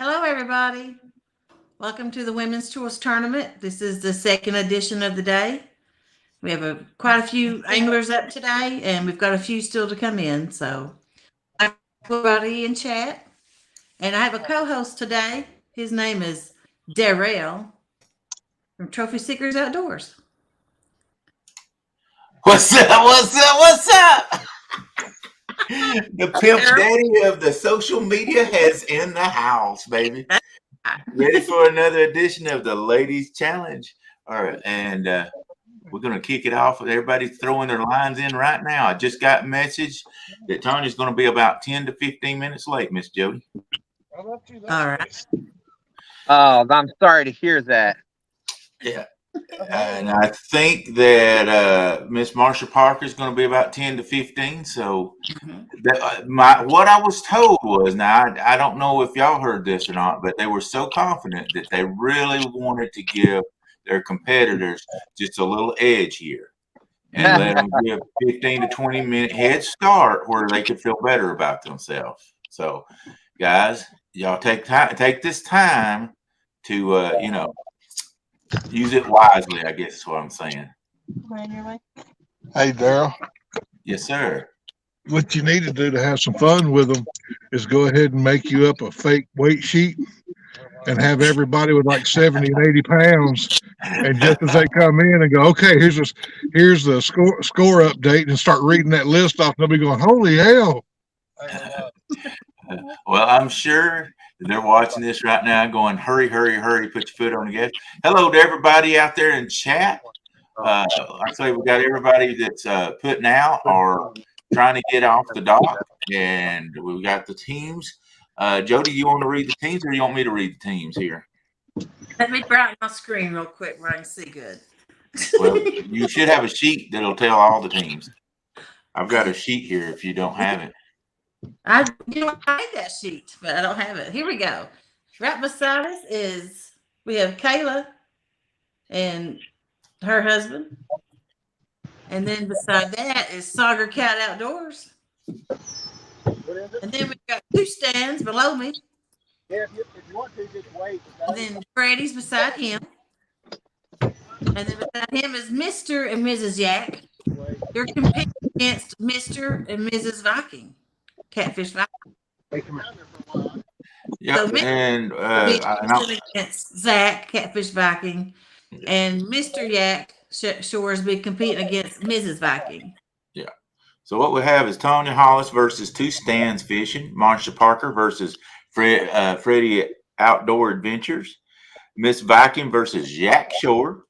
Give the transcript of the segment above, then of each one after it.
Hello, everybody. Welcome to the Women's Choice Tournament. This is the second edition of the day. We have quite a few anglers up today, and we've got a few still to come in. So, everybody in chat. And I have a co host today. His name is Darrell from Trophy Seekers Outdoors. What's up? What's up? What's up? The pimp daddy of the social media has in the house, baby. Ready for another edition of the Ladies Challenge. All right, and we're going to kick it off with everybody throwing their lines in right now. I just got a message that Tanya's going to be about 10 to 15 minutes late, Miss Jodi. All right. Oh, I'm sorry to hear that. Yeah. And I think that Miss Marsha Parker is going to be about 10 to 15. So what I was told was, now I don't know if y'all heard this or not, but they were so confident that they really wanted to give their competitors just a little edge here and let them give 15 to 20 minute head start where they could feel better about themselves. So, guys, y'all take this time to use it wisely, I guess is what I'm saying. Hey, Darrell. Yes, sir. What you need to do to have some fun with them is go ahead and make you up a fake weight sheet and have everybody with like 70 and 80 pounds. And just as they come in and go, okay, here's the score update, and start reading that list off, and they'll be going, holy hell. Well, I'm sure they're watching this right now going, hurry, hurry, hurry, put your foot on the gas. Hello to everybody out there in chat. I say we got everybody that's putting out or trying to get off the dock, and we've got the teams. Jodi, you want to read the teams, or you want me to read the teams here? Let me brighten my screen real quick where I can see good. Well, you should have a sheet that'll tell all the teams. I've got a sheet here if you don't have it. I had that sheet, but I don't have it. Here we go. Right beside us we have Kayla and her husband. And then beside that is Sauger Cat Outdoors. And then we've got two stands below me. Yeah, if you want to, just wait. And then Freddie's beside him. And then beside him is Mr. and Mrs. Yak. They're competing against Mr. and Mrs. Viking. Catfish Viking. Yep, So and against Zach, Catfish Viking, and Mr. Yak Shores be competing against Mrs. Viking. Yeah. So what we have is Tanya Hollis versus Two Stands Fishing, Marsha Parker versus Freddie Outdoor Adventures, Miss Viking versus Jack Shore,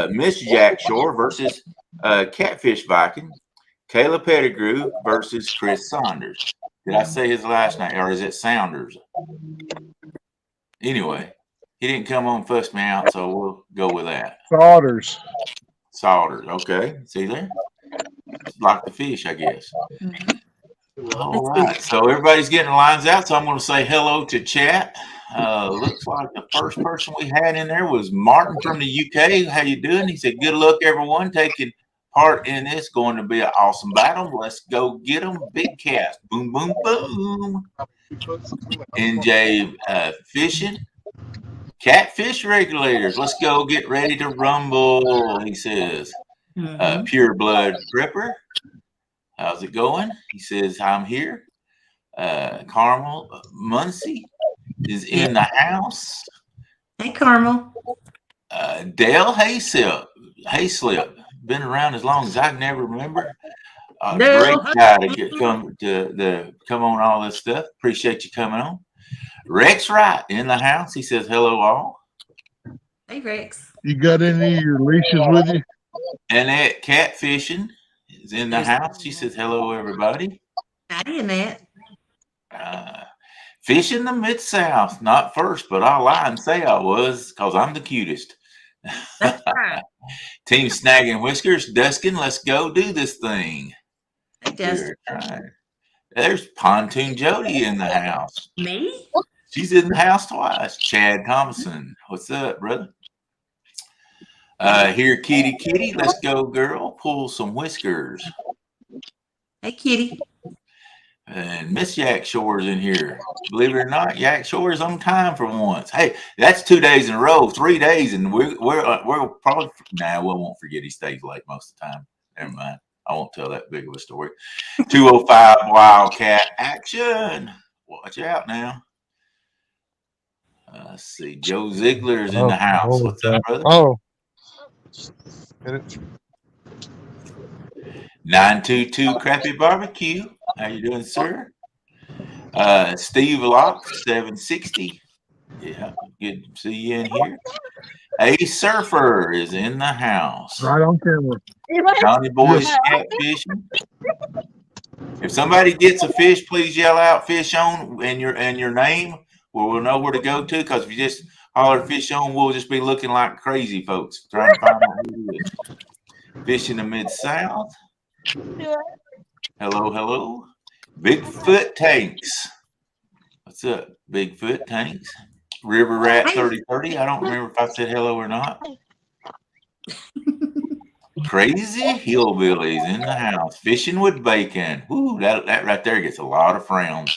Miss Jack Shore versus Catfish Viking, Kayla Pettigrew versus Chris Saunders. Did I say his last name, or is it Saunders? Anyway, he didn't come on and fuss me out, so we'll go with that. Solders. Okay. See there? Like the fish, I guess. All right. So everybody's getting lines out, so I'm going to say hello to chat. Looks like the first person we had in there was Martin from the UK. How you doing? He said, good luck, everyone, taking part in this. Going to be an awesome battle. Let's go get them. Big cast. Boom, boom, boom. NJ fishing. Catfish regulators. Let's go get ready to rumble, he says. Pure blood prepper. How's it going? He says, I'm here. Carmel Muncie is in the house. Hey, Carmel. Dale Hayslip. Been around as long as I can never remember. Great guy to come on all this stuff. Appreciate you coming on. Rex Wright in the house. He says, hello all. Hey, Rex. You got any of your leashes with you? Annette Catfishing is in the house. She says, hello, everybody. Howdy, Annette. Fishing the Mid-South. Not first, but I'll lie and say I was, because I'm the cutest. That's right. Team Snagging Whiskers. Duskin, let's go do this thing. Hey, Dustin. There's Pontoon Jodi in the house. Me? She's in the house twice. Chad Thomason. What's up, brother? Here, Kitty. Let's go, girl. Pull some whiskers. Hey, Kitty. And Miss Yak Shore's in here. Believe it or not, Yak Shore is on time for once. Hey, that's 2 days in a row, 3 days, and we're probably we won't forget he stays late most of the time. Never mind. I won't tell that big of a story. 205 Wildcat action. Watch out now. Let's see. Joe Ziegler is in the house. What's up, brother? Oh. 922 Crappy Barbecue. How you doing, sir? Steve Locke, 760. Yeah, good to see you in here. A Surfer is in the house. Right on camera. Johnny Boy's catfishing. If somebody gets a fish, please yell out "fish on" and your name, where we'll know where to go to. Because if you just holler "fish on," we'll just be looking like crazy folks trying to find out who it is. Fish in the Mid-South. Hello, hello. Bigfoot Tanks. What's up, Bigfoot Tanks? River Rat 3030. I don't remember if I said hello or not. Crazy Hillbillies in the house. Fishing with bacon. Woo, that right there gets a lot of frowns.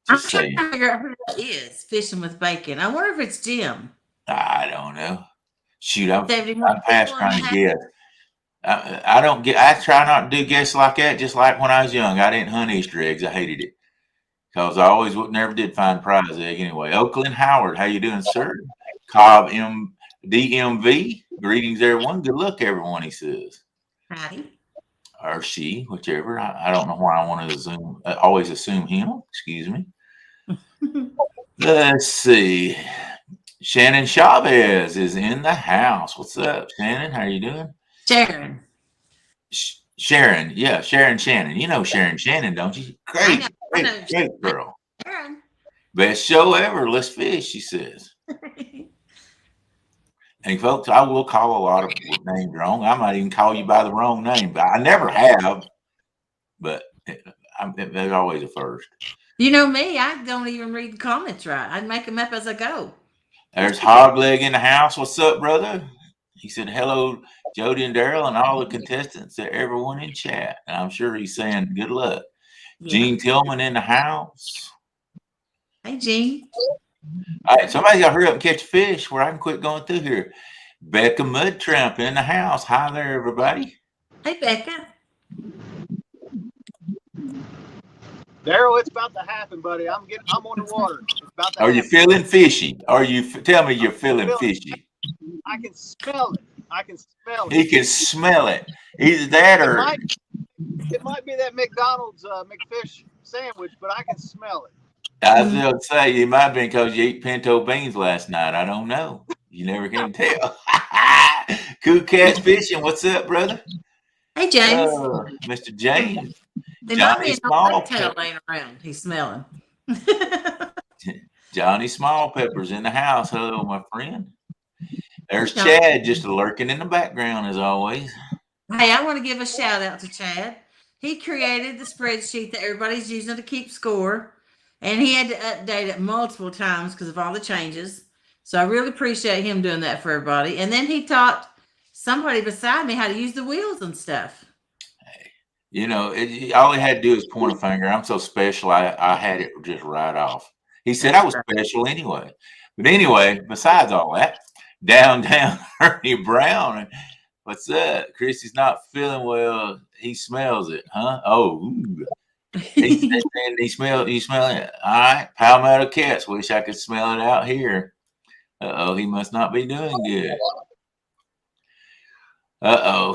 I'm trying to figure out who that is. Fishing with bacon. I wonder if it's Jim. I don't know. Shoot, I'm 71 past people trying to and guess. I try not to do guesses like that, just like when I was young. I didn't hunt Easter eggs. I hated it. Because I always never did find a prize egg anyway. Oakland Howard, how you doing, sir? Cobb DMV, greetings everyone. Good luck everyone, he says. Howdy. Or she, whichever. I don't know why I want to always assume him. Excuse me. Let's see. Shannon Chavez is in the house. What's up, Shannon? How you doing? Sharon. Sharon, yeah, Sharon Shannon. You know Sharon Shannon, don't you? Great girl. Sharon. Best show ever. Let's fish, she says. And folks, I will call a lot of names wrong. I might even call you by the wrong name, but I never have. But there's always a first. You know me, I don't even read the comments right. I make them up as I go. There's Hogleg in the house. What's up, brother? He said, hello, Jodi and Darrell and all the contestants and everyone in chat. And I'm sure he's saying good luck. Yeah. Gene Tillman in the house. Hey, Gene. All right, somebody got to hurry up and catch a fish where I can quit going through here. Becca Mudtramp in the house. Hi there, everybody. Hey, Becca. Darrell, it's about to happen, buddy. I'm on the water. It's about to happen. You feeling fishy? Tell me you're feeling fishy. I can smell it. He can smell it. Either that or it might be that McDonald's McFish sandwich, but I can smell it. I was going to say, it might have been because you ate pinto beans last night. I don't know. You never can tell. Cool Cats Fishing. What's up, brother? Hey, James. Mr. James. There might be a tail laying around. He's smelling. Johnny Small Pepper's in the house. Hello, my friend. There's Chad just lurking in the background as always. Hey, I want to give a shout out to Chad. He created the spreadsheet that everybody's using to keep score. And he had to update it multiple times because of all the changes. So I really appreciate him doing that for everybody. And then he taught somebody beside me how to use the wheels and stuff. Hey, you know, all he had to do is point a finger. I'm so special, I had it just right off. He said I was special anyway. But anyway, besides all that, down Ernie Brown. What's up? Chrissy's not feeling well. He smells it, huh? Oh, he smell it. All right, Palmetto Cats. Wish I could smell it out here. He must not be doing good.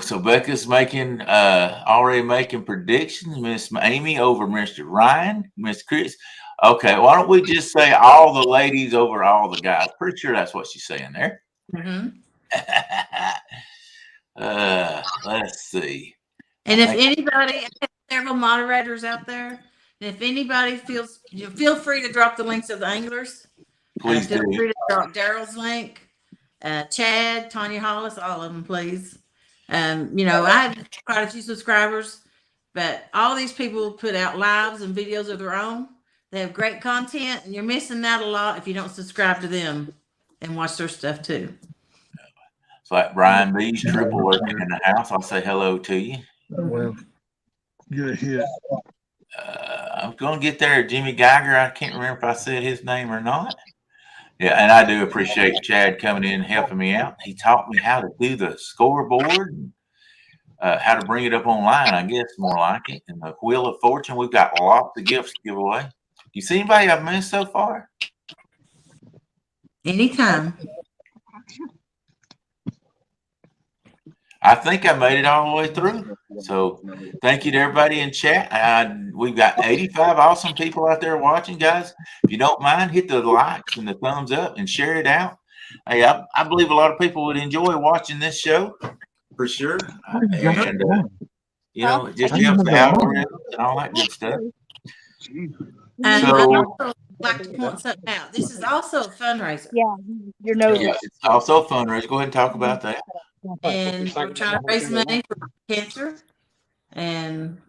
So Becca's already making predictions. Miss Amy over Mr. Ryan, Miss Chris. Okay, why don't we just say all the ladies over all the guys? Pretty sure that's what she's saying there. Mm-hmm. Let's see. And if anybody, several moderators out there, and if anybody feel free to drop the links of the anglers. Please feel free to drop Darrell's link, Chad, Tanya Hollis, all of them, please. You know, I have quite a few subscribers, but all these people put out lives and videos of their own. They have great content, and you're missing out a lot if you don't subscribe to them and watch their stuff too. It's like Brian B's triple working in the house. I'll say hello to you. Well, get a hit. I was going to get there. Jimmy Geiger. I can't remember if I said his name or not. Yeah, and I do appreciate Chad coming in and helping me out. He taught me how to do the scoreboard, and, how to bring it up online, I guess, more like it. And the Wheel of Fortune, we've got lots of gifts to give away. You see anybody I've missed so far? Anytime. I think I made it all the way through. So thank you to everybody in chat. We've got 85 awesome people out there watching, guys. If you don't mind, hit the likes and the thumbs up and share it out. Hey, I believe a lot of people would enjoy watching this show for sure. And, it just helps the algorithm and all that good stuff. And So, I'd also like to point something out. This is also a fundraiser. Yeah, your nose. yeah, it's also a fundraiser. Go ahead and talk about that. And we're trying to raise money for cancer. And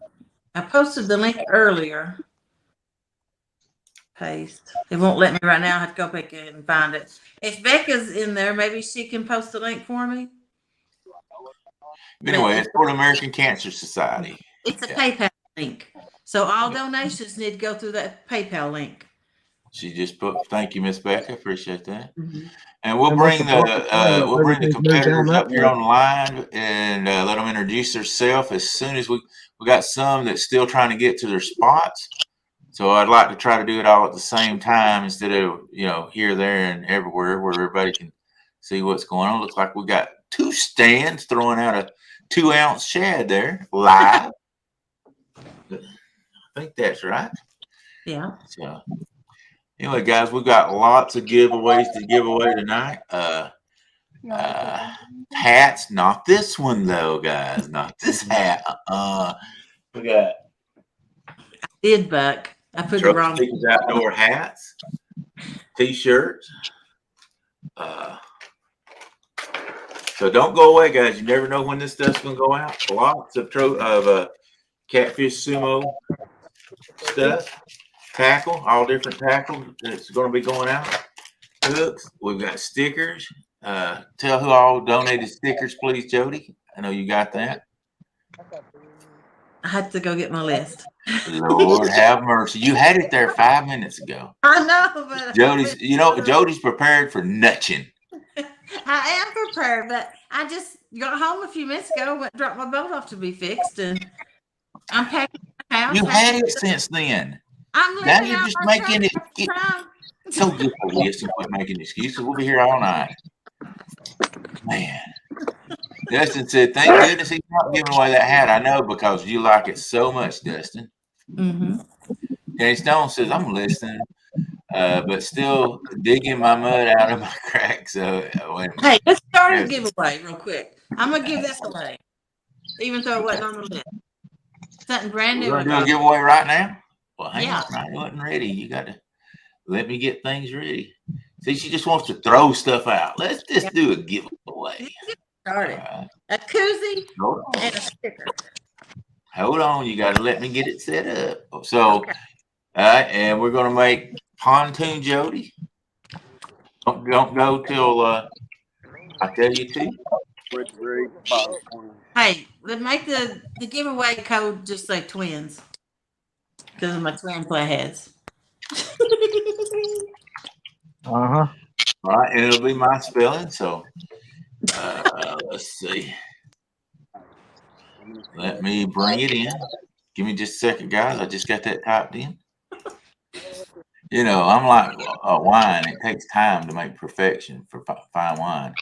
I posted the link earlier. Paste. It won't let me right now. I have to go back in and find it. If Becca's in there, maybe she can post the link for me. Anyway, it's for the American Cancer Society. It's a PayPal link. So all donations need to go through that PayPal link. She just put, thank you, Miss Becca. Appreciate that. Mm-hmm. And we'll bring the competitors up here on the line and let them introduce themselves as soon as we got some that's still trying to get to their spots. So I'd like to try to do it all at the same time instead of, here, there, and everywhere where everybody can see what's going on. Looks like we got 2 stands throwing out a 2-ounce shad there live. I think that's right. Yeah. So anyway, guys, we've got lots of giveaways to give away tonight. Hats, not this one though, guys. Not this hat. We got Did Buck. I put the wrong. Stickers outdoor hats, t-shirts. So don't go away, guys. You never know when this stuff's gonna go out. Lots of catfish sumo stuff, tackle, all different tackle that's going to be going out. Hooks. We've got stickers. Tell who all donated stickers, please, Jody. I know you got that. I had to go get my list. Lord have mercy. You had it there 5 minutes ago. I know, but Jody's prepared for nutching. I am prepared, but I just got home a few minutes ago, went dropped my boat off to be fixed, and I'm packing my house. You had it since then. I'm Now living you're out just my making it. So get the list and quit making excuses. We'll be here all night. Man. Dustin said, thank goodness he's not giving away that hat. I know because you like it so much, Dustin. Mm-hmm. Danny Stone says, I'm listening, but still digging my mud out of my crack. So, hey, let's start a giveaway real quick. I'm going to give this away, even though it wasn't on the list. Something brand new. We're going to do a giveaway right now? Well, hang Yeah. on. I wasn't ready. You got to let me get things ready. See, she just wants to throw stuff out. Let's just do a giveaway. Started. A koozie Hold on. and a sticker. Hold on. You got to let me get it set up. So, and we're going to make Pontoon Jodi. Don't go till I tell you to. Hey, let's make the giveaway code just say twins. Because of my twin play heads. All right, and it'll be my spelling. So let's see. Let me bring it in. Give me just a second, guys. I just got that typed in. I'm like wine. It takes time to make perfection for fine wine.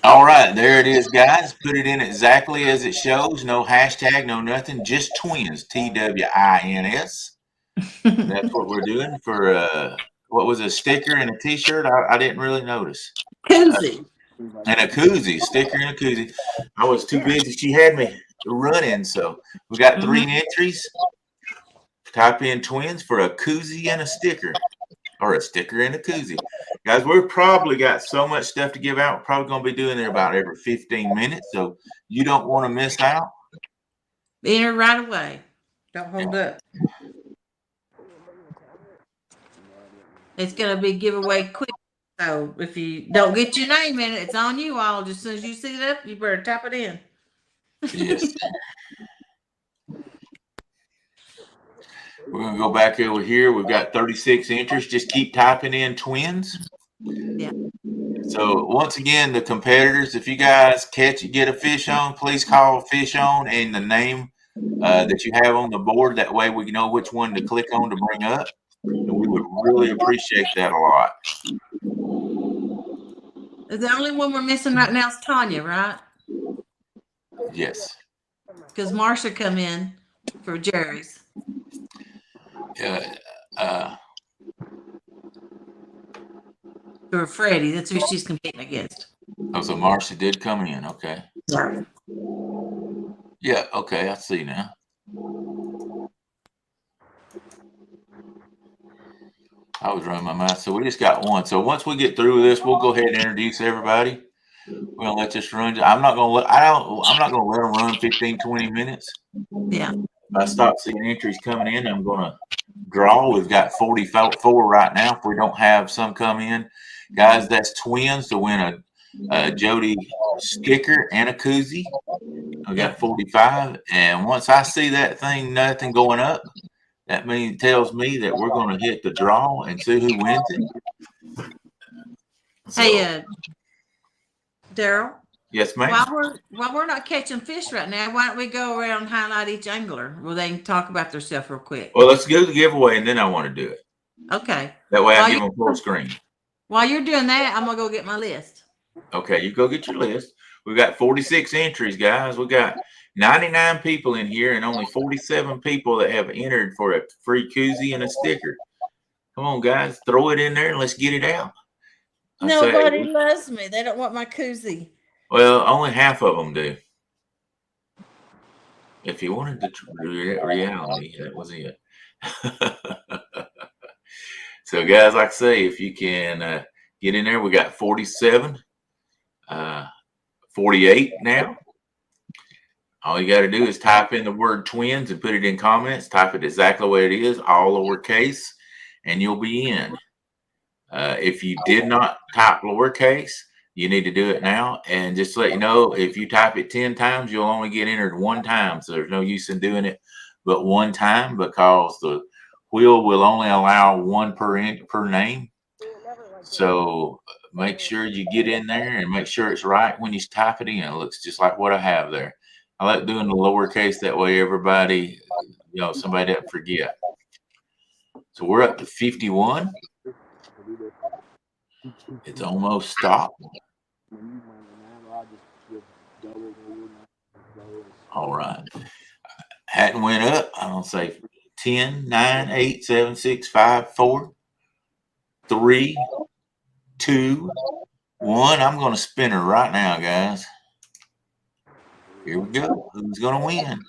All right, there it is, guys. Put it in exactly as it shows. No hashtag, no nothing. Just twins. TWINS. That's what we're doing for what was a sticker and a t-shirt. I didn't really notice. Koozie. And a koozie, sticker and a koozie. I was too busy. She had me running. So we got 3 entries. Type in twins for a koozie and a sticker, or a sticker and a koozie. Guys, we've probably got so much stuff to give out. We're probably going to be doing it about every 15 minutes. So you don't want to miss out. Enter right away. Don't hold up. It's going to be giveaway quick. So if you don't get your name in it, it's on you all. Just as soon as you see it up, you better tap it in. Yes. We're gonna go back over here. We've got 36 entries. Just keep typing in twins. Yeah. So once again, the competitors, if you guys get a fish on, please call fish on and the name that you have on the board. That way we know which one to click on to bring up. And we would really appreciate that a lot. The only one we're missing right now is Tanya, right? Yes. Because Marsha come in for Jerry's. Or Freddie. That's who she's competing against. Oh, so Marcia did come in. Okay. Yeah. Yeah. Okay. I see now. I was running my mouth. So we just got one. So once we get through with this, we'll go ahead and introduce everybody. We're gonna let this run. I'm not gonna let them run 15, 20 minutes. Yeah. If I start seeing entries coming in, I'm gonna draw. We've got 44 right now. If we don't have some come in, guys, that's twins to win a Jodi sticker and a koozie. I got 45, and once I see that thing, nothing going up, that tells me that we're going to hit the draw and see who wins it. So, Hey, Darrell. Yes, ma'am. While we're not catching fish right now, why don't we go around and highlight each angler? Well, they can talk about themselves real quick. Well, let's go to the giveaway, and then I want to do it. Okay. That way I give them full screen. While you're doing that, I'm gonna go get my list. Okay, you go get your list. We've got 46 entries, guys. We got 99 people in here and only 47 people that have entered for a free koozie and a sticker. Come on, guys, throw it in there and let's get it out. Nobody loves me. They don't want my koozie. Well, only half of them do. If you wanted the reality, that was it. So, guys, like I say, if you can get in there, we got 47, 48 now. All you got to do is type in the word twins and put it in comments. Type it exactly the way it is, all lowercase, and you'll be in. If you did not type lowercase, you need to do it now. And just to let you know, if you type it 10 times, you'll only get entered one time. So there's no use in doing it but one time, because the wheel will only allow one per name. So make sure you get in there and make sure it's right when you type it in. It looks just like what I have there. I like doing the lowercase, that way everybody, somebody doesn't forget. So we're up to 51. It's almost stopped. All right. Hatton went up. I'm going to say 10, 9, 8, 7, 6, 5, 4, 3, 2, 1. I'm going to spin her right now, guys. Here we go. Who's going to win?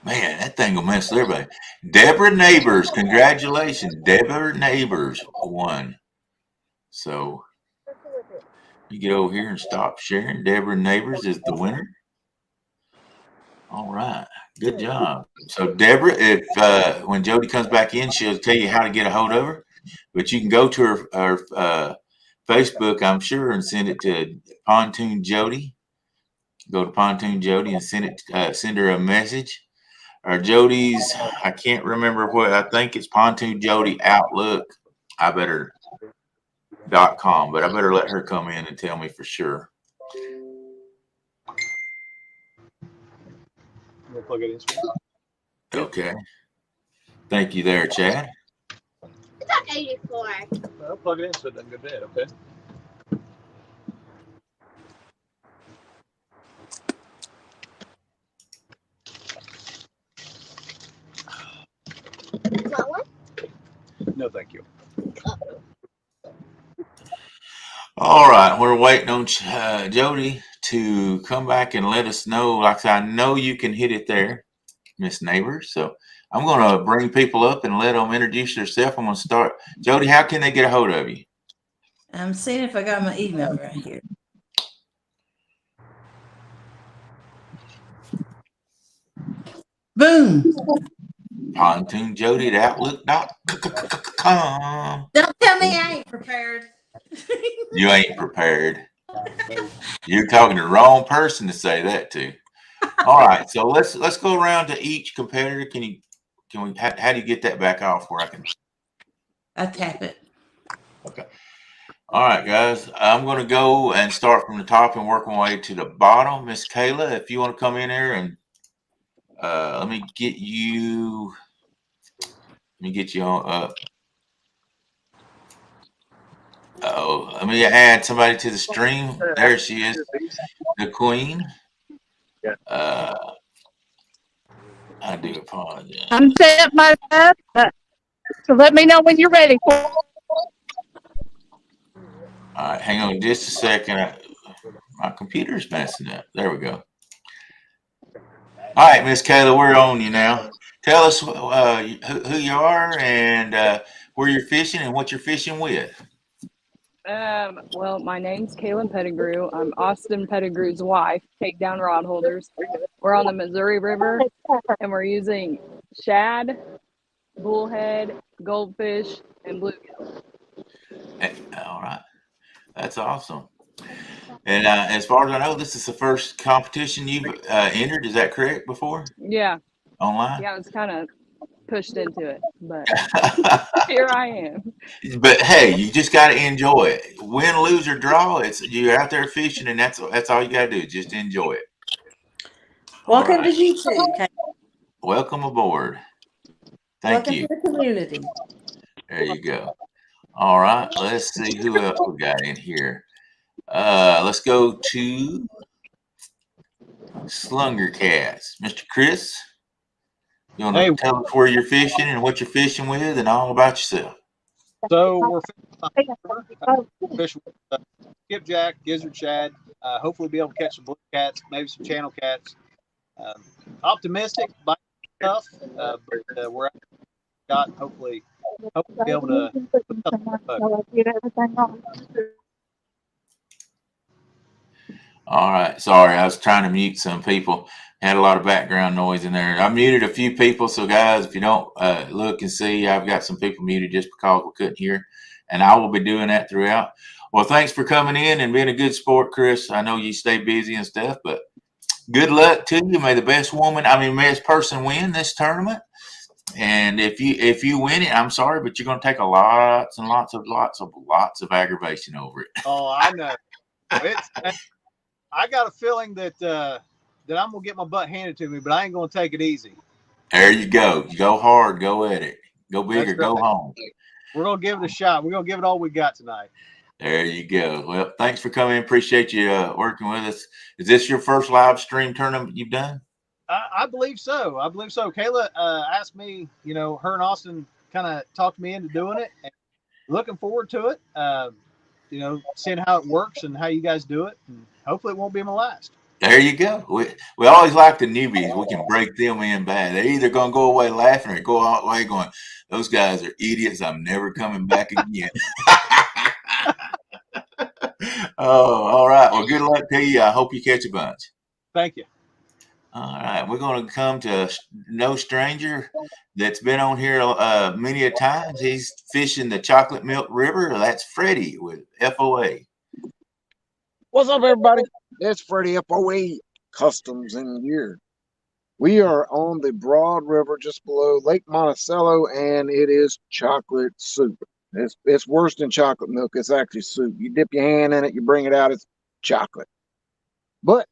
Man, that thing will mess with everybody. Deborah Neighbors. Congratulations. Deborah Neighbors won. So you get over here and stop sharing. Deborah Neighbors is the winner. All right. Good job. So Deborah, if when Jodi comes back in, she'll tell you how to get a hold of her. But you can go to her Facebook, I'm sure, and send it to Pontoon Jodi. Go to Pontoon Jodi and send her a message. Or Jodi's, I can't remember what, I think it's Pontoon Jodi Outlook. .com, but I better let her come in and tell me for sure. Plug it in. Okay. Thank you there, Chad. It's on 84. I'll plug it in so it doesn't go dead, okay? Want one? No, thank you. All right, we're waiting on Jodi to come back and let us know. Like I said, I know you can hit it there, Miss Neighbors. So I'm going to bring people up and let them introduce themselves. I'm going to start. Jodi, how can they get a hold of you? I'm seeing if I got my email right here. Boom. Pontoon Jodi at Outlook.com. Don't tell me I ain't prepared. You ain't prepared. You're talking to the wrong person to say that to. All right, so let's go around to each competitor. How do you get that back off where I can? I tap it. Okay. All right, guys. I'm going to go and start from the top and work my way to the bottom. Miss Kayla, if you want to come in there and let me get you. Let me get you on. Oh, let me add somebody to the stream. There she is, the queen. I do apologize. I'm setting up my up, so let me know when you're ready for it. All right, hang on just a second. My computer's messing up. There we go. All right, Miss Kayla, we're on you now. Tell us who you are and where you're fishing and what you're fishing with. Well, my name's Kaylin Pettigrew. I'm Austin Pettigrew's wife, takedown rod holders. We're on the Missouri River, and we're using shad, bullhead, goldfish, and bluegill. All right, that's awesome. And as far as I know, this is the first competition you've entered. Is that correct? Before Yeah, online? I was kind of pushed into it, but here I am. But hey, you just got to enjoy it. Win, lose, or draw. You're out there fishing, and that's all you got to do. Just enjoy it. Welcome All right. to YouTube. Kay. Welcome aboard. Thank Welcome you. to the community. There you go. All right. Let's see who else we got in here. Let's go to Slunger Cats. Mr. Chris, you want to tell us where you're fishing and what you're fishing with and all about yourself? So we're fishing with skipjack, gizzard shad. Hopefully, be able to catch some blue cats, maybe some channel cats. Optimistic, but tough. But we're got hopefully be able to Get everything on. All right. Sorry, I was trying to mute some people. Had a lot of background noise in there. I muted a few people. So, guys, if you don't look and see, I've got some people muted just because we couldn't hear. And I will be doing that throughout. Well, thanks for coming in and being a good sport, Chris. I know you stay busy and stuff, but good luck to you. May the best person win this tournament. And if you win it, I'm sorry, but you're going to take lots of aggravation over it. Oh, I know. I got a feeling that I'm gonna get my butt handed to me, but I ain't gonna take it easy. There you go. You go hard. Go at it. Go big or go home. We're gonna give it a shot. We're gonna give it all we got tonight. There you go. Well, thanks for coming. Appreciate you working with us. Is this your first live stream tournament you've done? I believe so. Kayla asked me, her and Austin kind of talked me into doing it. And looking forward to it. Seeing how it works and how you guys do it. And hopefully it won't be my last. There you go. We always like the newbies. We can break them in bad. They're either going to go away laughing or go away going, those guys are idiots. I'm never coming back again. Oh, all right. Well, good luck to you. I hope you catch a bunch. Thank you. All right. We're going to come to no stranger that's been on here many a times. He's fishing the Chocolate Milk River. That's Freddie with FOA. What's up, everybody? It's Freddie FOA Customs and Gear. We are on the Broad River just below Lake Monticello, and it is chocolate soup. It's worse than chocolate milk. It's actually soup. You dip your hand in it, you bring it out, it's chocolate. But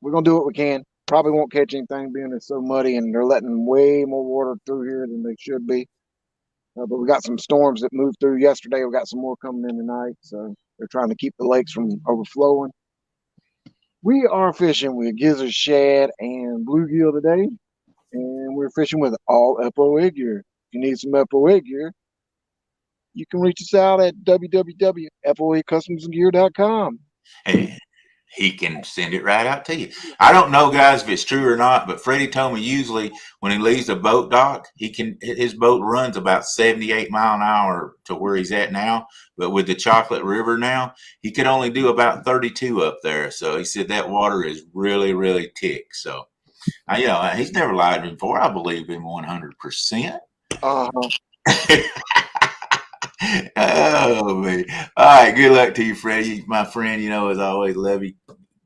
we're going to do what we can. Probably won't catch anything being it's so muddy, and they're letting way more water through here than they should be. But we got some storms that moved through yesterday. We got some more coming in tonight, so they're trying to keep the lakes from overflowing. We are fishing with gizzard shad and bluegill today, and we're fishing with all FOA gear. If you need some FOA gear, you can reach us out at www.foacustomsandgear.com. Hey, he can send it right out to you. I don't know, guys, if it's true or not, but Freddie told me usually when he leaves the boat dock, his boat runs about 78 mile an hour to where he's at now. But with the Chocolate River now, he could only do about 32 up there. So he said that water is really, really thick. So, he's never lied to me before. I believe him 100%. Oh, man. All right. Good luck to you, Freddie. My friend, as always, love you.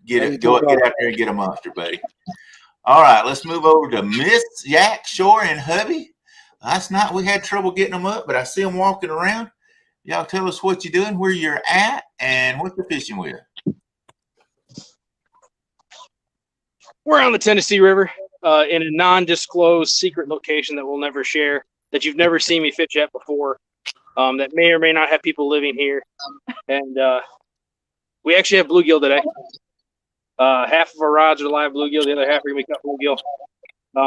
Go get out there and get a monster, buddy. All right, let's move over to Miss Jack Shore and hubby. Last night we had trouble getting them up, but I see them walking around. Y'all tell us what you're doing, where you're at, and what you're fishing with. We're on the Tennessee River in a non-disclosed secret location that we'll never share, that you've never seen me fish at before, that may or may not have people living here. And we actually have bluegill today. Half of our rods are live bluegill. The other half are going to be cut bluegill.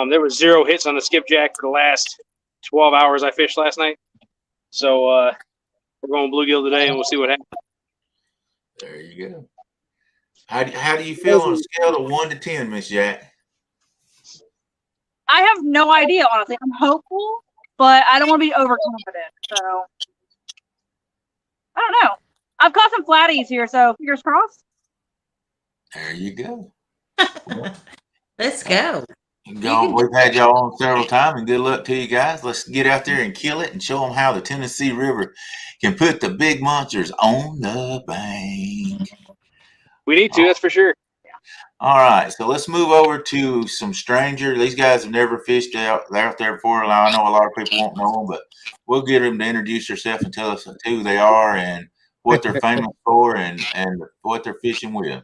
There was 0 hits on the skipjack for the last 12 hours I fished last night. So we're going bluegill today, and we'll see what happens. There you go. How do you feel on a scale of 1 to 10, Miss Jack? I have no idea, honestly. I'm hopeful, but I don't want to be overconfident. So I don't know. I've caught some flatties here, so fingers crossed. There you go. Let's go. We've had y'all on several times, and good luck to you guys. Let's get out there and kill it and show them how the Tennessee River can put the big monsters on the bank. We need to, that's for sure. All right, so let's move over to some stranger. These guys have never fished out there before. I know a lot of people won't know them, but we'll get them to introduce themselves and tell us who they are and what they're famous for and what they're fishing with.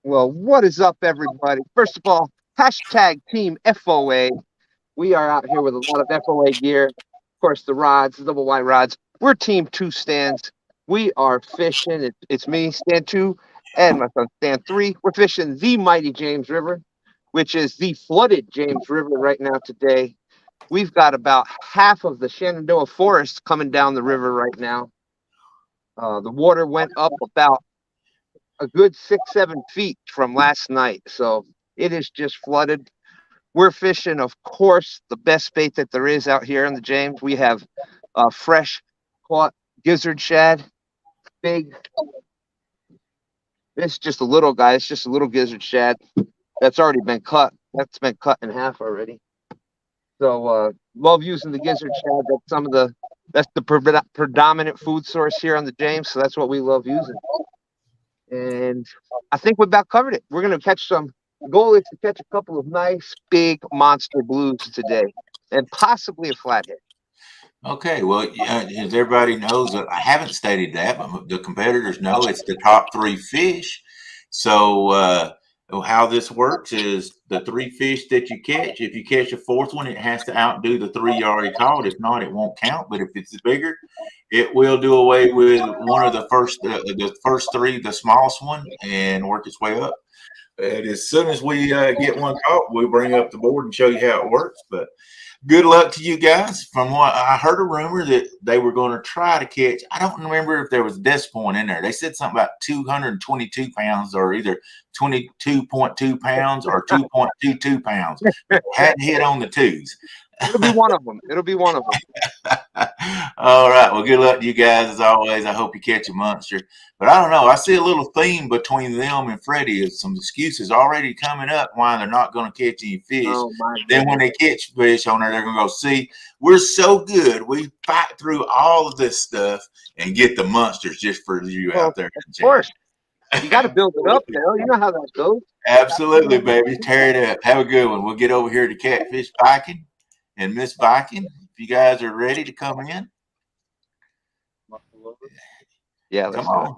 Well, what is up, everybody? First of all, hashtag Team FOA. We are out here with a lot of FOA gear. Of course, the rods, the double wide rods. We're Team 2 Stands. We are fishing. It's me, Stand 2, and my son, Stand 3. We're fishing the mighty James River, which is the flooded James River right now today. We've got about half of the Shenandoah Forest coming down the river right now. The water went up about a good 6-7 feet from last night, so it is just flooded. We're fishing, of course, the best bait that there is out here in the James. We have fresh caught gizzard shad, big. It's just a little guy. It's just a little gizzard shad that's already been cut. That's been cut in half already. So love using the gizzard shad. That's the predominant food source here on the James. So that's what we love using. And I think we've about covered it. We're going to catch some. The goal is to catch a couple of nice big monster blues today, and possibly a flathead. Okay, well, as everybody knows, I haven't stated that, but the competitors know it's the top 3 fish. So how this works is the 3 fish that you catch, if you catch a 4th one, it has to outdo the 3 you already caught. If not, it won't count. But if it's bigger, it will do away with one of the first 3, the smallest one, and work its way up. And as soon as we get one caught, we'll bring up the board and show you how it works. But good luck to you guys. From what I heard, a rumor that they were going to try to catch. I don't remember if there was a decimal point in there. They said something about 222 pounds, or either 22.2 pounds or 2.22 pounds. Hadn't hit on the 2s. It'll be one of them. It'll be one of them. All right. Well, good luck to you guys as always. I hope you catch a monster. But I don't know. I see a little theme between them and Freddie of some excuses already coming up why they're not going to catch any fish. Oh, then when they catch fish on there, they're going to go, see, we're so good. We fight through all of this stuff and get the monsters just for you out there. Of course. You got to build it up, Darrell. You know how that goes. Absolutely, baby. Tear it up. Have a good one. We'll get over here to Catfish Viking and Miss Viking. If you guys are ready to come in. Yeah, come on.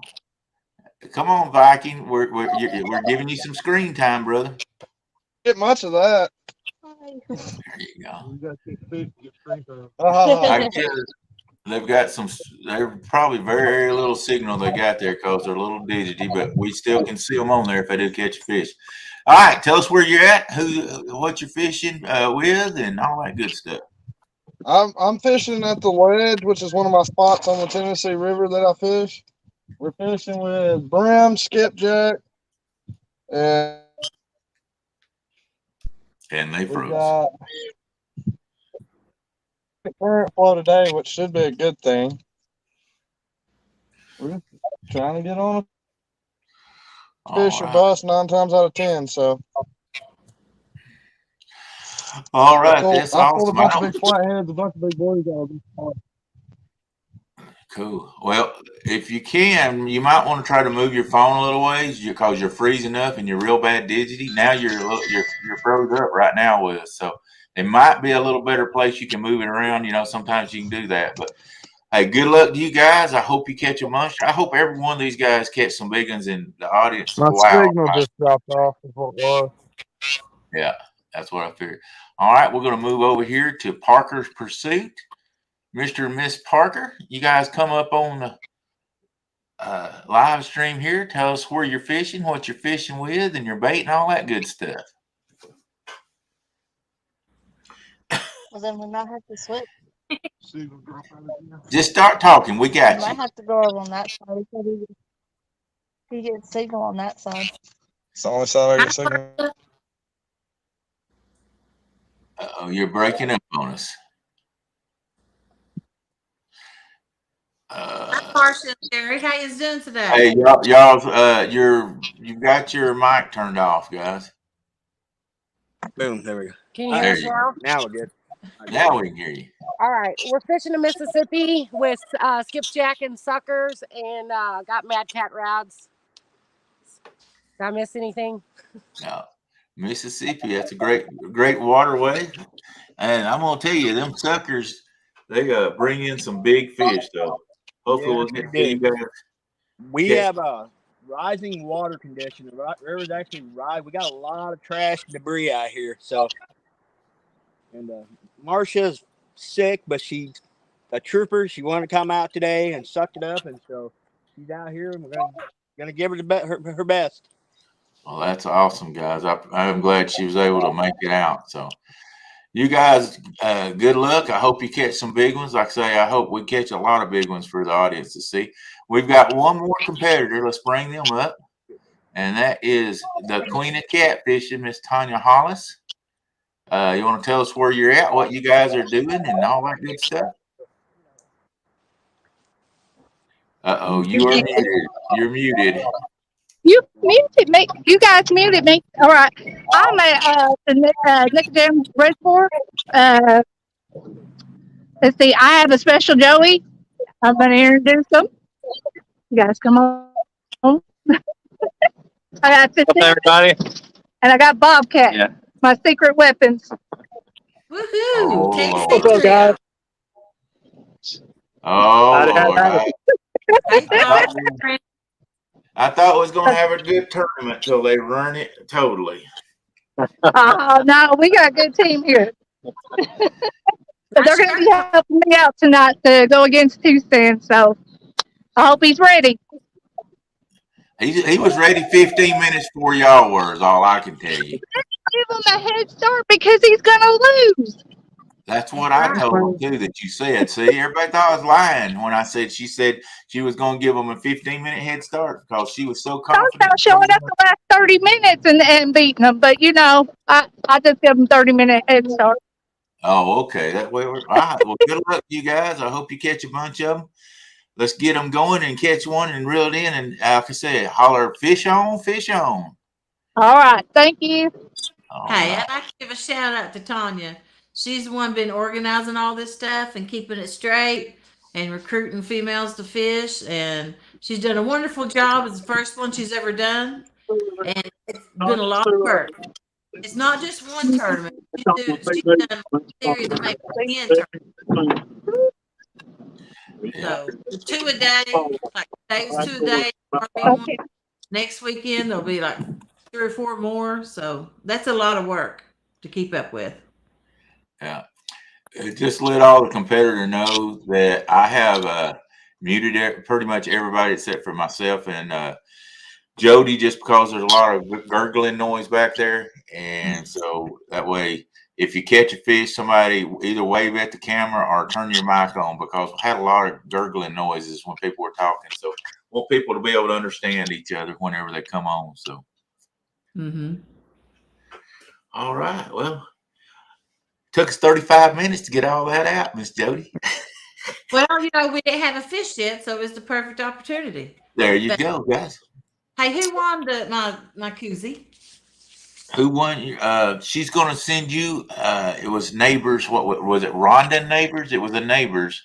Come on, Viking. We're giving you some screen time, brother. Get much of that. There you go. Uh-huh. They've got they're probably very little signal they got there because they're a little digity, but we still can see them on there if they do catch a fish. All right, tell us where you're at, what you're fishing with, and all that good stuff. I'm fishing at the Ledge, which is one of my spots on the Tennessee River that I fish. We're fishing with brim, skipjack, and they froze. We got the current flow today, which should be a good thing. We're trying to get on a fish or bust 9 times out of 10. So, all right, that's awesome. A bunch of big flatheads, a bunch of big boys out. Cool. Well, if you can, you might want to try to move your phone a little ways because you're freezing up and you're real bad digity. Now you're froze up right now with us. So it might be a little better place you can move it around. You know, sometimes you can do that. But hey, good luck to you guys. I hope you catch a munch. I hope every one of these guys catch some big ones in the audience. My Wow. signal just dropped off. Is what it was. Yeah, that's what I figured. All right, we're going to move over here to Parker's Pursuit. Mr. and Miss Parker, you guys come up on the live stream here. Tell us where you're fishing, what you're fishing with, and your bait and all that good stuff. Well, then we might have to switch. Just start talking. We We got might you. have to go over on that side. He gets signal on that side. It's the only side I get signal. Uh-oh, you're breaking up on us. Hi, Marcia and Jerry. How you doing today? Hey, you've got your mic turned off, guys. Boom, there we go. Can you hear us There now? Now we're good. Now we can hear you. All right. We're fishing in Mississippi with skipjack and suckers and got mad cat rods. Did I miss anything? No, Mississippi, that's a great waterway. And I'm gonna tell you, them suckers, they bring in some big fish, though. Hopefully we'll get to you guys. We Okay. have a rising water condition. The river's actually rising. We got a lot of trash and debris out here. So, and Marcia's sick, but she's a trooper. She wanted to come out today and sucked it up, and so she's out here, and we're gonna give her her best. Well, that's awesome, guys. I'm glad she was able to make it out. So, you guys, good luck. I hope you catch some big ones. Like I say, I hope we catch a lot of big ones for the audience to see. We've got one more competitor. Let's bring them up. And that is the Queen of Catfishing, Miss Tanya Hollis. You want to tell us where you're at, what you guys are doing, and all that good stuff? Uh-oh, you are muted. You're muted. You muted me. You guys muted me. All right. I'm at the Nick Jam Reservoir. Let's see. I have a special Joey. I'm going to introduce them. You guys come on. I got 15, What's up, everybody? and I got Bobcat. Yeah. My secret weapons. Woohoo! Oh, KC Lord. Trio. Oh, Lord. Hey, Bob. I thought we was going to have a good tournament till they run it totally. Oh, no, we got a good team here. So they're going to be helping me out tonight to go against Tucson. So I hope he's ready. He was ready 15 minutes before y'all were, is all I can tell you. Give him a head start because he's going to lose. That's what I told him, too, that you said. See, everybody thought I was lying when I said she was going to give him a 15-minute head start because she was so confident. About showing up the last 30 minutes and beating them. But, you know, I just give them 30-minute head start. Oh, okay. That way all right. Well, good luck, you guys. I hope you catch a bunch of them. Let's get them going and catch one and reel it in. And like I said, holler, fish on, fish on. All right. Thank you. Hey, I'd like to give a shout out to Tanya. She's the one been organizing all this stuff and keeping it straight and recruiting females to fish. And she's done a wonderful job. It's the first one she's ever done. And it's been a lot of work. It's not just one tournament. She's done a series of maybe 10 tournaments. So 2 a day, like today's 2 a day. Next weekend there'll be like 3 or 4 more. So that's a lot of work to keep up with. Yeah. Just let all the competitor know that I have muted pretty much everybody except for myself and Jodi, just because there's a lot of gurgling noise back there. And so that way, if you catch a fish, somebody either wave at the camera or turn your mic on because we had a lot of gurgling noises when people were talking. So I want people to be able to understand each other whenever they come on. So. All right. Well, took us 35 minutes to get all that out, Miss Jodi. Well, you know, we didn't have a fish yet, so it was the perfect opportunity. There you go, guys. Hey, who won my koozie? Who won? She's going to send you. It was Neighbors. What was it? Rhonda Neighbors. It was the Neighbors.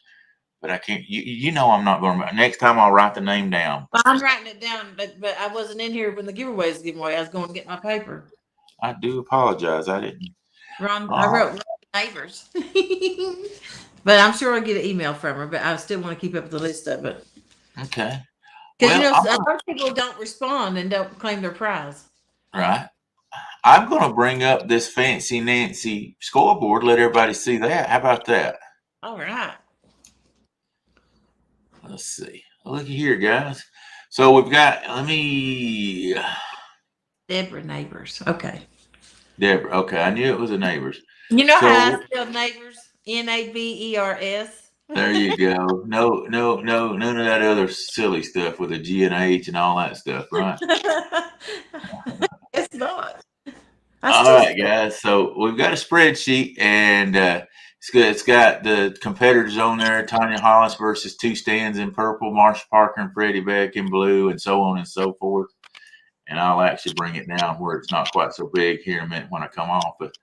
but I can't. You know, I'm not going to. Next time, I'll write the name down. Well, I'm writing it down, but I wasn't in here when the giveaway was given away. I was going to get my paper. I do apologize. I didn't. I wrote neighbors, but I'm sure I'll get an email from her. But I still want to keep up with the list of it. Okay. Because Well, a lot of people don't respond and don't claim their prize. Right. I'm going to bring up this fancy Nancy scoreboard. Let everybody see that. How about that? All right. Let's see. Look here, guys. So we've got. Deborah Neighbors. Okay. Deborah. Okay, I knew it was a neighbors. You know So, how I spell neighbors? Nabers. there you go. No, none of that other silly stuff with a G and H and all that stuff, right? It's not. All right, guys. So we've got a spreadsheet, and it's got the competitors on there: Tanya Hollis versus 2 stands in purple, Marsha Parker and Freddie Beck in blue, and so on and so forth. And I'll actually bring it down where it's not quite so big here in a minute when I come off. But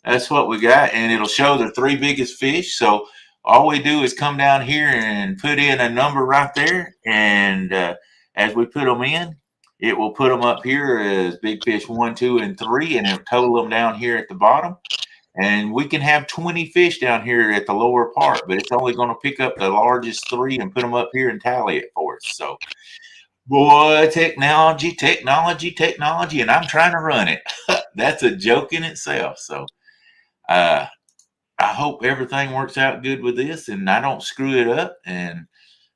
that's what we got, and it'll show the 3 biggest fish. So all we do is come down here and put in a number right there, and as we put them in, it will put them up here as big fish 1, 2, and 3, and it'll total them down here at the bottom. And we can have 20 fish down here at the lower part, but it's only going to pick up the largest 3 and put them up here and tally it for us. So, boy, technology, and I'm trying to run it. That's a joke in itself. So, I hope everything works out good with this, and I don't screw it up. And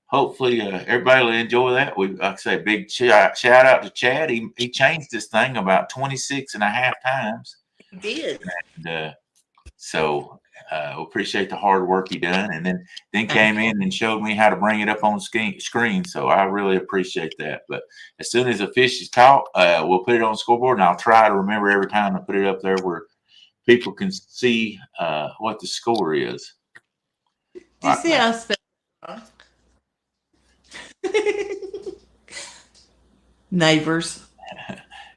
hopefully, everybody will enjoy that. Like I say, big shout out to Chad. He changed this thing about 26 and a half times. He did. And, so we appreciate the hard work he done, and then came in and showed me how to bring it up on the screen. So I really appreciate that. But as soon as a fish is caught, we'll put it on the scoreboard, and I'll try to remember every time to put it up there where people can see what the score is. Do you see how neighbors?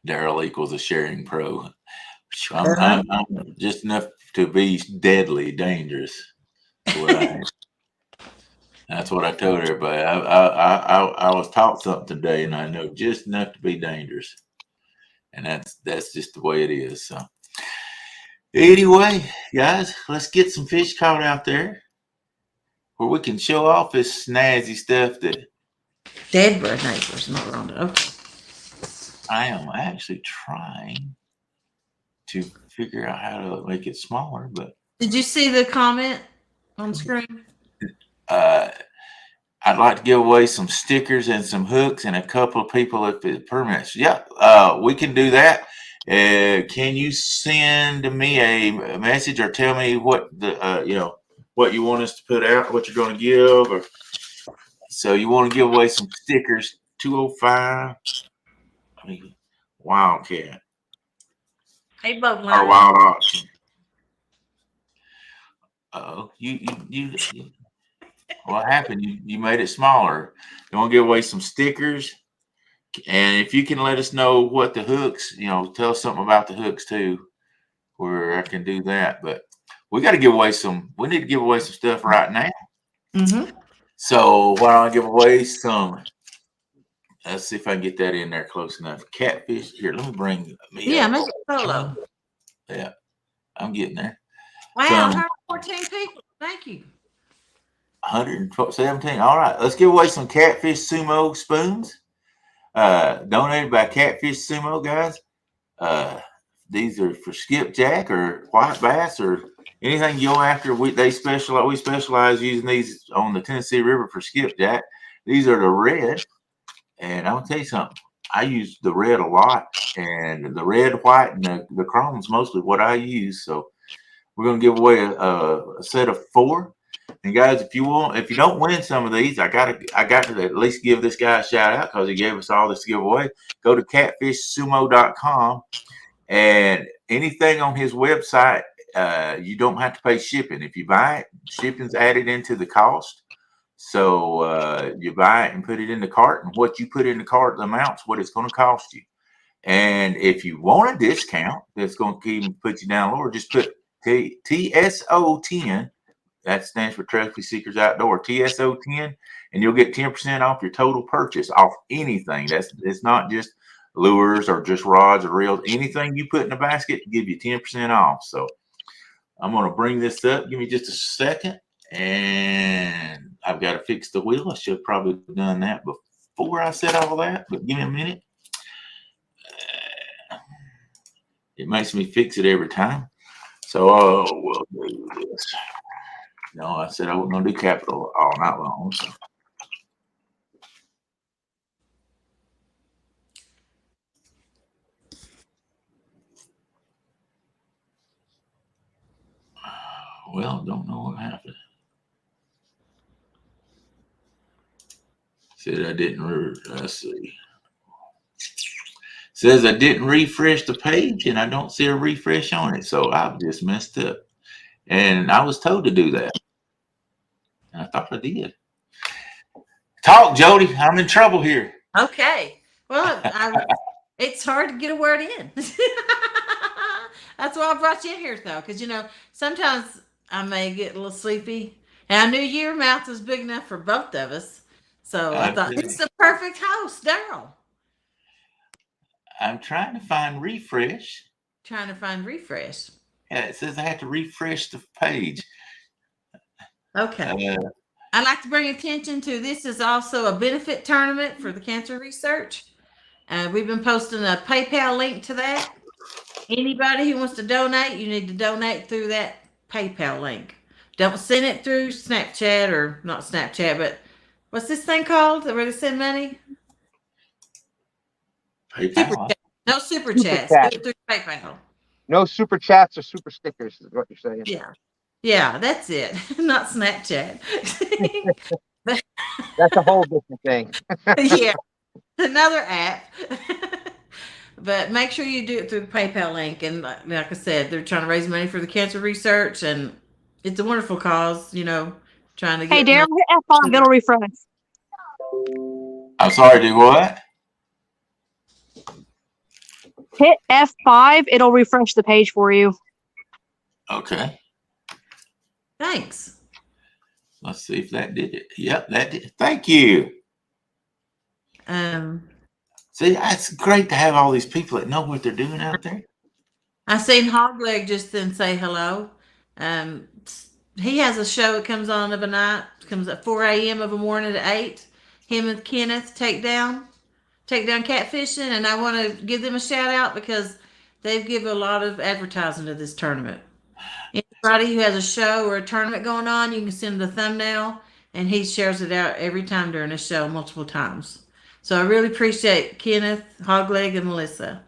Darrell equals a sharing pro. I'm just enough to be deadly dangerous. That's what I told everybody. I was taught something today, and I know just enough to be dangerous, and that's just the way it is. So anyway, guys, let's get some fish caught out there where we can show off this snazzy stuff that Deborah Neighbors, not Rhonda. Okay. I am actually trying to figure out how to make it smaller, but did you see the comment on screen? I'd like to give away some stickers and some hooks and a couple of people if it permits. Yeah, we can do that. Can you send me a message or tell me what the what you want us to put out, what you're going to give? Or so you want to give away some stickers? 205. Wildcat. Hey, Bob. Or wild auction. You what happened? You made it smaller. You want to give away some stickers, and if you can let us know what the hooks, tell us something about the hooks too, where I can do that. But we got to give away some. We need to give away some stuff right now. Mm-hmm. So why don't I give away some? Let's see if I can get that in there close enough. Catfish. Here, let me bring me. Yeah, make it solo. Yeah, I'm getting there. Wow, 114 people. Thank you. 117. All right, let's give away some Catfish Sumo spoons. Donated by Catfish Sumo, guys. These are for skipjack or white bass or anything you go after. We specialize using these on the Tennessee River for skipjack. These are the red. And I'm gonna tell you something. I use the red a lot, and the red, white, and the chrome is mostly what I use. So we're gonna give away a set of 4. And guys, if you don't win some of these, I got to at least give this guy a shout out because he gave us all this giveaway. Go to catfishsumo.com, and anything on his website, you don't have to pay shipping. If you buy it, shipping's added into the cost. So you buy it and put it in the cart, and what you put in the cart amounts what it's going to cost you. And if you want a discount that's going to even put you down lower, just put TSO10 That stands for Trophy Seekers Outdoor, TSO10, and you'll get 10% off your total purchase off anything. It's not just lures or just rods or reels. Anything you put in a basket, give you 10% off. So I'm going to bring this up. Give me just a second. And I've got to fix the wheel. I should have probably done that before I said all that, but give me a minute. It makes me fix it every time. So we'll do this. No, I said I wasn't going to do capital all night long. So. Well, don't know what happened. Said I didn't, let's see. Says I didn't refresh the page and I don't see a refresh on it. So I've just messed up. And I was told to do that. I thought I did. Talk, Jody. I'm in trouble here. Okay. Well, it's hard to get a word in. That's why I brought you in here, though, because, sometimes I may get a little sleepy. And I knew your mouth was big enough for both of us. So I thought, it's the perfect host, Darrell. I'm trying to find refresh. Trying to find refresh. Yeah, it says I have to refresh the page. Okay. I'd like to bring attention to this is also a benefit tournament for the cancer research. We've been posting a PayPal link to that. Anybody who wants to donate, you need to donate through that PayPal link. Don't send it through Snapchat or not Snapchat, but what's this thing called? Where they send money? PayPal. No super chats. Chat. Do it through PayPal. No super chats or super stickers is what you're saying. Yeah, that's it. Not Snapchat. That's a whole different thing. Yeah, another app. But make sure you do it through the PayPal link. And like I said, they're trying to raise money for the cancer research, and it's a wonderful cause. Trying to get. Hey, Darrell, hit F5. It'll refresh. I'm sorry, do what? Hit F5. It'll refresh the page for you. Okay. Thanks. Let's see if that did it. Yep, that did. Thank you. See, it's great to have all these people that know what they're doing out there. I seen Hogleg just then say hello. He has a show that comes on of a night. Comes at 4 a.m. of a morning to 8. Him and Kenneth take down catfishing, and I want to give them a shout out because they've given a lot of advertising to this tournament. Anybody who has a show or a tournament going on, you can send the thumbnail, and he shares it out every time during the show multiple times. So I really appreciate Kenneth, Hogleg, and Melissa.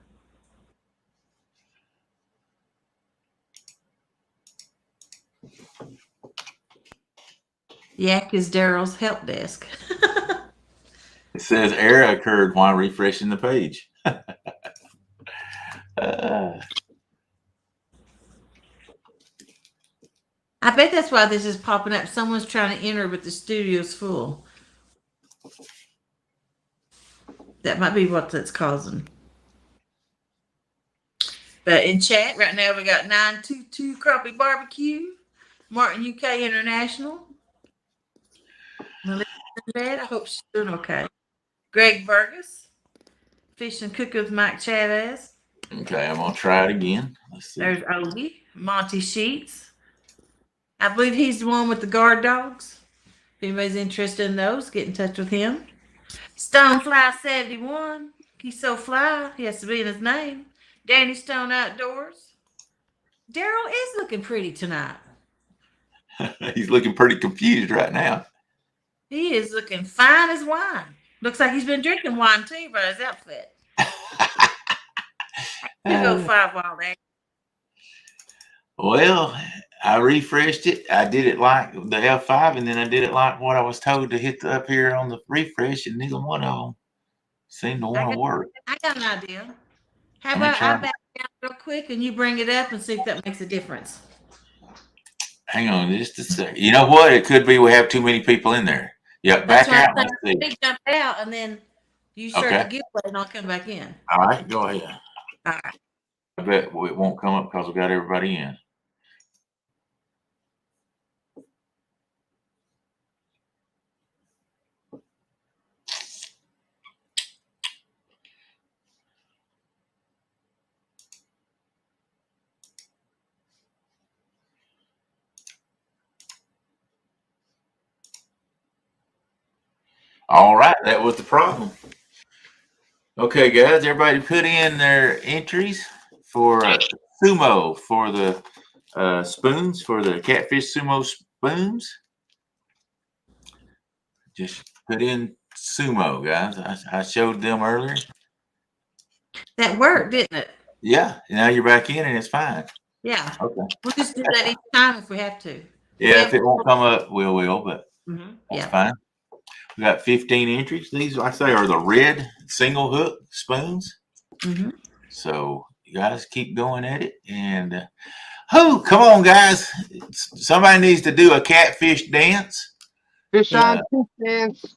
Yak is Darrell's help desk. It says error occurred while refreshing the page. I bet that's why this is popping up. Someone's trying to enter, but the studio's full. That might be what that's causing. But in chat right now, we got 922 Crappie Barbecue, Martin UK International. Melissa Bed, I hope she's doing okay. Greg Burgess, Fish and Cook with Mike Chavez. Okay, I'm gonna try it again. Let's see. There's Ogie, Monty Sheets. I believe he's the one with the guard dogs. If anybody's interested in those, get in touch with him. Stonefly 71. He's so fly, he has to be in his name. Danny Stone Outdoors. Darrell is looking pretty tonight. He's looking pretty confused right now. He is looking fine as wine. Looks like he's been drinking wine too by his outfit. You go 5 Wild Eggs. Well, I refreshed it. I did it like the F5, and then I did it like what I was told to hit up here on the refresh, and neither one of them seemed to want to work. I got an idea. How about I back down real quick and you bring it up and see if that makes a difference? Hang on just a second. You know what? It could be we have too many people in there. Yeah, back out. Let's see. They jump out, and then you start the giveaway, and I'll come back in. All right, go ahead. All right. I bet it won't come up because we got everybody in. All right, that was the problem. Okay, guys, everybody put in their entries for sumo for the spoons, for the catfish sumo spoons. Just put in sumo, guys. I showed them earlier. That worked, didn't it? Yeah, now you're back in and it's fine. Yeah. Okay. We'll just do that each time if we have to. Yeah, if it won't come up, we will, but that's Yeah. fine. We got 15 entries. These, I say, are the red single hook spoons. So you guys keep going at it. And come on, guys. Somebody needs to do a catfish dance. Fish on, two stands.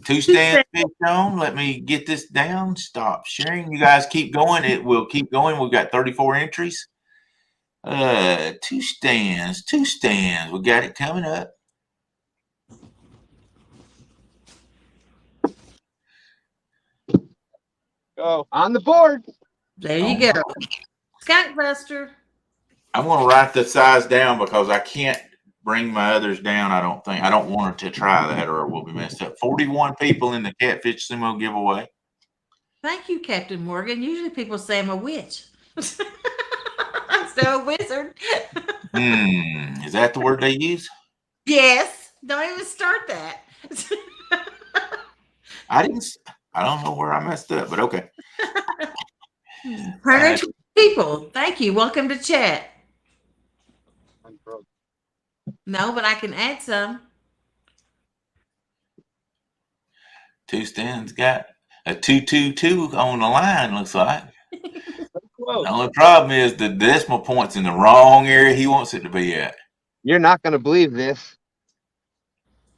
Two stands, fish on. Let me get this down. Stop sharing. You guys keep going. It will keep going. We've got 34 entries. Two stands. We got it coming up. Go on the board. There you go. Skunk Buster. I'm going to write the size down because I can't bring my others down. I don't think. I don't want her to try that or it will be messed up. 41 people in the Catfish Sumo giveaway. Thank you, Captain Morgan. Usually people say I'm a witch. Instead of a wizard. Is that the word they use? Yes. Don't even start that. I don't know where I messed up, but okay. 100 people. Thank you. Welcome to chat. No, but I can add some. Two stands got a 222 on the line, looks like. The only problem is the decimal point's in the wrong area he wants it to be at. You're not going to believe this.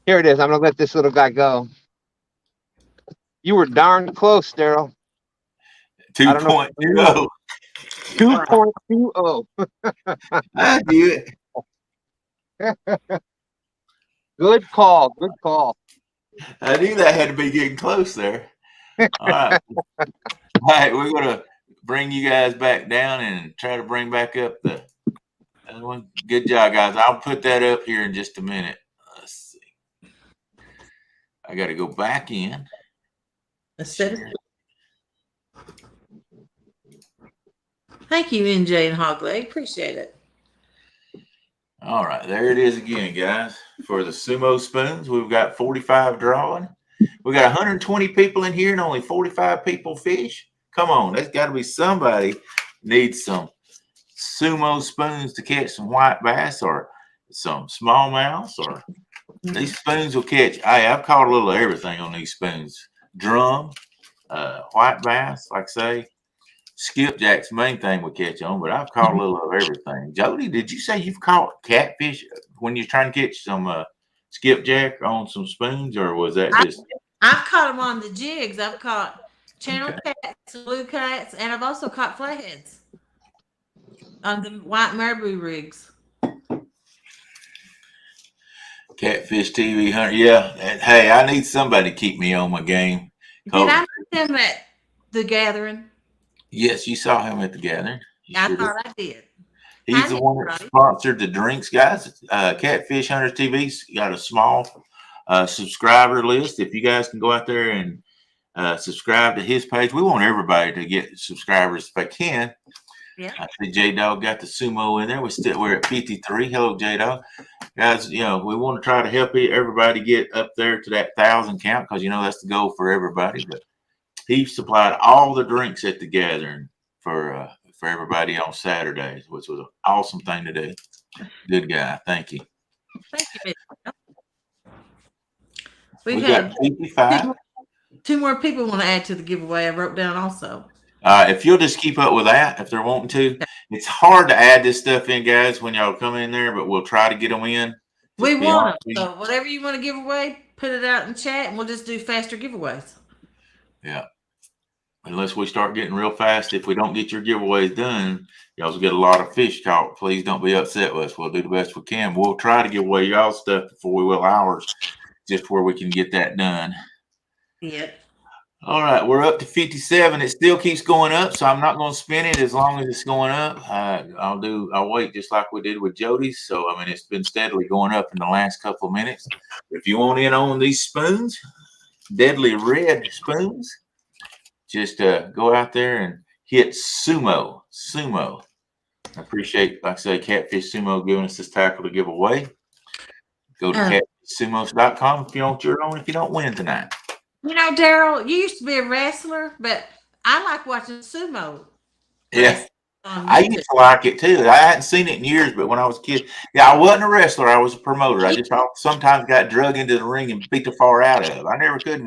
Here it is. I'm going to let this little guy go. You were darn close, Darrell. 2.20. 2.20. I knew it. Good call. Good call. I knew that had to be getting close there. All right. All right, we're going to bring you guys back down and try to bring back up the other one. Good job, guys. I'll put that up here in just a minute. Let's see. I got to go back in. Thank you, NJ and Hogleg. Appreciate it. All right, there it is again, guys. For the sumo spoons, we've got 45 drawing. We got 120 people in here and only 45 people fish. Come on, there's got to be somebody needs some sumo spoons to catch some white bass or some smallmouth, or these spoons will catch. I've caught a little of everything on these spoons. Drum, white bass, like I say. Skipjack's main thing we catch on, but I've caught a little of everything. Jodi, did you say you've caught catfish when you're trying to catch some skipjack on some spoons, or was that just? I've caught them on the jigs. I've caught channel cats, blue cats, and I've also caught flatheads on the white marabou rigs. Catfish TV hunter, yeah. Hey, I need somebody to keep me on my game. Did I meet him at the gathering? Yes, you saw him at the gathering. I thought I did. He's the one that sponsored the drinks, guys. Catfish Hunters TV's got a small subscriber list. If you guys can go out there and subscribe to his page, we want everybody to get subscribers if they can. Yeah. I see J Dog got the sumo in there. We're at 53. Hello, J Dog. Guys, we want to try to help everybody get up there to that 1,000 count because that's the goal for everybody. But he supplied all the drinks at the gathering for everybody on Saturdays, which was an awesome thing to do. Good guy. Thank you. Thank you. We've got 55. Two more people want to add to the giveaway. I wrote down also. If you'll just keep up with that, if they're wanting to. It's hard to add this stuff in, guys, when y'all come in there, but we'll try to get them in. We want them. So whatever you want to give away, put it out in chat, and we'll just do faster giveaways. Yeah. Unless we start getting real fast, if we don't get your giveaways done, y'all will get a lot of fish caught. Please don't be upset with us. We'll do the best we can. We'll try to give away y'all stuff before we will ours, just where we can get that done. Yeah. All right, we're up to 57. It still keeps going up, so I'm not going to spin it as long as it's going up. I'll wait just like we did with Jodi's. So, it's been steadily going up in the last couple of minutes. If you want in on these spoons, deadly red spoons. Just go out there and hit sumo. I appreciate, like I say, Catfish Sumo giving us this tackle to give away. Go to catfishsumos.com if you want your own, if you don't win tonight. You know, Darrell, you used to be a wrestler, but I like watching sumo. Yeah. I used to like it too. I hadn't seen it in years, but when I was a kid, yeah, I wasn't a wrestler. I was a promoter. I just sometimes got drug into the ring and beat the far out of. I never could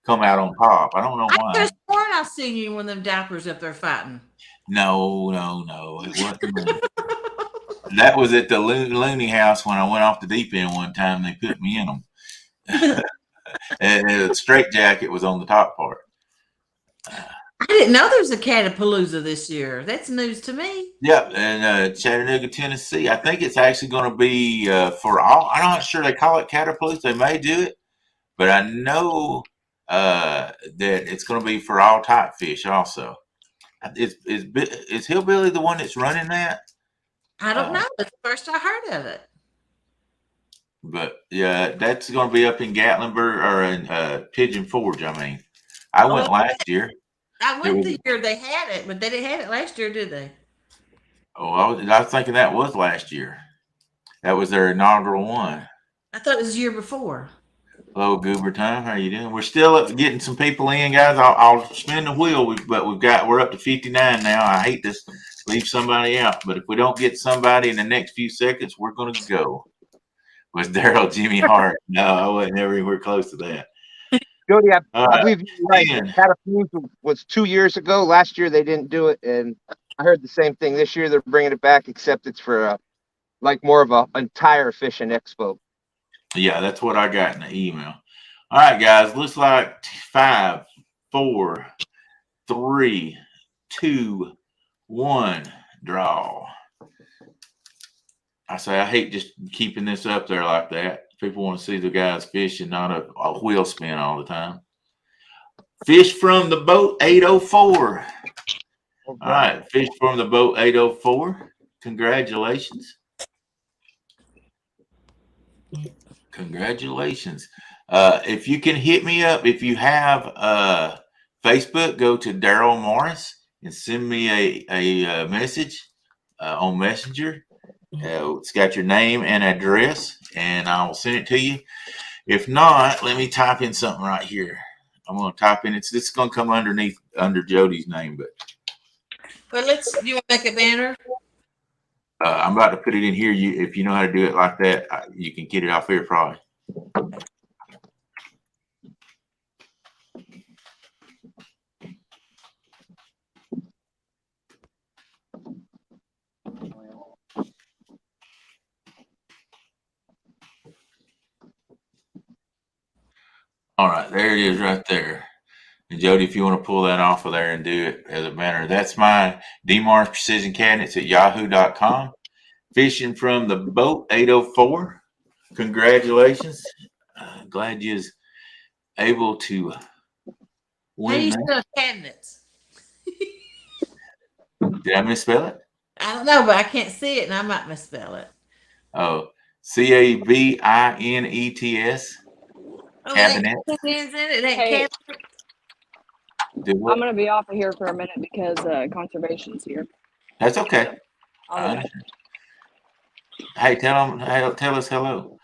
come out on top. I don't know why. I just sworn I seen you in one of them diapers up there fighting. No. It wasn't me. That was at the Looney house when I went off the deep end one time. They put me in them. And the straight jacket was on the top part. I didn't know there was a Catapalooza this year. That's news to me. Yep, and Chattanooga, Tennessee. I think it's actually going to be for all. I'm not sure they call it Catapalooza. They may do it, but I know that it's going to be for all type fish also. Is Hillbilly the one that's running that? I don't know. It's the first I heard of it. But yeah, that's going to be up in Gatlinburg or in Pigeon Forge. I mean, I went last year. I went the year they had it, but they didn't have it last year, did they? Oh, I was thinking that was last year. That was their inaugural one. I thought it was the year before. Hello, Goober Time. How you doing? We're still getting some people in, guys. I'll spin the wheel, but we're up to 59 now. I hate to leave somebody out, but if we don't get somebody in the next few seconds, we're going to go. Was Darrell Jimmy Hart? No, I wasn't anywhere close to that. Jodi, I believe you're right. Catapalooza was 2 years ago. Last year they didn't do it, and I heard the same thing. This year they're bringing it back, except it's for more of a entire fishing expo. Yeah, that's what I got in the email. All right, guys. Looks like 5, 4, 3, 2, 1. Draw. I say I hate just keeping this up there like that. People want to see the guys fishing, not a wheel spin all the time. Fish from the boat 804. All right, fish from the boat 804. Congratulations. Congratulations. If you can hit me up, if you have Facebook, go to Darrell Morris and send me a message on Messenger. It's got your name and address, and I will send it to you. If not, let me type in something right here. I'm going to type in. It's going to come under Jodi's name, but. Well, you want to make a banner? I'm about to put it in here. If you know how to do it like that, you can get it off here probably. All right, there it is right there. And Jodi, if you want to pull that off of there and do it as a banner, that's my DMars Precision Cabinets at yahoo.com. Fishing from the boat 804. Congratulations. Glad you was able to win. How do you spell cabinets? Did I misspell it? I don't know, but I can't see it, and I might misspell it. Oh, Cabinets. Cabinet. Hey, I'm going to be off of here for a minute because conservation's here. That's okay. Hey, tell us hello.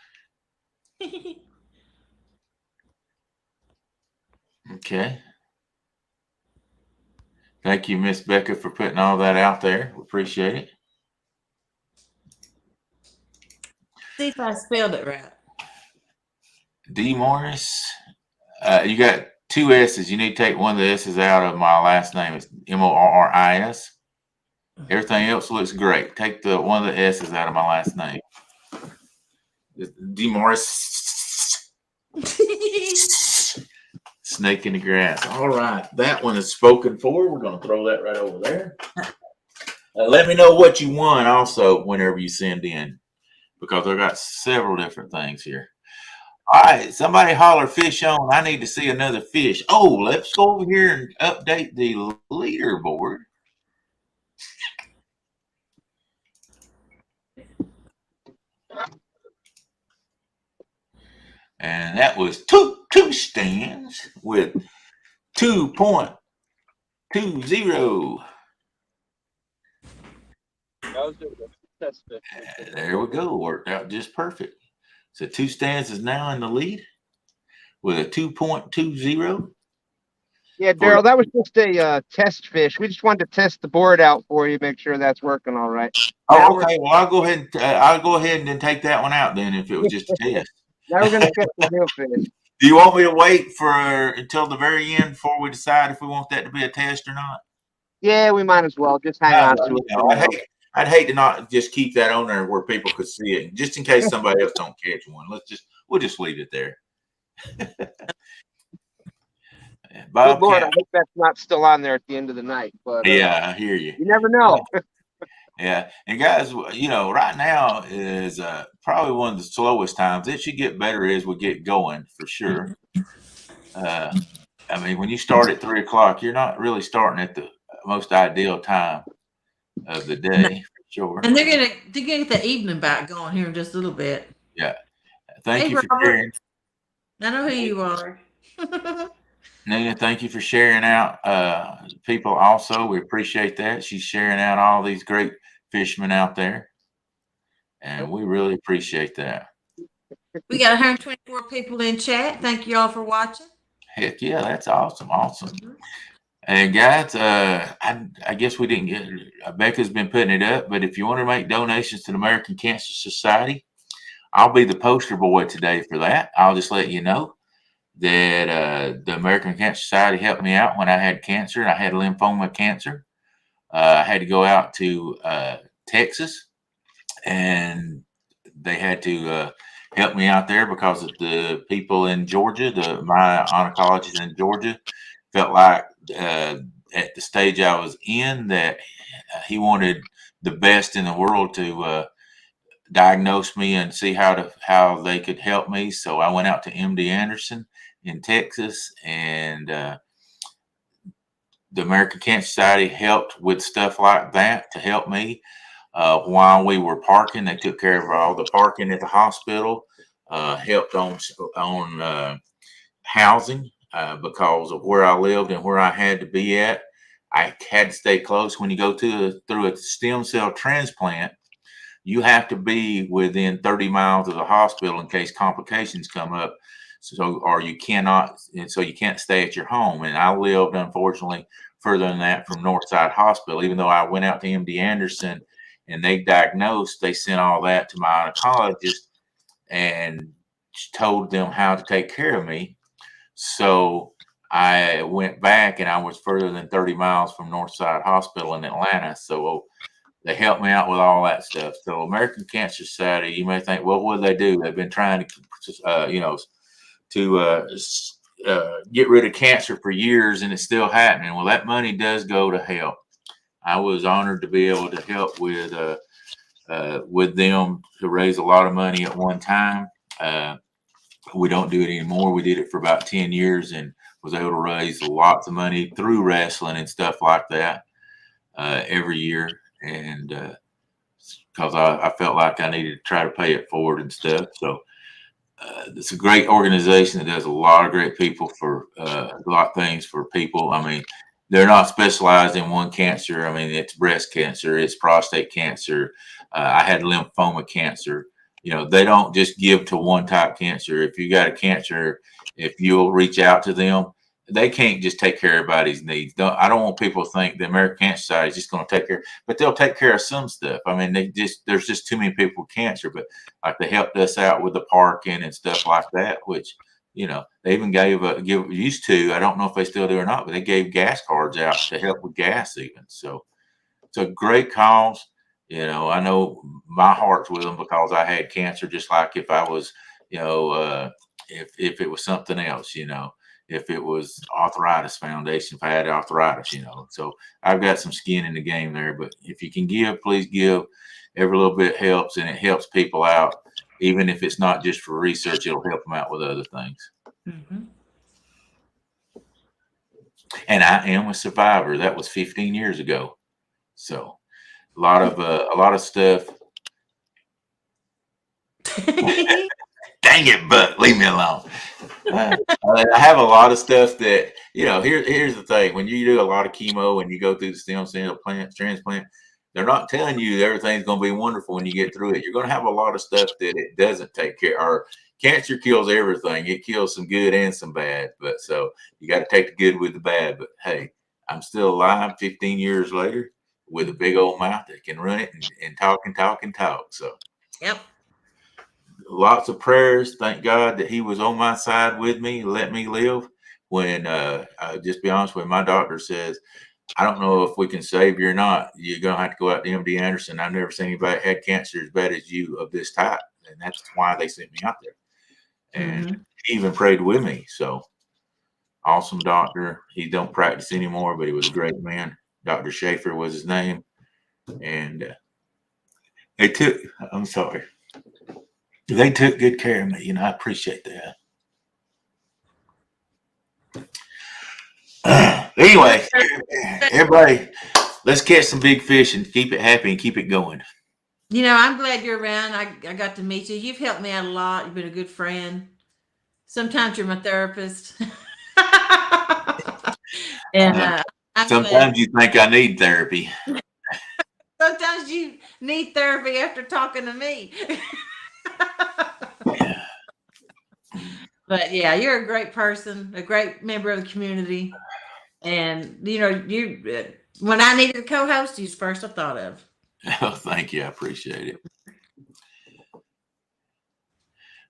Okay. Thank you, Miss Becca, for putting all that out there. We appreciate it. See if I spelled it right. D. Morris. You got 2 S's. You need to take one of the S's out of my last name. It's Morris. Everything else looks great. Take one of the S's out of my last name. D. Morris. Snake in the grass. All right. That one is spoken for. We're going to throw that right over there. Let me know what you won also whenever you send in, because I've got several different things here. All right. Somebody holler fish on. I need to see another fish. Oh, let's go over here and update the leaderboard. And that was two stands. with 2.20. There we go. Worked out just perfect. So 2 stands is now in the lead with a 2.20. Yeah, Darrell, that was just a test fish. We just wanted to test the board out for you, make sure that's working all right. Oh, okay. Well, I'll go ahead and then take that one out then if it was just a test. Now we're gonna check the real fish. Do you want me to wait until the very end before we decide if we want that to be a test or not? Yeah, we might as well just hang on to it. You know, I'd hate to not just keep that on there where people could see it, just in case somebody else don't catch one. We'll just leave it there. Good Lord, I hope that's not still on there at the end of the night. But yeah, I hear you. You never know. Yeah, and guys, you know, right now is probably one of the slowest times. It should get better as we get going, for sure. I mean, when you start at 3 o'clock, you're not really starting at the most ideal time of the day, for sure. And they're gonna get the evening back going here in just a little bit. Yeah. Thank Hey, you for Robert. sharing. I know who you are. Nina, thank you for sharing out people also. We appreciate that. She's sharing out all these great fishermen out there. And we really appreciate that. We got 124 people in chat. Thank you all for watching. Heck yeah, that's awesome. Awesome. And guys, I guess we didn't get Becca's been putting it up, but if you want to make donations to the American Cancer Society, I'll be the poster boy today for that. I'll just let you know that the American Cancer Society helped me out when I had cancer. I had lymphoma cancer. I had to go out to Texas, and they had to help me out there because of the people in Georgia. My oncologist in Georgia felt like at the stage I was in that he wanted the best in the world to diagnose me and see how they could help me. So I went out to MD Anderson in Texas, and the American Cancer Society helped with stuff like that to help me. While we were parking, they took care of all the parking at the hospital, helped on housing because of where I lived and where I had to be at. I had to stay close. When you go through a stem cell transplant, you have to be within 30 miles of the hospital in case complications come up. So you can't stay at your home. And I lived, unfortunately, further than that from Northside Hospital. Even though I went out to MD Anderson and they sent all that to my oncologist and told them how to take care of me. So I went back, and I was further than 30 miles from Northside Hospital in Atlanta. So they helped me out with all that stuff. So American Cancer Society, you may think, well, what do they do? They've been trying to get rid of cancer for years, and it's still happening. Well, that money does go to help. I was honored to be able to help with them to raise a lot of money at one time. We don't do it anymore. We did it for about 10 years and was able to raise lots of money through wrestling and stuff like that every year. And because I felt like I needed to try to pay it forward and stuff. So it's a great organization that does a lot of great people for a lot of things for people. I mean, they're not specialized in one cancer. I mean, it's breast cancer, it's prostate cancer. I had lymphoma cancer. You know, they don't just give to one type cancer. If you got a cancer, if you'll reach out to them, they can't just take care of everybody's needs. I don't want people to think the American Cancer Society is just going to take care, but they'll take care of some stuff. I mean, there's just too many people with cancer, but like they helped us out with the parking and stuff like that, which, you know, they even used to, I don't know if they still do or not, but they gave gas cards out to help with gas even. So it's a great cause. You know, I know my heart's with them because I had cancer, just like if I was, you know, if it was something else, you know, if it was Arthritis Foundation, if I had arthritis, you know. So I've got some skin in the game there. But if you can give, please give. Every little bit helps, and it helps people out. Even if it's not just for research, it'll help them out with other things. Mm-hmm. And I am a survivor. That was 15 years ago. So a lot of stuff. Dang it, Buck, leave me alone. I have a lot of stuff that, here's the thing. When you do a lot of chemo and you go through the stem cell transplant, they're not telling you everything's going to be wonderful when you get through it. You're going to have a lot of stuff that it doesn't take care of. Cancer kills everything. It kills some good and some bad. But so you got to take the good with the bad. But hey, I'm still alive 15 years later with a big old mouth that can run it and talk and talk and talk. So, yep. Lots of prayers. Thank God that he was on my side with me, let me live. When, just be honest with you, my doctor says, I don't know if we can save you or not. You're going to have to go out to MD Anderson. I've never seen anybody that had cancer as bad as you of this type. And that's why they sent me out there. And he even prayed with me. So awesome doctor. He don't practice anymore, but he was a great man. Dr. Schaefer was his name. And they took good care of me. I appreciate that. Anyway, everybody, let's catch some big fish and keep it happy and keep it going. I'm glad you're around. I got to meet you. You've helped me out a lot. You've been a good friend. Sometimes you're my therapist. And sometimes you think I need therapy. Sometimes you need therapy after talking to me. But yeah, you're a great person, a great member of the community. And, you when I needed a co-host, you're first I thought of. Oh, thank you. I appreciate it.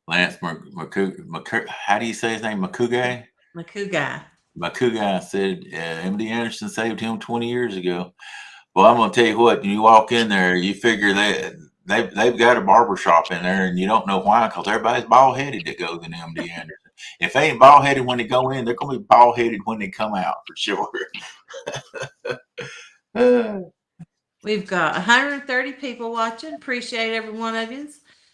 Lance how do you say his name? Makugai? Makugai said MD Anderson saved him 20 years ago. Well, I'm going to tell you what, you walk in there, you figure that they've got a barber shop in there and you don't know why, because everybody's bald headed that goes in MD Anderson. If they ain't bald headed when they go in, they're going to be bald headed when they come out for sure. We've got 130 people watching. Appreciate every one of you.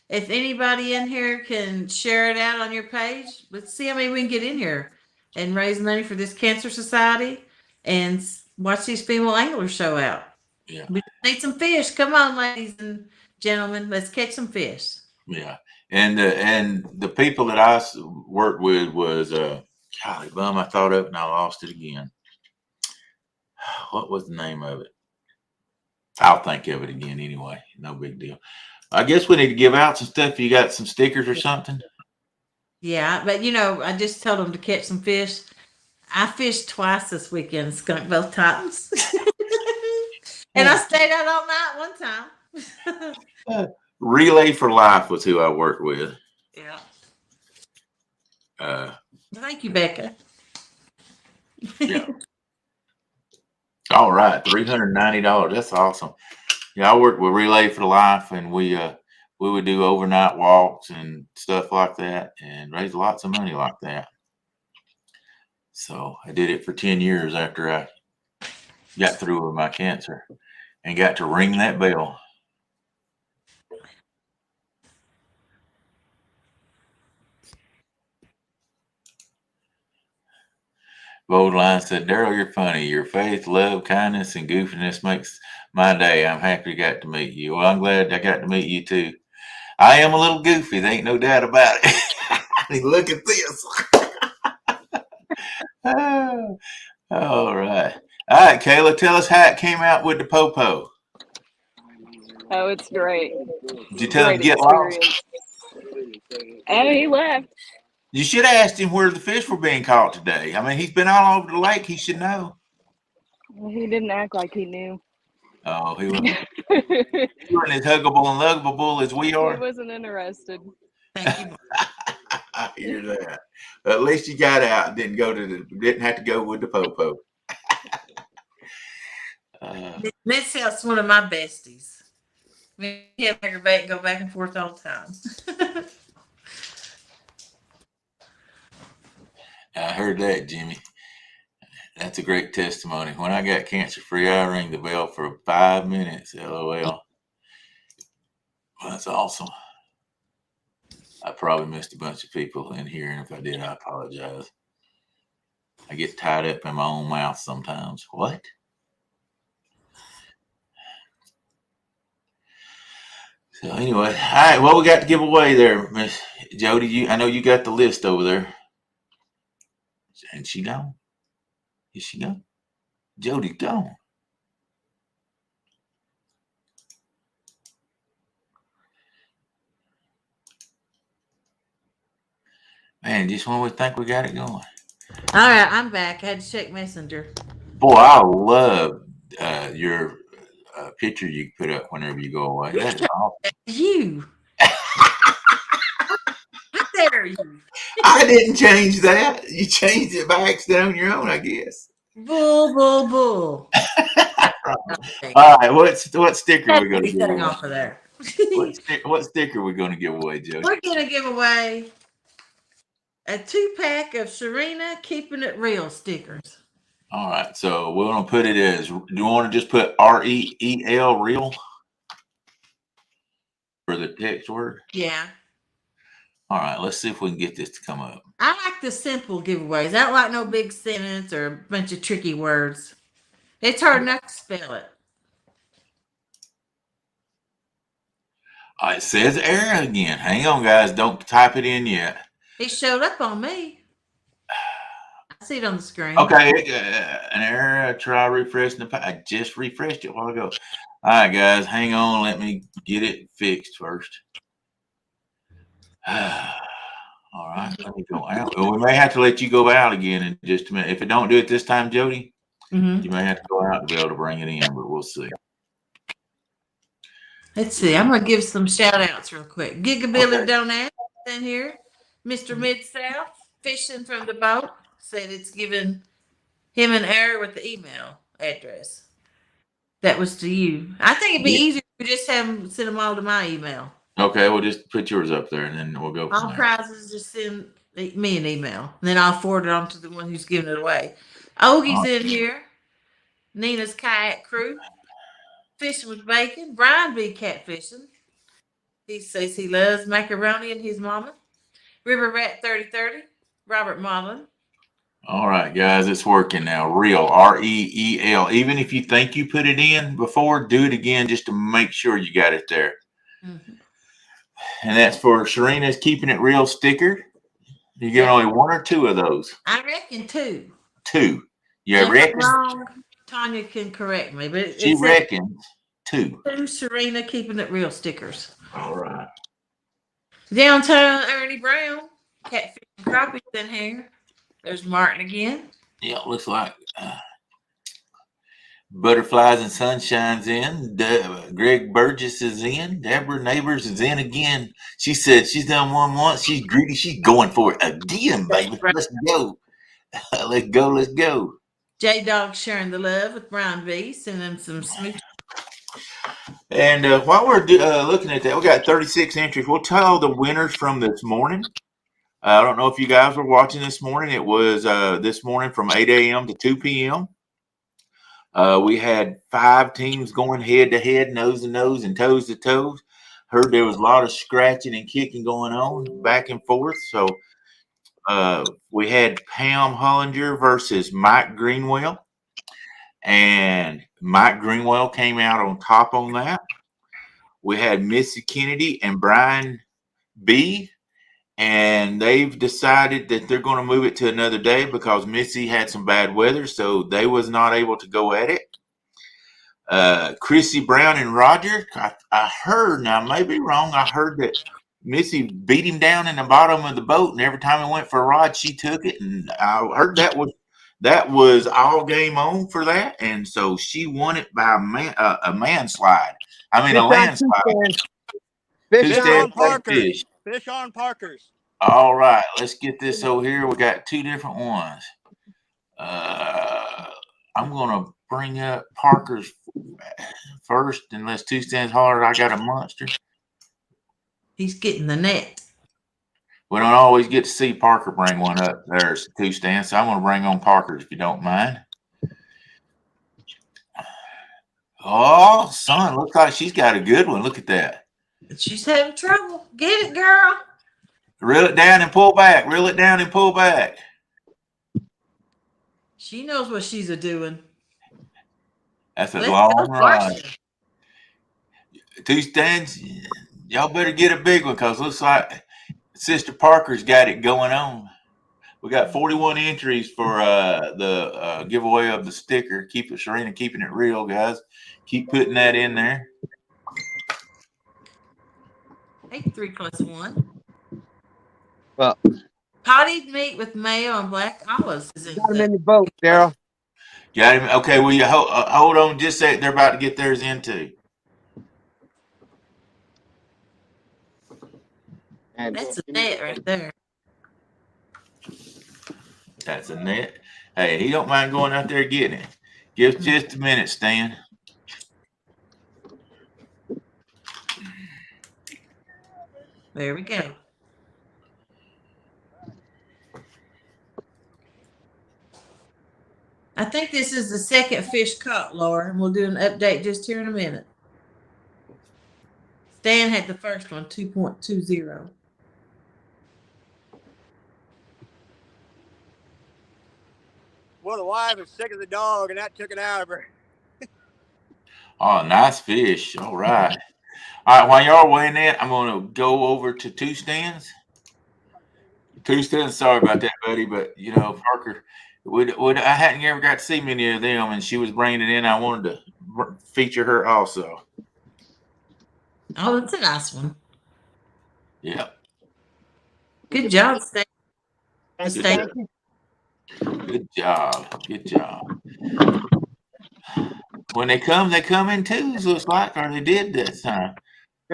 If anybody in here can share it out on your page, let's see how many we can get in here and raise money for this cancer society and watch these female anglers show out. Yeah. We need some fish. Come on, ladies and gentlemen, let's catch some fish. Yeah. And the people that I worked with was golly bum, I thought of it and I lost it again. What was the name of it? I'll think of it again anyway. No big deal. I guess we need to give out some stuff. You got some stickers or something? Yeah, but I just told them to catch some fish. I fished twice this weekend, skunk both times. And I stayed out all night one time. Relay for Life was who I worked with. Yeah. Thank you, Becca. Yeah. All right, $390. That's awesome. Yeah, I worked with Relay for Life, and we would do overnight walks and stuff like that, and raise lots of money like that. So I did it for 10 years after I got through with my cancer and got to ring that bell. Bold Line said, Darrell, you're funny. Your faith, love, kindness, and goofiness makes my day. I'm happy I got to meet you. Well, I'm glad I got to meet you too. I am a little goofy. There ain't no doubt about it. I mean, look at this. All right. All right, Kayla, tell us how it came out with the popo. Oh, it's great. Did you tell him to get lost? Oh, he left. You should have asked him where the fish were being caught today. I mean, he's been all over the lake. He should know. He didn't act like he knew. Oh, he wasn't as huggable and lovable as we are. He wasn't interested. Thank you. I hear that. At least you got out. Didn't have to go with the popo. This helps one of my besties. We have aggravate and go back and forth all the time. I heard that, Jimmy. That's a great testimony. When I got cancer free, I rang the bell for 5 minutes. LOL. That's awesome. I probably missed a bunch of people in here, and if I did, I apologize. I get tied up in my own mouth sometimes. What? So anyway, all right. What we got to give away there, Miss Jody? I know you got the list over there. And she gone? Is she gone? Jody gone. Man, just when we think we got it going. All right, I'm back. I had to check Messenger. Boy, I love your picture you put up whenever you go away. That is awesome. You. How dare you? I didn't change that. You changed it by accident on your own, I guess. Bull, bull, bull. All right, what sticker are we going to give away? Off of there. What sticker are we going to give away, Joe? We're going to give away a 2-pack of Serena Keeping It Real stickers. All right, so we're going to put it as, do you want to just put REEL, real? For the text word? Yeah. All right, let's see if we can get this to come up. I like the simple giveaways. I don't like no big sentence or a bunch of tricky words. It's hard enough to spell it. It says error again. Hang on, guys. Don't type it in yet. It showed up on me. I see it on the screen. Okay, an error. Try refreshing the page. I just refreshed it a while ago. All right, guys, hang on. Let me get it fixed first. All right, let me go out. Well, we may have to let you go out again in just a minute. If it don't do it this time, Jody, you may have to go out to be able to bring it in, but we'll see. Let's see. I'm going to give some shout outs real quick. Gigabilly Donat in here. Mr. Mid-South, fishing from the boat, said it's given him an error with the email address. That was to you. I think it'd be easier if we just have them send them all to my email. Okay, we'll just put yours up there and then we'll go from All there. prizes, just send me an email. And then I'll forward it on to the one who's giving it away. Ogie's in here. Nina's Kayak Crew. Fishing with Bacon. Brian B. Catfishing. He says he loves macaroni and his mama. River Rat 3030. Robert Marlin. All right, guys, it's working now. Real, REEL. Even if you think you put it in before, do it again just to make sure you got it there. Mm-hmm. And that's for Serena's Keeping It Real sticker. You get only one or two of those? I reckon 2. 2. You If reckon? I'm wrong, Tanya can correct me, but She reckons 2. 2 Serena Keeping It Real stickers. All right. Downtown Ernie Brown, Catfish and Crappies in here. There's Martin again. Yeah, it looks like Butterflies and Sunshine's in. Greg Burgess is in. Deborah Neighbors is in again. She said she's done one once. She's greedy. She's going for it again, baby. Let's go. Let's go. Let's go. J Dog sharing the love with Brian B. Sending him some smooch. And while we're looking at that, we got 36 entries. We'll tell the winners from this morning. I don't know if you guys were watching this morning. It was this morning from 8 a.m. to 2 p.m. We had 5 teams going head to head, nose to nose, and toes to toes. Heard there was a lot of scratching and kicking going on back and forth. So we had Pam Hollinger versus Mike Greenwell. And Mike Greenwell came out on top on that. We had Missy Kennedy and Brian B. And they've decided that they're going to move it to another day because Missy had some bad weather, so they was not able to go at it. Chrissy Brown and Roger, I heard, now I may be wrong, I heard that Missy beat him down in the bottom of the boat, and every time he went for a rod, she took it, and I heard that was all game on for that, and so she won it by a manslide. I mean, a landslide. Fish on Parkers. Fish on Parkers. All right, let's get this over here. We got 2 different ones. I'm going to bring up Parker's first, unless 2 stands hard. I got a monster. He's getting the net. We don't always get to see Parker bring one up. There's 2 stands, so I'm going to bring on Parker's if you don't mind. Oh, son, looks like she's got a good one. Look at that. She's having trouble. Get it, girl. Reel it down and pull back. Reel it down and pull back. She knows what she's doing. That's a long ride. 2 stands. y'all better get a big one because looks like Sister Parker's got it going on. We got 41 entries for the giveaway of the sticker. Keep it, Serena, keeping it real, guys. Keep putting that in there. Hey, 3 + 1. Well, Potted meat with mayo and black olives is in got him the. in the boat, Darrell. Got him. Okay, well, you hold on just a sec. They're about to get theirs in too. And That's a net right there. That's a net. Hey, he don't mind going out there getting it. Give just a minute, Stan. There we go. I think this is the second fish caught, Laura, and we'll do an update just here in a minute. Stan had the first one, 2.20. Well, the wife is sick of the dog, and that took it out of her. Oh, nice fish. All right. All right, while y'all weighing that, I'm going to go over to 2 stands. 2 stands, sorry about that, buddy, but, you know, Parker, I hadn't ever got to see many of them, and she was bringing it in. I wanted to feature her also. Oh, that's a nice one. Yeah. Good job, Stan. Good job. Good job. When they come in twos, looks like, or they did this time.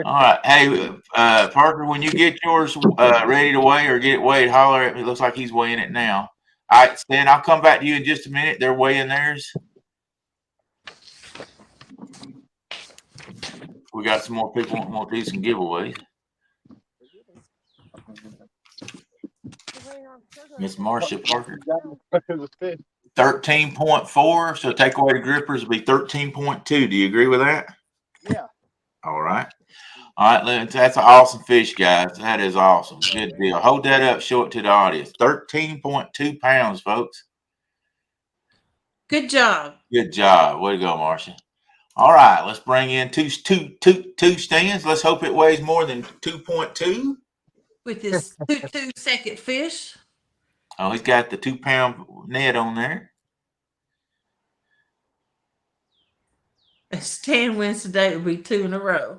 All right. Hey, Parker, when you get yours ready to weigh or get it weighed, holler at me. It looks like he's weighing it now. All right, Stan, I'll come back to you in just a minute. They're weighing theirs. We got some more people wanting more decent giveaways. Miss Marcia Parker. 13.4. So take away the grippers will be 13.2. Do you agree with that? Yeah. All right. All right, that's an awesome fish, guys. That is awesome. Good deal. Hold that up, show it to the audience. 13.2 pounds, folks. Good job. Good job. Way to go, Marcia. All right, let's bring in two stands. Let's hope it weighs more than 2.2. With this 2-2-second fish. Oh, he's got the 2-pound net on there. If Stan wins today, it'll be 2 in a row.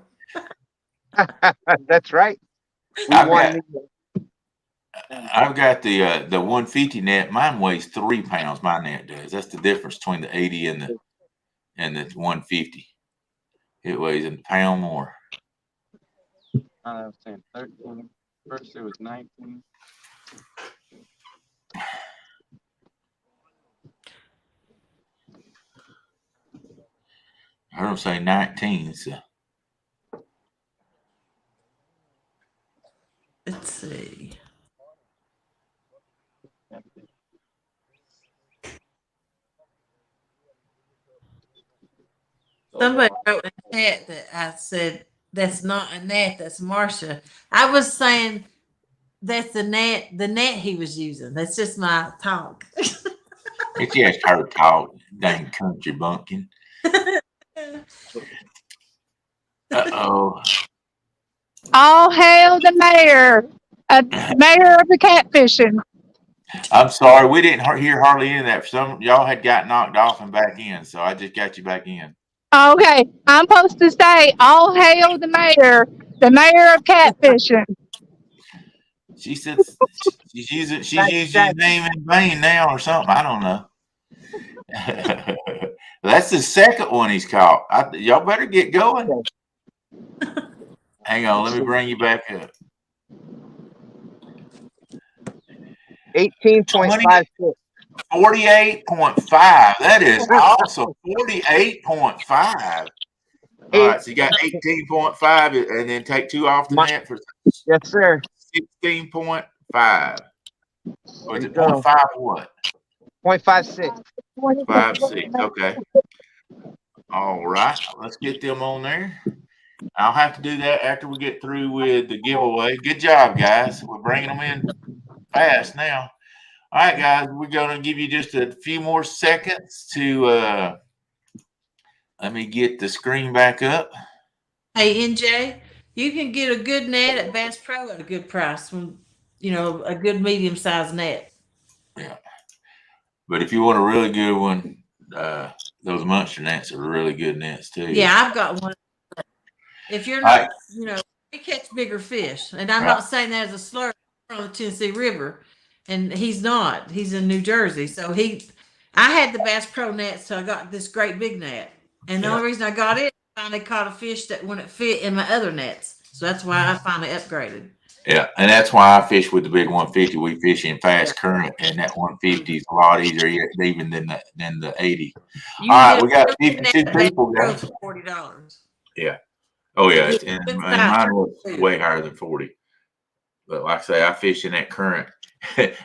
That's right. I've got the 150 net. Mine weighs 3 pounds. My net does. That's the difference between the 80 and the 150. It weighs a pound more. I was saying 13. First it was 19. I heard him say 19. So. Let's see. Somebody wrote in the chat that I said that's not a net, that's Marcia. I was saying that's the net he was using. That's just my talk. It's just her talk, dang country bumpkin. Uh-oh. All hail the mayor, mayor of the catfishing. I'm sorry, we didn't hear hardly any of that. Some y'all had got knocked off and back in, so I just got you back in. Okay, I'm supposed to say all hail the mayor of catfishing. She said she's using his name in vain now or something. I don't know. That's the second one he's caught. Y'all better get going. Hang on, let me bring you back up. 18.56. 48.5. That is awesome. 48.5. All right, so you got 18.5 and then take 2 off the net for yes, sir. 16.5. Or is it 0.5 or what? 0.56. 5.6. Okay. All right. Let's get them on there. I'll have to do that after we get through with the giveaway. Good job, guys. We're bringing them in fast now. All right, guys. We're going to give you just a few more seconds to let me get the screen back up. Hey, NJ, You can get a good net at Bass Pro at a good price. When a good medium sized net. Yeah. But if you want a really good one, those monster nets are really good nets too. Yeah, I've got one. If you're I, not, we catch bigger fish, and I'm right. not saying that as a slur on the Tennessee River, and he's not. He's in New Jersey, so I had the Bass Pro net, so I got this great big net, and the only reason I got it, I finally caught a fish that wouldn't fit in my other nets, so that's why I finally upgraded. Yeah, and that's why I fish with the big 150. We fish in fast current, and that 150 is a lot easier even than the 80. All right, we got 52 people, guys. $40. Yeah. Oh yeah, and mine was way higher than 40. But like I say, I fish in that current.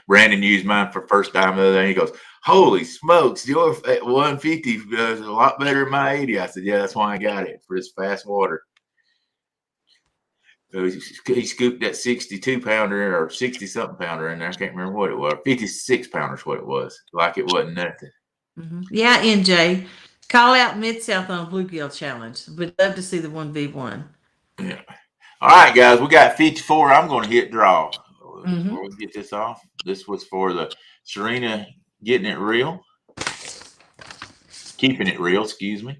Brandon used mine for first time the other day. He goes, "Holy smokes, your 150 is a lot better than my 80." I said, "Yeah, that's why I got it, for this fast water." So he scooped that 62 pounder or 60 something pounder in there. I can't remember what it was. 56 pounder is what it was. Like it wasn't nothing. Mm-hmm. Yeah, NJ, call out Mid South on a bluegill challenge. We'd love to see the 1v1. Yeah. All right, guys, we got 54. I'm going to hit draw. Mm-hmm. Before we get this off, this was for the Serena getting it real, keeping it real. Excuse me.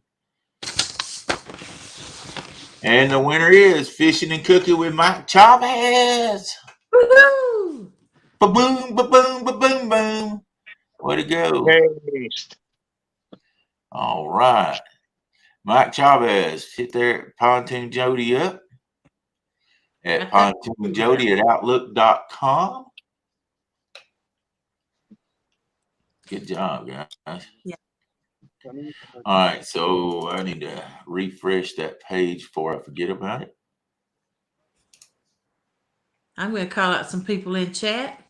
And the winner is Fishing and Cooking with Mike Chavez. Woo-hoo! Ba-boom, ba-boom, ba-boom, boom. Way to go. Taste. All right. Mike Chavez, hit there, Pontoon Jodi up at pontoonjodi@outlook.com. Good job, guys. Yeah. All right, so I need to refresh that page before I forget about it. I'm going to call out some people in chat.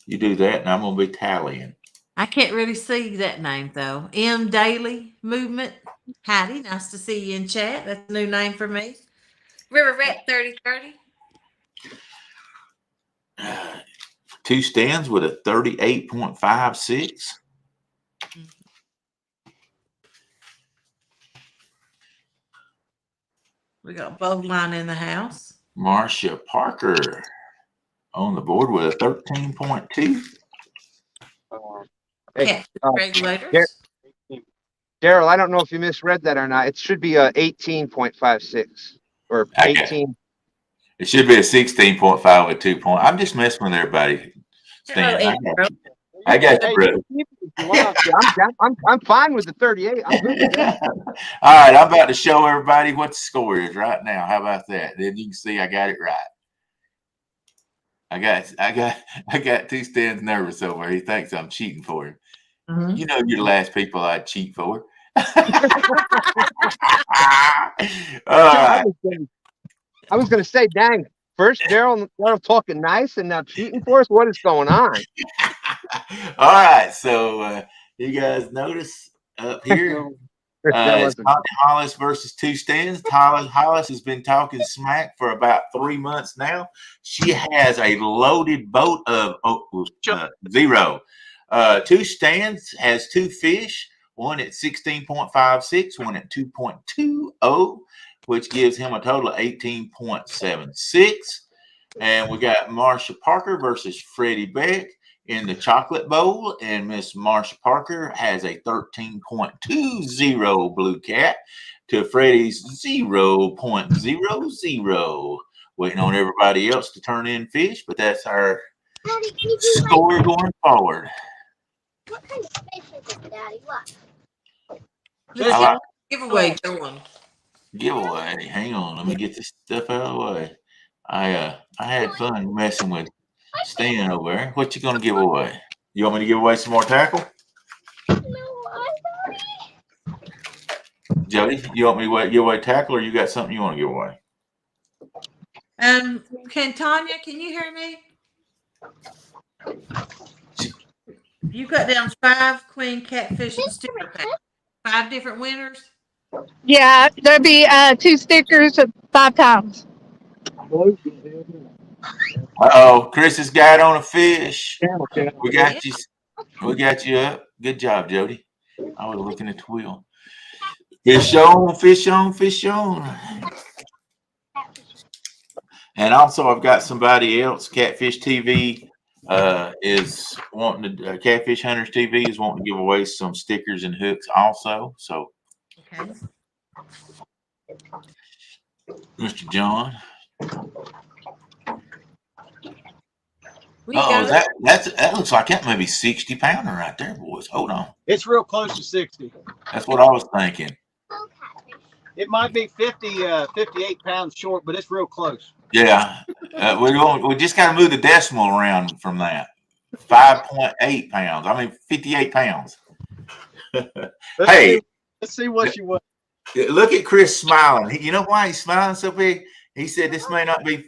You do that, and I'm going to be tallying. I can't really see that name, though. M. Daily Movement. Howdy, nice to see you in chat. That's a new name for me. River Rat 3030. 2 stands with a 38.56. We got Bowline in the house. Marcia Parker on the board with a 13.2. Hey, regulators. Darrell, I don't know if you misread that or not. It should be a 18.56 or 18. It should be a 16.5 with 2 points. I'm just messing with everybody. Stan, I got you, brother. I'm fine with the 38. I'm good with that. All right, I'm about to show everybody what the score is right now. How about that? Then you can see I got it right. I got 2 stands nervous over. He thinks I'm cheating for him. Mm-hmm. You know, you're the last people I'd cheat for. All right. I was going to say, dang, first Darrell talking nice and now cheating for us. What is going on? All right, so you guys notice up here, it's Connie Hollis versus 2 stands. Hollis has been talking smack for about 3 months now. She has a loaded boat of 0. 2 stands has 2 fish, one at 16.56, one at 2.20, which gives him a total of 18.76. And we got Marcia Parker versus Freddie Beck in the chocolate bowl, and Miss Marcia Parker has a 13.20 blue cat to Freddie's 0.00. Waiting on everybody else to turn in fish, but that's our score going forward. What kind of fish is it, Daddy? What? Giveaway going. Giveaway. Hang on, let me get this stuff out of the way. I had fun messing with Stan over there. What you gonna give away? You want me to give away some more tackle? Jodi, you want me to give away tackle, or you got something you want to give away? Tanya, can you hear me? You got down 5 queen catfish and sticker packs. 5 different winners. Yeah, there'll be 2 stickers 5 times. Uh-oh, Chris has got on a fish. We got you. We got you up. Good job, Jodi. I was looking at the wheel. Fish on, fish on, fish on. And also, I've got somebody else, Catfish TV, is wanting to, Catfish Hunters TV is wanting to give away some stickers and hooks also. So, Okay. Mr. John. We Oh, got that looks like that may be 60 pounder right there, boys. Hold on. It's real close to 60. That's what I was thinking. It might be 58 pounds short, but it's real close. Yeah, we just got to move the decimal around from that. 5.8 pounds. I mean, 58 pounds. Hey, let's see what you want. Look at Chris smiling. You know why he's smiling so big? He said this may not be,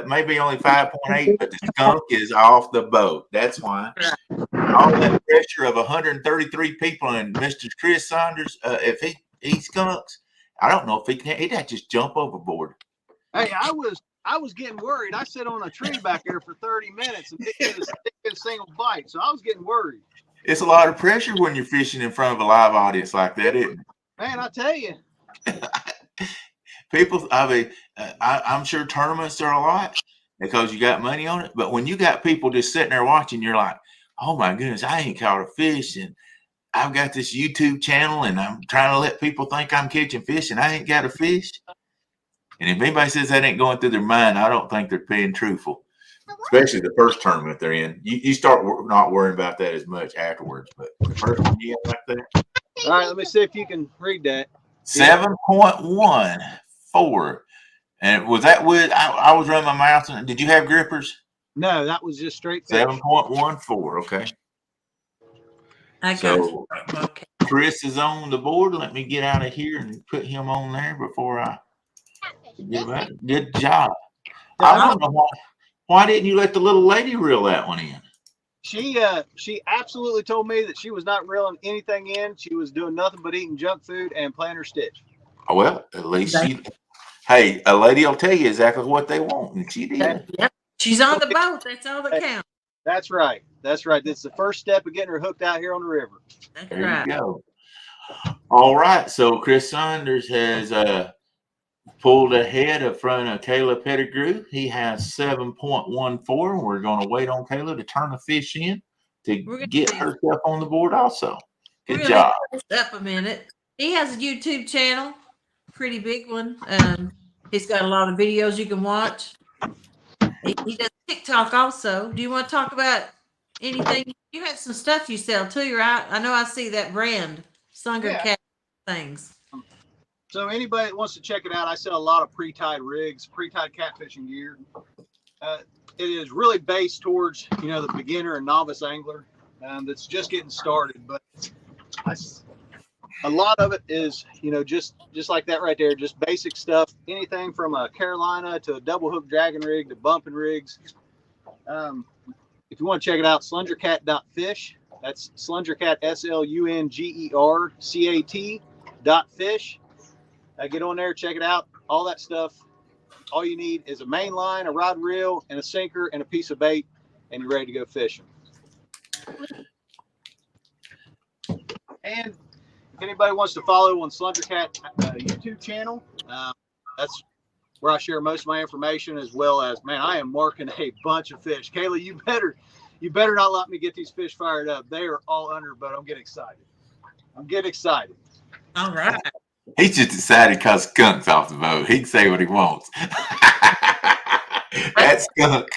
maybe only 5.8, but the skunk is off the boat. That's why. All that pressure of 133 people and Mr. Chris Saunders, if he skunks, I don't know if he can. He'd have to just jump overboard. Hey, I was getting worried. I sat on a tree back there for 30 minutes and didn't get a single bite, so I was getting worried. It's a lot of pressure when you're fishing in front of a live audience like that, isn't it? Man, I tell you. People, I mean, I'm sure tournaments are a lot because you got money on it. But when you got people just sitting there watching, you're like, oh my goodness, I ain't caught a fish. And I've got this YouTube channel and I'm trying to let people think I'm catching fish and I ain't got a fish. And if anybody says that ain't going through their mind, I don't think they're being truthful, especially the first tournament they're in. You start not worrying about that as much afterwards. But the first one you get like that. All right, let me see if you can read that. 7.14. And was that with, I was running my mouth. Did you have grippers? No, that was just straight fish. 7.14. Okay. I got so okay. Chris is on the board. Let me get out of here and put him on there before I get back. Good job. I don't know why didn't you let the little lady reel that one in? She absolutely told me that she was not reeling anything in. She was doing nothing but eating junk food and playing her stitch. Oh, well, at least hey, a lady will tell you exactly what they want, and she did. Yep. She's on the boat. That's all that counts. That's right. That's right. That's the first step of getting her hooked out here on the river. That's there right. You go. All right. So Chris Saunders has pulled ahead in front of Kayla Pettigrew. He has 7.14. We're going to wait on Kayla to turn the fish in to get herself on the board also. Good job. Up a minute. He has a YouTube channel, pretty big one. He's got a lot of videos you can watch. He does TikTok also. Do you want to talk about anything? You have some stuff you sell too, right? I know I see that brand, Sunger Cat things. So anybody that wants to check it out, I sell a lot of pre-tied rigs, pre-tied catfishing gear. It is really based towards, the beginner and novice angler that's just getting started. But a lot of it is, just like that right there, just basic stuff. Anything from a Carolina to a double hook dragon rig to bumping rigs. If you want to check it out, slungercat.fish. That's slungercat, SLUNGERCAT.fish. Get on there, check it out. All that stuff. All you need is a main line, a rod and reel, and a sinker and a piece of bait, and you're ready to go fishing. And if anybody wants to follow on Slungercat YouTube channel, that's where I share most of my information, as well as, man, I am marking a bunch of fish. Kayla, you better not let me get these fish fired up. They are all under, but I'm getting excited. All right. He's just excited because skunk's off the boat. He can say what he wants. That skunk.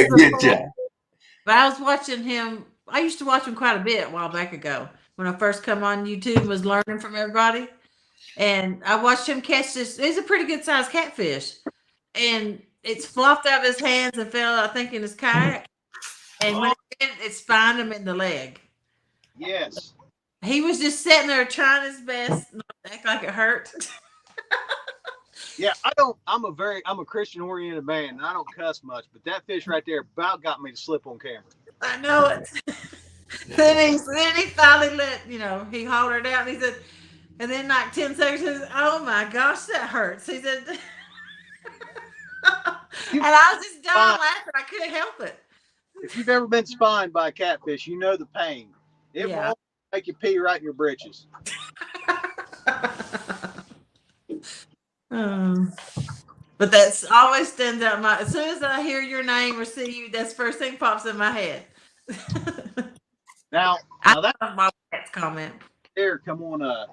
Good job. But I was watching him. I used to watch him quite a bit a while back ago when I first come on YouTube and was learning from everybody. And I watched him catch this. It's a pretty good sized catfish. And it's flopped out of his hands and fell, I think, in his kayak. And when it spined him in the leg. Yes. He was just sitting there trying his best not to act like it hurt. Yeah, I'm a Christian oriented man and I don't cuss much, but that fish right there about got me to slip on camera. I know it. then he finally let, he hollered out and he said, and then like 10 seconds, he said, oh my gosh, that hurts. He said, and I was just dying laughing. I couldn't help it. If you've ever been spined by a catfish, you know the pain. It will make you pee right in your britches. But that's always stands out. As soon as I hear your name or see you, that's the first thing pops in my head. Now that my comment. there, come on a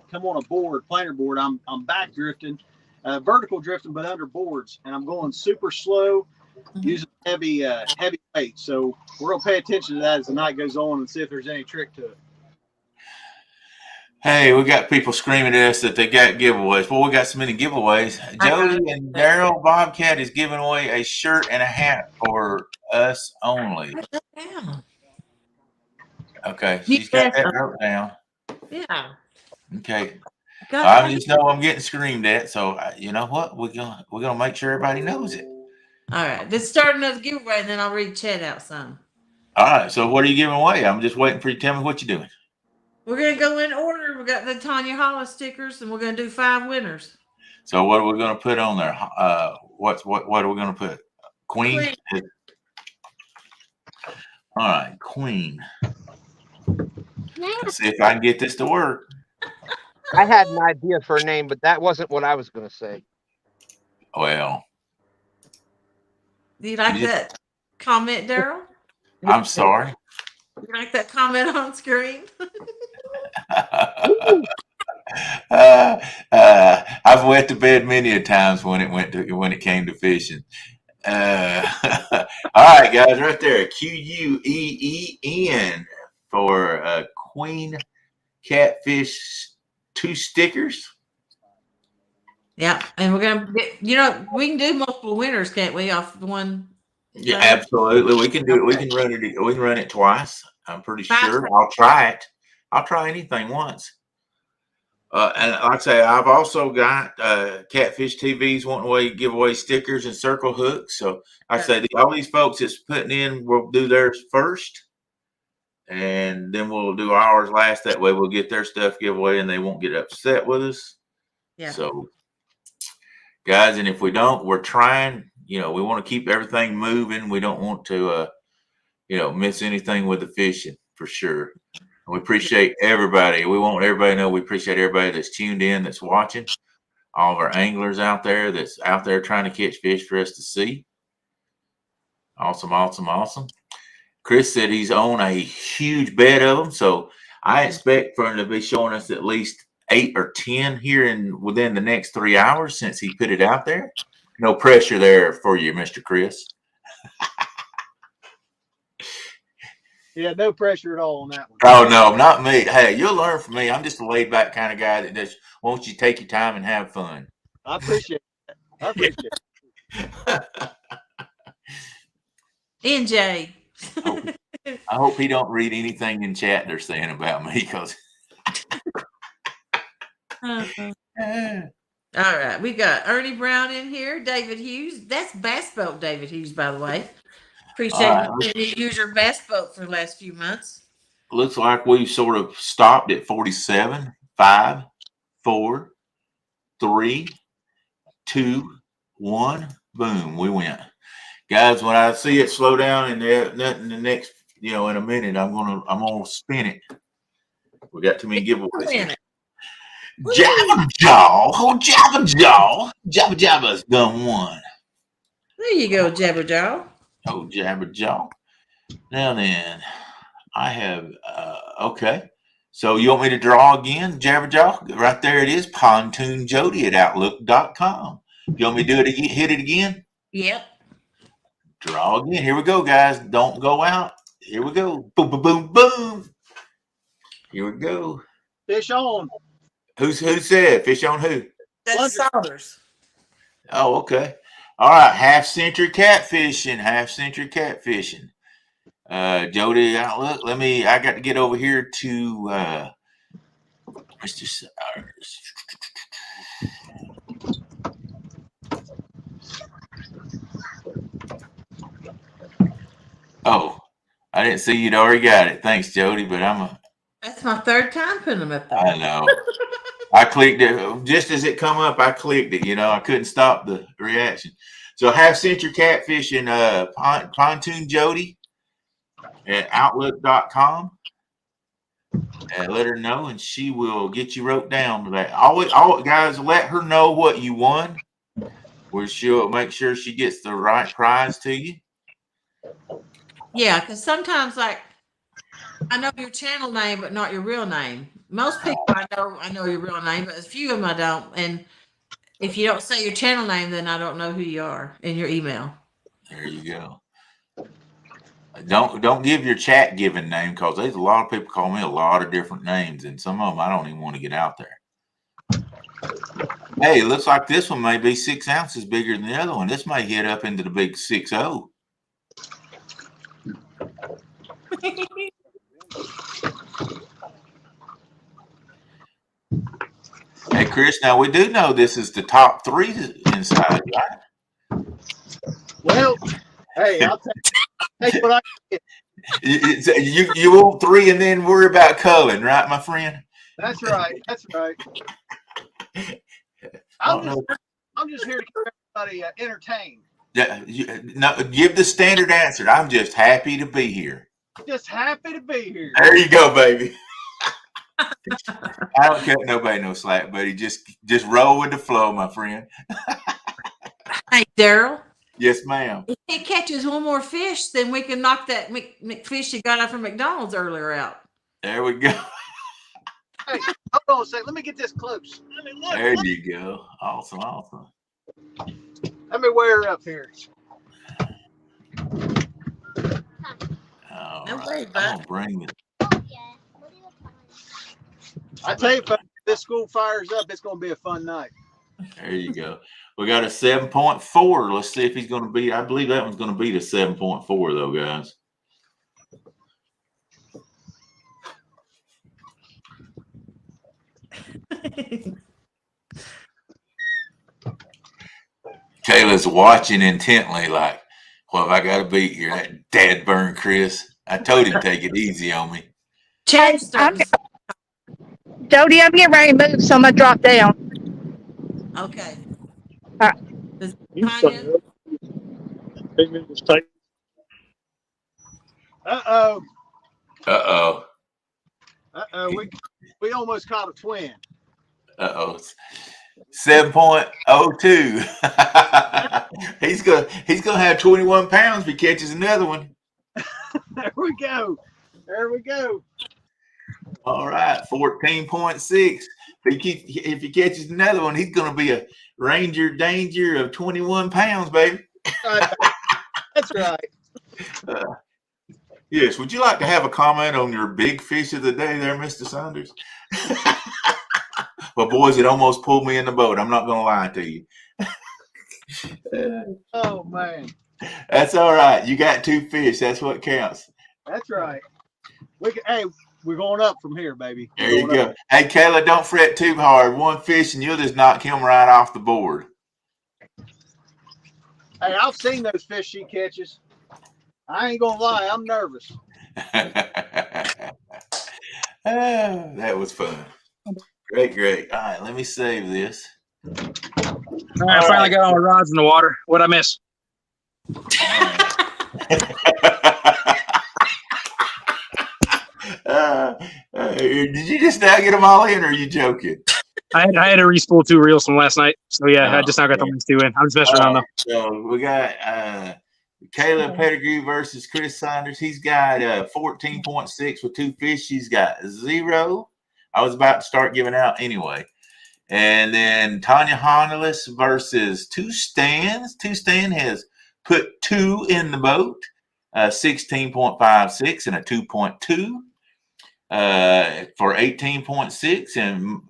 board, planer board. I'm back drifting, vertical drifting, but under boards, and I'm going super slow, using heavy weight. So we're gonna pay attention to that as the night goes on and see if there's any trick to it. Hey, we got people screaming at us that they got giveaways. Well, we got so many giveaways. Jodi and Darrell Bobcat is giving away a shirt and a hat for us only. Yeah. Okay, she's got that wrote down. Yeah. Okay. I just know I'm getting screamed at, so you know what? We're gonna make sure everybody knows it. All right, let's start another giveaway, and then I'll read chat out some. All right. So what are you giving away? I'm just waiting for you to tell me what you're doing. We're gonna go in order. We got the Tanya Hollis stickers, and we're gonna do 5 winners. So what are we gonna put on there? What are we gonna put? Queen. All right, Queen. Let's see if I can get this to work. I had an idea for a name, but that wasn't what I was going to say. Well, Do you like that comment, Darrell? I'm sorry. You like that comment on screen? I've wet the bed many a times when it came to fishing. All right, guys, right there, QUEEN for Queen Catfish 2 stickers. Yeah, and we're gonna get, we can do multiple winners, can't we? Off one. Yeah, absolutely. We can do it. We can run it. We can run it twice. I'm pretty sure. I'll try it. I'll try anything once. And like I say, I've also got Catfish TVs wanting to give away stickers and circle hooks. So I say all these folks that's putting in, we'll do theirs first, and then we'll do ours last. That way, we'll get their stuff giveaway, and they won't get upset with us. Yeah. So, guys, and if we don't, we're trying. We want to keep everything moving. We don't want to, miss anything with the fishing for sure. We appreciate everybody. We want everybody to know we appreciate everybody that's tuned in, that's watching, all of our anglers out there that's out there trying to catch fish for us to see. Awesome, awesome, awesome. Chris said he's on a huge bed of them, so I expect for him to be showing us at least 8 or 10 here within the next 3 hours since he put it out there. No pressure there for you, Mr. Chris. Yeah, no pressure at all on that one. Oh, no, not me. Hey, you'll learn from me. I'm just a laid back kind of guy that just wants you to take your time and have fun. I appreciate that. I appreciate it. NJ. I hope he don't read anything in chat they're saying about me because. All right, we got Ernie Brown in here, David Hughes. That's Bass Boat David Hughes, by the way. Appreciate you use your bass boat for the last few months. Looks like we sort of stopped at 47, 5, 4, 3, 2, 1. Boom, we went. Guys, when I see it slow down in the next, in a minute, I'm gonna spin it. We got too many giveaways. Jabba Jaw, oh Jabba Jaw, Jabba Jabba's done one. There you go, Jabba Jaw. Oh, Jabba Jaw. Now then, I have, okay. So you want me to draw again, Jabba Jaw? Right there it is, Pontoon Jodi at Outlook.com. You want me to do it again, hit it again? Yep. Draw again. Here we go, guys. Don't go out. Here we go. Boom, boom, boom, boom. Here we go. Fish on. Who said? Fish on who? That's Saunders. Oh, okay. All right, half-century catfishing. Jodi Outlook. I got to get over here to Mr. Sires. Oh, I didn't see you'd already got it. Thanks, Jodi, but that's my 3rd time putting them up there. I know. I clicked it just as it come up. I clicked it. I couldn't stop the reaction. So half-century catfishing, Pontoon Jodi at Outlook.com. And let her know, and she will get you wrote down to that. Always, guys, let her know what you won. She'll make sure she gets the right prize to you. Yeah, because sometimes, like, I know your channel name, but not your real name. Most people I know your real name, but a few of them I don't. And if you don't say your channel name, then I don't know who you are in your email. There you go. Don't give your chat given name, because there's a lot of people call me a lot of different names, and some of them I don't even want to get out there. Hey, it looks like this one may be 6 ounces bigger than the other one. This may hit up into the big 6-0. Hey, Chris, now we do know this is the top 3 inside, right? Well, hey, I'll take what I get. You want 3 and then worry about culling, right, my friend? That's right. That's right. I'm just here to keep everybody entertained. Yeah, no, give the standard answer. I'm just happy to be here. Just happy to be here. There you go, baby. I don't cut nobody no slack, buddy. Just roll with the flow, my friend. Hey, Darrell. Yes, ma'am. If he catches one more fish, then we can knock that McFish he got out from McDonald's earlier out. There we go. Hey, hold on a second. Let me get this close. Let me look. There you go. Awesome, awesome. Let me wear her up here. All No right. way, I'm bud. gonna bring it. I tell you, if this school fires up, it's going to be a fun night. There you go. We got a 7.4. Let's see if he's going to beat. I believe that one's going to beat a 7.4, though, guys. Kayla's watching intently, like, what have I got to beat here? That dad burn Chris. I told him to take it easy on me. Jodi, I'm getting ready to move, so I'm gonna drop down. Okay. All right. Uh-oh. Uh-oh. Uh-oh. We almost caught a twin. Uh-oh. 7.02. He's gonna have 21 pounds if he catches another one. There we go. There we go. All right, 14.6. If he catches another one, he's gonna be a Ranger Danger of 21 pounds, baby. That's right. Yes. Would you like to have a comment on your big fish of the day there, Mr. Saunders? Well, boys, it almost pulled me in the boat. I'm not going to lie to you. Oh, man. That's all right. You got 2 fish. That's what counts. That's right. Hey, we're going up from here, baby. There you go. Hey, Kayla, don't fret too hard. 1 fish and you'll just knock him right off the board. Hey, I've seen those fish she catches. I ain't going to lie. I'm nervous. That was fun. Great. All right, let me save this. All right, I finally got all my rods in the water. What'd I miss? Did you just now get them all in, or are you joking? I had to re-spool 2 reels from last night. So, yeah, I just now got the last 2 in. I'm just messing around, though. So we got Caleb Pettigrew versus Chris Saunders. He's got 14.6 with 2 fish. She's got 0. I was about to start giving out anyway. And then Tanya Honolus versus 2 Stands. 2 Stand has put 2 in the boat, 16.56 and a 2.2 for 18.6. And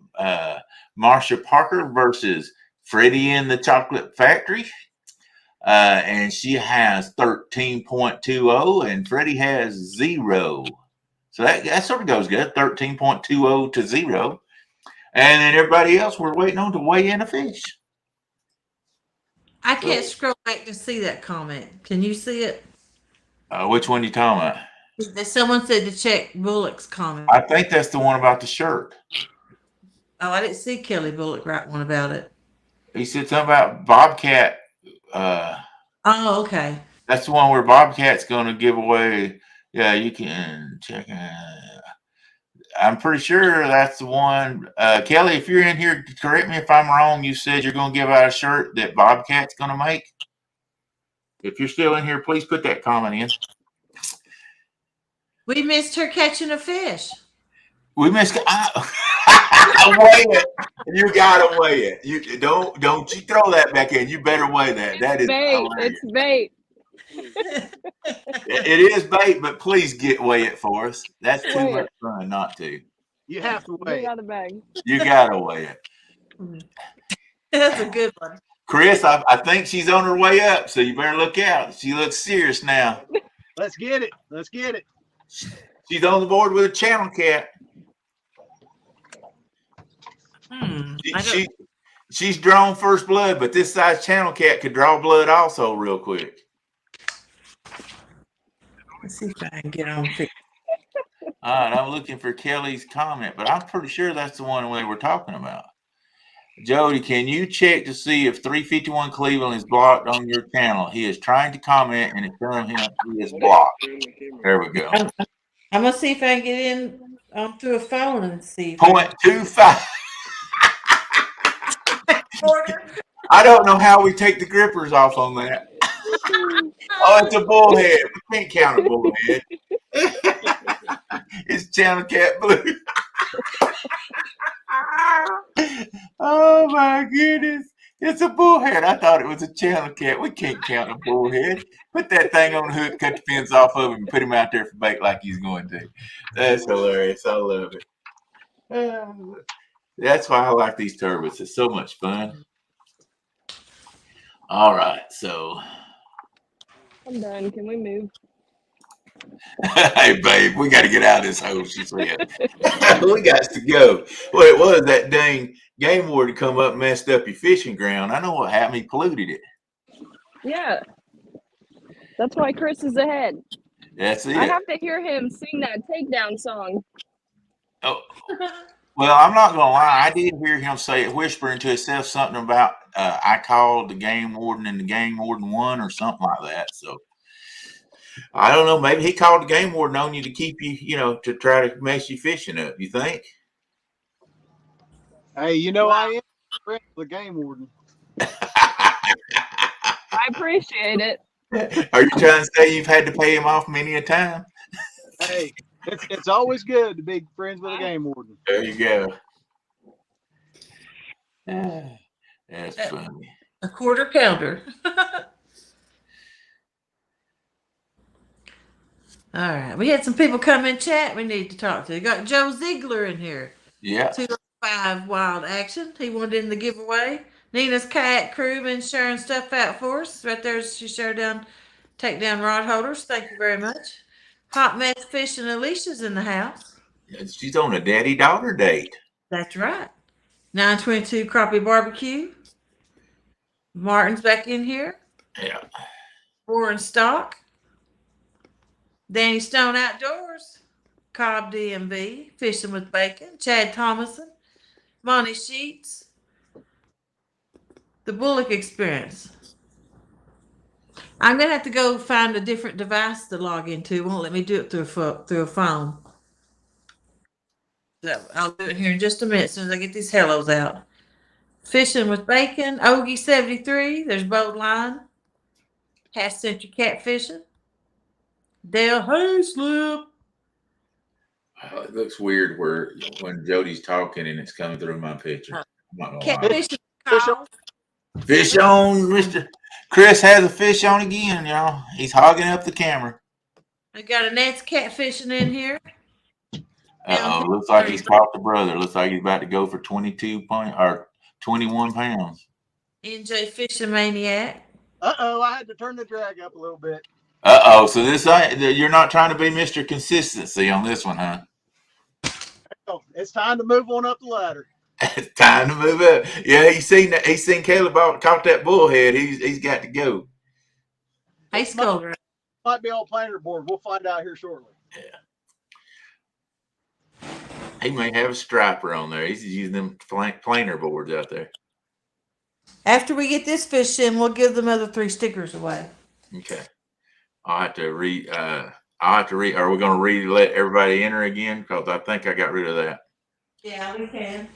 Marsha Parker versus Freddie in the Chocolate Factory. And she has 13.20 and Freddie has 0. So that sort of goes good. 13.20 to 0. And then everybody else, we're waiting on to weigh in a fish. I can't scroll back to see that comment. Can you see it? Which one are you talking about? Someone said to check Bullock's comment. I think that's the one about the shirt. Oh, I didn't see Kelly Bullock write one about it. He said something about Bobcat. Oh, okay. That's the one where Bobcat's going to give away. Yeah, you can check. I'm pretty sure that's the one. Kelly, if you're in here, correct me if I'm wrong. You said you're going to give out a shirt that Bobcat's going to make. If you're still in here, please put that comment in. We missed her catching a fish. We missed. Weigh it. You gotta weigh it. You don't you throw that back in. You better weigh that. That is Bait. hilarious. It's bait. It is bait, but please weigh it for us. That's too Weigh much it. fun not to. You have to Get wait. it out of the bag. You gotta weigh it. That's a good one. Chris, I think she's on her way up, so you better look out. She looks serious now. Let's get it. Let's get it. She's on the board with a channel cat. She's drawn first blood, but this size channel cat could draw blood also real quick. Let's see if I can get on. All right, I'm looking for Kelly's comment, but I'm pretty sure that's the one we were talking about. Jody, can you check to see if 351 Cleveland is blocked on your channel? He is trying to comment and it's telling him he is blocked. There we go. I'm gonna see if I can get in through a phone and see. 0.25. I don't know how we take the grippers off on that. Oh, it's a bullhead. We can't count a bullhead. It's channel cat blue. Oh my goodness. It's a bullhead. I thought it was a channel cat. We can't count a bullhead. Put that thing on the hook, cut the fins off of him, and put him out there for bait like he's going to. That's hilarious. I love it. That's why I like these turbos. It's so much fun. All right, so. I'm done. Can we move? Hey, babe, we got to get out of this hole, she said. We got to go. Well, it was that dang game warden come up and messed up your fishing ground. I know what happened. He polluted it. Yeah. That's why Chris is ahead. That's it. I have to hear him sing that takedown song. Oh. Well, I'm not going to lie. I did hear him say it, whispering to himself something about I called the game warden and the game warden won or something like that. So I don't know. Maybe he called the game warden on you to keep you, to try to mess your fishing up. You think? Hey, I am friends with the game warden. I appreciate it. Are you trying to say you've had to pay him off many a time? Hey, it's always good to be friends with a game warden. There you go. That's funny. A quarter pounder. All right. We had some people come in chat we need to talk to. We got Joe Ziegler in here. Yeah. 205 Wild Action. He wanted in the giveaway. Nina's kayak crew been sharing stuff out for us. Right there, she shared take down rod holders. Thank you very much. Hot Mess Fish and Alicia's in the house. She's on a daddy-daughter date. That's right. 922 Crappie Barbecue. Martin's back in here. Yeah. Warren Stock. Danny Stone Outdoors. Cobb DMV. Fishing with Bacon. Chad Thomason. Monty Sheets. The Bullock Experience. I'm going to have to go find a different device to log into. It won't let me do it through a phone. So I'll do it here in just a minute as soon as I get these hellos out. Fishing with Bacon. Ogie 73. There's Boat Line. Half Century Catfishing. Dale Hayslip. It looks weird when Jody's talking and it's coming through my picture. I'm not gonna lie. Catfishing. Fish on, Mr. Chris has a fish on again, y'all. He's hogging up the camera. I got a Nance Catfishing in here. Looks like he's caught the brother. Looks like he's about to go for 21 pounds. NJ Fishing Maniac. I had to turn the drag up a little bit. So you're not trying to be Mr. Consistency on this one, huh? Oh, it's time to move on up the ladder. It's time to move up. Yeah, he's seen Caleb caught that bullhead. He's got to go. Hey, Scolder. Might be on planer board. We'll find out here shortly. Yeah. He may have a striper on there. He's using them planer boards out there. After we get this fish in, we'll give them other 3 stickers away. Okay. I'll have to I'll have to are we going to let everybody enter again? Because I think I got rid of that. Yeah, we can.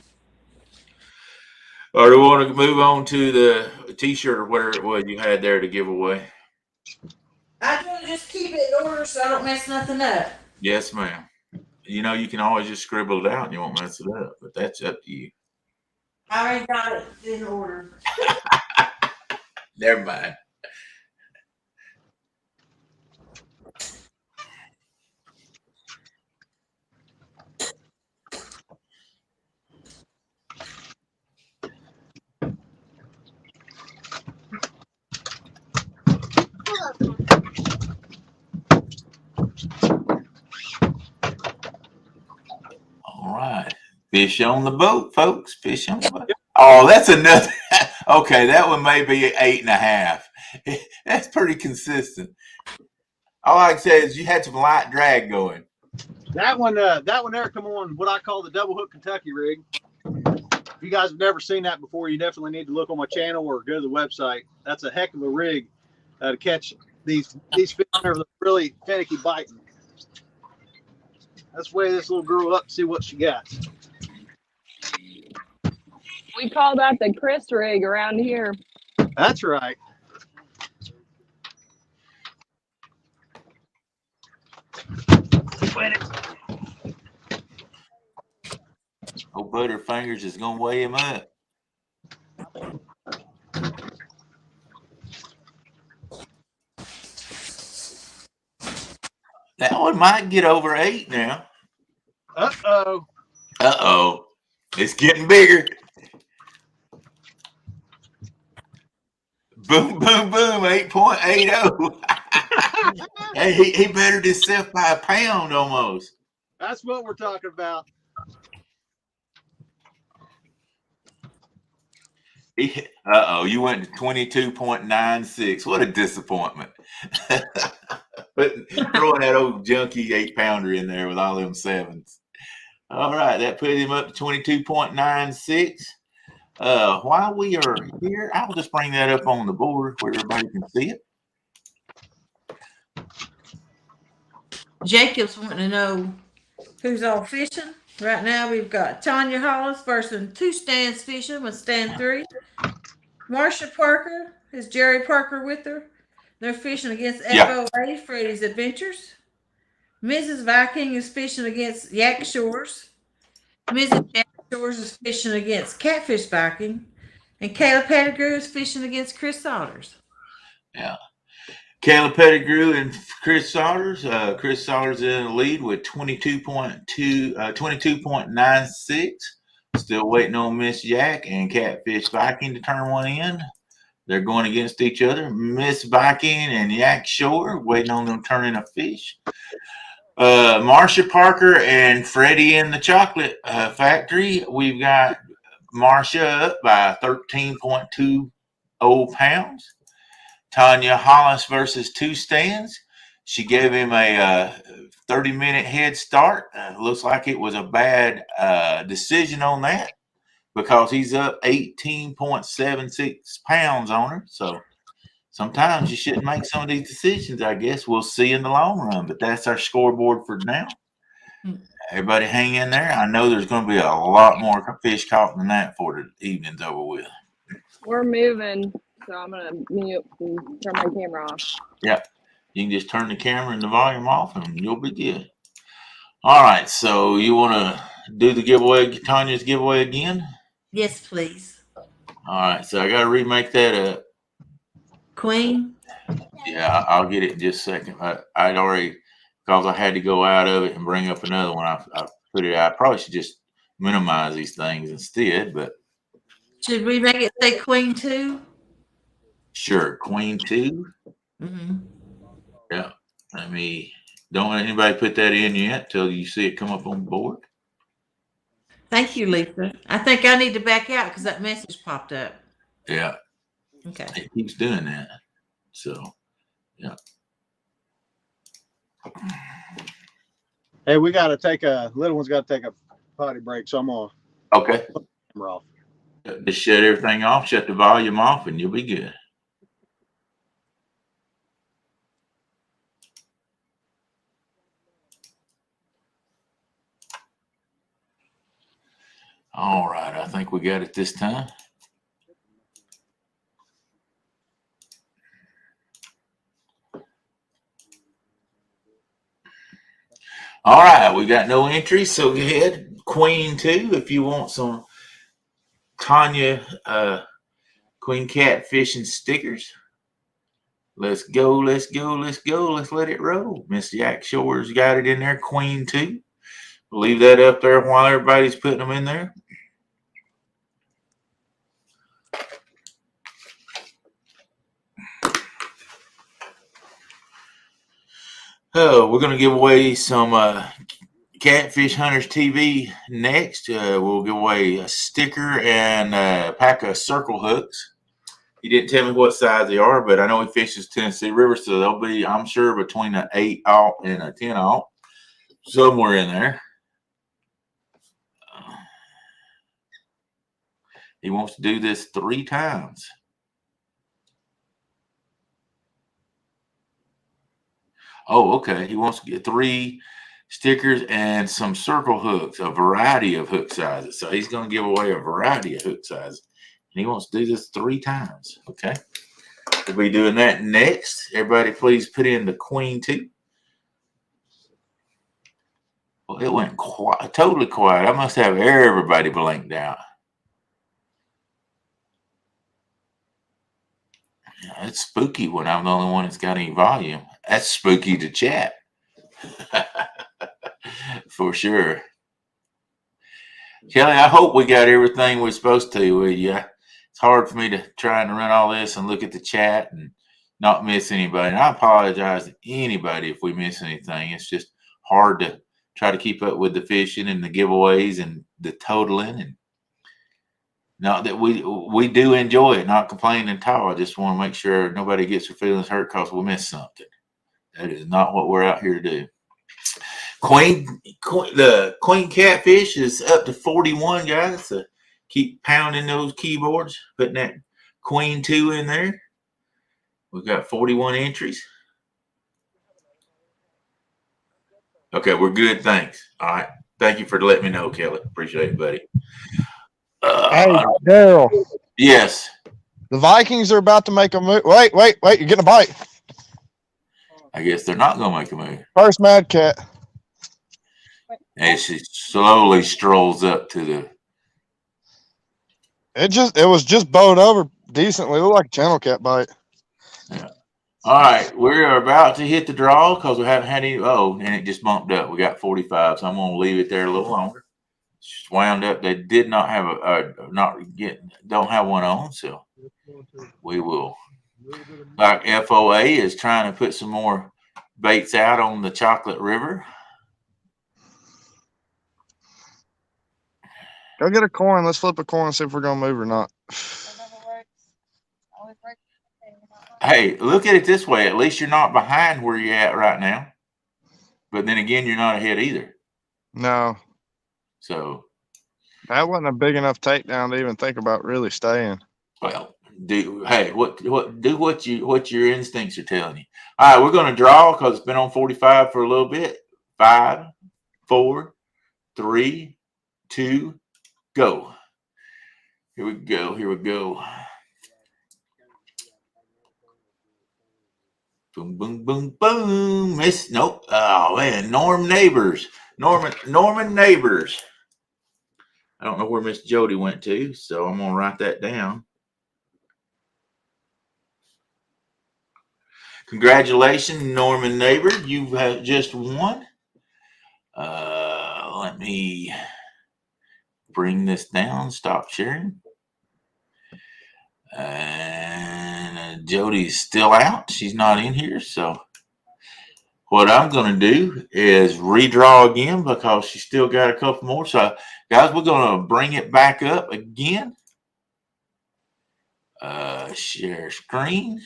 Or do we want to move on to the t-shirt or whatever it was you had there to give away? I want to just keep it in order so I don't mess nothing up. Yes, ma'am. You know, you can always just scribble it out and you won't mess it up, but that's up to you. I already got it in order. Never mind. All right. Fish on the boat, folks. Fish on the boat. Oh, that's another. Okay, that one may be 8.5. That's pretty consistent. All I can say is you had some light drag going. That one there come on what I call the double hook Kentucky rig. If you guys have never seen that before, you definitely need to look on my channel or go to the website. That's a heck of a rig to catch these fish that are really finicky biting. Let's weigh this little girl up and see what she got. We call that the Chris rig around here. That's right. Old Butterfingers is gonna weigh him up. That one might get over 8 now. Uh-oh. Uh-oh. It's getting bigger. Boom, boom, boom. 8.80. Hey, he bettered himself by a pound almost. That's what we're talking about. Uh-oh, you went to 22.96. What a disappointment. Throwing that old junky 8-pounder in there with all them 7s. All right, that put him up to 22.96. While we are here, I'll just bring that up on the board where everybody can see it. Jacob's wanting to know who's all fishing. Right now we've got Tanya Hollis versus 2 stands fishing with stand 3. Marsha Parker is Jerry Parker with her. They're fishing against FOA, Freddy's Adventures. Mrs. Viking is fishing against Yak Shores. Mrs. Yak Shores is fishing against Catfish Viking. And Kayla Pettigrew is fishing against Chris Saunders. Yeah. Kayla Pettigrew and Chris Saunders. Chris Saunders in the lead with 22.96. Still waiting on Miss Yak and Catfish Viking to turn one in. They're going against each other. Miss Viking and Yak Shore waiting on them turning a fish. Marsha Parker and Freddie in the Chocolate Factory. We've got Marsha up by 13.20 pounds. Tanya Hollis versus 2 stands. She gave him a 30-minute head start. Looks like it was a bad decision on that because he's up 18.76 pounds on her. So sometimes you shouldn't make some of these decisions, I guess. We'll see in the long run, but that's our scoreboard for now. Everybody hang in there. I know there's going to be a lot more fish caught than that before the evening's over with. We're moving, so I'm going to mute and turn my camera off. Yep. You can just turn the camera and the volume off and you'll be good. All right. So you want to do the giveaway, Tanya's giveaway again? Yes, please. All right. So I got to remake that up. Queen? Yeah, I'll get it in just a second. I'd already, because I had to go out of it and bring up another one, I put it out. I probably should just minimize these things instead, but. Should we make it say Queen 2? Sure. Queen 2. Mm-hmm. Yeah. Don't let anybody put that in yet till you see it come up on the board. Thank you, Lisa. I think I need to back out because that message popped up. Yeah. Okay. It keeps doing that. So, yeah. Hey, we got to take little one's got to take a potty break, so I'm going to Okay. put the camera off. Just shut everything off, shut the volume off, and you'll be good. All right, I think we got it this time. All right, we got no entries, so go ahead. Queen 2, if you want some Tanya Queen Catfish and stickers. Let's go, let's go, let's go. Let's let it roll. Miss Jack Shore's got it in there, Queen 2. We'll leave that up there while everybody's putting them in there. Oh, we're going to give away some Catfish Hunters TV next. We'll give away a sticker and a pack of circle hooks. He didn't tell me what size they are, but I know he fishes Tennessee River, so they'll be, I'm sure, between an 8/0 and a 10/0, somewhere in there. He wants to do this 3 times. Oh, okay. He wants to get 3 stickers and some circle hooks, a variety of hook sizes. So he's going to give away a variety of hook sizes. And he wants to do this 3 times. Okay. We'll be doing that next. Everybody, please put in the Queen 2. Well, it went totally quiet. I must have everybody blanked out. Yeah, it's spooky when I'm the only one that's got any volume. That's spooky to chat. For sure. Kelly, I hope we got everything we're supposed to. It's hard for me to try and run all this and look at the chat and not miss anybody. And I apologize to anybody if we miss anything. It's just hard to try to keep up with the fishing and the giveaways and the totaling. And not that we do enjoy it, not complaining at all. I just want to make sure nobody gets their feelings hurt because we missed something. That is not what we're out here to do. The Queen Catfish is up to 41, guys. So keep pounding those keyboards, putting that Queen 2 in there. We've got 41 entries. Okay, we're good. Thanks. All right. Thank you for letting me know, Kelly. Appreciate it, buddy. Hey, Darrell. Yes. The Vikings are about to make a move. Wait. You're getting a bite. I guess they're not going to make a move. First Mad Cat. And she slowly strolls up to the. It was just bowed over decently. It looked like a channel cat bite. Yeah. All right, we're about to hit the draw because we haven't had any. Oh, and it just bumped up. We got 45, so I'm going to leave it there a little longer. It's just wound up. They did not have don't have one on, so we will. Like FOA is trying to put some more baits out on the Chocolate River. Go get a coin. Let's flip a coin and see if we're gonna move or not. Hey, look at it this way. At least you're not behind where you're at right now. But then again, you're not ahead either. No. So that wasn't a big enough takedown to even think about really staying. Well, do what your instincts are telling you. All right, we're going to draw because it's been on 45 for a little bit. 5, 4, 3, 2, go. Here we go. Boom, boom, boom, boom. Nope. Oh man, Norman Neighbors. I don't know where Miss Jodi went to, so I'm gonna write that down. Congratulations, Norman Neighbor. You have just won. Let me bring this down. Stop sharing. And Jodi's still out. She's not in here. So what I'm going to do is redraw again because she's still got a couple more. So, guys, we're going to bring it back up again. Share screen.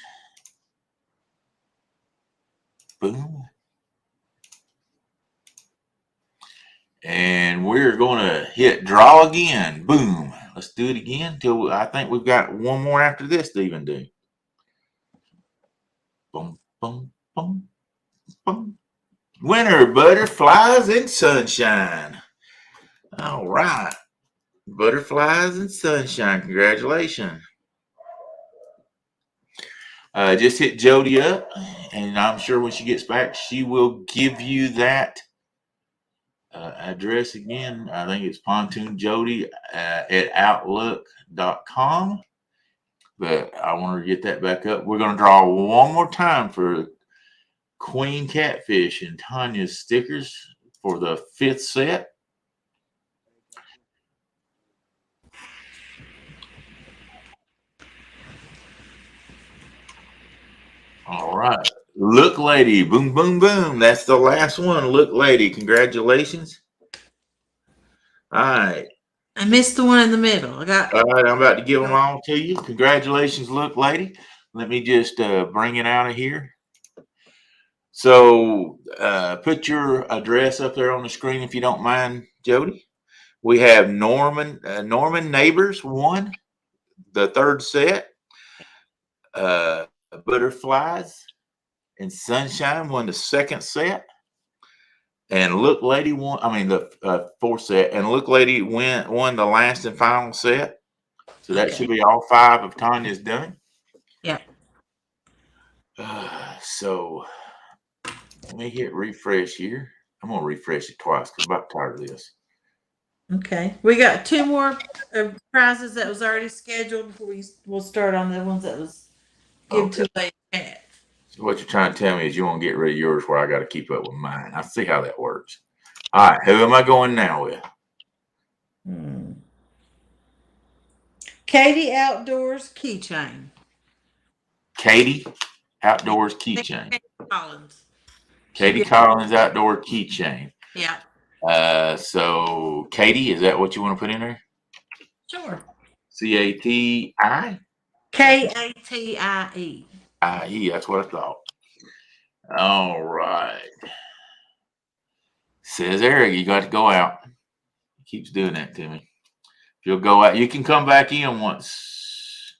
Boom. And we're going to hit draw again. Boom. Let's do it again till I think we've got one more after this to even do. Boom, boom, boom, boom. Winter, butterflies, and sunshine. All right. Butterflies and sunshine. Congratulations. Just hit Jodi up, and I'm sure when she gets back, she will give you that address again. I think it's Pontoon Jodi at outlook.com. But I want her to get that back up. We're going to draw one more time for Queen Catfish and Tanya's stickers for the 5th set. All right. Look Lady. Boom, boom, boom. That's the last one. Look Lady. Congratulations. All right. I missed the one in the middle. All right. I'm about to give them all to you. Congratulations, Look Lady. Let me just bring it out of here. So put your address up there on the screen if you don't mind, Jodi. We have Norman Neighbors won the 3rd set. Butterflies and Sunshine won the 2nd set. And Look Lady won, the 4th set. And Look Lady won the last and final set. So that should be all 5 of Tanya's done. Yeah. So let me hit refresh here. I'm going to refresh it twice because I'm about tired of this. Okay. We got 2 more prizes that was already scheduled before we'll start on the ones that was given to late. So what you're trying to tell me is you want to get rid of yours where I got to keep up with mine. I see how that works. All right. Who am I going now with? Katie Outdoors Keychain. Katie Outdoors Keychain. Collins. Katie Collins Outdoor Keychain. Yeah. So Katie, is that what you want to put in there? Sure. CATI? KATIE. IE, that's what I thought. All right. Says Eric, you got to go out. He keeps doing that to me. If you'll go out, you can come back in once.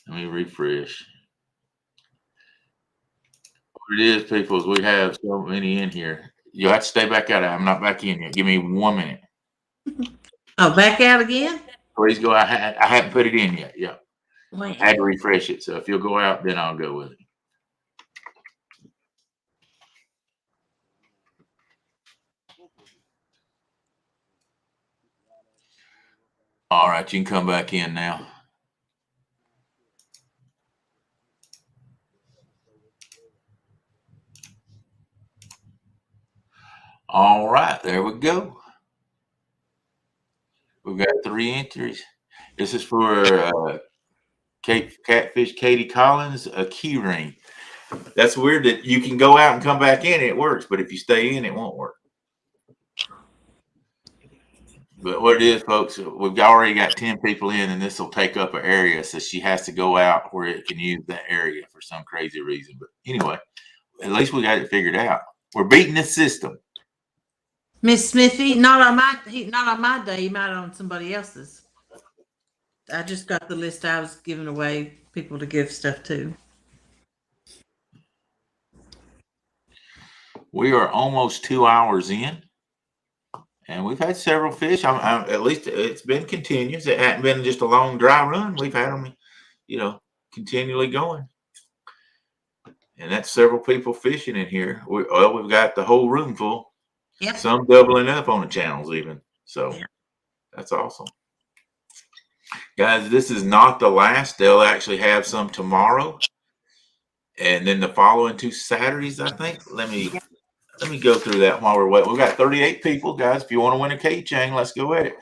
Let me refresh. What it is, people, is we have so many in here. You'll have to stay back out. I'm not back in yet. Give me 1 minute. Oh, back out again? Please go. I haven't put it in yet. Yeah. Wait. I had to refresh it. So if you'll go out, then I'll go with it. All right. You can come back in now. All right. There we go. We've got 3 entries. This is for Catfish Katie Collins, a key ring. That's weird that you can go out and come back in. It works, but if you stay in, it won't work. But what it is, folks, we've already got 10 people in, and this will take up an area, so she has to go out where it can use that area for some crazy reason. But anyway, at least we got it figured out. We're beating the system. Miss Smithy, not on my day. He might on somebody else's. I just got the list I was giving away people to give stuff to. We are almost 2 hours in, and we've had several fish. At least it's been continuous. It hadn't been just a long dry run. We've had them, continually going. And that's several people fishing in here. We've got the whole room full. Yep. Some doubling up on the channels even. So that's awesome. Guys, this is not the last. They'll actually have some tomorrow. And then the following 2 Saturdays, I think. Let me go through that while we're waiting. We've got 38 people, guys. If you want to win a keychain, let's go at it.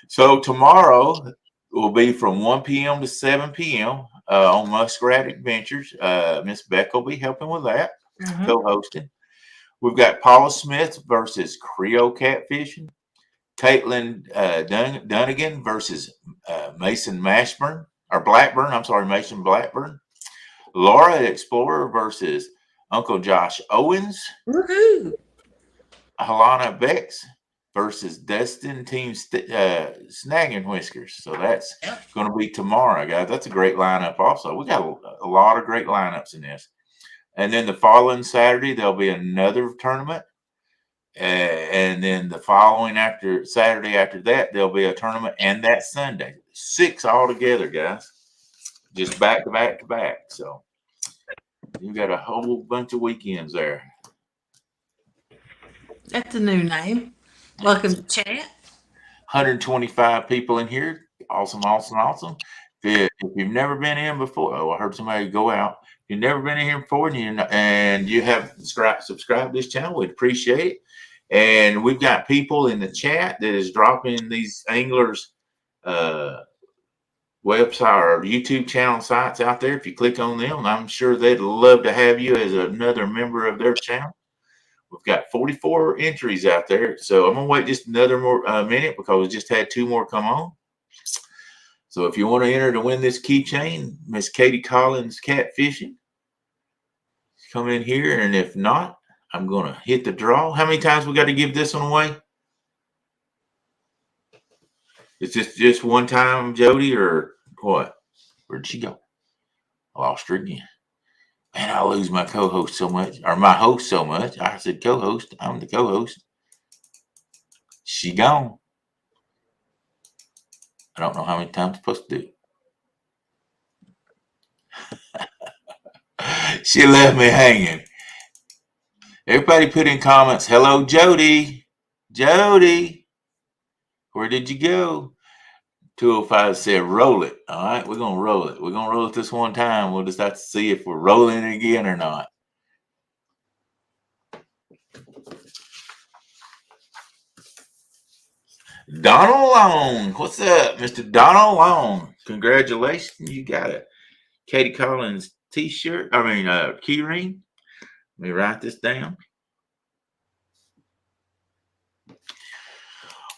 So tomorrow will be from 1 p.m. to 7 p.m. On Muskrat Adventures. Miss Beck will be helping with that, co-hosting. We've got Paula Smith versus Creole Catfishing. Caitlin Dunnigan versus Mason Blackburn. Mason Blackburn. Laura Explorer versus Uncle Josh Owens. Woohoo! Halana Bex versus Destin Team Snagging Whiskers. So that's going to be tomorrow, guys. That's a great lineup also. We got a lot of great lineups in this. And then the following Saturday, there'll be another tournament. And then the following Saturday after that, there'll be a tournament, and that Sunday, 6 altogether, guys, just back to back to back. So you got a whole bunch of weekends there. That's a new name. Welcome to chat. 125 people in here. Awesome, awesome, awesome. If you've never been in before, I heard somebody go out. If you've never been in here before and you have subscribed to this channel, we'd appreciate it. And we've got people in the chat that is dropping these anglers website or YouTube channel sites out there. If you click on them, I'm sure they'd love to have you as another member of their channel. We've got 44 entries out there. So I'm going to wait just another minute because we just had 2 more come on. So if you want to enter to win this keychain, Miss Katie Collins Catfishing, come in here. And if not, I'm going to hit the draw. How many times we got to give this one away? Is this just one time, Jody, or what? Where'd she go? I lost her again. Man, I lose my co-host so much, or my host so much. I said co-host. I'm the co-host. She gone. I don't know how many times I'm supposed to do it. She left me hanging. Everybody put in comments, hello, Jody. Jody, where did you go? 205 said, roll it. All right, we're going to roll it. We're going to roll it this one time. We'll just have to see if we're rolling it again or not. Donald Long. What's up, Mr. Donald Long? Congratulations. You got a Katie Collins t-shirt. Key ring. Let me write this down.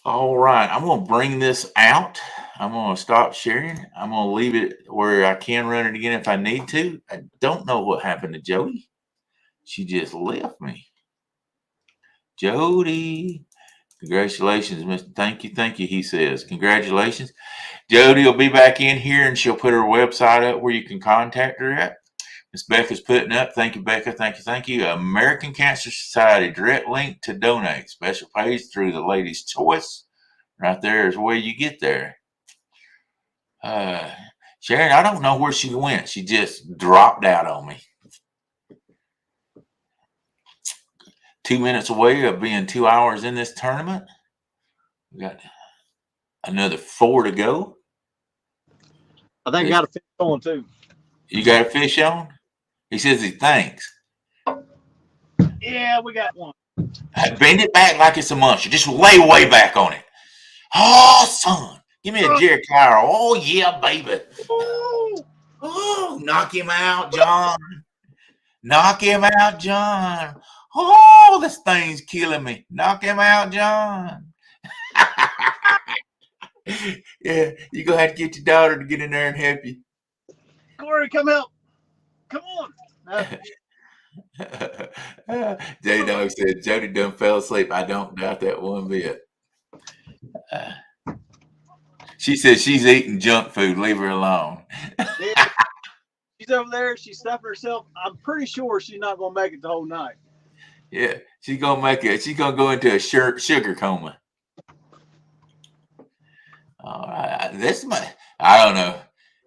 All right. I'm going to bring this out. I'm going to stop sharing. I'm going to leave it where I can run it again if I need to. I don't know what happened to Jody. She just left me. Jody. Congratulations, Mr. Thank you, he says. Congratulations. Jody will be back in here and she'll put her website up where you can contact her at. Miss Becca's putting up. Thank you, Becca. Thank you. American Cancer Society, direct link to donate. Special page through the Ladies' Choice. Right there is where you get there. Sharon, I don't know where she went. She just dropped out on me. 2 minutes away of being 2 hours in this tournament. We got another 4 to go. I think I got a fish on too. You got a fish on? He says he thinks. Yeah, we got one. Bend it back like it's a monster. Just lay way back on it. Oh, son. Give me a Jerry Carroll. Oh, yeah, baby. Oh, knock him out, John. Knock him out, John. Oh, this thing's killing me. Knock him out, John. Yeah, you're going to have to get your daughter to get in there and help you. Corey, come help. Come on. J-Dog said, Jody done fell asleep. I don't doubt that one bit. She says she's eating junk food. Leave her alone. Yeah. She's over there. She's stuffing herself. I'm pretty sure she's not going to make it the whole night. Yeah, she's going to make it. She's going to go into a sugar coma. All right. I don't know.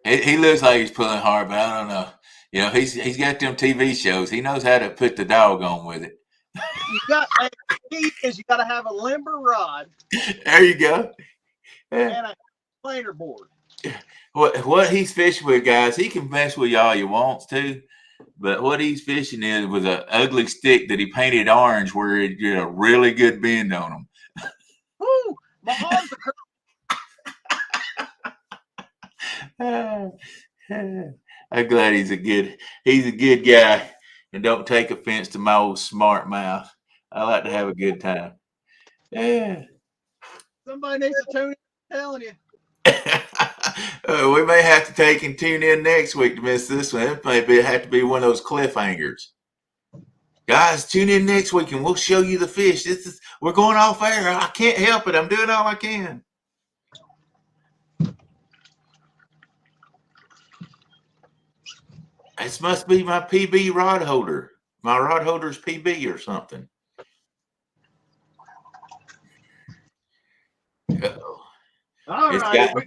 He looks like he's pulling hard, but I don't know. You know, he's got them TV shows. He knows how to put the dog on with it. You got to have a limber rod. There you go. And a planer board. What he's fishing with, guys, he can mess with you all he wants to, but what he's fishing is with an ugly stick that he painted orange where it did a really good bend on him. Woo! My arms are I'm glad he's a good guy and don't take offense to my old smart mouth. I like to have a good time. Yeah. Somebody needs to tune in. I'm telling you. We may have to take and tune in next week to miss this one. It may have to be one of those cliffhangers. Guys, tune in next week and we'll show you the fish. We're going off air. I can't help it. I'm doing all I can. This must be my PB rod holder. My rod holder's PB or something. All It's right, got,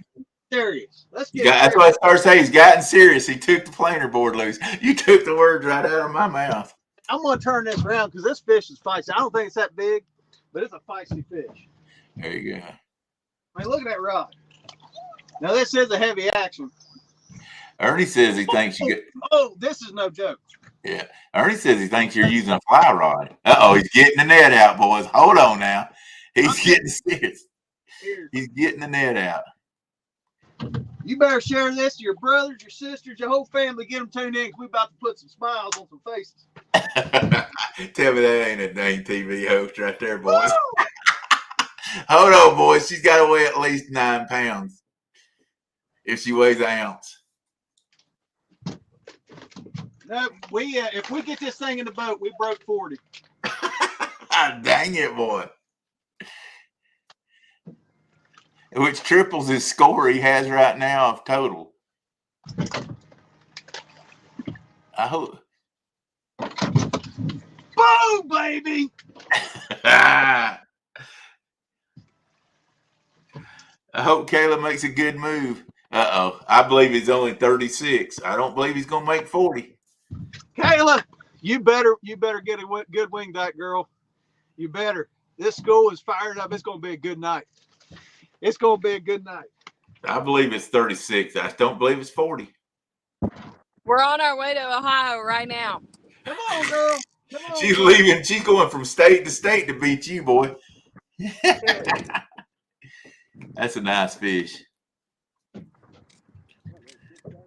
serious. Let's get that's serious. what I started saying. He's gotten serious. He took the planer board loose. You took the words right out of my mouth. I'm going to turn this around because this fish is feisty. I don't think it's that big, but it's a feisty fish. There you go. I mean, look at that rod. Now, this is a heavy action. Ernie says he thinks you get. Oh, this is no joke. Yeah. Ernie says he thinks you're using a fly rod. Uh-oh, he's getting the net out, boys. Hold on now. He's getting serious. He's getting the net out. You better share this to your brothers, your sisters, your whole family. Get them tuned in because we're about to put some smiles on some faces. Tell me that ain't a dang TV host right there, boys. Hold on, boys. She's got to weigh at least 9 pounds if she weighs an ounce. No, if we get this thing in the boat, we broke 40. Dang it, boy. Which triples his score he has right now of total. I hope. Boom, baby. I hope Kayla makes a good move. Uh-oh. I believe he's only 36. I don't believe he's going to make 40. Kayla, you better get a good wing diet, girl. You better. This school is fired up. It's going to be a good night. It's going to be a good night. I believe it's 36. I don't believe it's 40. We're on our way to Ohio right now. Come on, girl. Come on. She's leaving. She's going from state to state to beat you, boy. That's a nice fish.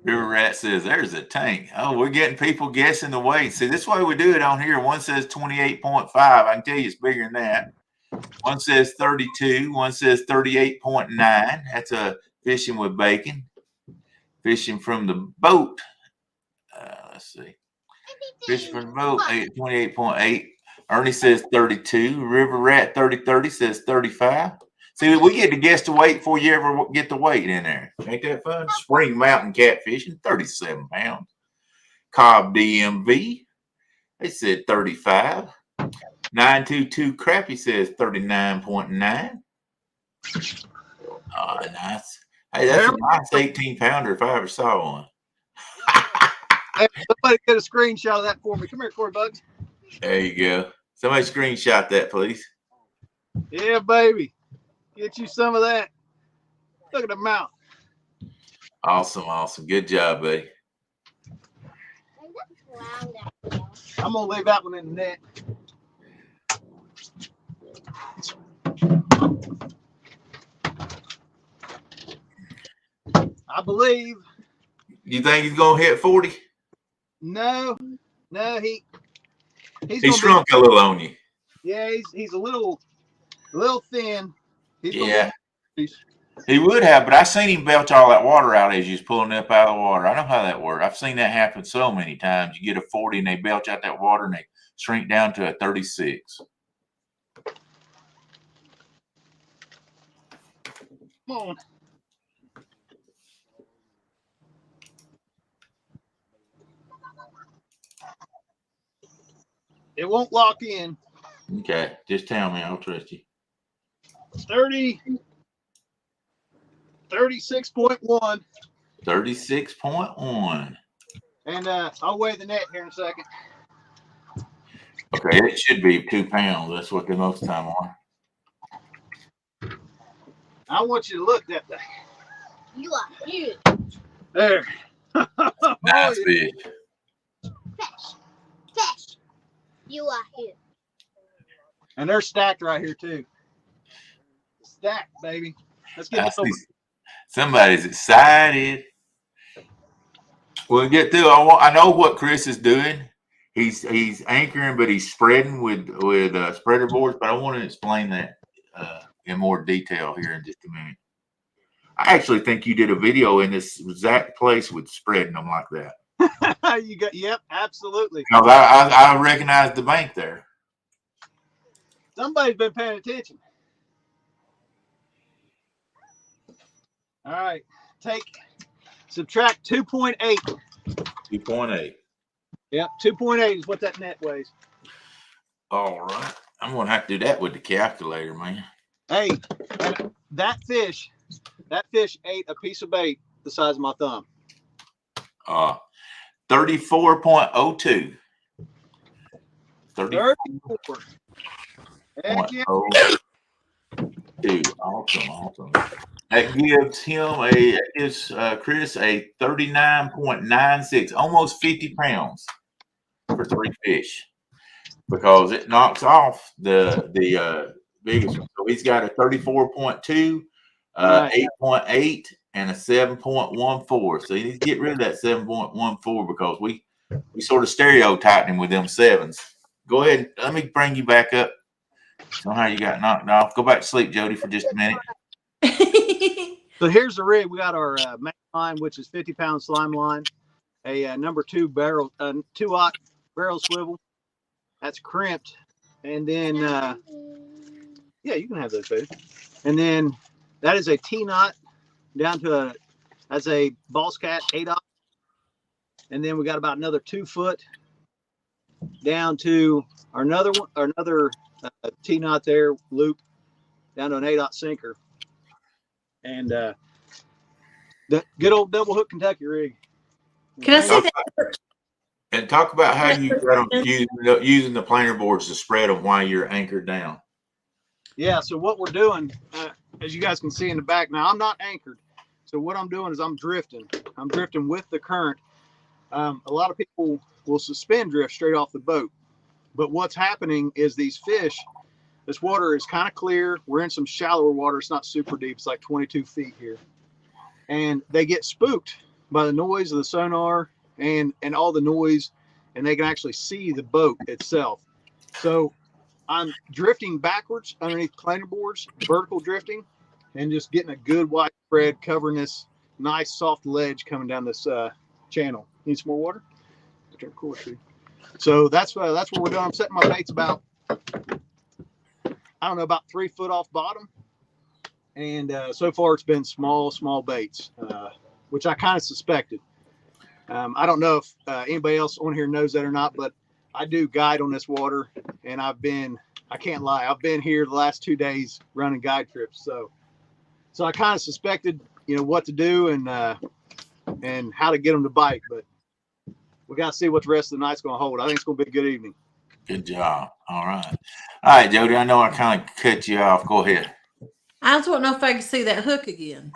River Rat says, there's a tank. Oh, we're getting people guessing the weight. See, this way we do it on here. One says 28.5. I can tell you it's bigger than that. One says 32. One says 38.9. That's a fishing with bacon. Fishing from the boat. Let's see. Fishing from the boat, 28.8. Ernie says 32. River Rat 30 says 35. See, we get to guess the weight before you ever get the weight in there. Ain't that fun? Spring Mountain catfishing, 37 pounds. Cobb DMV, they said 35. 922 Crappy says 39.9. Oh, nice. Hey, that's a nice 18-pounder if I ever saw one. Hey, somebody get a screenshot of that for me. Come here, Corey Bugs. There you go. Somebody screenshot that, please. Yeah, baby. Get you some of that. Look at the mouth. Awesome, awesome. Good job, buddy. I'm going to leave that one in the net. I believe. You think he's going to hit 40? No, he shrunk a little on you. Yeah, he's a little thin. Yeah. He would have, but I seen him belch all that water out as you was pulling up out of the water. I know how that works. I've seen that happen so many times. You get a 40 and they belch out that water and they shrink down to a 36. Come on. It won't lock in. Okay, just tell me. I'll trust you. 36.1. 36.1. And I'll weigh the net here in a second. Okay, it should be 2 pounds. That's what they most of the time are. I want you to look that thing. You are huge. There. Nice fish. Fish. You are huge. And they're stacked right here too. Stacked, baby. Let's get this over. Somebody's excited. We'll get through. I know what Chris is doing. He's anchoring, but he's spreading with spreader boards. But I want to explain that in more detail here in just a minute. I actually think you did a video in this exact place with spreading them like that. Yep, absolutely. No, I recognized the bank there. Somebody's been paying attention. All right, subtract 2.8. 2.8. Yep, 2.8 is what that net weighs. All right, I'm gonna have to do that with the calculator, man. Hey, that fish That fish ate a piece of bait the size of my thumb. 34.02. 34. Heck yeah. Awesome. That gives Chris a 39.96, almost 50 pounds for 3 fish, because it knocks off the biggest one. So he's got a 34.2, 8.8, and a 7.14. So you need to get rid of that 7.14 because we sort of stereotyped him with them sevens. Go ahead. Let me bring you back up. Somehow you got knocked off. Go back to sleep, Jody, for just a minute. So here's the rig. We got our main line, which is 50-pound slime line, a number 2 barrel, 2-aught barrel swivel. That's crimped, and then yeah, you can have those food. And then that is a T-knot down to that's a Boss Cat 8-aught, and then we got about another 2 foot down to another T-knot there, loop down to an 8-aught sinker. And the good old double hook Kentucky rig. Can I say that? And talk about how you got them using the planer boards to spread them while you're anchored down. Yeah, so what we're doing, as you guys can see in the back now, I'm not anchored. So what I'm doing is I'm drifting. I'm drifting with the current. A lot of people will suspend drift straight off the boat. But what's happening is these fish, this water is kind of clear. We're in some shallower water. It's not super deep. It's like 22 feet here. And they get spooked by the noise of the sonar and all the noise, and they can actually see the boat itself. So I'm drifting backwards underneath planer boards, vertical drifting, and just getting a good wide spread, covering this nice soft ledge coming down this channel. Need some more water? So that's what we're doing. I'm setting my baits about, I don't know, about 3 foot off bottom. And so far it's been small baits, which I kind of suspected. I don't know if anybody else on here knows that or not, but I do guide on this water, and I can't lie, I've been here the last 2 days running guide trips. So I kind of suspected, what to do and how to get them to bite, but we got to see what the rest of the night's going to hold. I think it's going to be a good evening. Good job. All right, Jody, I know I kind of cut you off. Go ahead. I just want to know if I can see that hook again.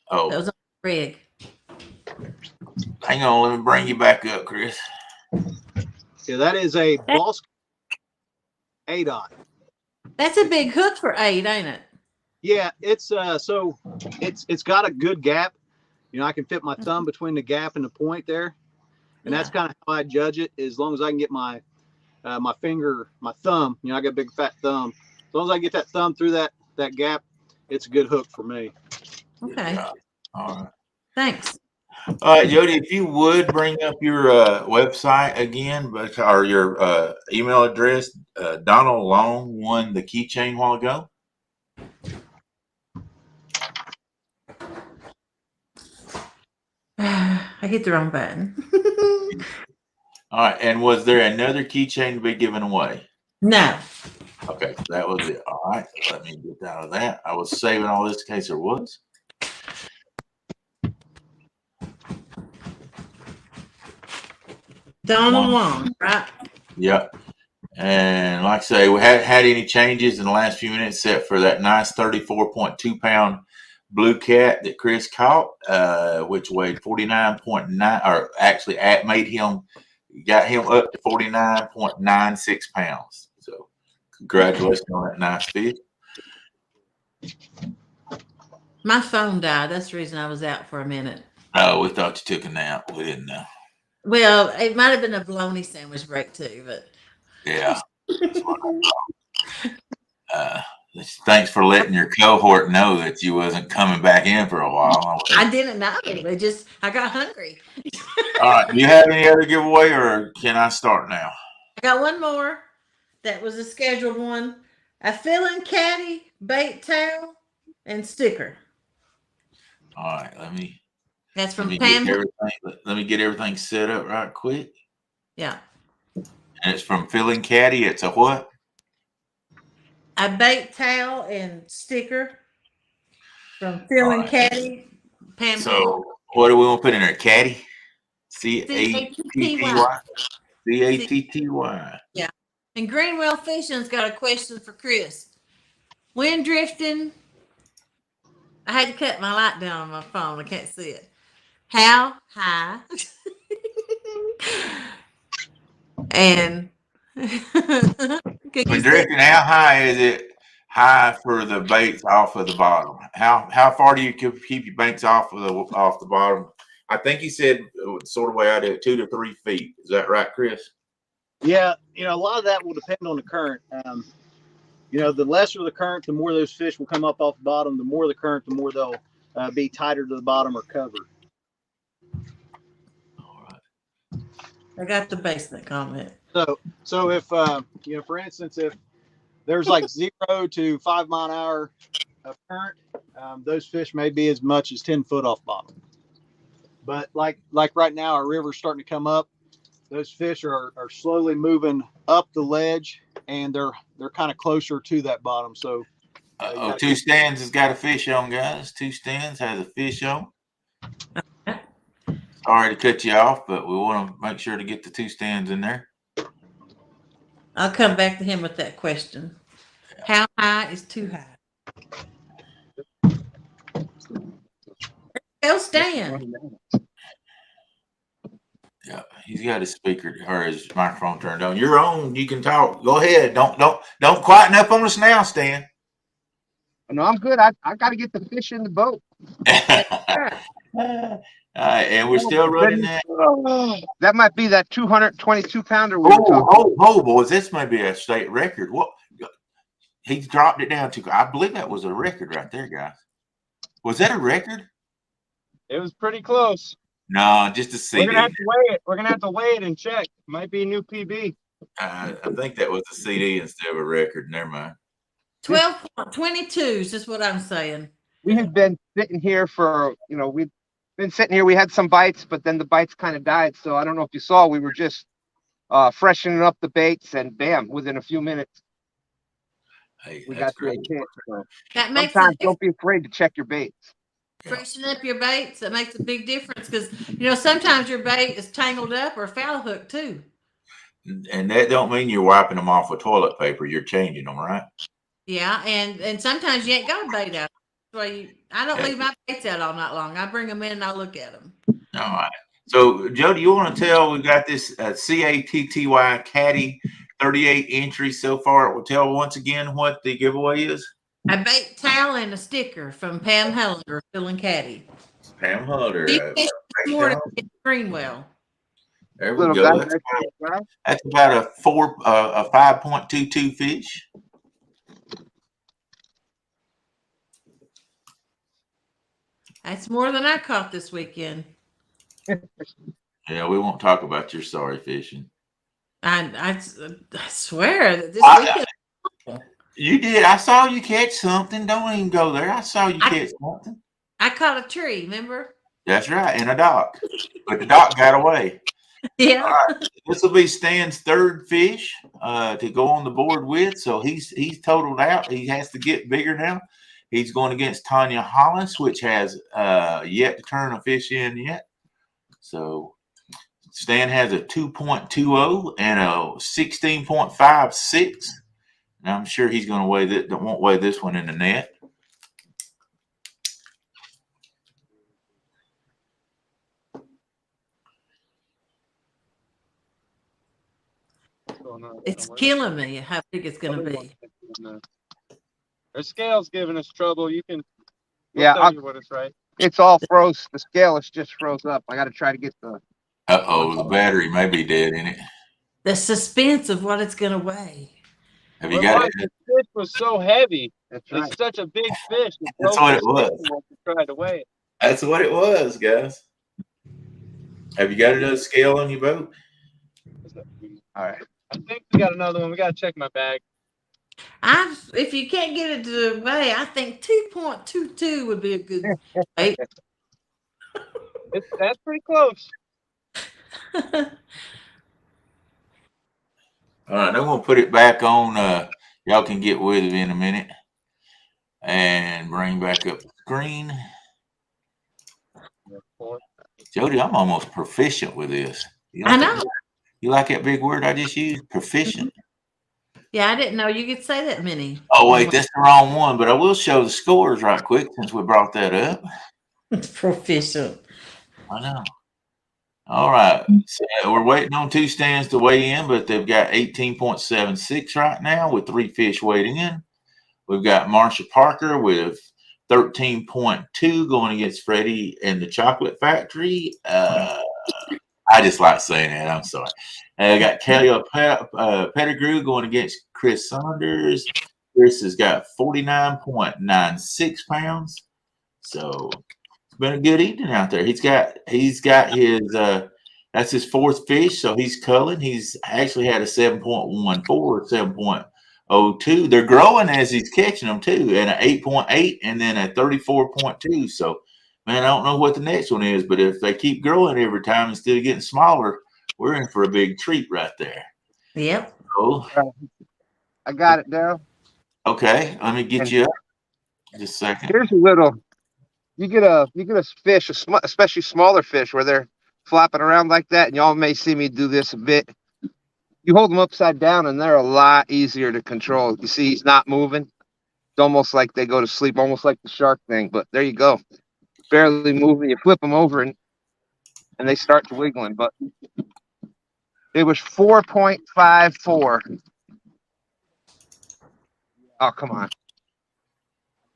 Oh, that was on the rig. Hang on, let me bring you back up, Chris. Yeah, that is a Boss 8-aught. That's a big hook for 8, ain't it? Yeah, it's so it's got a good gap. I can fit my thumb between the gap and the point there, and that's kind of how I judge it. As long as I can get my my thumb, I got a big fat thumb. As long as I get that thumb through that gap, it's a good hook for me. Okay. All right. Thanks. All right, Jody, if you would bring up your website again, or your email address. Donald Long won the keychain a while ago. I hit the wrong button. All right, and was there another keychain to be given away? No. Okay, that was it. All right, let me get out of that. I was saving all this in case there was. Donald Long, right? Yep. And like I say, we haven't had any changes in the last few minutes except for that nice 34.2 pound blue cat that Chris caught, which weighed 49.9, or actually got him up to 49.96 pounds. So congratulations on that nice fish. My phone died. That's the reason I was out for a minute. Oh, we thought you took a nap. We didn't know. Well, it might have been a bologna sandwich break too, but yeah. Thanks for letting your cohort know that you wasn't coming back in for a while. I didn't know. I got hungry. All right. Do you have any other giveaway, or can I start now? I got one more. That was a scheduled one. A filling caddy, bait towel, and sticker. All right. That's from Pam. Let me get everything set up right quick. Yeah. And it's from Filling Caddy. It's a what? A bait towel and sticker. From Phil and Caddy. Pam. So what do we want to put in there? Caddy? C-A-T-T-Y. C-A-T-T-Y. Yeah. And Greenwell Fishing's got a question for Chris. Wind drifting. I had to cut my light down on my phone. I can't see it. How high? And When drifting, how high is it high for the baits off of the bottom? How far do you keep your baits off the bottom? I think he said sort of way I do it, 2 to 3 feet. Is that right, Chris? Yeah, a lot of that will depend on the current. The lesser the current, the more those fish will come up off the bottom. The more the current, the more they'll be tighter to the bottom or covered. I got the basement comment. So if for instance, if there's like 0 to 5 mile an hour of current, those fish may be as much as 10 foot off bottom. But like right now, our river's starting to come up. Those fish are slowly moving up the ledge, and they're kind of closer to that bottom. So, Two Stands has got a fish on, guys. Two Stands has a fish on. Sorry to cut you off, but we want to make sure to get the Two Stands in there. I'll come back to him with that question. How high is too high? Go Stan. Yeah, he's got his speaker or his microphone turned on. You're on. You can talk. Go ahead. Don't quieten up on us now, Stan. No, I'm good. I got to get the fish in the boat. And we're still running that. That might be that 222 pounder. Boys, this may be a state record. What? He dropped it down to. I believe that was a record right there, guys. Was that a record? It was pretty close. No, just a CD. We're gonna have to weigh it. We're gonna have to weigh it and check. Might be a new PB. I think that was a CD instead of a record. Never mind. 12.22 is just what I'm saying. We have been sitting here for, we've been sitting here. We had some bites, but then the bites kind of died. So I don't know if you saw, we were just freshening up the baits, and bam, within a few minutes, we got to a chance. So That makes sometimes don't be afraid to check your baits. Freshen up your baits. That makes a big difference because sometimes your bait is tangled up or foul hooked too. And that don't mean you're wiping them off with toilet paper. You're changing them, right? Yeah, and sometimes you ain't got a bait out. I don't leave my baits out all night long. I bring them in and I look at them. All right. So, Jodi, you want to tell we got this CATTY Caddy 38 entries so far. We'll tell once again what the giveaway is. A bait towel and a sticker from Pam Hollander, Phil and Caddy. Pam Hollander. Greenwell. There we go. That's about a 5.22 fish. That's more than I caught this weekend. Yeah, we won't talk about your sorry fishing. I swear that this weekend. You did. I saw you catch something. Don't even go there. I saw you catch something. I caught a tree, remember? That's right, in a dock. But the dock got away. Yeah. Right. This will be Stan's third fish to go on the board with. So he's totaled out. He has to get bigger now. He's going against Tanya Hollis, which has yet to turn a fish in yet. So Stan has a 2.20 and a 16.56. And I'm sure he's going to weigh that. Won't weigh this one in the net. It's killing me how big it's going to be. Our scale's giving us trouble. You can Yeah, what it's right. it's all froze. The scale is just froze up. I got to try to get the. The battery may be dead in it. The suspense of what it's going to weigh. Have you got it? The fish was so heavy. That's right. It's such a big fish. That's what it was. Tried to weigh it. That's what it was, guys. Have you got another scale on your boat? All right. I think we got another one. We got to check my bag. If you can't get it to weigh, I think 2.22 would be a good weight. That's pretty close. All right, I'm going to put it back on. Y'all can get with it in a minute and bring back up the screen. Jodi, I'm almost proficient with this. I know. You like that big word I just used? Proficient. Yeah, I didn't know you could say that many. Oh, wait, that's the wrong one, but I will show the scores right quick since we brought that up. Proficient. I know. All right. So we're waiting on 2 stands to weigh in, but they've got 18.76 right now with 3 fish weighed in. We've got Marsha Parker with 13.2 going against Freddie and the Chocolate Factory. I just like saying that. I'm sorry. I got Kelly Pettigrew going against Chris Saunders. Chris has got 49.96 pounds. So it's been a good evening out there. He's got his that's his 4th fish, so he's culling. He's actually had a 7.14, 7.02. They're growing as he's catching them too, and an 8.8 and then a 34.2. So man, I don't know what the next one is, but if they keep growing every time instead of getting smaller, we're in for a big treat right there. Yep. So, I got it, Darrell. Okay, let me get you up. Just a second. Here's a little. You get a fish, especially smaller fish, where they're flopping around like that, and y'all may see me do this a bit. You hold them upside down, and they're a lot easier to control. You see, he's not moving. It's almost like they go to sleep, almost like the shark thing. But there you go. Barely moving. You flip them over, and they start to wiggling. But it was 4.54. Oh, come on.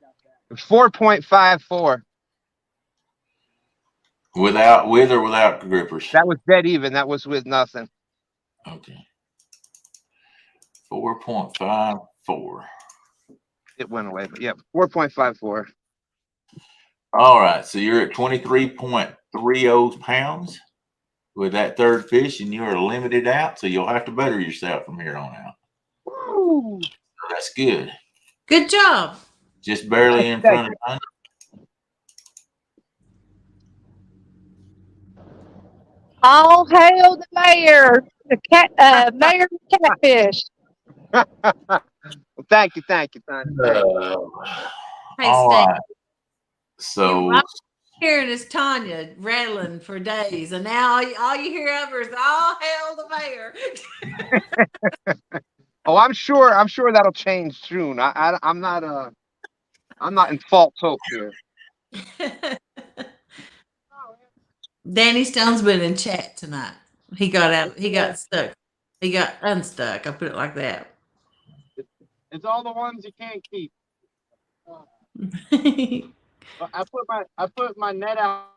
It was 4.54. With or without grippers? That was dead even. That was with nothing. Okay. 4.54. It went away, but yeah, 4.54. All right, so you're at 23.30 pounds with that 3rd fish, and you are limited out, so you'll have to better yourself from here on out. Woo. So that's good. Good job. Just barely in front of mine. All hail the mayor, mayor of catfish. Well, thank you. Hey, All Steve. right. So I'm hearing is Tanya rattling for days, and now all you hear of her is all hail the mayor. Oh, I'm sure that'll change soon. I'm not in false hope here. Danny Stone's been in chat tonight. He got stuck. He got unstuck. I put it like that. It's all the ones you can't keep. I put my net out.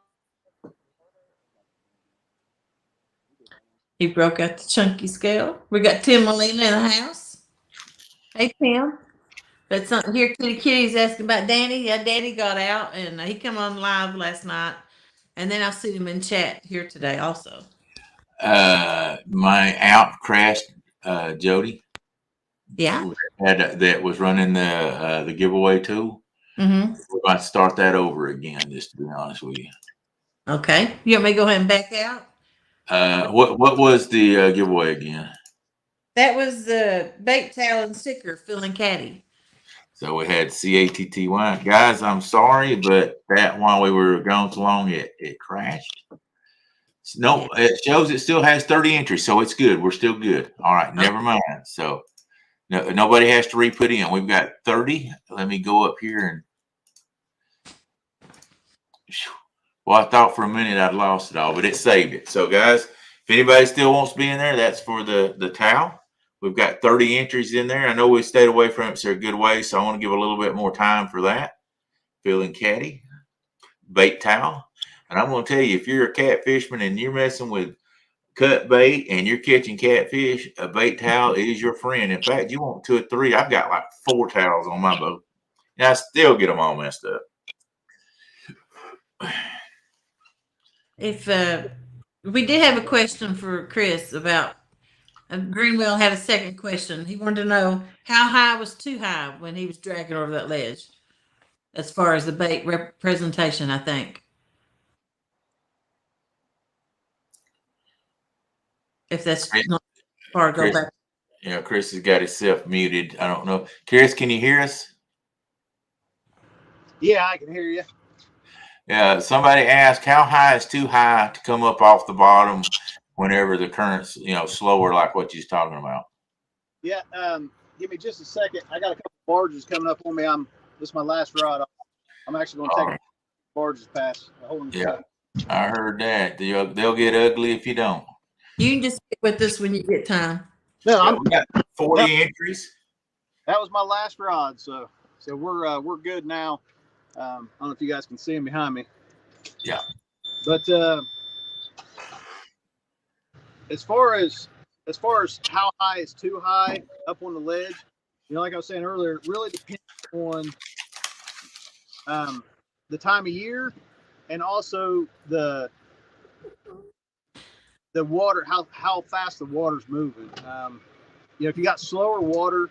He broke out the chunky scale. We got Tim Molina in the house. Hey, Tim. That's something here. Kitty's asking about Danny. Yeah, Danny got out, and he come on live last night, and then I see him in chat here today also. my out crashed, Jodi. Yeah. That was running the giveaway tool. Mm-hmm. We're about to start that over again, just to be honest with you. Okay. You want me to go ahead and back out? What was the giveaway again? That was the bait towel and sticker filling caddy. So we had CATTY. Guys, I'm sorry, but that while we were going so long, it crashed. No, it shows it still has 30 entries, so it's good. We're still good. All right, never mind. So nobody has to re-put in. We've got 30. Let me go up here and. Well, I thought for a minute I'd lost it all, but it saved it. So, guys, if anybody still wants to be in there, that's for the towel. We've got 30 entries in there. I know we stayed away from it, so a good way, so I want to give a little bit more time for that. Filling caddy, bait towel. And I'm going to tell you, if you're a catfishman and you're messing with cut bait and you're catching catfish, a bait towel is your friend. In fact, you want 2 or 3. I've got like 4 towels on my boat. And I still get them all messed up. If we did have a question for Chris about Greenwell had a second question. He wanted to know how high was too high when he was dragging over that ledge, as far as the bait representation, I think. If that's not far, go back. Yeah, Chris has got himself muted. I don't know. Chris, can you hear us? Yeah, I can hear you. Yeah, somebody asked how high is too high to come up off the bottom whenever the current's slower, like what you're talking about. Yeah, give me just a second. I got a couple barges coming up on me. This is my last rod. I'm actually going to take barges past. Hold on just a Yeah, second. I heard that. They'll get ugly if you don't. You can just stick with us when you get time. No, Yeah, we got 40 entries. That was my last rod, so we're good now. I don't know if you guys can see him behind me. Yeah. But as far as how high is too high up on the ledge, like I was saying earlier, it really depends on the time of year and also the water, how fast the water's moving. If you got slower water,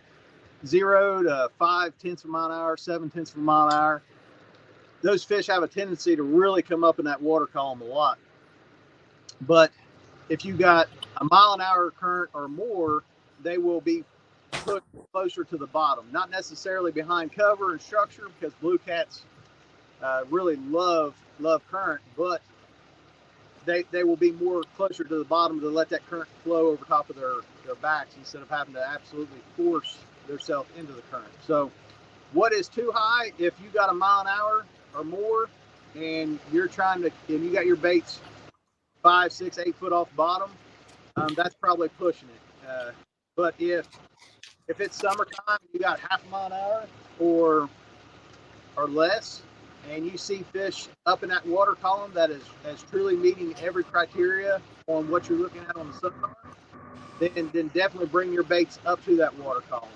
0 to 5/10 of a mile an hour, 7/10 of a mile an hour, those fish have a tendency to really come up in that water column a lot. But if you got a mile an hour current or more, they will be put closer to the bottom, not necessarily behind cover and structure, because blue cats really love current, but they will be more closer to the bottom to let that current flow over top of their backs instead of having to absolutely force themselves into the current. So what is too high? If you got a mile an hour or more and you got your baits 5, 6, 8 foot off the bottom, that's probably pushing it. But if it's summertime, you got half a mile an hour or less, and you see fish up in that water column that is truly meeting every criteria on what you're looking at on the sunrise, then definitely bring your baits up to that water column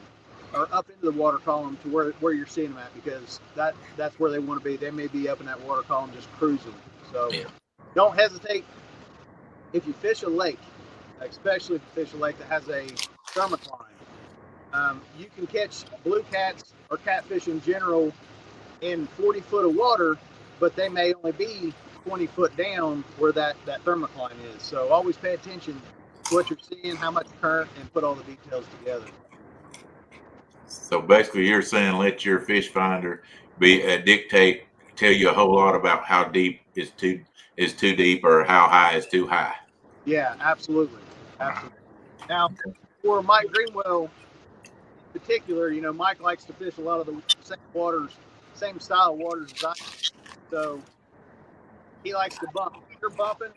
or up into the water column to where you're seeing them at, because that's where they want to be. They may be up in that water column just cruising. So don't hesitate. If you fish a lake, especially if you fish a lake that has a thermocline, you can catch blue cats or catfish in general in 40 foot of water, but they may only be 20 foot down where that thermocline is. So always pay attention to what you're seeing, how much current, and put all the details together. So basically, you're saying let your fish finder tell you a whole lot about how deep is too deep or how high is too high. Yeah, absolutely. Now, for Mike Greenwell in particular, Mike likes to fish a lot of the same style of waters as I do. So he likes to bump. If you're bumping,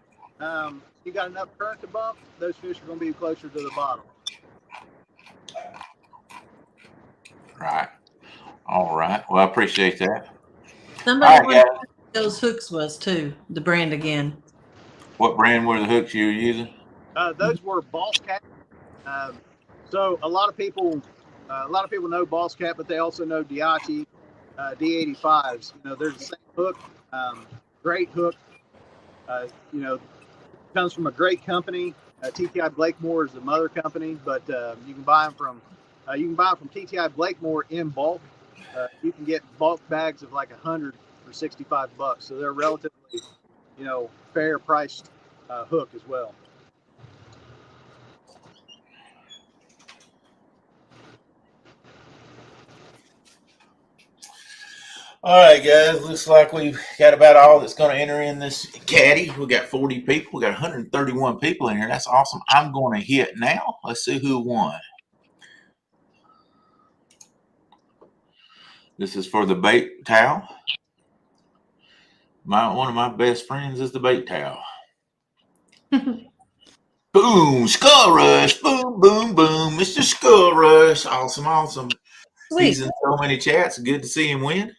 you got enough current to bump, those fish are going to be closer to the bottom. Right. All right. Well, I appreciate that. Somebody wanted to know what those hooks was too. The brand again. What brand were the hooks you were using? Those were Boss Cat. So a lot of people know Boss Cat, but they also know Diachi D85s. They're the same hook. Great hook. Comes from a great company. TTI Blakemore is the mother company, but you can buy them from TTI Blakemore in bulk. You can get bulk bags of like 100 for $65, so they're relatively, fair priced hook as well. All right, guys. Looks like we've got about all that's going to enter in this caddy. We got 40 people. We got 131 people in here. That's awesome. I'm going to hit now. Let's see who won. This is for the bait towel. One of my best friends is the bait towel. Boom, Skull Rush. Boom, boom, boom. Mr. Skull Rush. Awesome, awesome. Sweet. He's in so many chats. Good to see him win.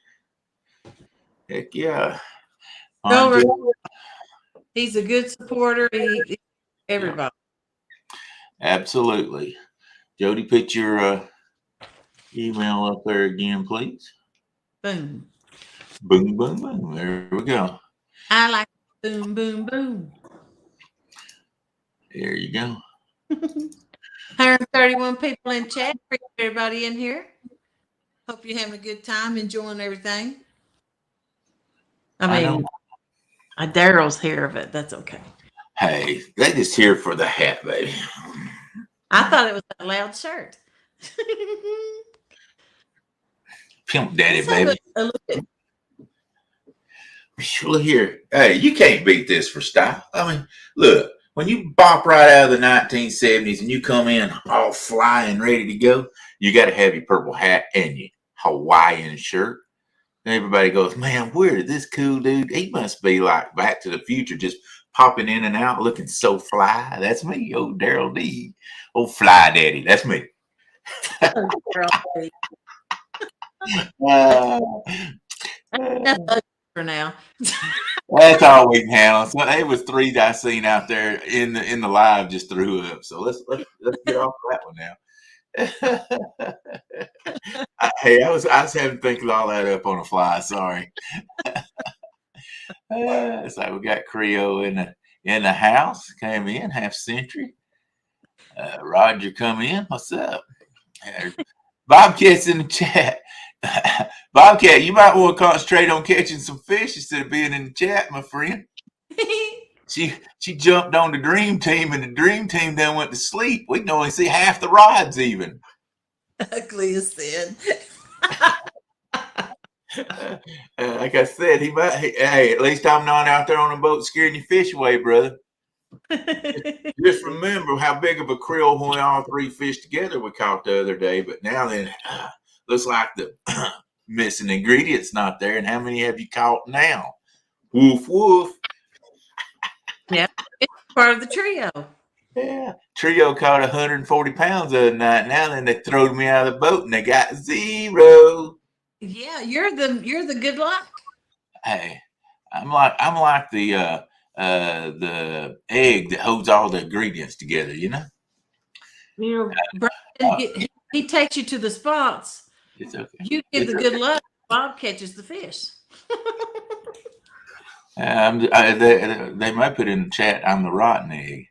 Heck yeah. He's a good supporter. He everybody. Absolutely. Jodi, put your email up there again, please. Boom. Boom, boom, boom. There we go. I like boom, boom, boom. There you go. 131 people in chat. Appreciate everybody in here. Hope you're having a good time, enjoying everything. I mean, Darrell's here, but that's okay. Hey, they just here for the hat, baby. I thought it was that loud shirt. Pimp daddy, baby. A look at Look here. Hey, you can't beat this for style. I mean, look, when you bop right out of the 1970s and you come in all flying ready to go, you got to have your purple hat and your Hawaiian shirt. And everybody goes, man, where did this cool dude? He must be like Back to the Future, just popping in and out, looking so fly. That's me, old Darrell D. Old Fly Daddy. That's me. That's for now. That's all we can handle. So it was 3 I seen out there in the live just threw up. So let's get off that one now. Hey, I was having to think of all that up on the fly. Sorry. It's like we got Creole in the house. Came in half century. Roger come in. What's up? Bobcat's in the chat. Bobcat, you might want to concentrate on catching some fish instead of being in the chat, my friend. She jumped on the dream team, and the dream team then went to sleep. We can only see half the rods even. Ugly as sin. Like I said, hey, at least I'm not out there on a boat scaring your fish away, brother. Just remember how big of a krill when all 3 fish together we caught the other day. But now then, looks like the missing ingredient's not there. And how many have you caught now? Woof, woof. Yeah, it's part of the trio. Yeah, trio caught 140 pounds the other night. Now then, they throwed me out of the boat and they got 0. Yeah, you're the good luck. Hey, I'm like the egg that holds all the ingredients together, you know? You know, Brandon, he takes you to the spots. It's okay. You get the good luck. Bob catches the fish. They might put in the chat, I'm the rotten egg.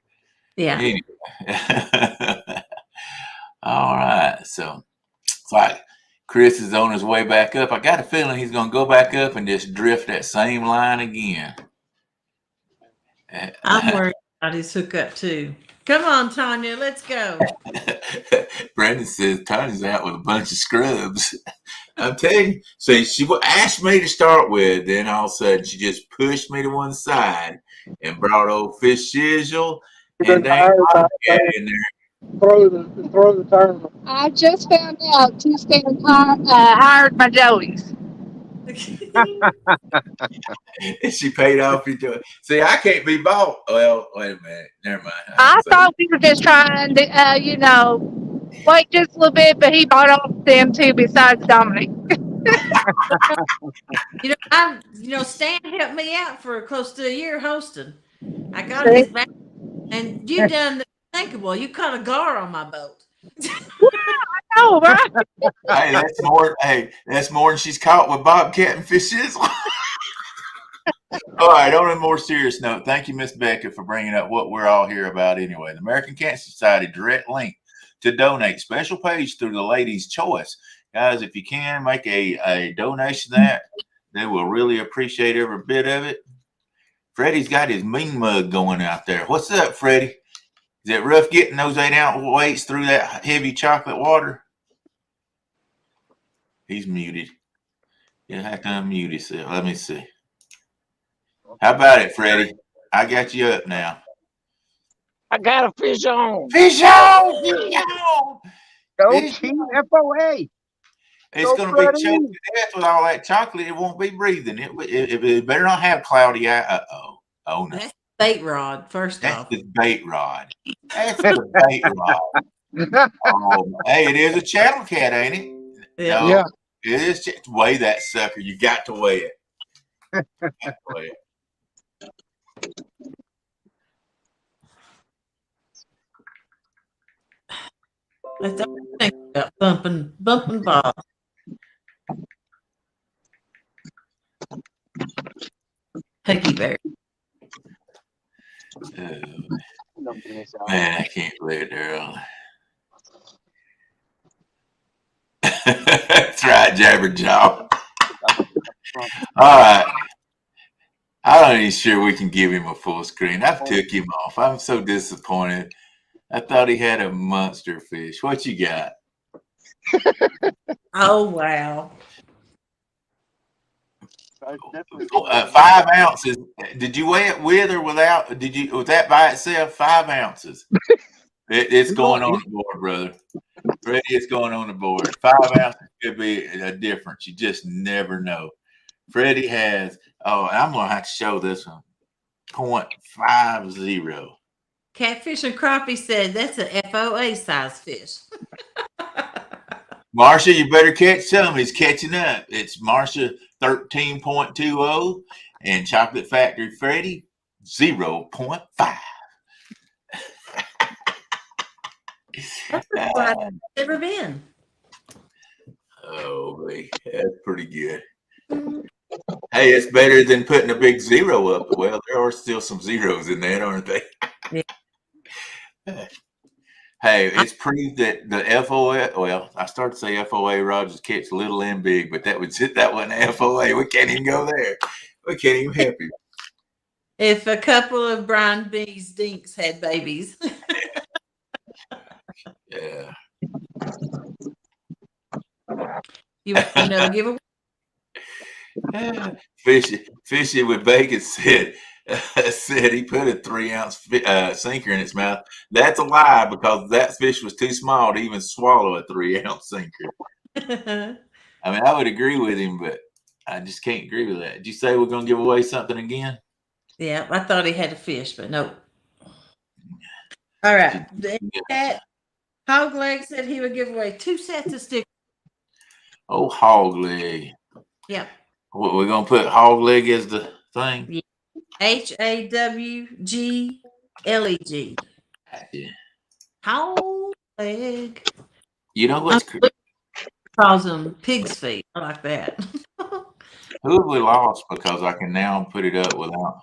Yeah. Anyway. All right. So it's like Chris is on his way back up. I got a feeling he's going to go back up and just drift that same line again. I'm worried about his hookup too. Come on, Tanya, let's go. Brandon says Tanya's out with a bunch of scrubs. I'm telling you. So she asked me to start with, then all of a sudden she just pushed me to one side and brought old Fish Shizzle and Bobcat in there. Throw the tournament. I just found out Tuesday hired my Jodis. She paid off each other. See, I can't be bought. Well, wait a minute. Never mind. I thought we were just trying to, wait just a little bit, but he bought off them too besides Dominic. Stan helped me out for close to a year hosting. I got his back, and you done the unthinkable. You caught a gar on my boat. I know, right? Hey, that's more than she's caught with Bobcat and Fish Shizzle. All right, on a more serious note, thank you, Miss Beckett, for bringing up what we're all here about anyway. The American Cancer Society direct link to donate. Special page through the Ladies' Choice. Guys, if you can, make a donation to that. They will really appreciate every bit of it. Freddie's got his mean mug going out there. What's up, Freddie? Is it rough getting those 8-ounce weights through that heavy chocolate water? He's muted. You'll have to unmute yourself. Let me see. How about it, Freddie? I got you up now. I got a fish on. Fish on! Fish on! Go Team FOA. It's going to be choked to death with all that chocolate. It won't be breathing. It better not have cloudy eye. Uh-oh. Oh, no. That's bait rod, first off. That's the bait rod. That's the bait rod. Hey, it is a channel cat, ain't it? Yeah. No, yeah. It is. Weigh that sucker. You got to weigh it. Let's think about bumping balls. Peggy Bear. Man, I can't believe it, Darrell. That's right, Jabberjaw. All right. I'm not even sure we can give him a full screen. I took him off. I'm so disappointed. I thought he had a monster fish. What you got? Oh, wow. 5 ounces. Did you weigh it with or without? Was that by itself 5 ounces? It's going on the board, brother. Freddie, it's going on the board. 5 ounces could be a difference. You just never know. Freddie has, I'm going to have to show this one. 0.50. Catfish and Crappie said that's an FOA size fish. Marsha, you better catch some. He's catching up. It's Marsha 13.20 and Chocolate Factory Freddie 0.5. That's the flat I've ever been. Oh, boy. That's pretty good. Hey, it's better than putting a big zero up. Well, there are still some zeros in that, aren't they? Yeah. Hey, it's proved that the FOA, well, I started to say FOA rods catch little and big, but that wasn't FOA. We can't even go there. We can't even help you. If a couple of Brian B's dinks had babies. Yeah. You want another giveaway? Fishy with bacon said he put a 3-ounce sinker in its mouth. That's a lie because that fish was too small to even swallow a 3-ounce sinker. I mean, I would agree with him, but I just can't agree with that. Did you say we're going to give away something again? Yeah, I thought he had a fish, but nope. All right. Hog Leg said he would give away 2 sets of stickers. Oh, Hog Leg. Yep. What, we're going to put Hog Leg as the thing? Yeah. HAWGLEG. Yeah. Hog Leg. You know what's calls them pig's feet. I like that. Who have we lost? Because I can now put it up without.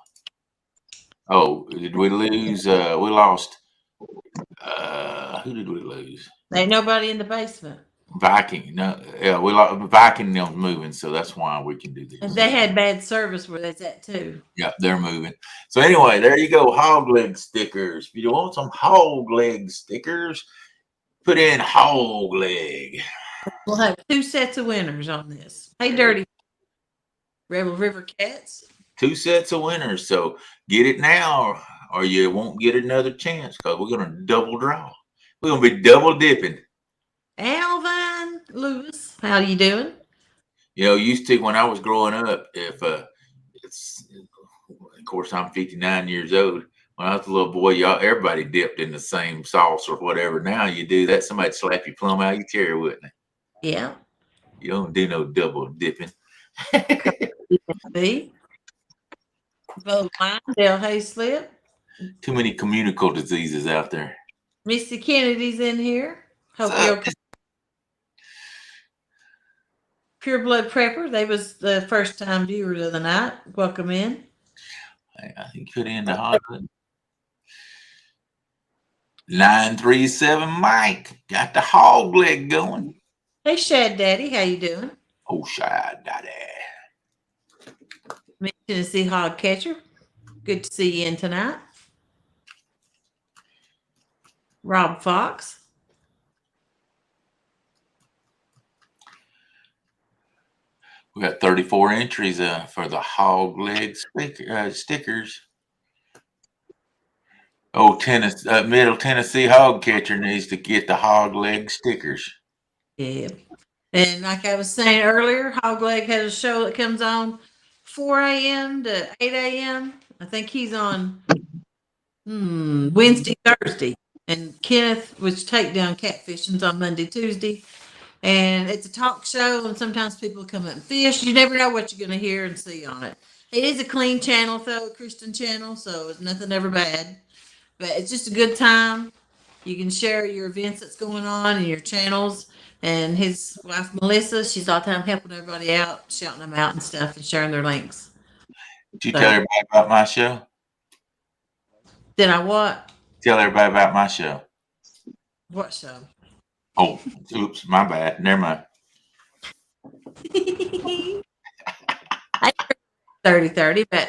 Oh, did we lose? We lost. Who did we lose? Ain't nobody in the basement. Viking. No, yeah, we lost. Viking is moving, so that's why we can do this. And they had bad service where that's at too. Yeah, they're moving. So anyway, there you go. Hog leg stickers. If you want some hog leg stickers, put in hog leg. We'll have 2 sets of winners on this. Hey, Dirty Rebel River Cats. 2 sets of winners. So get it now, or you won't get another chance because we're going to double draw. We're going to be double dipping. Alvin Lewis, how you doing? You know, used to when I was growing up, if it's of course I'm 59 years old. When I was a little boy, everybody dipped in the same sauce or whatever. Now you do that, somebody'd slap you plumb out of your chair, wouldn't they? Yeah. You don't do no double dipping. Vote mine, Dale Hayslip. Too many communicable diseases out there. Missy Kennedy's in here. Hope you're okay. Pure Blood Prepper. They was the first time viewers of the night. Welcome in. I think put in the 100. 937 Mike got the hog leg going. Hey Shad Daddy, how you doing? Oh, Shad Daddy. Miss Tennessee Hog Catcher. Good to see you in tonight. Rob Fox. We got 34 entries for the hog leg stickers. Oh, Middle Tennessee Hog Catcher needs to get the hog leg stickers. Yeah. And like I was saying earlier, Hog Leg has a show that comes on 4 a.m. to 8 a.m. I think he's on Wednesday, Thursday. And Kenneth was takedown catfishing's on Monday, Tuesday. And it's a talk show, and sometimes people come up and fish. You never know what you're going to hear and see on it. It is a clean channel, though, a Christian channel, so it's nothing ever bad. But it's just a good time. You can share your events that's going on and your channels. And his wife, Melissa, she's all the time helping everybody out, shouting them out and stuff, and sharing their links. Did you tell everybody about my show? Did I what? Tell everybody about my show. What show? Oh, oops, my bad. Never mind. 30-30, but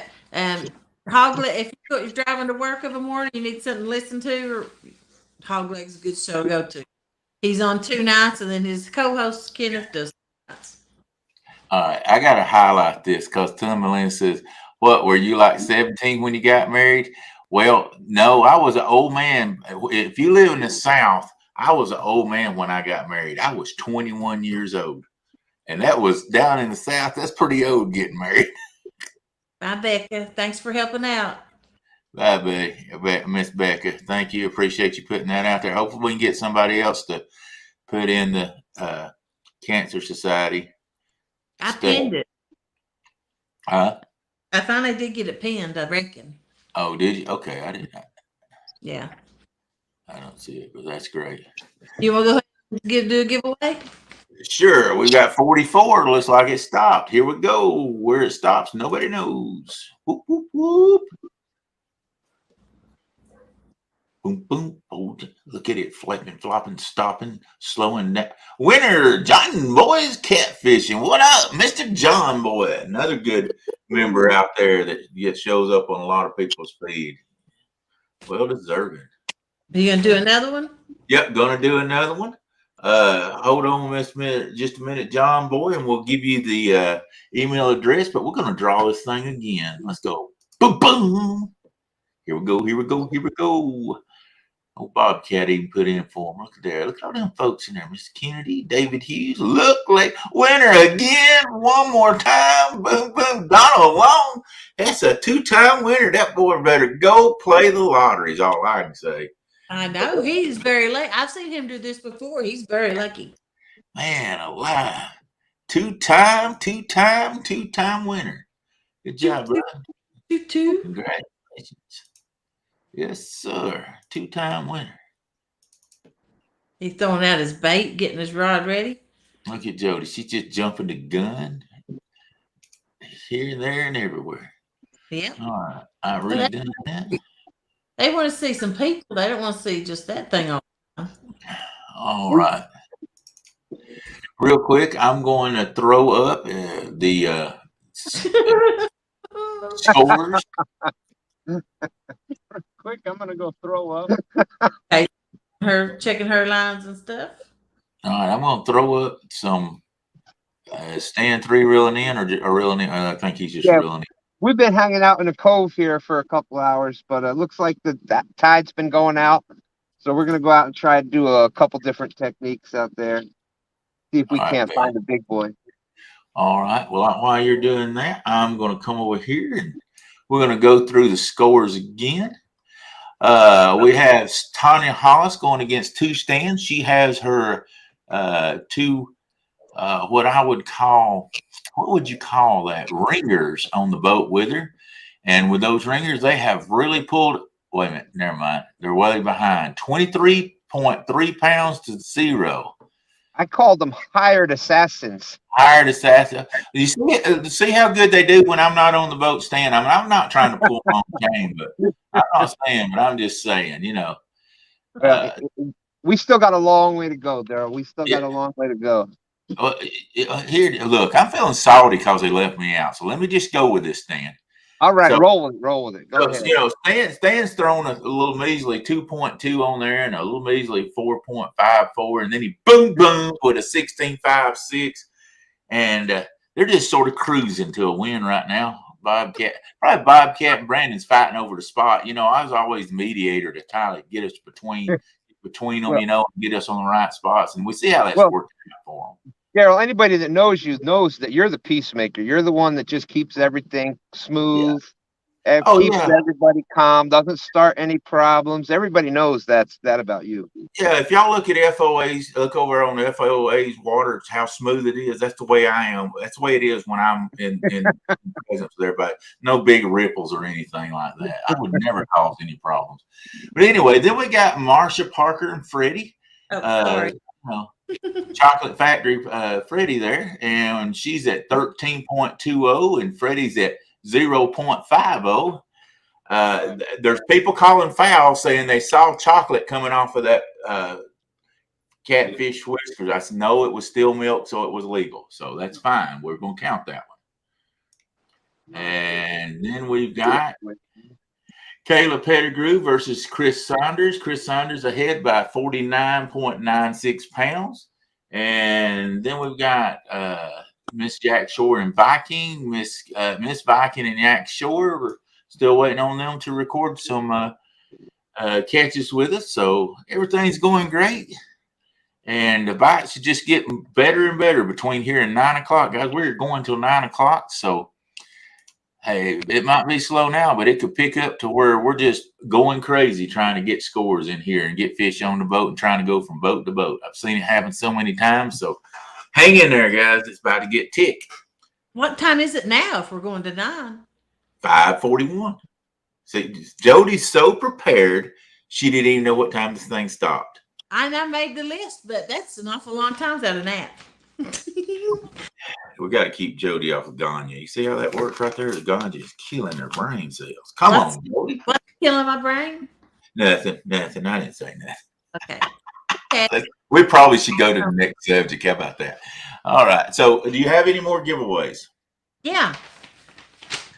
Hogleg, if you're driving to work of a morning, you need something to listen to, or Hogleg's a good show to go to. He's on 2 nights, and then his co-host Kenneth does nights. All right, I got to highlight this because Timberland says, "What were you like 17 when you got married?" Well, no, I was an old man. If you live in the South, I was an old man when I got married. I was 21 years old, and that was down in the South. That's pretty old getting married. Bye, Becca. Thanks for helping out. Bye, Miss Becca. Thank you. Appreciate you putting that out there. Hopefully, we can get somebody else to put in the Cancer Society. I pinned it. Huh? I finally did get it pinned, I reckon. Oh, did you? Okay, I didn't. Yeah. I don't see it, but that's great. You want to go ahead and do a giveaway? Sure. We've got 44. Looks like it stopped. Here we go. Where it stops, nobody knows. Whoop, whoop, whoop. Boom, boom. Oh, look at it. Flapping, flopping, stopping, slowing down. Winner, John Boy's catfishing. What up, Mr. John Boy? Another good member out there that shows up on a lot of people's feed. Well deserving. Are you going to do another one? Yep, gonna do another one. Hold on just a minute, John Boy, and we'll give you the email address, but we're gonna draw this thing again. Let's go. Boom, boom. Here we go, here we go, here we go. Oh, Bobcat even put in for him. Look at there. Look at all them folks in there. Mr. Kennedy, David Hughes. Look like winner again. One more time. Boom, boom. Donald Long. That's a 2-time winner. That boy better go play the lottery is all I can say. I know. He's very lucky. I've seen him do this before. He's very lucky. Man alive. Two-time winner. Good job, brother. Congratulations. Yes, sir. 2-time winner. He's throwing out his bait, getting his rod ready. Look at Jodi. She's just jumping the gun here, there, and everywhere. Yeah. All right. I really done that. They want to see some people. They don't want to see just that thing on. All right. Real quick, I'm going to throw up the scores. Quick, I'm gonna go throw up. Okay. Her checking her lines and stuff. All right, I'm gonna throw up some Stan 3 reeling in or reeling in. I think he's just reeling in. We've been hanging out in the cove here for a couple hours, but it looks like that tide's been going out. So we're gonna go out and try to do a couple different techniques out there. See if we can't find a big boy. All right. Well, while you're doing that, I'm gonna come over here and we're gonna go through the scores again. We have Tanya Hollis going against 2 Stans. She has her 2 what I would call, what would you call that? Ringers on the boat with her. And with those ringers, they have really pulled, wait a minute, never mind. They're way behind. 23.3 pounds to 0. I called them hired assassins. Hired assassin. You see how good they do when I'm not on the boat stand. I mean, I'm not trying to pull my own game, but I'm not saying, but I'm just saying, you know. We still got a long way to go, Darrell. We still got a long way to go. Here, look, I'm feeling salty because they left me out. So let me just go with this, Stan. All right, roll with it. Go ahead. You know, Stan's thrown a little measly 2.2 on there and a little measly 4.54, and then he boom with a 16.56, and they're just sort of cruising to a win right now. Bobcat and Brandon's fighting over the spot. You know, I was always the mediator to try to get us between them, you know, and get us on the right spots, and we see how that's working out for them. Darrell, anybody that knows you knows that you're the peacemaker. You're the one that just keeps everything smooth, keeps everybody calm, doesn't start any problems. Everybody knows that about you. Yeah, if y'all look at FOAs, look over on the FOA's waters, how smooth it is. That's the way I am. That's the way it is when I'm in presence with everybody. No big ripples or anything like that. I would never cause any problems. But anyway, then we got Marsha, Parker, and Freddie. Sorry. Chocolate Factory Freddie there, and she's at 13.20 and Freddie's at 0.50. There's people calling foul saying they saw chocolate coming off of that catfish whiskers. I said no, it was still milk, so it was legal, so that's fine. We're gonna count that one. And then we've got Kayla Pettigrew versus Chris Saunders. Chris Saunders ahead by 49.96 pounds. And then we've got Miss Jack Shore and Viking, Miss Viking and Jack Shore. We're still waiting on them to record some catches with us. So everything's going great. And the bites are just getting better and better between here and 9 o'clock. Guys, we're going till 9 o'clock. So, hey, it might be slow now, but it could pick up to where we're just going crazy trying to get scores in here and get fish on the boat and trying to go from boat to boat. I've seen it happen so many times. So hang in there, guys. It's about to get tick. What time is it now if we're going to 9? 5:41. See, Jodi's so prepared, she didn't even know what time this thing stopped. I made the list, but that's an awful long time without a nap. We got to keep Jodi off of ganja. You see how that works right there? The ganja is killing her brain cells. Come on, Jodi. What's killing my brain? Nothing. I didn't say nothing. Okay. We probably should go to the next subject. How about that? All right. So, do you have any more giveaways? Yeah.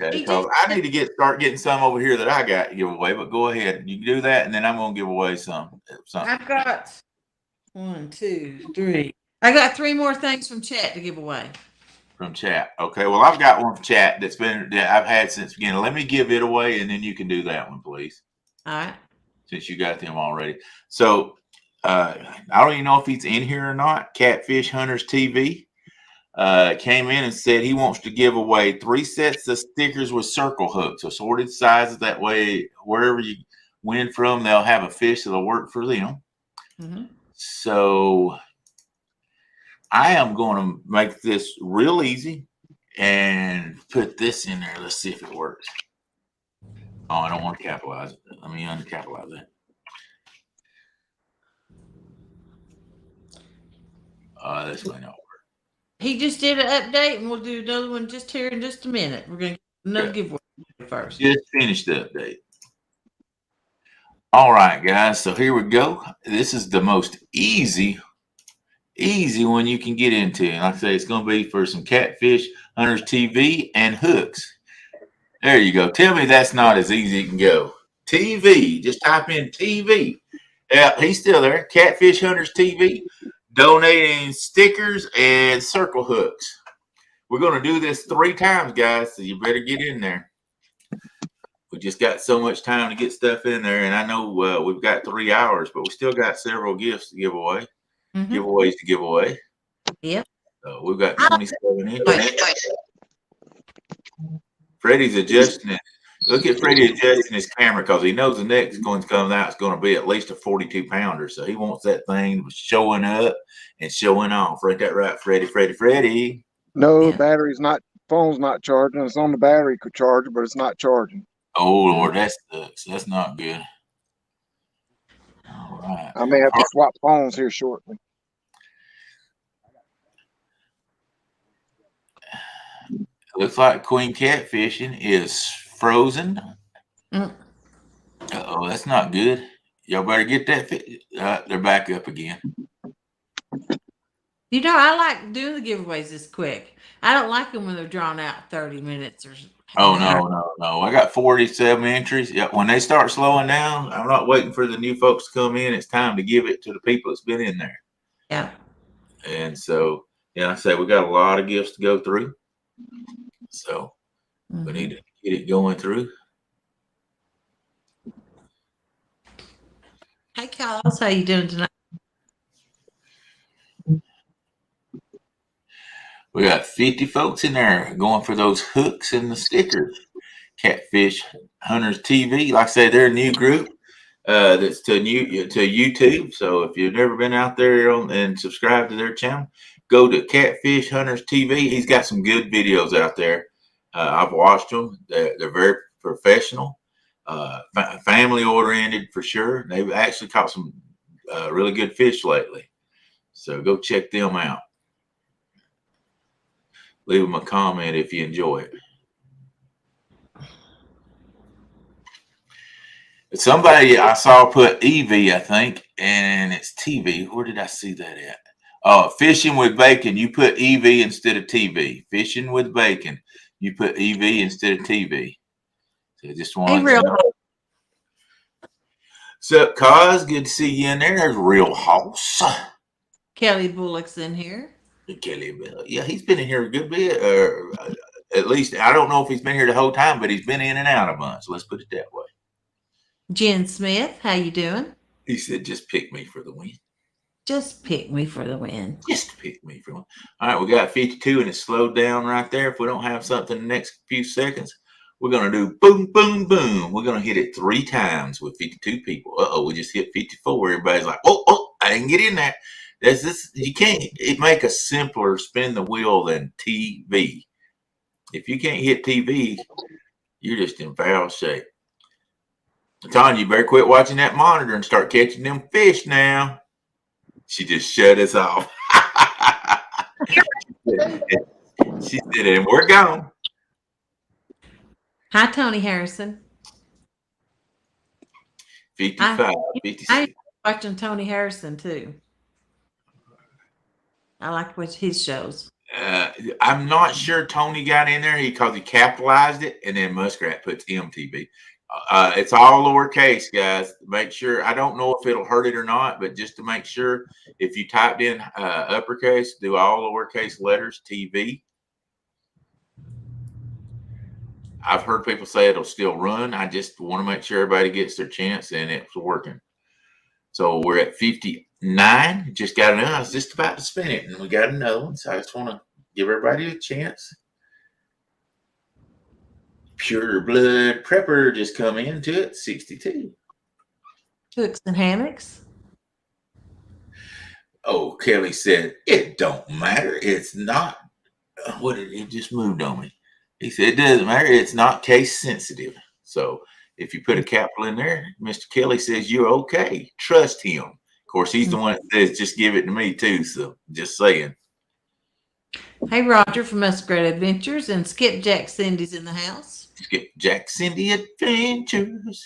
Okay. Because I need to start getting some over here that I got to give away. But go ahead. You can do that, and then I'm going to give away some. I've got 1, 2, 3. I got 3 more things from chat to give away. From chat. Okay. Well, I've got one from chat that I've had since the beginning. Let me give it away, and then you can do that one, please. All right. Since you got them already. So I don't even know if he's in here or not. Catfish Hunters TV came in and said he wants to give away 3 sets of stickers with circle hooks, assorted sizes. That way, wherever you win from, they'll have a fish that'll work for them. Mm-hmm. So I am going to make this real easy and put this in there. Let's see if it works. Oh, I don't want to capitalize it. Let me uncapitalize that. This might not work. He just did an update, and we'll do another one just here in just a minute. We're going to another giveaway first. Just finished the update. All right, guys. So here we go. This is the most easy one you can get into. And like I say, it's going to be for some Catfish Hunters TV and hooks. There you go. Tell me that's not as easy as it can go. TV. Just type in TV. Yeah, he's still there. Catfish Hunters TV. Donating stickers and circle hooks. We're going to do this 3 times, guys, so you better get in there. We just got so much time to get stuff in there, and I know we've got 3 hours, but we still got several gifts to give away, giveaways to give away. Yep. So we've got 27 inches. Freddie's adjusting it. Look at Freddie adjusting his camera because he knows the next going to come out is going to be at least a 42-pounder. So he wants that thing showing up and showing off. Ain't that right, Freddie? No, battery's not, phone's not charging. It's on the battery charger, but it's not charging. Oh, Lord, that sucks. That's not good. All right. I may have to swap phones here shortly. Looks like Queen Catfishing is frozen. Uh-oh, that's not good. Y'all better get that. They're back up again. You know, I like doing the giveaways this quick. I don't like them when they're drawn out 30 minutes or something. Oh, no. I got 47 entries. Yeah, when they start slowing down, I'm not waiting for the new folks to come in. It's time to give it to the people that's been in there. Yeah. And so, yeah, I say we got a lot of gifts to go through. So we need to get it going through. Hey, Carlos, how you doing tonight? We got 50 folks in there going for those hooks and the stickers. Catfish Hunters TV. Like I said, they're a new group that's to YouTube. So if you've never been out there and subscribed to their channel, go to Catfish Hunters TV. He's got some good videos out there. I've watched them. They're very professional, family oriented for sure. They've actually caught some really good fish lately. So go check them out. Leave them a comment if you enjoy it. Somebody I saw put EV, I think, and it's TV. Where did I see that at? Fishing with bacon. You put EV instead of TV. Fishing with bacon. You put EV instead of TV. So just want to know. What's up, Cuz? Good to see you in there. There's Real House. Kelly Bullock's in here. Kelly, yeah, he's been in here a good bit, or at least I don't know if he's been here the whole time, but he's been in and out a bunch. Let's put it that way. Jen Smith, how you doing? He said, "Just pick me for the win. Just pick me for the win." Just pick me for the win." All right, we got 52, and it's slowed down right there. If we don't have something in the next few seconds, we're gonna do boom, boom, boom. We're gonna hit it 3 times with 52 people. We just hit 54. Everybody's like, "Oh, I didn't get in that." That's this. You can't make a simpler spin the wheel than TV. If you can't hit TV, you're just in foul shape. Tanya, you better quit watching that monitor and start catching them fish now. She just shut us off. She said, "And we're gone." Hi, Tony Harrison. 55, 56. I watching Tony Harrison too. I like what his shows. I'm not sure Tony got in there because he capitalized it, and then Muskrat puts MTV. It's all lowercase, guys. Make sure. I don't know if it'll hurt it or not, but just to make sure, if you typed in uppercase, do all lowercase letters TV. I've heard people say it'll still run. I just want to make sure everybody gets their chance, and it's working. So we're at 59. Just got another. I was just about to spin it, and we got another one. So I just want to give everybody a chance. Pure Blood Prepper just come into it. 62. Hooks and hammocks. Oh, Kelly said, "It don't matter. It's not." What did it just moved on me? He said, "It doesn't matter. It's not case sensitive." So if you put a capital in there, Mr. Kelly says you're okay. Trust him. Of course, he's the one that says just give it to me too. So just saying. Hey, Roger from Muskrat Adventures, and Skipjack Cindy's in the house. Skipjack Cindy Adventures.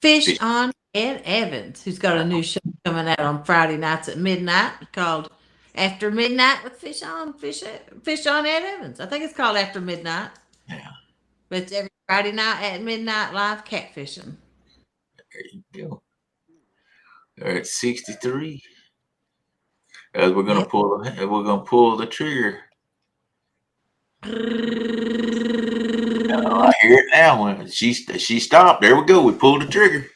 Fish on Ed Evans, who's got a new show coming out on Friday nights at midnight called After Midnight with Fish on Ed Evans. I think it's called After Midnight. Yeah. But it's every Friday night at midnight live catfishing. There you go. They're at 63. As we're gonna pull the trigger. Oh, I hear it now. When she stopped. There we go. We pulled the trigger.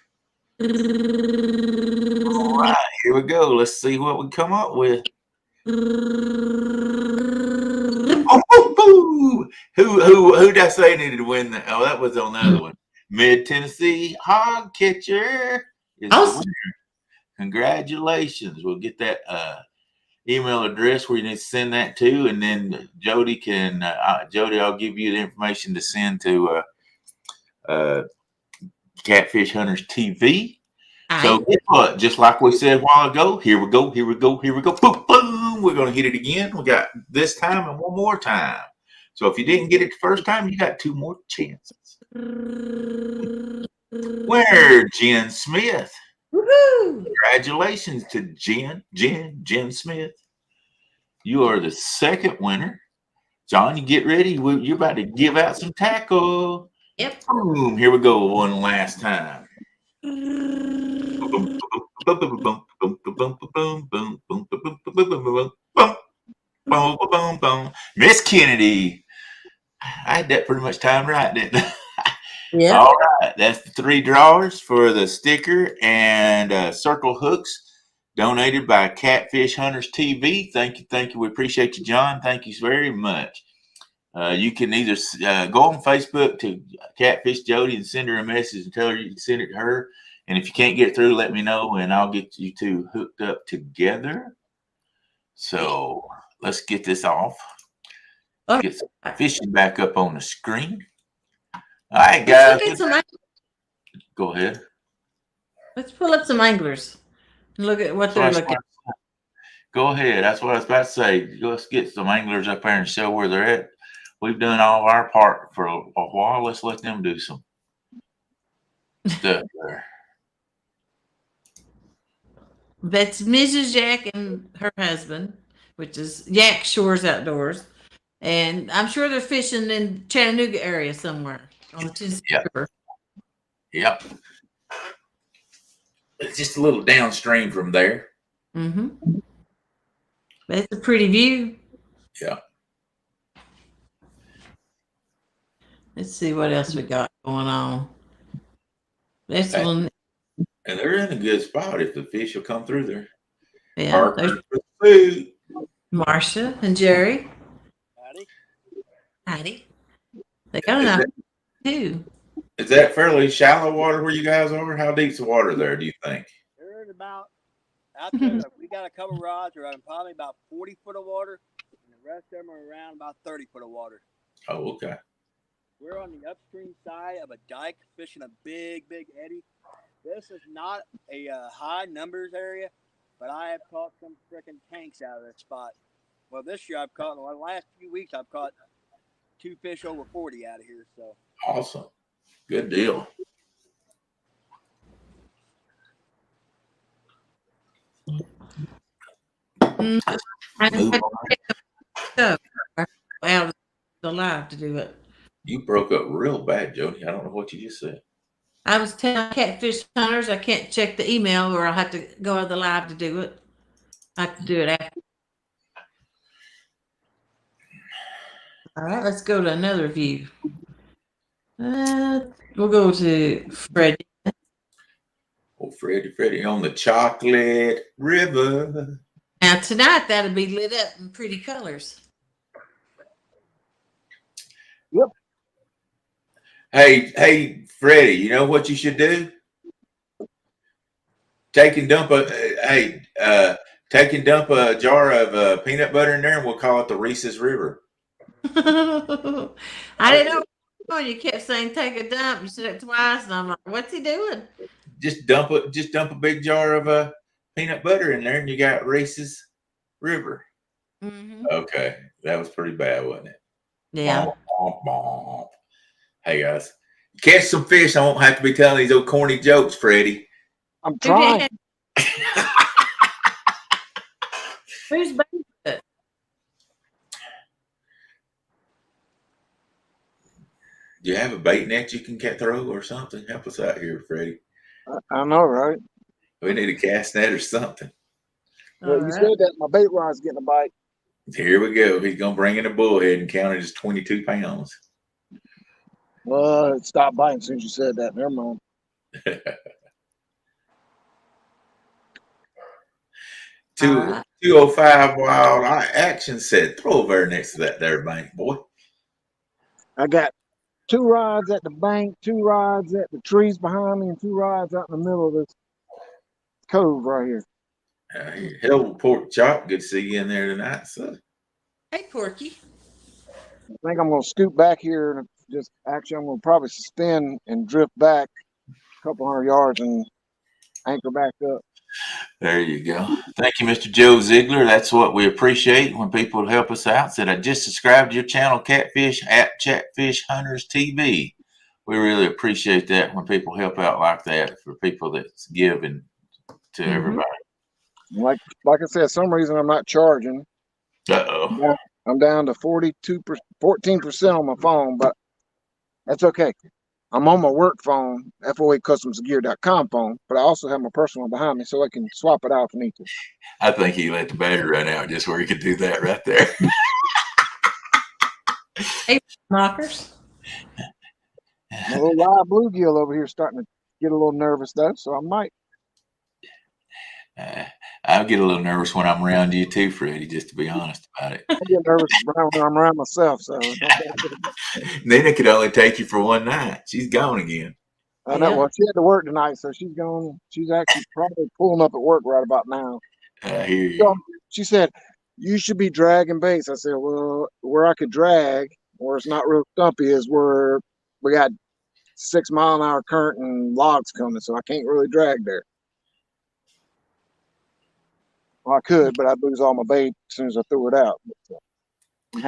All right, here we go. Let's see what we come up with. Oh, who did I say needed to win that? Oh, that was on the other one. Mid Tennessee Hog Catcher is the winner. Congratulations. We'll get that email address where you need to send that to, and then Jodi can Jodi, I'll give you the information to send to Catfish Hunters TV. So guess what? Just like we said a while ago, here we go. Boom, boom. We're gonna hit it again. We got this time and one more time. So if you didn't get it the first time, you got 2 more chances. Where Jen Smith? Woohoo! Congratulations to Jen Smith. You are the second winner. John, you get ready. You're about to give out some tackle. Yep. Boom. Here we go one last time. Miss Kennedy. I had that pretty much timed right, didn't I? Yeah. All right. That's the 3 drawers for the sticker and circle hooks donated by Catfish Hunters TV. Thank you. We appreciate you, John. Thank you very much. You can either go on Facebook to Catfish Jodi and send her a message and tell her you can send it to her. And if you can't get through, let me know, and I'll get you 2 hooked up together. So let's get this off. Get some fishing back up on the screen. All right, guys. Go ahead. Let's pull up some anglers and look at what they're looking at. Go ahead. That's what I was about to say. Let's get some anglers up there and show where they're at. We've done all our part for a while. Let's let them do some stuff there. That's Mrs. Jack and her husband, which is Yak Shores Outdoors. And I'm sure they're fishing in Chattanooga area somewhere on the Tennessee River. Yep. It's just a little downstream from there. Mm-hmm. That's a pretty view. Yeah. Let's see what else we got going on. This Hey, one, and they're in a good spot if the fish will come through there. yeah. There's Food. Marcia and Jerry. Howdy. Howdy. They got Is enough that, too. is that fairly shallow water where you guys are? How deep's the water there, do you think? There's about out there. We got a couple rods around probably about 40 foot of water, and the rest of them are around about 30 foot of water. Oh, okay. We're on the upstream side of a dike fishing a big eddy. This is not a high numbers area, but I have caught some freaking tanks out of this spot. Well, this year I've caught, the last few weeks I've caught 2 fish over 40 out of here. So Awesome. Good deal. I Move on. out of the live to do it. You broke up real bad, Jody. I don't know what you just said. I was telling catfish hunters I can't check the email or I'll have to go out of the live to do it. I have to do it after. All right, let's go to another view. We'll go to Freddie. Oh, Freddie on the chocolate river. Now tonight that'll be lit up in pretty colors. Yep. Hey, Freddie, you know what you should do? Take and dump a jar of peanut butter in there, and we'll call it the Reese's River. I didn't know. You kept saying take a dump. You said it twice, and I'm like, "What's he doing?" Just dump a big jar of peanut butter in there, and you got Reese's River. Mm-hmm. Okay, that was pretty bad, wasn't it? Yeah. Bonk, bonk, bonk. Hey guys, catch some fish. I won't have to be telling these old corny jokes, Freddie. I'm trying. Who's bait it? Do you have a bait net you can throw or something? Help us out here, Freddie. I know, right? We need a cast net or something. Well, you said that my bait rod's getting a bite. Here we go. He's gonna bring in a bullhead and count it as 22 pounds. Well, it stopped biting as soon as you said that. Never mind. 205 wild action said, throw over there next to that there bank, boy. I got 2 rods at the bank, 2 rods at the trees behind me, and 2 rods out in the middle of this cove right here. Hello, Pork Chop. Good to see you in there tonight, sir. Hey, Porky. I think I'm going to scoot back here and I'm going to probably suspend and drift back a couple hundred yards and anchor back up. There you go. Thank you, Mr. Joe Ziegler. That's what we appreciate when people help us out. Said, I just subscribed to your channel, Catfish at Chatfish Hunters TV. We really appreciate that when people help out like that for people that give and to everybody. Like I said, some reason I'm not charging. Uh-oh. I'm down to 14% on my phone, but that's okay. I'm on my work phone, FOAcustomsgear.com phone, but I also have my personal one behind me so I can swap it out if I need to. I think he let the battery run out just where he could do that right there. Hey, knockers. My little live bluegill over here is starting to get a little nervous though, so I might. I'll get a little nervous when I'm around you too, Freddie, just to be honest about it. I get nervous when I'm around myself, so. Nina could only take you for one night. She's gone again. I know. Well, she had to work tonight, so she's going. She's actually probably pulling up at work right about now. I hear you. So she said, "You should be dragging baits." I said, "Well, where I could drag, where it's not real stumpy, is where we got 6 mile an hour current and logs coming, so I can't really drag there." Well, I could, but I'd lose all my bait as soon as I threw it out. But, I'm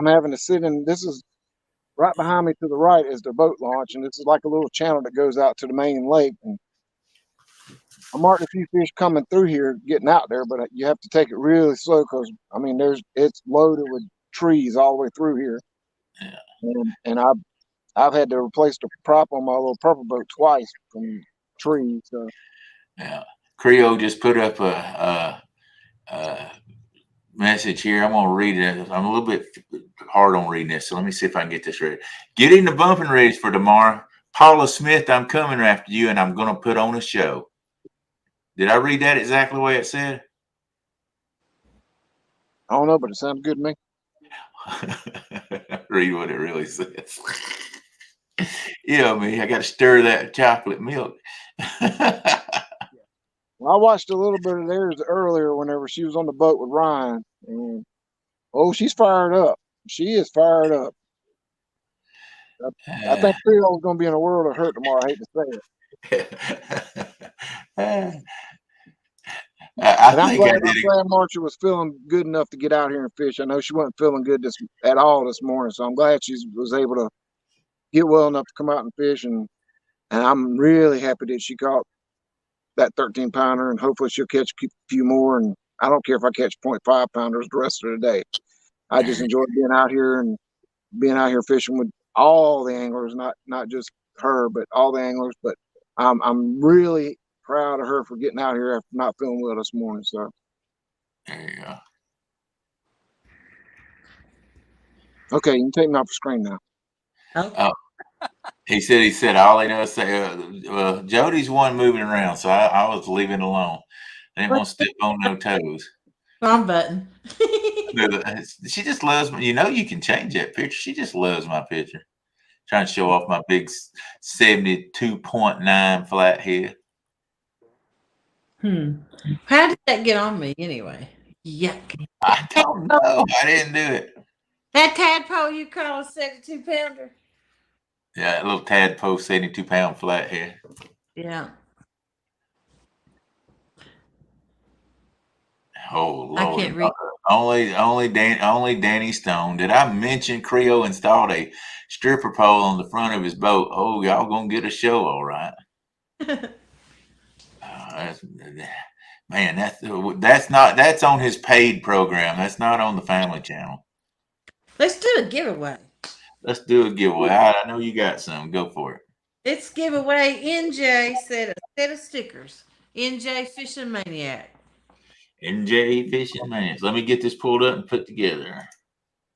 having to sit in. This is right behind me to the right is the boat launch, and this is like a little channel that goes out to the main lake. And I marked a few fish coming through here, getting out there, but you have to take it really slow because I mean, it's loaded with trees all the way through here. Yeah. And I've had to replace the prop on my little purple boat twice from trees. So. Yeah, Creo just put up a message here. I'm gonna read it. I'm a little bit hard on reading this, so let me see if I can get this ready. Getting the bumping ready for tomorrow. Paula Smith, I'm coming after you, and I'm gonna put on a show. Did I read that exactly the way it said? I don't know, but it sounds good to me. Read what it really says. You know me, I got to stir that chocolate milk. Well, I watched a little bit of theirs earlier whenever she was on the boat with Ryan, and oh, she's fired up. She is fired up. I think Creole's going to be in a world of hurt tomorrow. I hate to say it. I'm glad Marsha was feeling good enough to get out here and fish. I know she wasn't feeling good at all this morning, so I'm glad she was able to get well enough to come out and fish. And I'm really happy that she caught that 13-pounder, and hopefully she'll catch a few more. And I don't care if I catch 0.5 pounders the rest of the day. I just enjoy being out here and being out here fishing with all the anglers, not just her, but all the anglers. But I'm really proud of her for getting out here after not feeling well this morning. So there you go. Okay, you can take me off the screen now. Oh, he said all he knows. Jodi's one moving around, so I was leaving alone. I didn't want to step on no toes. Wrong button. She just loves me. You know, you can change that picture. She just loves my picture. Trying to show off my big 72.9 flat head. How did that get on me anyway? Yuck. I don't know. I didn't do it. That tadpole you call a 72-pounder? Yeah, a little tadpole 72-pound flat head. Yeah. Oh Lord! I can't read. Only Danny Stone. Did I mention Creo installed a stripper pole on the front of his boat? Oh, y'all gonna get a show, all right? Man, that's on his paid program. That's not on the family channel. Let's do a giveaway. Let's do a giveaway. I know you got some. Go for it. Let's give away NJ said a set of stickers. NJ Fishing Maniac. NJ Fishing Maniac. Let me get this pulled up and put together.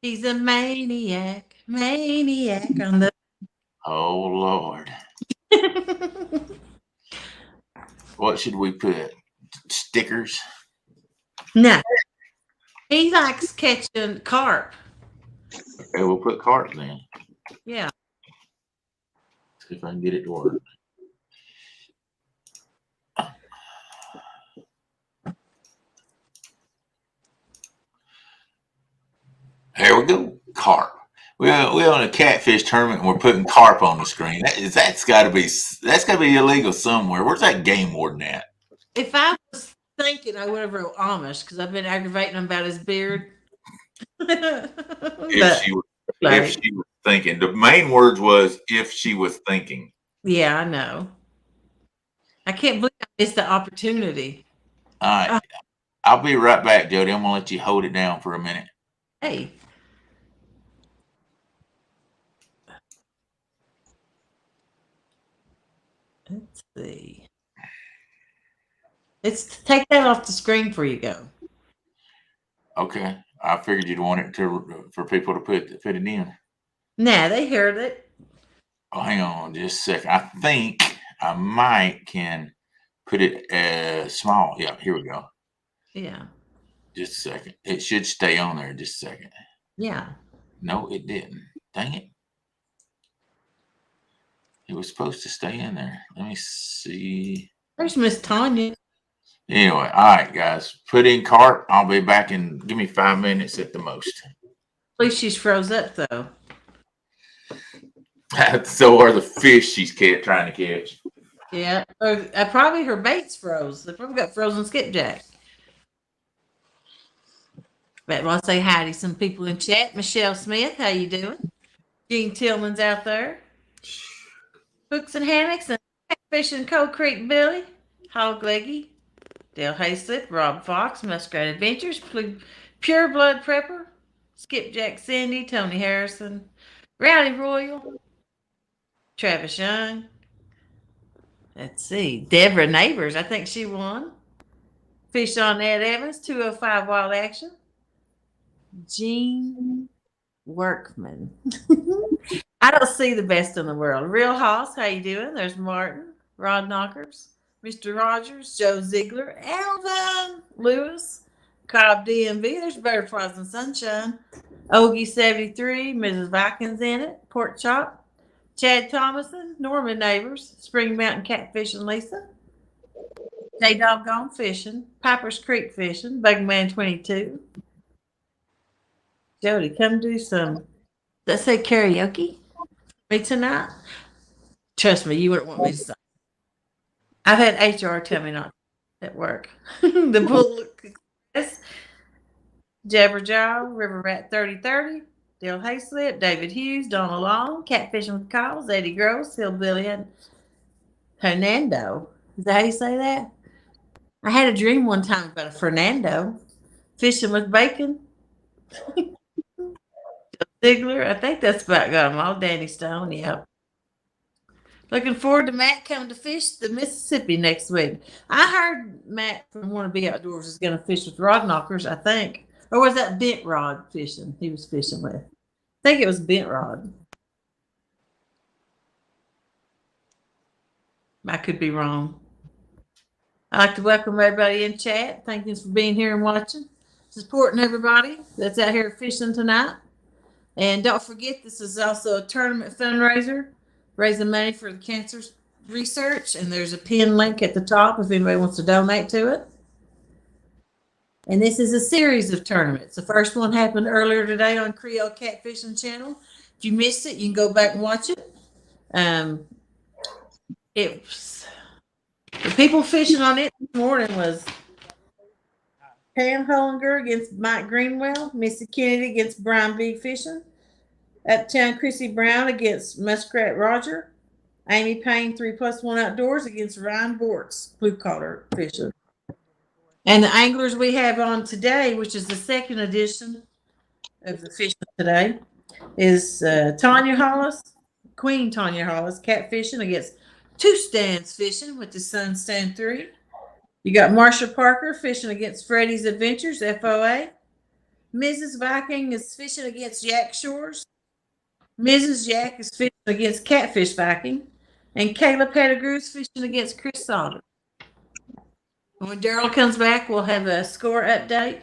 He's a maniac on the. Oh Lord. What should we put? Stickers? No. He likes catching carp. Okay, we'll put carp then. Yeah. See if I can get it to work. Here we go. Carp. We're on a catfish tournament and we're putting carp on the screen. That's gotta be illegal somewhere. Where's that game warden at? If I was thinking, I would have wrote Amish because I've been aggravating him about his beard. If she was thinking. The main words was if she was thinking. Yeah, I know. I can't believe I missed the opportunity. All right. I'll be right back, Jodi. I'm gonna let you hold it down for a minute. Hey. Let's see. Let's take that off the screen before you go. Okay. I figured you'd want it for people to put it in. Nah, they heard it. Oh, hang on just a second. I think I might can put it small. Yeah, here we go. Yeah. Just a second. It should stay on there just a second. Yeah. No, it didn't. Dang it. It was supposed to stay in there. Let me see. There's Miss Tanya. Anyway, all right, guys. Put in carp. I'll be back in. Give me 5 minutes at the most. At least she's froze up, though. So are the fish she's trying to catch. Yeah. Or probably her bait's froze. They probably got frozen skipjack. But I'll say hi to some people in chat. Michelle Smith, how you doing? Gene Tillman's out there. Hooks and Hammocks and Fishing Cold Creek Billy. Hog Leggy. Dale Hayslip, Rob Fox, Muskrat Adventures, Pure Blood Prepper, Skipjack Cindy, Tony Harrison, Rowdy Royal, Travis Young. Let's see. Deborah Neighbors, I think she won. Fish on Ed Evans, 205 Wild Action. Gene Workman. I don't see the best in the world. Real Hoss, how you doing? There's Martin, Rod Knockers, Mr. Rogers, Joe Ziegler, Alvin Lewis, Cobb DMV. There's Butterflies and Sunshine. Ogie 73, Mrs. Vikings in it, Pork Chop, Chad Thomason, Norman Neighbors, Spring Mountain Catfish and Lisa, J Doggone Fishing, Piper's Creek Fishing, Bugman 22. Jody, come do some, let's say karaoke me tonight. Trust me, you wouldn't want me to stop. I've had HR tell me not at work. The Bullock Express, Jabberjaw, River Rat 3030, Dale Hayslip, David Hughes, Donna Long, Catfishing with Calls, Eddie Gross, Hillbilly and Hernando. Is that how you say that? I had a dream one time about a Fernando fishing with bacon. Ziegler, I think that's about got them all. Danny Stone, yep. Looking forward to Matt coming to fish the Mississippi next week. I heard Matt from Want to Be Outdoors is going to fish with rod knockers, I think. Or was that bent rod fishing he was fishing with? I think it was bent rod. I could be wrong. I'd like to welcome everybody in chat. Thank you for being here and watching. Supporting everybody that's out here fishing tonight. And don't forget, this is also a tournament fundraiser, raising money for the cancer research. And there's a pin link at the top if anybody wants to donate to it. And this is a series of tournaments. The first one happened earlier today on Creole Catfishing Channel. If you missed it, you can go back and watch it. The people fishing on it this morning was Pam Hollinger against Mike Greenwell, Missy Kennedy against Brian B. Fishing, Uptown Chrissy Brown against Muskrat Roger, Amy Payne 3+1 Outdoors against Ryan Bortz, Blue Collar Fishing. And the anglers we have on today, which is the second edition of the fishing today, is Tanya Hollis, Queen Tanya Hollis, catfishing against Two Stands Fishing with the Sun Stand 3. You got Marsha Parker fishing against Freddy's Adventures, FOA. Mrs. Viking is fishing against Yak Shores. Mrs. Yak is fishing against Catfish Viking. And Kayla Pettigrew is fishing against Chris Sauter. When Darrell comes back, we'll have a score update.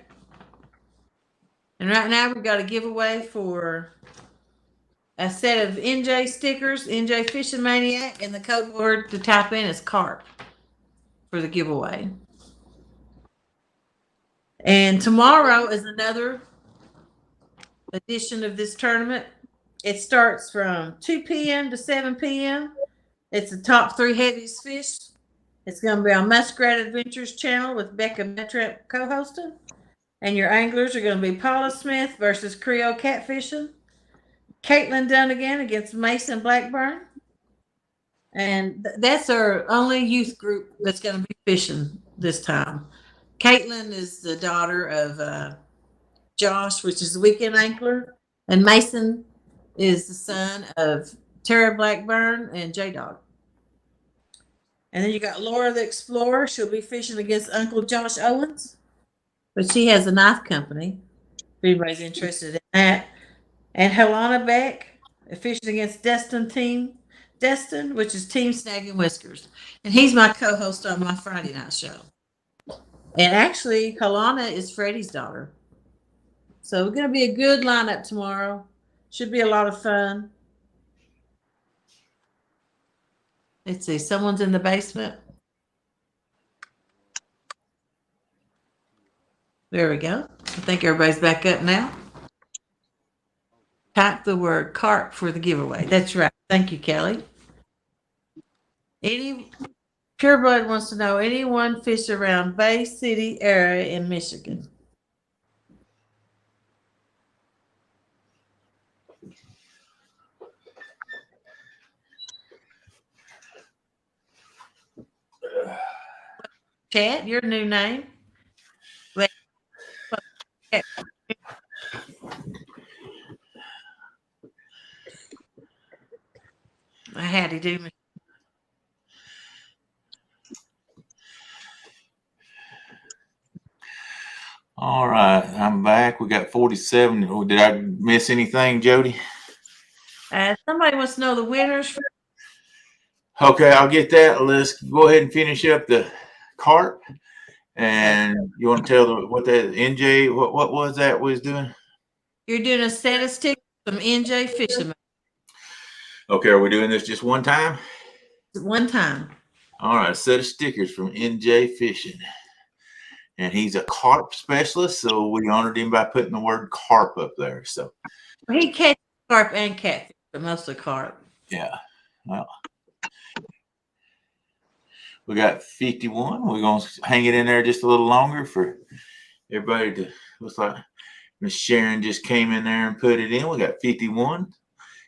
And right now, we've got a giveaway for a set of NJ stickers, NJ Fishing Maniac, and the code word to type in is carp for the giveaway. And tomorrow is another edition of this tournament. It starts from 2 p.m. to 7 p.m. It's the top 3 heaviest fish. It's going to be on Muskrat Adventures channel with Becca Metrap co-hosting. And your anglers are going to be Paula Smith versus Creole Catfishing, Caitlin Dunnigan against Mason Blackburn. And that's our only youth group that's going to be fishing this time. Caitlin is the daughter of Josh, which is the weekend angler. And Mason is the son of Tara Blackburn and J-Dog. And then you got Laura the Explorer. She'll be fishing against Uncle Josh Owens. But she has a knife company. If anybody's interested in that. And Helena Beck fishing against Destin, which is Team Snagging Whiskers. And he's my co-host on my Friday night show. And actually, Helena is Freddie's daughter. So we're going to be a good lineup tomorrow. Should be a lot of fun. Let's see, someone's in the basement. There we go. I think everybody's back up now. Type the word carp for the giveaway. That's right. Thank you, Kelly. Pureblood wants to know, anyone fish around Bay City area in Michigan? Chat, your new name. Howdy do. All All right, I'm back. We got 47. Oh, did I miss anything, Jody? Somebody wants to know the winners. Okay, I'll get that. Let's go ahead and finish up the carp. And you want to tell what that NJ, what was that was doing? You're doing a set of stickers from NJ Fisherman. Okay, are we doing this just one time? One time. All right, a set of stickers from NJ Fishing. And he's a carp specialist, so we honored him by putting the word carp up there. So he catches carp and catfish, but mostly carp. Yeah. Well, we got 51. We're going to hang it in there just a little longer for everybody to, looks like Miss Sharon just came in there and put it in. We got 51.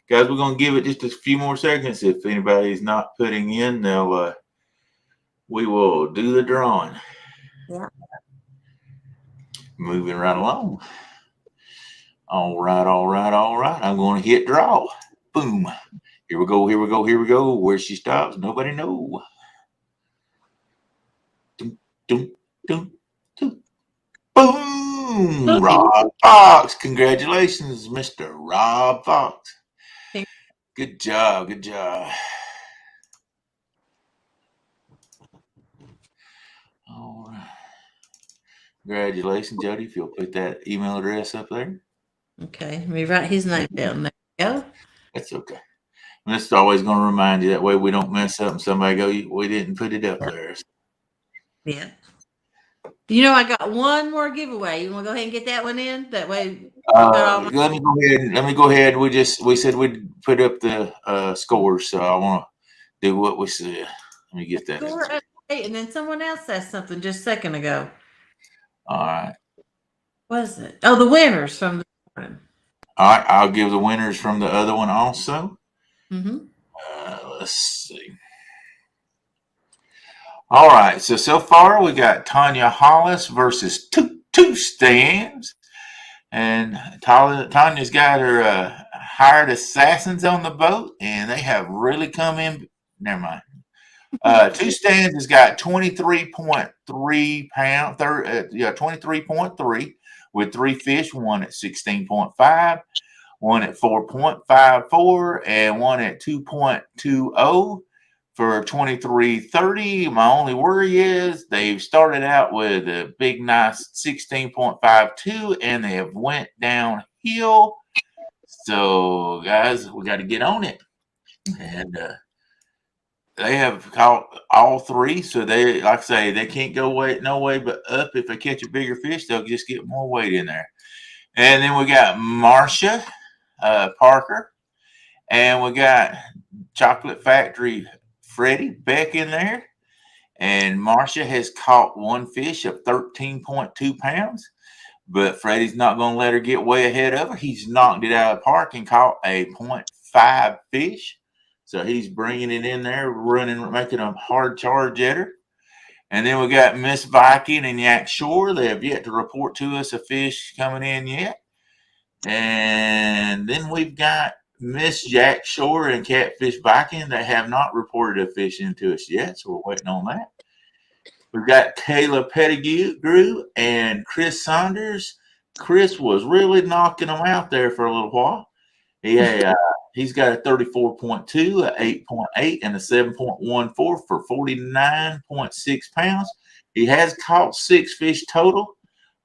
Guys, we're going to give it just a few more seconds. If anybody's not putting in, they'll, we will do the drawing. Yeah. Moving right along. All right, all right, all right. I'm going to hit draw. Boom. Here we go, here we go, here we go. Where she stops, nobody knows. Dum, dum, dum, dum. Boom! Rob Fox. Congratulations, Mr. Rob Fox. Good job, good job. All right. Congratulations, Jody, if you'll put that email address up there. Okay, let me write his name down. There we go. That's okay. And this is always going to remind you, that way we don't mess up and somebody go, we didn't put it up there. Yeah. You know, I got one more giveaway. You want to go ahead and get that one in? That way. Let me go ahead. We said we'd put up the scores, so I want to do what we said. Let me get that. Score update, and then someone else said something just a second ago. All right. What is it? Oh, the winners from the morning. All right, I'll give the winners from the other one also. Mm-hmm. Let's see. All right, so far we got Tanya Hollis versus two stands, and Tanya's got her hired assassins on the boat, and they have really come in. Never mind. Two stands has got 23.3 pounds. 23.3 with three fish. One at 16.5, one at 4.54, and one at 2.20. For 23.30, my only worry is they've started out with a big, nice 16.52, and they have went downhill. So, guys, we got to get on it. And they have caught all three, so they, like I say, they can't go no way but up. If they catch a bigger fish, they'll just get more weight in there. And then we got Marcia Parker, and we got Chocolate Factory Freddie Beck in there, and Marcia has caught one fish of 13.2 pounds, but Freddie's not going to let her get way ahead of her. He's knocked it out of the park and caught a 0.5 fish, so he's bringing it in there, making a hard charge at her. And then we got Miss Viking and Yak Shore. They have yet to report to us a fish coming in yet. And then we've got Miss Jack Shore and Catfish Viking. They have not reported a fish into us yet, so we're waiting on that. We've got Kayla Pettigrew and Chris Saunders. Chris was really knocking them out there for a little while. He's got a 34.2, a 8.8, and a 7.14 for 49.6 pounds. He has caught 6 fish total.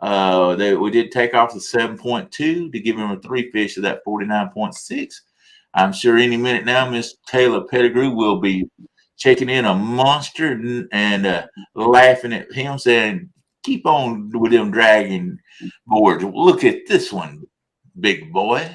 We did take off the 7.2 to give him a 3 fish of that 49.6. I'm sure any minute now, Miss Taylor Pettigrew will be checking in a monster and laughing at him, saying, "Keep on with them dragging boards. Look at this one, big boy."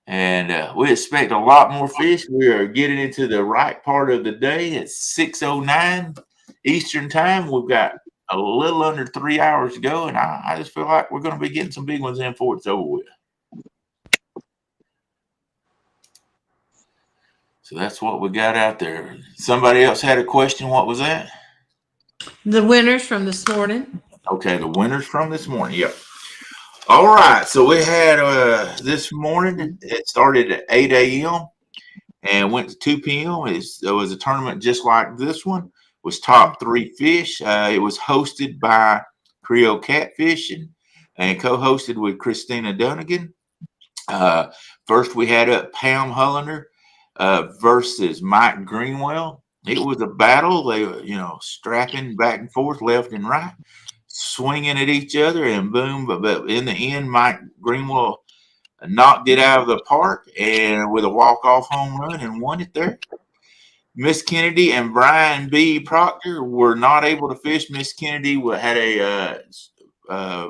And we expect a lot more fish. We are getting into the right part of the day. It's 6:09 Eastern time. We've got a little under 3 hours to go, and I just feel like we're going to be getting some big ones in before it's over with. So that's what we got out there. Somebody else had a question. What was that? The winners from this morning. Okay, the winners from this morning. Yep. All right. So we had this morning, it started at 8 a.m. and went to 2 p.m. It was a tournament just like this one. It was top 3 fish. It was hosted by Creole Catfish, and and co-hosted with Christina Dunnigan. First, we had up Pam Hulliner versus Mike Greenwell. It was a battle. They were, strapping back and forth, left and right, swinging at each other, and boom. But in the end, Mike Greenwell knocked it out of the park and with a walk-off home run and won it there. Miss Kennedy and Brian B. Proctor were not able to fish. Miss Kennedy had a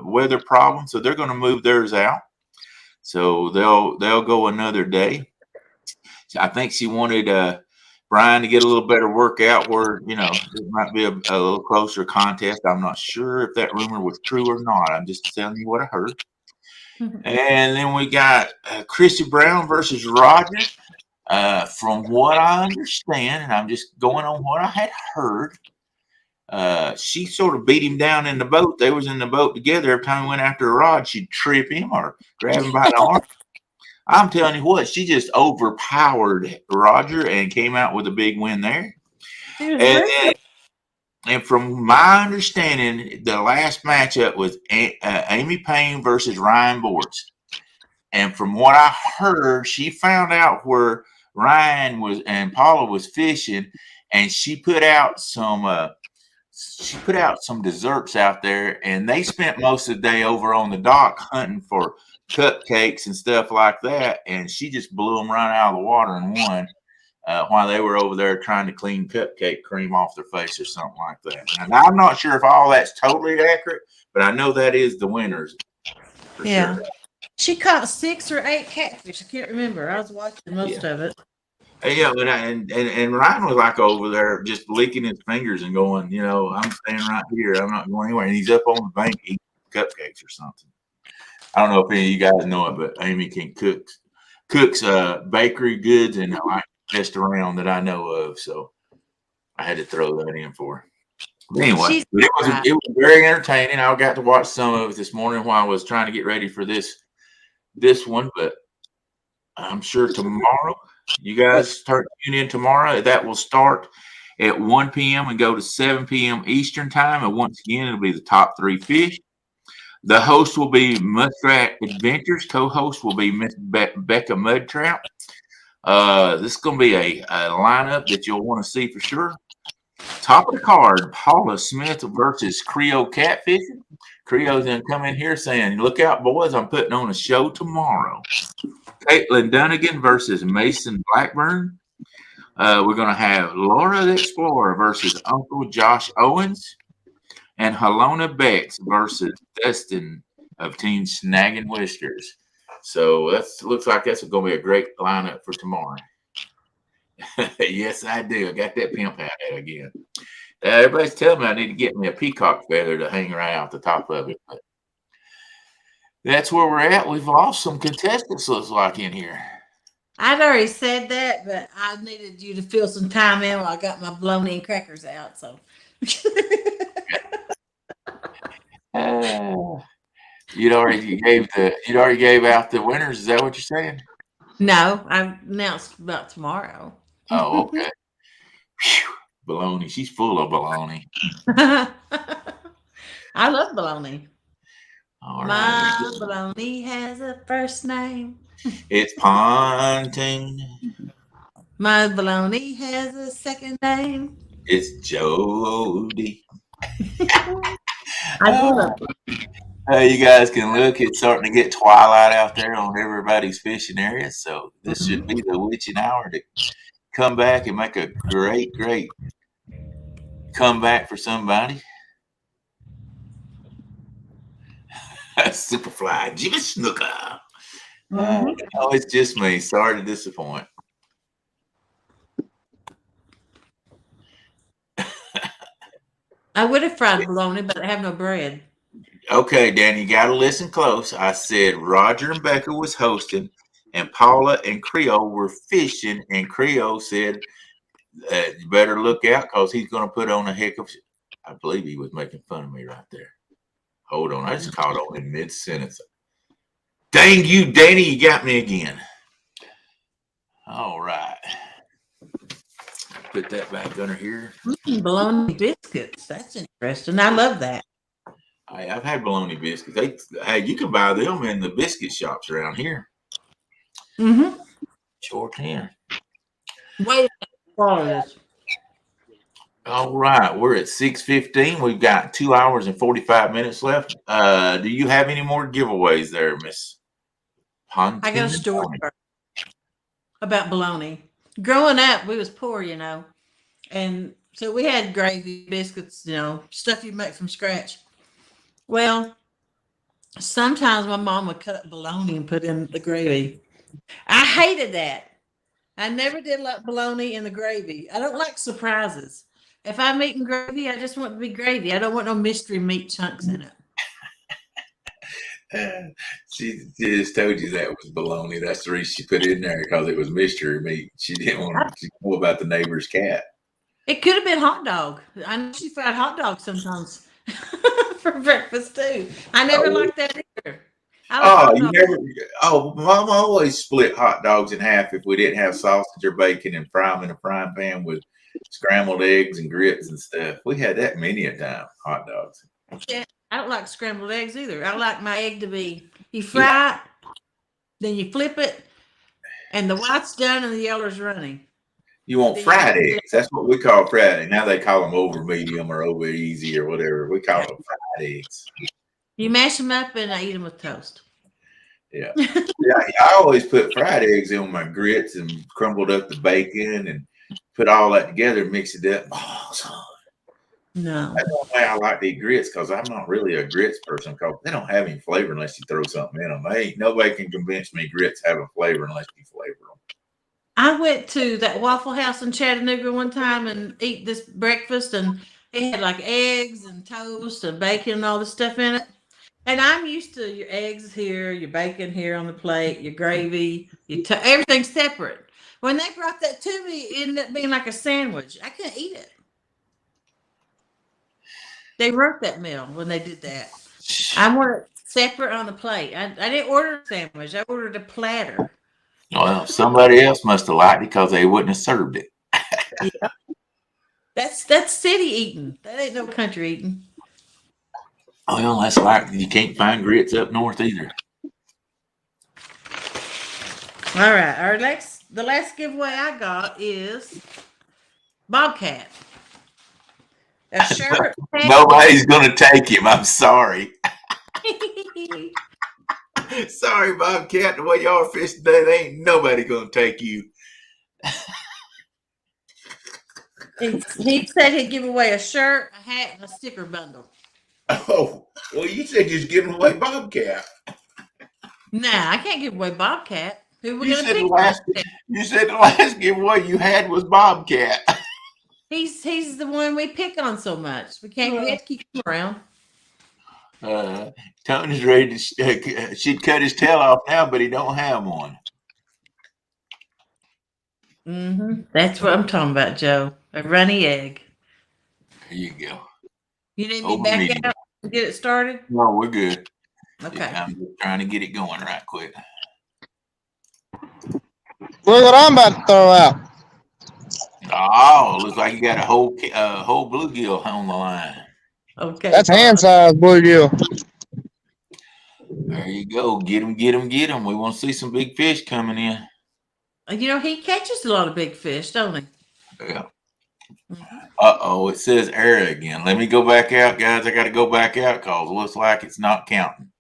weather problem, so they're going to move theirs out. So they'll go another day. I think she wanted Brian to get a little better workout where, it might be a little closer contest. I'm not sure if that rumor was true or not. I'm just telling you what I heard. And then we got Chrissy Brown versus Roger. From what I understand, and I'm just going on what I had heard, she sort of beat him down in the boat. They was in the boat together. Every time he went after a rod, she'd trip him or grab him by the arm. I'm telling you what, she just overpowered Roger and came out with a big win there. And from my understanding, the last matchup was Amy Payne versus Ryan Boards. And from what I heard, she found out where Ryan was and Paula was fishing, and she put out some desserts out there, and they spent most of the day over on the dock hunting for cupcakes and stuff like that, and she just blew them right out of the water and won while they were over there trying to clean cupcake cream off their face or something like that. And I'm not sure if all that's totally accurate, but I know that is the winners. Yeah. Sure. She caught 6 or 8 catfish. I can't remember. I was watching most of it. Yeah, but and Ryan was like over there just licking his fingers and going, I'm staying right here. I'm not going anywhere. And he's up on the bank eating cupcakes or something. I don't know if any of you guys know it, but Amy can cooks bakery goods and like best around that I know of. So I had to throw that in for her. But anyway, it was very entertaining. I got to watch some of it this morning while I was trying to get ready for this one, but I'm sure tomorrow you guys start tuning in tomorrow. That will start at 1 p.m. and go to 7 p.m. Eastern time. And once again, it'll be the top 3 fish. The host will be Muskrat Adventures. Co-host will be Miss Becca Mudtrout. This is going to be a lineup that you'll want to see for sure. Top of the card, Paula Smith versus Creole Catfishing. Creole's going to come in here saying, look out, boys, I'm putting on a show tomorrow. Caitlin Dunnigan versus Mason Blackburn. We're going to have Laura the Explorer versus Uncle Josh Owens. And Helena Bex versus Dustin of Team Snagging Whiskers. So looks like that's going to be a great lineup for tomorrow. Yes, I do. I got that pimp hat again. Everybody's telling me I need to get me a peacock feather to hang right out the top of it. But that's where we're at. We've lost some contestants, looks like, in here. I'd already said that, but I needed you to fill some time in while I got my bologna and crackers out. So you'd already gave out the winners. Is that what you're saying? No, I announced about tomorrow. Oh, okay. Bologna. She's full of bologna. I love bologna. All My right. bologna has a first name. It's Pontoon. My bologna has a second name. It's Jodi. You guys can look. It's starting to get twilight out there on everybody's fishing area. So this should be the witching hour to come back and make a great comeback for somebody. Superfly, Jimmy Snooker. No, it's just me. Sorry to disappoint. I would have fried bologna, but I have no bread. Okay, Danny, you got to listen close. I said Roger and Becca was hosting, and Paula and Creole were fishing, and Creole said, you better look out because he's going to put on a heck of... I believe he was making fun of me right there. Hold on. I just caught on in mid-sentence. Dang you, Danny, you got me again. All right. Put that back under here. Bologna biscuits. That's interesting. I love that. I've had bologna biscuits. Hey, you can buy them in the biscuit shops around here. Mm-hmm. Sure can. Wait for this. All right, we're at 6:15. We've got 2 hours and 45 minutes left. Do you have any more giveaways there, Miss Pontoon? I got a story about bologna. Growing up, we was poor, and so we had gravy biscuits, stuff you make from scratch. Well, sometimes my mom would cut up bologna and put in the gravy. I hated that. I never did like bologna in the gravy. I don't like surprises. If I'm eating gravy, I just want it to be gravy. I don't want no mystery meat chunks in it. She just told you that was bologna. That's the reason she put it in there, because it was mystery meat. She didn't want to know about the neighbor's cat. It could have been hot dog. I know she fried hot dogs sometimes for breakfast too. I never liked that either. Mom always split hot dogs in half if we didn't have sausage or bacon, and fry them in a frying pan with scrambled eggs and grits and stuff. We had that many a time, hot dogs. Yeah, I don't like scrambled eggs either. I like my egg to be, you fry it, then you flip it, and the white's done and the yellow's running. You want fried eggs. That's what we call fried. Now they call them over medium or over easy or whatever. We call them fried eggs. You mash them up and I eat them with toast. Yeah. I always put fried eggs in my grits and crumbled up the bacon and put all that together and mix it up. Oh, son. No. That's the way I like to eat grits, because I'm not really a grits person, because they don't have any flavor unless you throw something in them. Nobody can convince me grits have a flavor unless you flavor them. I went to that Waffle House in Chattanooga one time and eat this breakfast, and it had like eggs and toast and bacon and all this stuff in it. And I'm used to your eggs here, your bacon here on the plate, your gravy, everything's separate. When they brought that to me, it ended up being like a sandwich. I couldn't eat it. They wrote that meal when they did that. I want it separate on the plate. I didn't order a sandwich. I ordered a platter. Well, somebody else must have liked it, because they wouldn't have served it. Yeah. That's city eating. That ain't no country eating. Well, that's like you can't find grits up north either. All right. The last giveaway I got is Bobcat. A shirt. Nobody's gonna take him. I'm sorry. Sorry, Bobcat. The way y'all fish today, there ain't nobody gonna take you. He said he'd give away a shirt, a hat, and a sticker bundle. Oh, well, you said you're giving away Bobcat. Nah, I can't give away Bobcat. Who we gonna pick? You said the last giveaway you had was Bobcat. He's the one we pick on so much. We have to keep him around. Tony's ready to. She'd cut his tail off now, but he don't have one. Mm-hmm. That's what I'm talking about, Joe. A runny egg. There you go. You need me back out to get it started? No, we're good. Okay. I'm just trying to get it going right quick. Look what I'm about to throw out. Oh, looks like you got a whole bluegill on the line. Okay. That's hand-sized bluegill. There you go. Get him. We want to see some big fish coming in. He catches a lot of big fish, don't he? Yeah. Uh-oh, it says error again. Let me go back out, guys. I got to go back out because it looks like it's not counting.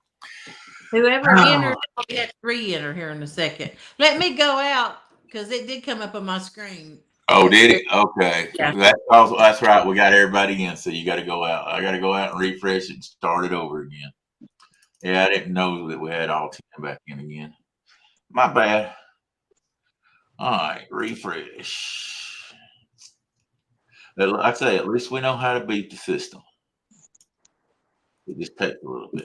Whoever enters, I'll get re-enter here in a second. Let me go out because it did come up on my screen. Oh, did it? Okay. Yeah. That's right. We got everybody in, so you got to go out. I got to go out and refresh and start it over again. Yeah, I didn't know that we had all 10 back in again. My bad. All right, refresh. Like I say, at least we know how to beat the system. It just takes a little bit.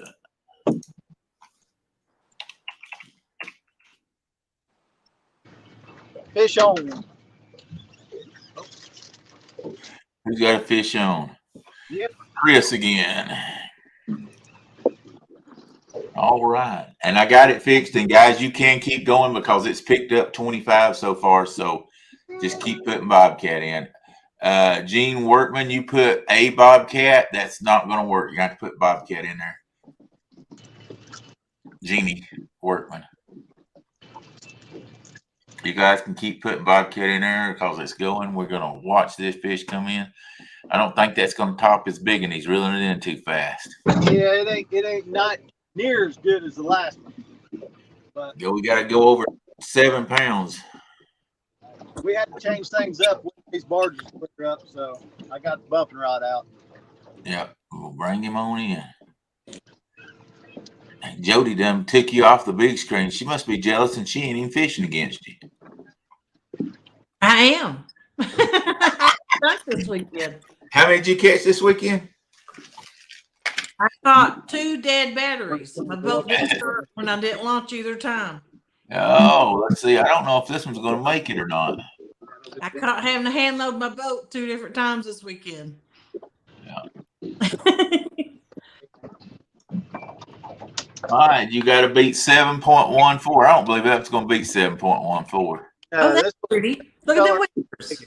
Fish on. Who's got a fish on? Yep. Chris again. All right. And I got it fixed. And guys, you can keep going because it's picked up 25 so far. So just keep putting Bobcat in. Gene Workman, you put a bobcat. That's not going to work. You got to put bobcat in there. Jeannie Workman. You guys can keep putting bobcat in there because it's going. We're going to watch this fish come in. I don't think that's going to top his big, and he's reeling it in too fast. Yeah, it ain't not near as good as the last one. But we got to go over 7 pounds. We had to change things up with these barges put up, so I got the bumping rod out. Yeah, we'll bring him on in. Jodi done took you off the big screen. She must be jealous, and she ain't even fishing against you. I am. Not this weekend. How many did you catch this weekend? I caught 2 dead batteries. My boat didn't start when I didn't launch either time. Oh, let's see. I don't know if this one's going to make it or not. I caught having to hand load my boat 2 different times this weekend. Yeah. All right, you got to beat 7.14. I don't believe that's going to beat 7.14. Oh, that's pretty. Look at them winners.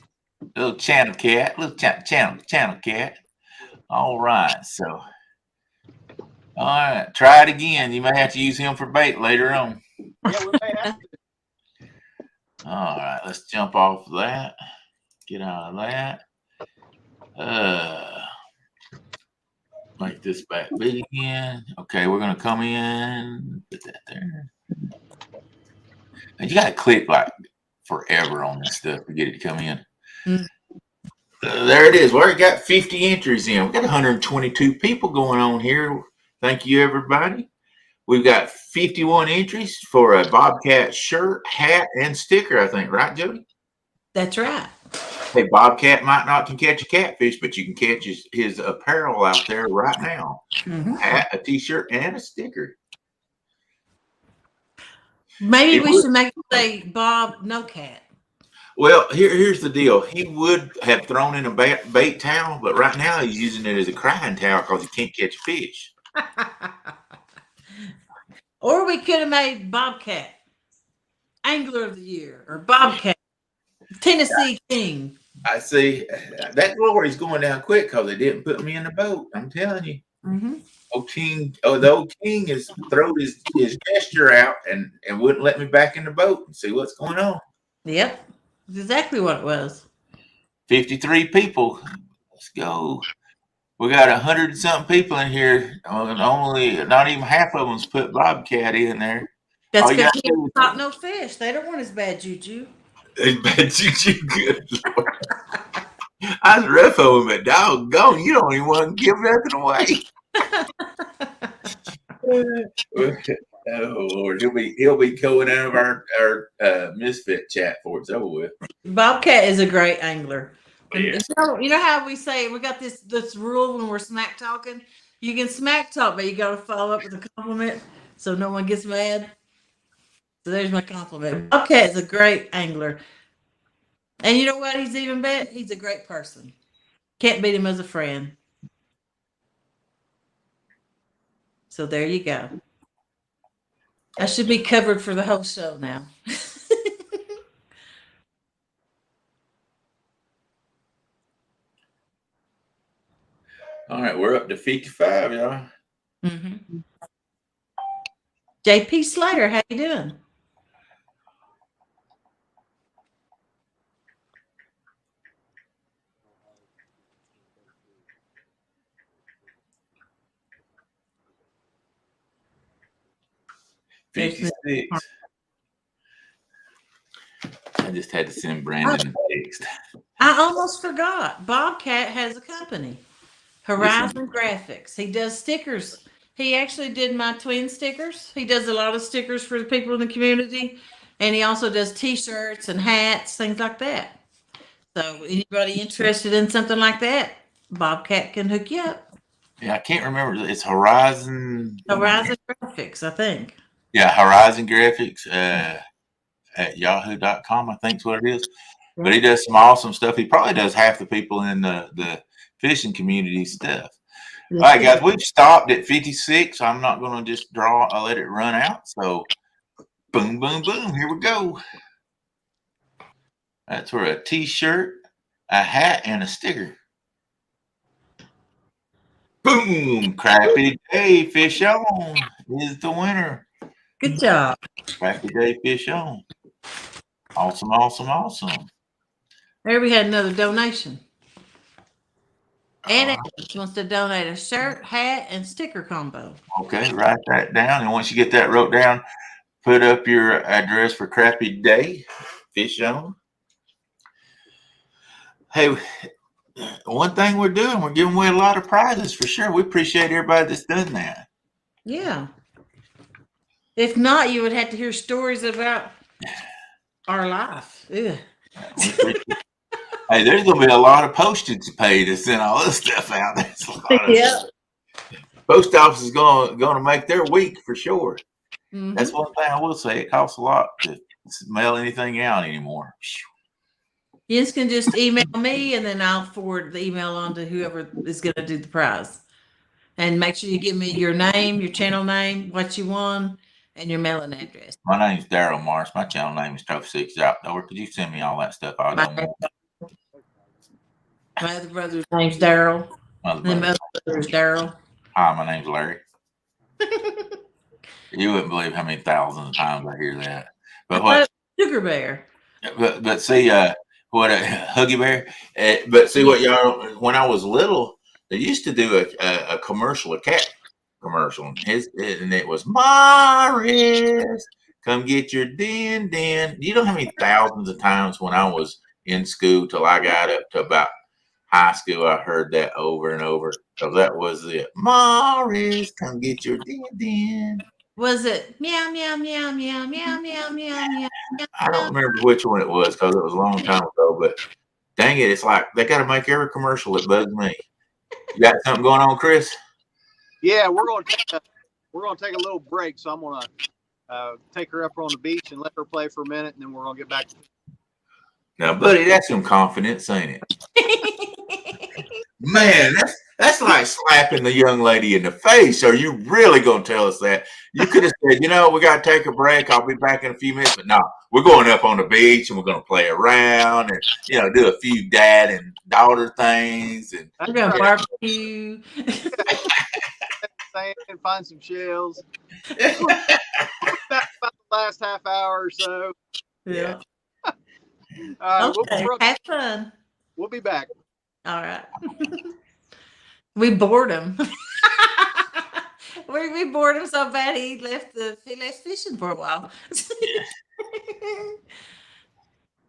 Little channel cat, channel cat. All right, so all right, try it again. You may have to use him for bait later on. Yeah, we may have to. All right, let's jump off of that. Get out of that. Make this back big again. Okay, we're gonna come in. Put that there. And you gotta click like forever on this stuff to get it to come in. There it is. We already got 50 entries in. We got 122 people going on here. Thank you, everybody. We've got 51 entries for a Bobcat shirt, hat, and sticker, I think. Right, Jodi? That's right. Hey, Bobcat might not can catch a catfish, but you can catch his apparel out there right now. Hat, a t-shirt, and a sticker. Maybe we should make it say Bob No Cat. Well, here's the deal. He would have thrown in a bait towel, but right now he's using it as a crying towel because he can't catch a fish. Or we could have made Bobcat Angler of the Year or Bobcat Tennessee King. I see. That glory's going down quick because they didn't put me in the boat. I'm telling you. The old king has thrown his gesture out and wouldn't let me back in the boat and see what's going on. Yep. That's exactly what it was. 53 people. Let's go. We got 100-something people in here. Only not even half of them's put Bobcat in there. That's because he caught no fish. They don't want his bad juju. Bad juju, good Lord. I was rough on him, but doggone, you don't even want to give nothing away. Oh Lord, he'll be going out of our misfit chat for it's over with. Bobcat is a great angler. Yes. You know how we say we got this rule when we're smack talking? You can smack talk, but you got to follow up with a compliment so no one gets mad. So there's my compliment. Bobcat is a great angler. And you know what? He's a great person. Can't beat him as a friend. So there you go. I should be covered for the whole show now. All right, we're up to 55, y'all. JP Slater, how you doing? I just had to send Brandon a text. I almost forgot. Bobcat has a company, Horizon Graphics. He does stickers. He actually did my twin stickers. He does a lot of stickers for the people in the community. And he also does t-shirts and hats, things like that. So anybody interested in something like that, Bobcat can hook you up. Yeah, I can't remember. It's Horizon Graphics, I think. Yeah, Horizon Graphics at yahoo.com, I think is what it is. Yeah. But he does some awesome stuff. He probably does half the people in the fishing community stuff. Yeah. All right, guys, we've stopped at 56. I'm not going to just I'll let it run out. So boom, boom, boom. Here we go. That's for a t-shirt, a hat and a sticker. Boom! Crappy Day Fish On is the winner. Good job. Crappy Day Fish On. Awesome, awesome, awesome. There we had another donation. And Alex wants to donate a shirt, hat, and sticker combo. Okay, write that down. And once you get that wrote down, put up your address for Crappy Day Fish On. Hey, one thing we're doing, we're giving away a lot of prizes for sure. We appreciate everybody that's done that. Yeah. If not, you would have to hear stories about our life. Ugh. Hey, there's gonna be a lot of postage to pay to send all this stuff out. There's a lot of Yeah. Post office is gonna make their week for sure. Mhm. That's one thing I will say. It costs a lot to mail anything out anymore. You can just email me, and then I'll forward the email on to whoever is going to do the prize. And make sure you give me your name, your channel name, what you won, and your mailing address. My name's Darrell Marsh. My channel name is Trophy 6 Outdoor. Could you send me all that stuff? I'll know more. My other brother's name's Darrell. Other And my other brother's Darrell. Hi, my name's Larry. You wouldn't believe how many thousands of times I hear that. But what? Sugar Bear. But see, what a Huggy Bear. But see what y'all. When I was little, they used to do a commercial, a cat commercial, and it was Morris, come get your din. You know how many thousands of times when I was in school till I got up to about high school, I heard that over and over. So that was it. Morris, come get your din. Was it meow, meow, meow, meow, meow, meow, meow, meow? I don't remember which one it was because it was a long time ago, but dang it, it's like they got to make every commercial that bugs me. You got something going on, Chris? Yeah, we're gonna take a little break, so I'm gonna take her up on the beach and let her play for a minute, and then we're gonna get back. Now, buddy, that's some confidence, ain't it? Man, that's like slapping the young lady in the face. Are you really going to tell us that? You could have said, we got to take a break. I'll be back in a few minutes. But no, we're going up on the beach and we're going to play around and, do a few dad and daughter things. And we're going to barbecue. And find some shells. About the last half hour or so. Yeah. Okay, have fun. We'll be back. All right. We bored him. we bored him so bad he left fishing for a while.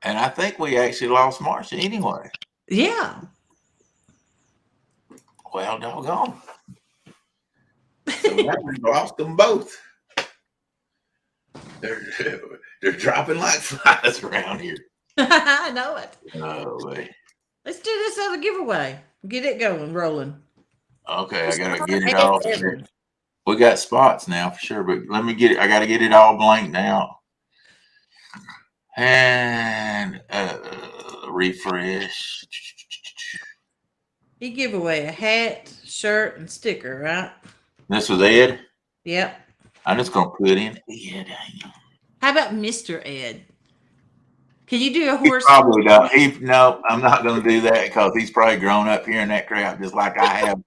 And I think we actually lost Marcia anyway. Yeah. Well, doggone. So now we've lost them both. They're dropping like flies around here. I know it. Oh, wait. Let's do this other giveaway. Get it going, rolling. Okay, I gotta get it all. We got spots now for sure, but let me get it. I gotta get it all blanked out. And refresh. He give away a hat, shirt, and sticker, right? This was Ed? Yep. I'm just gonna put in Ed. How about Mr. Ed? Can you do a horse? Probably don't. No, I'm not going to do that because he's probably grown up hearing that crap just like I have.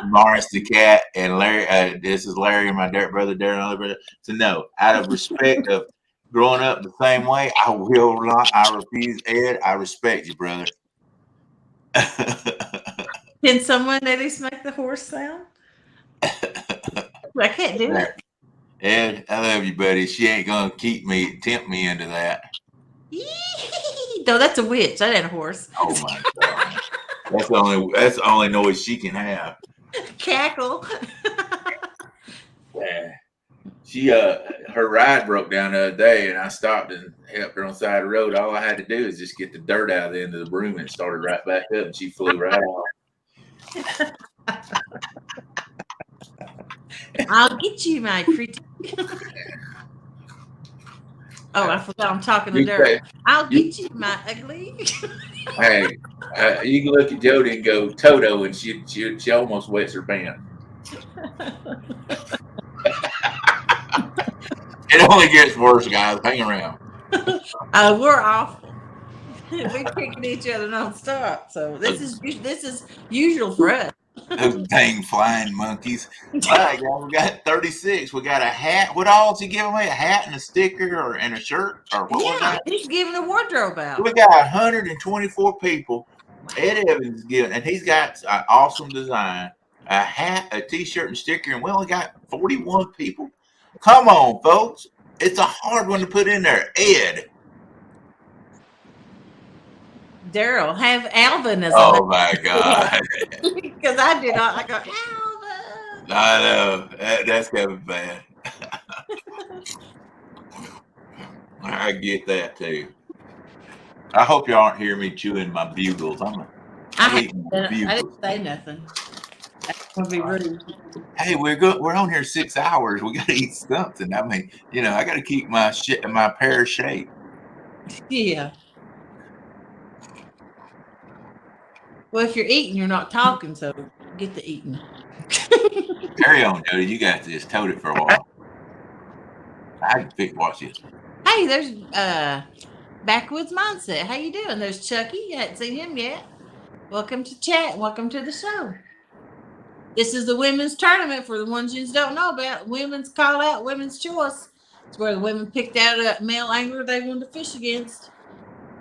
Morris the cat and Larry. This is Larry and my brother Darrell. So no, out of respect of growing up the same way, I will not. I refuse, Ed. I respect you, brother. Can someone at least make the horse sound? I can't do it. Ed, I love you, buddy. She ain't gonna tempt me into that. No, that's a witch. That ain't a horse. Oh my god. That's the only noise she can have. Cackle. Yeah. She her ride broke down the other day and I stopped and helped her on the side of the road. All I had to do is just get the dirt out of the end of the broom and it started right back up and she flew right off. I'll get you, my pretty. Oh, I forgot I'm talking to Darrell. I'll get you, my ugly. Hey, you can look at Jodi and go Toto, and she almost wets her pants. It only gets worse, guys. Hang around. We're awful. We kicking each other nonstop. So this is usual for us. Those dang flying monkeys. All right, guys, we got 36. We got a hat. What all did he give away? A hat and a sticker and a shirt? Or what was that? He's giving a wardrobe out. We got 124 people. Ed Evans is giving, and he's got an awesome design. A hat, a t-shirt, and sticker, and we only got 41 people. Come on, folks. It's a hard one to put in there. Ed. Darrell, have Alvin as Oh my God. Because I did all, I go, Alvin. I know. That's gonna be bad. I get that too. I hope y'all aren't hearing me chewing my bugles. I didn't say nothing. That's gonna be rude. Hey, we're on here 6 hours. We gotta eat something. I mean, I gotta keep my pear shape. Yeah. Well, if you're eating, you're not talking, so get to eating. Carry on, Jodi. You got this. Tote it for a while. I can watch this. Hey, there's Backwoods Mindset. How you doing? There's Chucky. You hadn't seen him yet. Welcome to chat. Welcome to the show. This is the women's tournament for the ones you don't know about. Women's call out, women's choice. It's where the women picked out a male angler they wanted to fish against.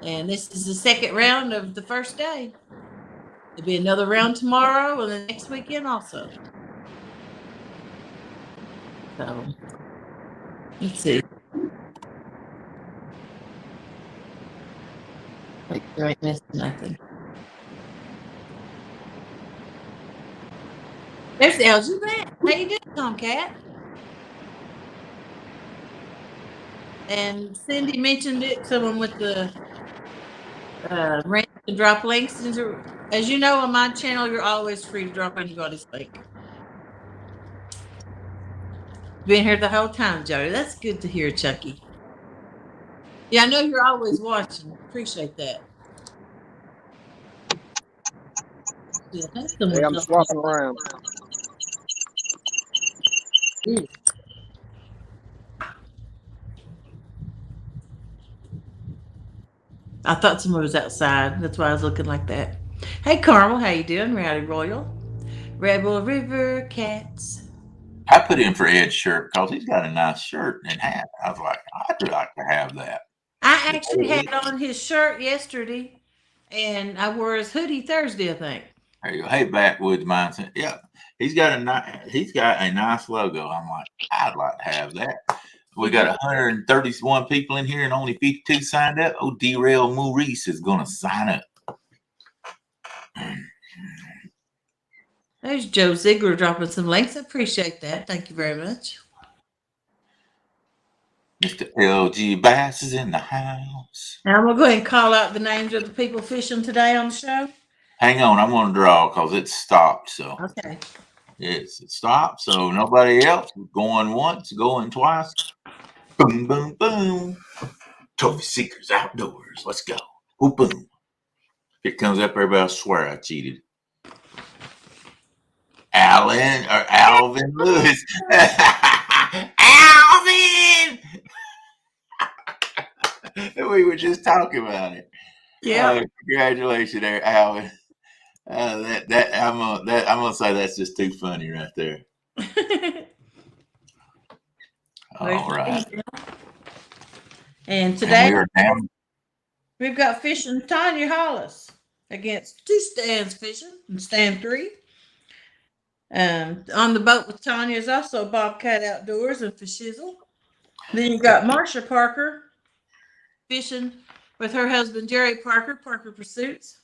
And this is the second round of the first day. There'll be another round tomorrow and the next weekend also. So, let's see. Like, you ain't missing nothing. There's LG back. How you doing, Tomcat? And Cindy mentioned it, someone with the rank to drop links. As you know, on my channel, you're always free to drop anybody's link. Been here the whole time, Jodi. That's good to hear, Chucky. Yeah, I know you're always watching. Appreciate that. Yeah, hey, I'm swapping around. I thought someone was outside. That's why I was looking like that. Hey, Carmel, how you doing? Rowdy Royal. Rebel River Cats. I put in for Ed's shirt because he's got a nice shirt and hat. I was like, I'd like to have that. I actually had on his shirt yesterday, and I wore his hoodie Thursday, I think. There you go. Hey, Backwoods Mindset. Yeah, he's got a nice logo. I'm like, I'd like to have that. We got 131 people in here and only 52 signed up. Oh, Darrell Maurice is going to sign up. There's Joe Ziegler dropping some links. I appreciate that. Thank you very much. Mr. LG Bass is in the house. Now I'm going to go ahead and call out the names of the people fishing today on the show. Hang on. I'm going to draw because it's stopped. So okay. It stopped. So nobody else going once, going twice. Boom, boom, boom. Trophy Seekers Outdoors. Let's go. Boom, boom. If it comes up, everybody will swear I cheated. Alvin Lewis. Alvin! We were just talking about it. Yeah. Congratulations there, Alvin. I'm gonna say that's just too funny right there. All right. And today we've got fishing Tanya Hollis against two stands fishing in stand 3. On the boat with Tanya is also Bobcat Outdoors and Fishizzle. Then you've got Marsha Parker fishing with her husband Jerry Parker, Parker Pursuits.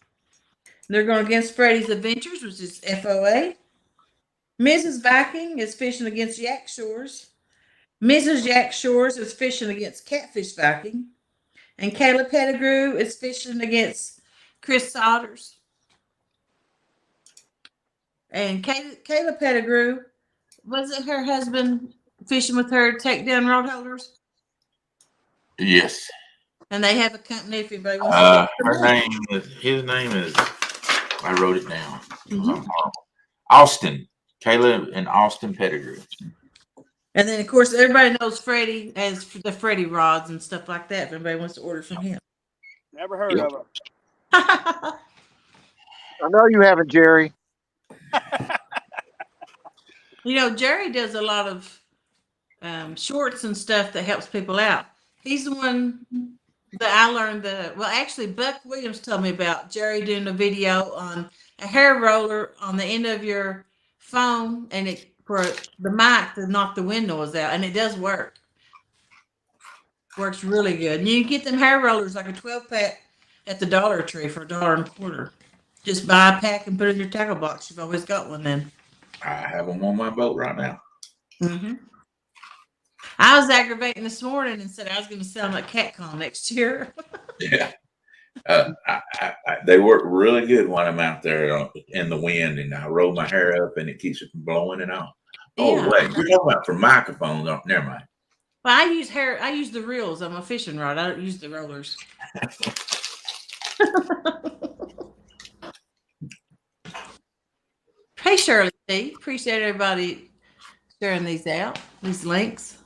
They're going against Freddy's Adventures, which is FOA. Mrs. Viking is fishing against Yak Shores. Mrs. Yak Shores is fishing against Catfish Viking. And Kayla Pettigrew is fishing against Chris Sodders. And Kayla Pettigrew, was it her husband fishing with her takedown rod holders? Yes. And they have a company if anybody wants to. His name is, I wrote it down. Austin. Kayla and Austin Pettigrew. And then, of course, everybody knows Freddie as the Freddie rods and stuff like that if anybody wants to order from him. Never heard of her. I know you haven't, Jerry. You know, Jerry does a lot of shorts and stuff that helps people out. He's the one that I learned actually, Buck Williams told me about Jerry doing a video on a hair roller on the end of your phone and it for the mic to knock the wind noise out. And it does work. Works really good. And you can get them hair rollers like a 12-pack at the Dollar Tree for $1.25. Just buy a pack and put it in your tackle box. You've always got one then. I have them on my boat right now. Mm-hmm. I was aggravating this morning and said I was going to sell them at CatCon next year. Yeah. They work really good when I'm out there in the wind and I roll my hair up and it keeps it from blowing and all. Oh, Yeah. wait, you're talking about for microphones. Oh, never mind. Well, I use the reels on my fishing rod. I don't use the rollers. Hey, Shirley T. Appreciate everybody sharing these out, these links.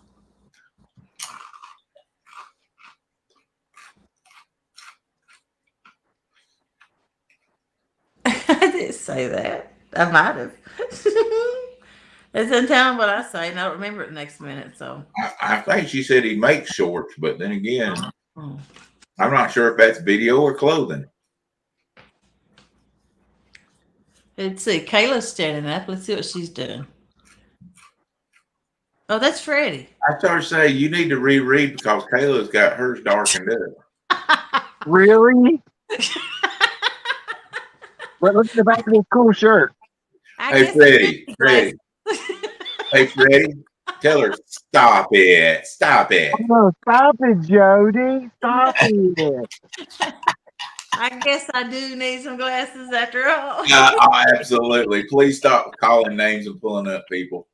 I didn't say that. I might have. It doesn't tell me what I say, and I don't remember it the next minute. So I think she said he makes shorts, but then again, I'm not sure if that's video or clothing. Let's see. Kayla's standing up. Let's see what she's doing. Oh, that's Freddie. I started to say you need to reread because Kayla's got hers darkened up. Really? But look at the back of this cool shirt. Hey, Freddie. Hey, Freddie. Tell her, stop it. Stop it. Oh, stop it, Jodi. Stop it. I guess I do need some glasses after all. Absolutely. Please stop calling names and pulling up people.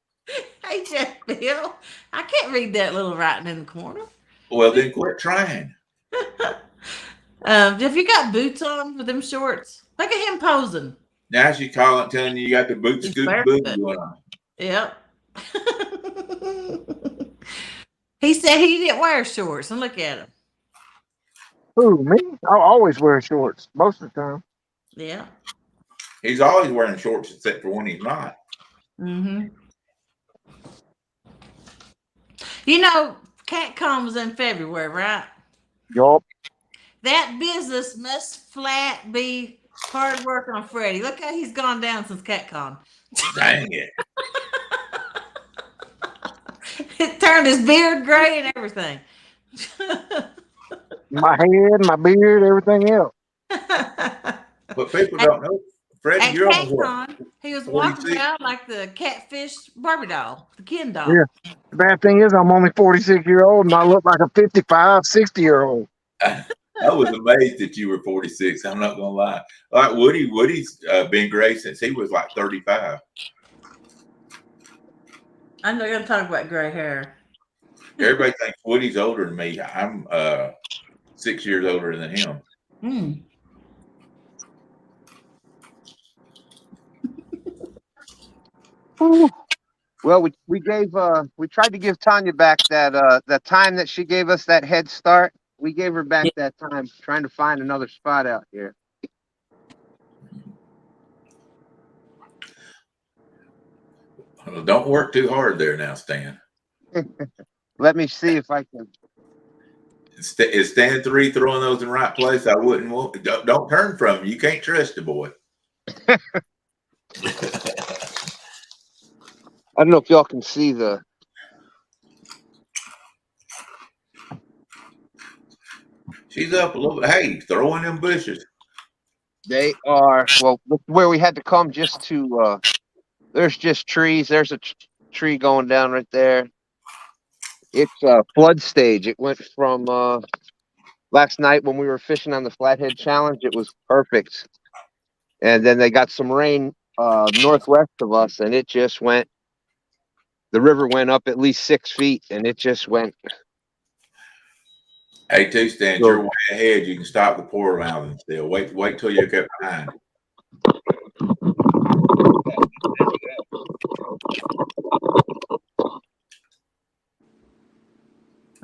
Hey, Jeff Bill. I can't read that little writing in the corner. Well, then quit trying. Have you got boots on with them shorts? Look at him posing. Now she's calling, telling you got the boot scoot boot going on. Yep. He said he didn't wear shorts, and look at him. Who, me? I always wear shorts most of the time. Yeah. He's always wearing shorts except for when he's not. Mm-hmm. You know, CatCon was in February, right? Yup. That business must flat be hard work on Freddie. Look how he's gone down since CatCon. Dang it. It turned his beard gray and everything. My head, my beard, everything else. But people don't know. Freddie, you're on what? He was walking around like the catfish Barbie doll, the Ken doll. Yeah. The bad thing is I'm only 46-year-old and I look like a 55, 60-year-old. I was amazed that you were 46. I'm not gonna lie. Like Woody's been gray since he was like 35. I'm not gonna talk about gray hair. Everybody thinks Woody's older than me. I'm 6 years older than him. Hmm. Well, we tried to give Tanya back that time that she gave us that head start. We gave her back that time trying to find another spot out here. Well, don't work too hard there now, Stan. Let me see if I can. Is Stan 3 throwing those in the right place? I wouldn't want. Don't turn from him. You can't trust the boy. I don't know if y'all can see the. She's up a little bit. Hey, throw in them bushes. They are, well, where we had to come just to, there's just trees. There's a tree going down right there. It's a flood stage. It went from last night when we were fishing on the Flathead Challenge. It was perfect. And then they got some rain northwest of us, and it just went, the river went up at least 6 feet, and it just went. Hey, too, Stan, you're way ahead. You can stop the pour around still. Wait till you get behind.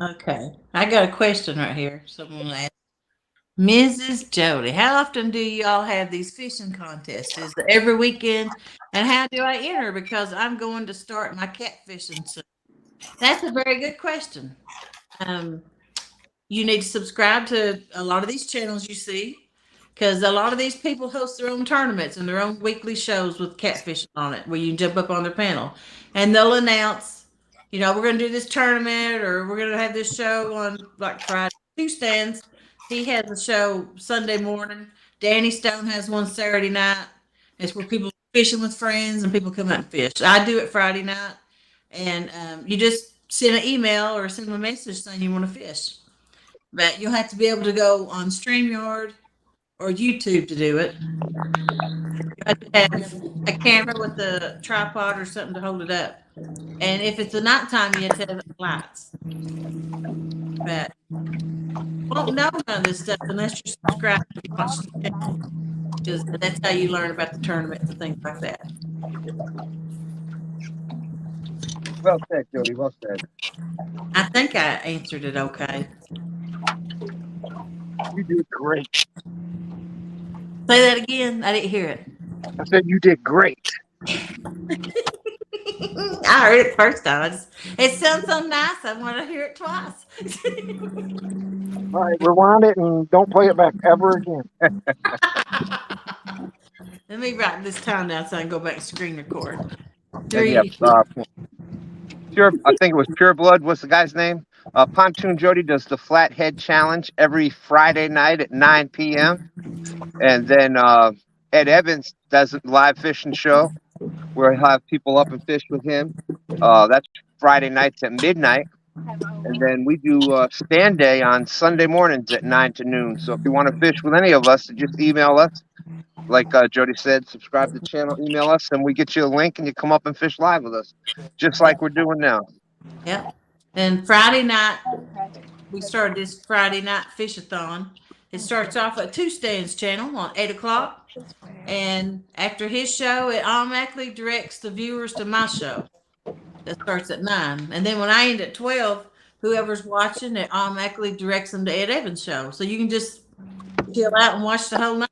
Okay, I got a question right here. Someone asked. Mrs. Jodi, how often do y'all have these fishing contests? Is it every weekend? And how do I enter? Because I'm going to start my catfishing soon. That's a very good question. Um, you need to subscribe to a lot of these channels you see, because a lot of these people host their own tournaments and their own weekly shows with catfishing on it, where you can jump up on their panel and they'll announce, we're going to do this tournament or we're going to have this show on like Friday. Two Stands, he has a show Sunday morning. Danny Stone has one Saturday night. It's where people fishing with friends and people come out and fish. I do it Friday night, and you just send an email or send them a message saying you want to fish. But you'll have to be able to go on StreamYard or YouTube to do it. You have to have a camera with a tripod or something to hold it up. And if it's a nighttime, you have to have lights. But you won't know none of this stuff unless you subscribe and watch the channel, because that's how you learn about the tournaments and things like that. Well said, Jodi. Well said. I think I answered it okay. You did great. Say that again. I didn't hear it. I said you did great. I heard it first time. It sounds so nice. I want to hear it twice. All right, rewind it and don't play it back ever again. Let me write this time down so I can go back and screen record. Yeah, I think it was Pure Blood. What's the guy's name? Pontoon Jodi does the Flathead Challenge every Friday night at 9 p.m. And then Ed Evans does a live fishing show where he'll have people up and fish with him. That's Friday nights at midnight. And then we do stand day on Sunday mornings at 9 to noon. So if you want to fish with any of us, just email us. Like Jodi said, subscribe to the channel, email us, and we get you a link and you come up and fish live with us, just like we're doing now. Yep. And Friday night, we started this Friday night fish-a-thon. It starts off at Two Stands channel on 8 o'clock. And after his show, it automatically directs the viewers to my show. That starts at 9. And then when I end at 12, whoever's watching, it automatically directs them to Ed Evans' show. So you can just chill out and watch the whole night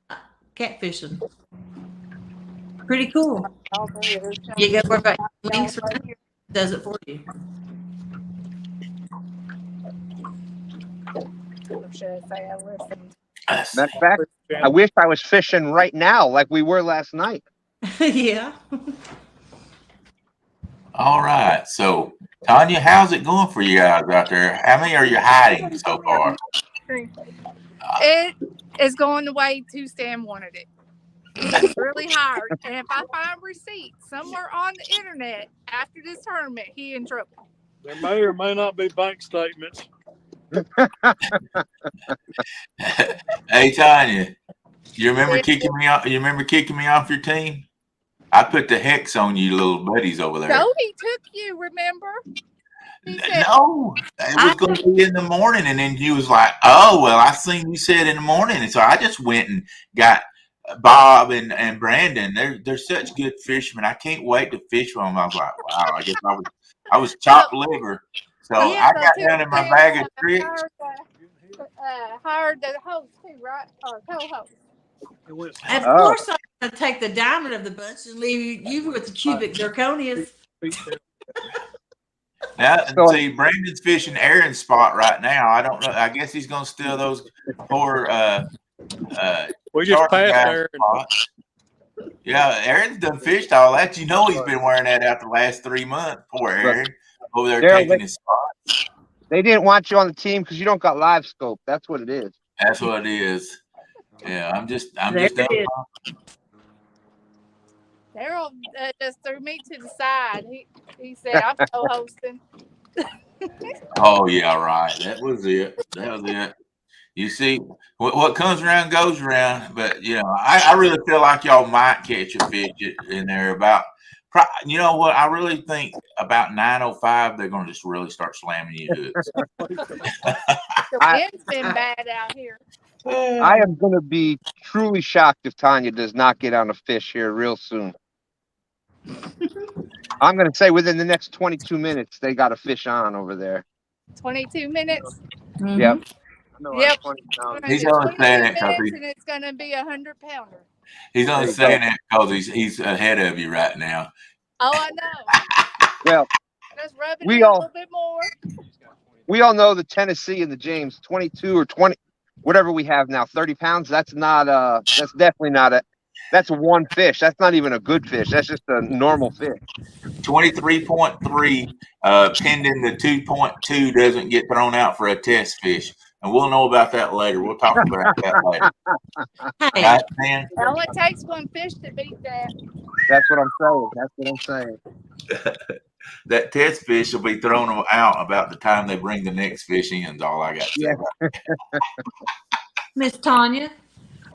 catfishing. Pretty cool. You got to worry about links for it. Does it for you. Matter of fact, I wish I was fishing right now like we were last night. Yeah. All right. So, Tanya, how's it going for you guys out there? How many are you hiding so far? It is going the way Two Stand wanted it. It's really hard. And if I find receipts somewhere on the internet after this tournament, he in trouble. There may or may not be bank statements. Hey, Tanya, you remember kicking me off? You remember kicking me off your team? I put the hex on you, little buddies over there. No, he took you. Remember? He said, No, it was going to be in the morning, and then you was like, "Oh, well, I seen you said in the morning," and so I just went and got Bob and Brandon. They're such good fishermen. I can't wait to fish with them. I was like, wow, I guess I was chopped liver. So yeah, I got down in my bag of tricks. Hired the host too, right? Or co-host. Of course, I'm going to take the diamond of the bunch and leave you with the cubic zirconias. Now, see, Brandon's fishing Aaron's spot right now. I don't know. I guess he's going to steal those poor we just passed Aaron. Spots. Yeah, Aaron's done fished all that. You know he's been wearing that out the last 3 months. Poor Aaron over there Darrell, taking his spot. They didn't want you on the team because you don't got live scope. That's what it is. That's what it is. Yeah, I'm just done. Darrell just threw me to the side. He said, "I'm co-hosting." Oh yeah, right. That was it. You see, what comes around goes around. But I really feel like y'all might catch a fish in there about. You know what? I really think about 9:05 they're going to just really start slamming you hooks. The wind's been bad out here. I am going to be truly shocked if Tanya does not get on a fish here real soon. I'm going to say within the next 22 minutes they got a fish on over there. 22 minutes. Yep. know Yep. our 20 pounds. He's only saying that because And it's going to be 100-pounder. he's only There you saying go. that because he's ahead of you right now. Oh, I know. Well, Just rub it we in a all little bit more. know the Tennessee and the James 22 or 20, whatever we have now, 30 pounds. That's not that's definitely not that's one fish. That's not even a good fish. That's just a normal fish. 23.3, pending the 2.2 doesn't get thrown out for a test fish. And we'll know about that later. We'll talk about that later. Hey, Right, man? It only takes one fish to beat that. That's what I'm saying. That's what I'm saying. That test fish will be thrown out about the time they bring the next fish in, is all I got to say. Yeah. Miss Tanya,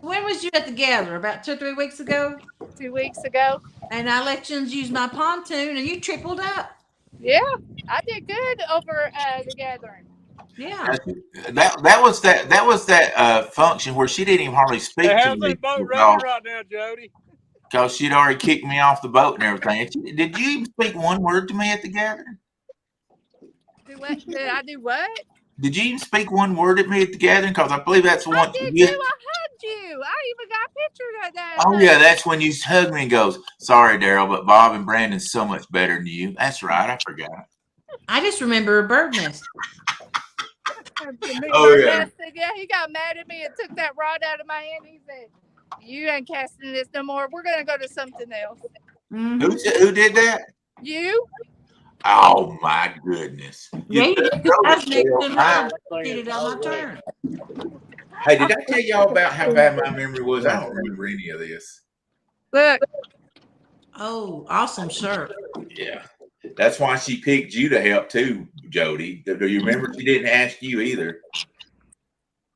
when was you at the gather? About 2 or 3 weeks ago? 2 weeks ago. And I let you use my pontoon and you tripled up. Yeah, I did good over the gathering. Yeah. That was that function where she didn't even hardly speak Hey, to how's me that boat running right now, Jody? because she'd already kicked me off the boat and everything. Did you even speak one word to me at the gathering? Did I do what? Did you even speak one word at me at the gathering? Because I believe that's the one. I did too. I hugged you. I even got pictures of that. Oh yeah, that's when you hugged me and goes, "Sorry, Darrell, but Bob and Brandon's so much better than you." That's right, I forgot. I just remember a bird nest. Oh yeah. Yeah, he got mad at me and took that rod out of my hand. He said, "You ain't casting this no more. We're gonna go to something else." Mm-hmm. Who did that? You. Oh my goodness. Yeah, You you took did. I those was next Darrell. in line. Did it on my turn. Hey, did I tell y'all about how bad my memory was? I don't remember any of this. Look. Oh, awesome shirt. Yeah. That's why she picked you to help too, Jodi. Do you remember she didn't ask you either?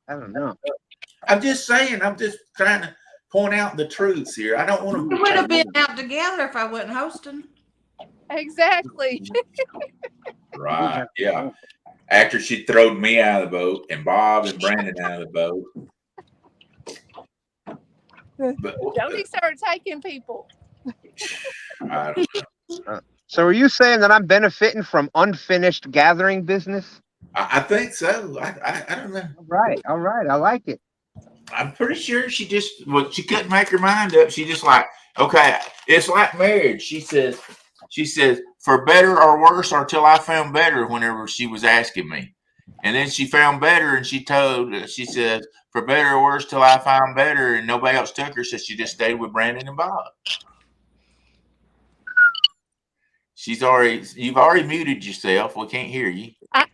I don't know. I'm just saying, I'm just trying to point out the truths here. I don't want to. We would have been out together if I wasn't hosting. Exactly. Right. Yeah. After she throwed me out of the boat and Bob and Brandon out of the boat. But, Jodi started taking people. I don't know. So are you saying that I'm benefiting from unfinished gathering business? I think so. I don't know. All right. I like it. I'm pretty sure she couldn't make her mind up. She just like, okay, it's like marriage. She says, for better or worse, or till I found better, whenever she was asking me. And then she found better and she says, for better or worse, till I found better, and nobody else took her, so she just stayed with Brandon and Bob. You've already muted yourself. We can't hear you. I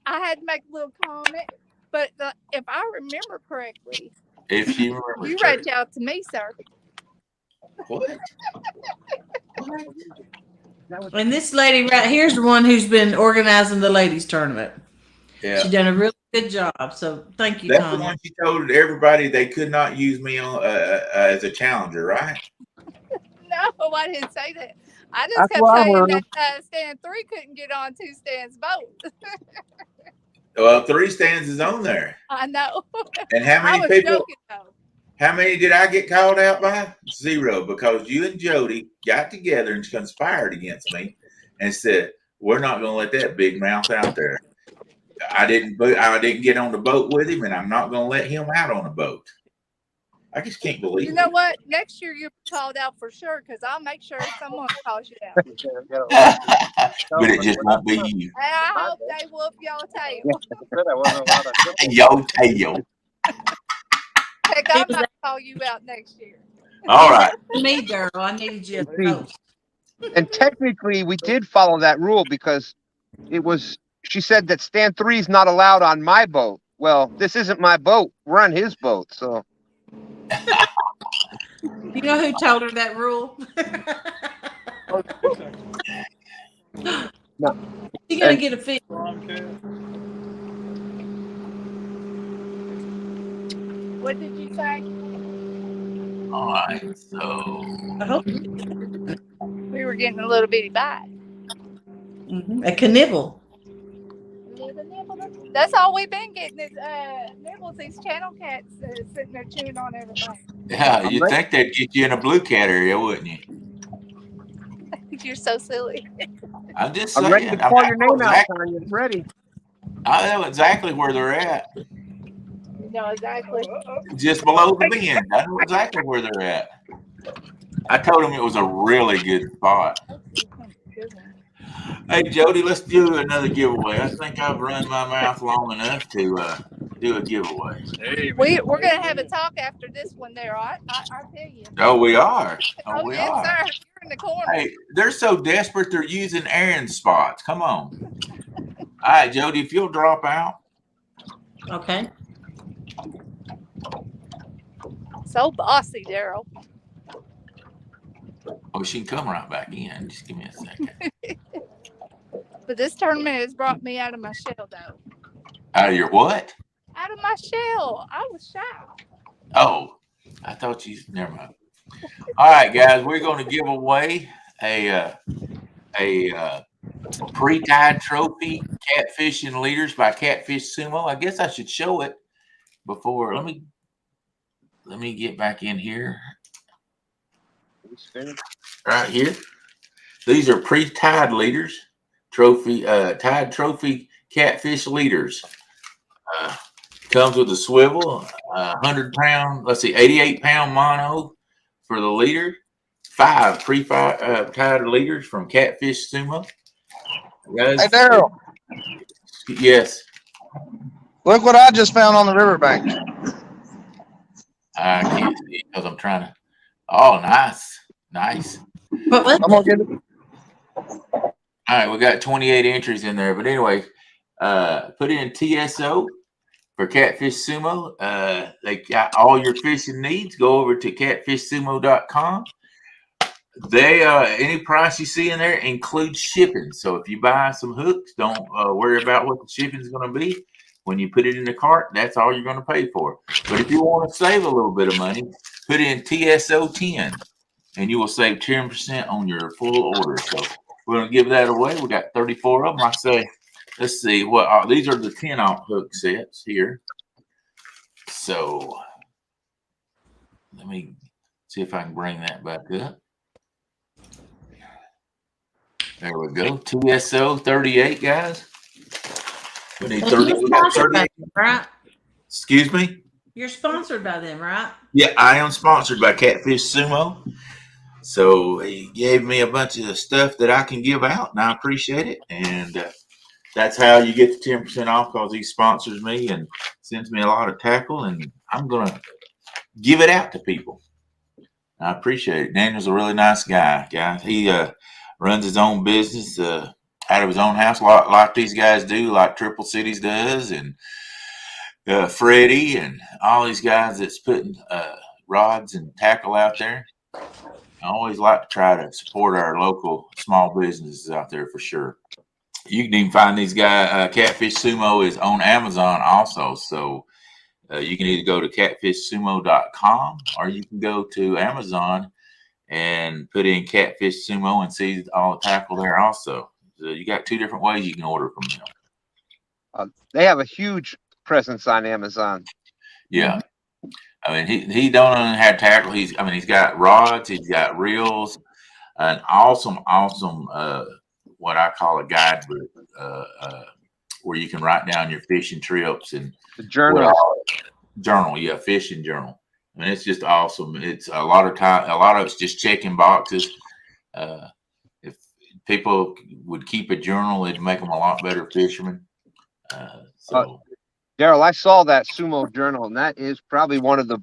had to make a little comment, but if I remember correctly, If you remember, you reached out to me, sir. What? And this lady right here's the one who's been organizing the ladies tournament. Yeah. She's done a really good job. So thank you, That's Tanya. the one she told everybody they could not use me on as a challenger, right? No, I didn't say that. I just That's kept what I saying heard. that stand 3 couldn't get on 2 stands boat. Well, 3 stands is on there. I know. And how I many was people? joking though. How many did I get called out by? 0, because you and Jodi got together and conspired against me and said, we're not going to let that big mouth out there. I didn't get on the boat with him, and I'm not going to let him out on the boat. I just can't believe You know what? Next year you're called out for sure, because I'll make sure someone calls you out. But it just won't be you. And I hope they whoop your tail. Your tail. Heck, I might call you out next year. All right. Me, Darrell. I needed you as a host. And technically, we did follow that rule because she said that stand 3 is not allowed on my boat. Well, this isn't my boat. We're on his boat, so. You know who told her that rule? No. You're going to get a fee. What did you say? All right, so. We were getting a little bitty bite. A cannibble. That's all we've been getting is nibbles. These channel cats sitting there chewing on everything. Yeah, you'd think they'd get you in a blue cat area, wouldn't you? You're so silly. I'm just I'm saying. ready to call your name out, Tanya. I'm ready. I know exactly where they're at. No, exactly. Just below the bend. I know exactly where they're at. I told him it was a really good spot. Hey, Jody, let's do another giveaway. I think I've run my mouth long enough to do a giveaway. We're gonna have a talk after this one there. I tell you. Oh, we are. Oh, we yes, are. sir. You're in the corner. Hey, they're so desperate they're using Aaron spots. Come on. All right, Jody, if you'll drop out. Okay. So bossy, Darrell. Oh, she can come right back in. Just give me a second. But this tournament has brought me out of my shell, though. Out of your what? Out of my shell. I was shy. Oh, I thought you. Never mind. All right, guys, we're going to give away a pre-tied trophy, Catfishing Leaders by Catfish Sumo. I guess I should show it before. Let me get back in here. Right here. These are pre-tied leaders, tied trophy catfish leaders. Comes with a swivel, 100-pound, 88-pound mono for the leader. 5 pre-tied leaders from Catfish Sumo. Guys, Hey, Darrell. Yes. Look what I just found on the riverbank. I can't see it because I'm trying to. Oh, nice. Nice. I'm gonna get it. All right, we got 28 entries in there. But anyway, put in TSO for Catfish Sumo. They got all your fishing needs. Go over to catfishsumo.com. They any price you see in there includes shipping. So if you buy some hooks, don't worry about what the shipping is going to be. When you put it in the cart, that's all you're going to pay for. But if you want to save a little bit of money, put in TSO10, and you will save 10% on your full order. So we're going to give that away. We got 34 of them. I say, let's see what these are. The 10-aught hook sets here. So let me see if I can bring that back up. There we go. TSO 38, guys. We need 30. We got 38. Right? Excuse me? You're sponsored by them, right? Yeah, I am sponsored by Catfish Sumo. So he gave me a bunch of stuff that I can give out, and I appreciate it. And that's how you get the 10% off, because he sponsors me and sends me a lot of tackle, and I'm going to give it out to people. I appreciate it. Daniel's a really nice guy, guys. He runs his own business out of his own house, like these guys do, like Triple Cities does, and Freddie and all these guys that's putting rods and tackle out there. I always like to try to support our local small businesses out there for sure. You can even find these guys. Catfish Sumo is on Amazon also, so you can either go to catfishsumo.com or you can go to Amazon and put in Catfish Sumo and see all the tackle there also. So you got 2 different ways you can order from them. They have a huge presence on Amazon. Yeah. I mean, he don't only have tackle. He's got rods, he's got reels, an awesome, what I call a guidebook, where you can write down your fishing trips and the journal. Yeah, fishing journal. I mean, it's just awesome. It's a lot of it's just checking boxes. If people would keep a journal, it'd make them a lot better fishermen. Darrell, I saw that Sumo journal, and that is probably one of the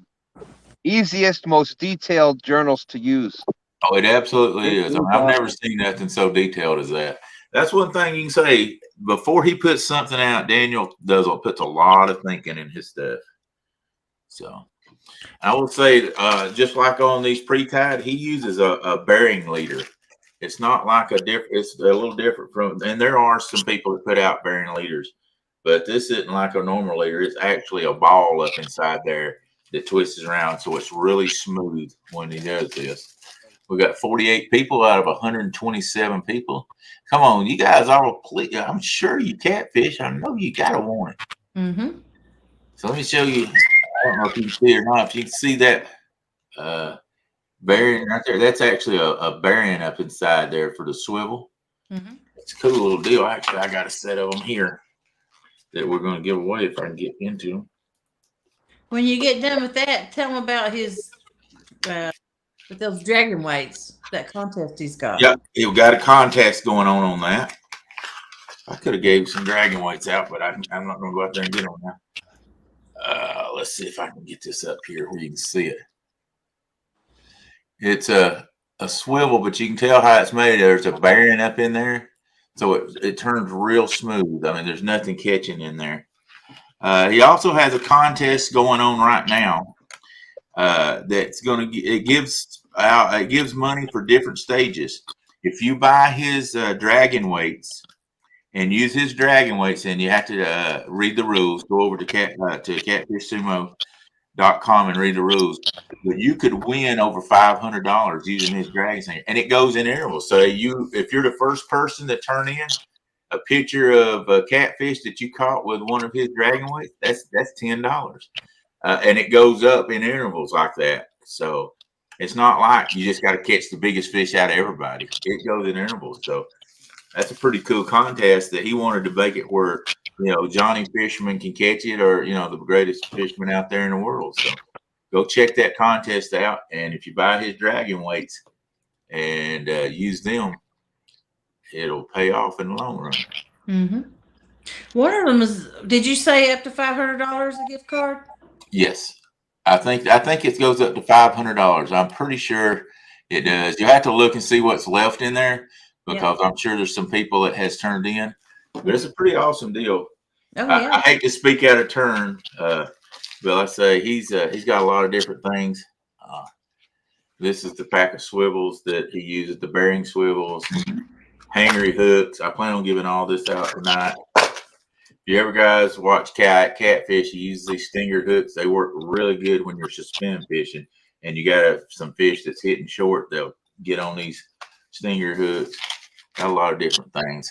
easiest, most detailed journals to use. Oh, it absolutely is. I mean, I've never seen nothing so detailed as that. That's one thing you can say. Before he puts something out, Daniel puts a lot of thinking in his stuff. So I will say, just like on these pre-tied, he uses a bearing leader. It's not like it's a little different from, and there are some people that put out bearing leaders, but this isn't like a normal leader. It's actually a ball up inside there that twists around, so it's really smooth when he does this. We got 48 people out of 127 people. Come on, you guys all, I'm sure you catfish. I know you gotta want it. Mm-hmm. So let me show you. I don't know if you can see it or not. If you can see that bearing right there, that's actually a bearing up inside there for the swivel. Mm-hmm. It's a cool little deal. Actually, I got a set of them here that we're going to give away if I can get into them. When you get done with that, tell him about his with those dragon weights, that contest he's got. Yep, you've got a contest going on that. I could have gave some dragon weights out, but I'm not going to go out there and get them now. Let's see if I can get this up here where you can see it. It's a swivel, but you can tell how it's made. There's a bearing up in there, so it turns real smooth. I mean, there's nothing catching in there. He also has a contest going on right now. That's going to it gives money for different stages. If you buy his dragon weights and use his dragon weights, and you have to read the rules. Go over to catfishsumo.com and read the rules. But you could win over $500 using his dragon thing, and it goes in intervals. So if you're the first person to turn in a picture of a catfish that you caught with one of his dragon weights, that's $10, and it goes up in intervals like that. So it's not like you just got to catch the biggest fish out of everybody. It goes in intervals. So that's a pretty cool contest that he wanted to make it where, Johnny Fisherman can catch it, or, the greatest fisherman out there in the world. So go check that contest out. And if you buy his dragon weights and use them, it'll pay off in the long run. Mm-hmm. One of them is, did you say up to $500 a gift card? Yes. I think it goes up to $500. I'm pretty sure it does. You have to look and see what's left in there, because I'm sure there's some people that has turned in, but it's a pretty awesome deal. Oh, yeah. I hate to speak out of turn, but I say he's got a lot of different things. This is the pack of swivels that he uses, the bearing swivels, hangery hooks. I plan on giving all this out tonight. If you ever guys watch catfish, you use these stinger hooks. They work really good when you're suspend fishing, and you got some fish that's hitting short. They'll get on these stinger hooks. Got a lot of different things.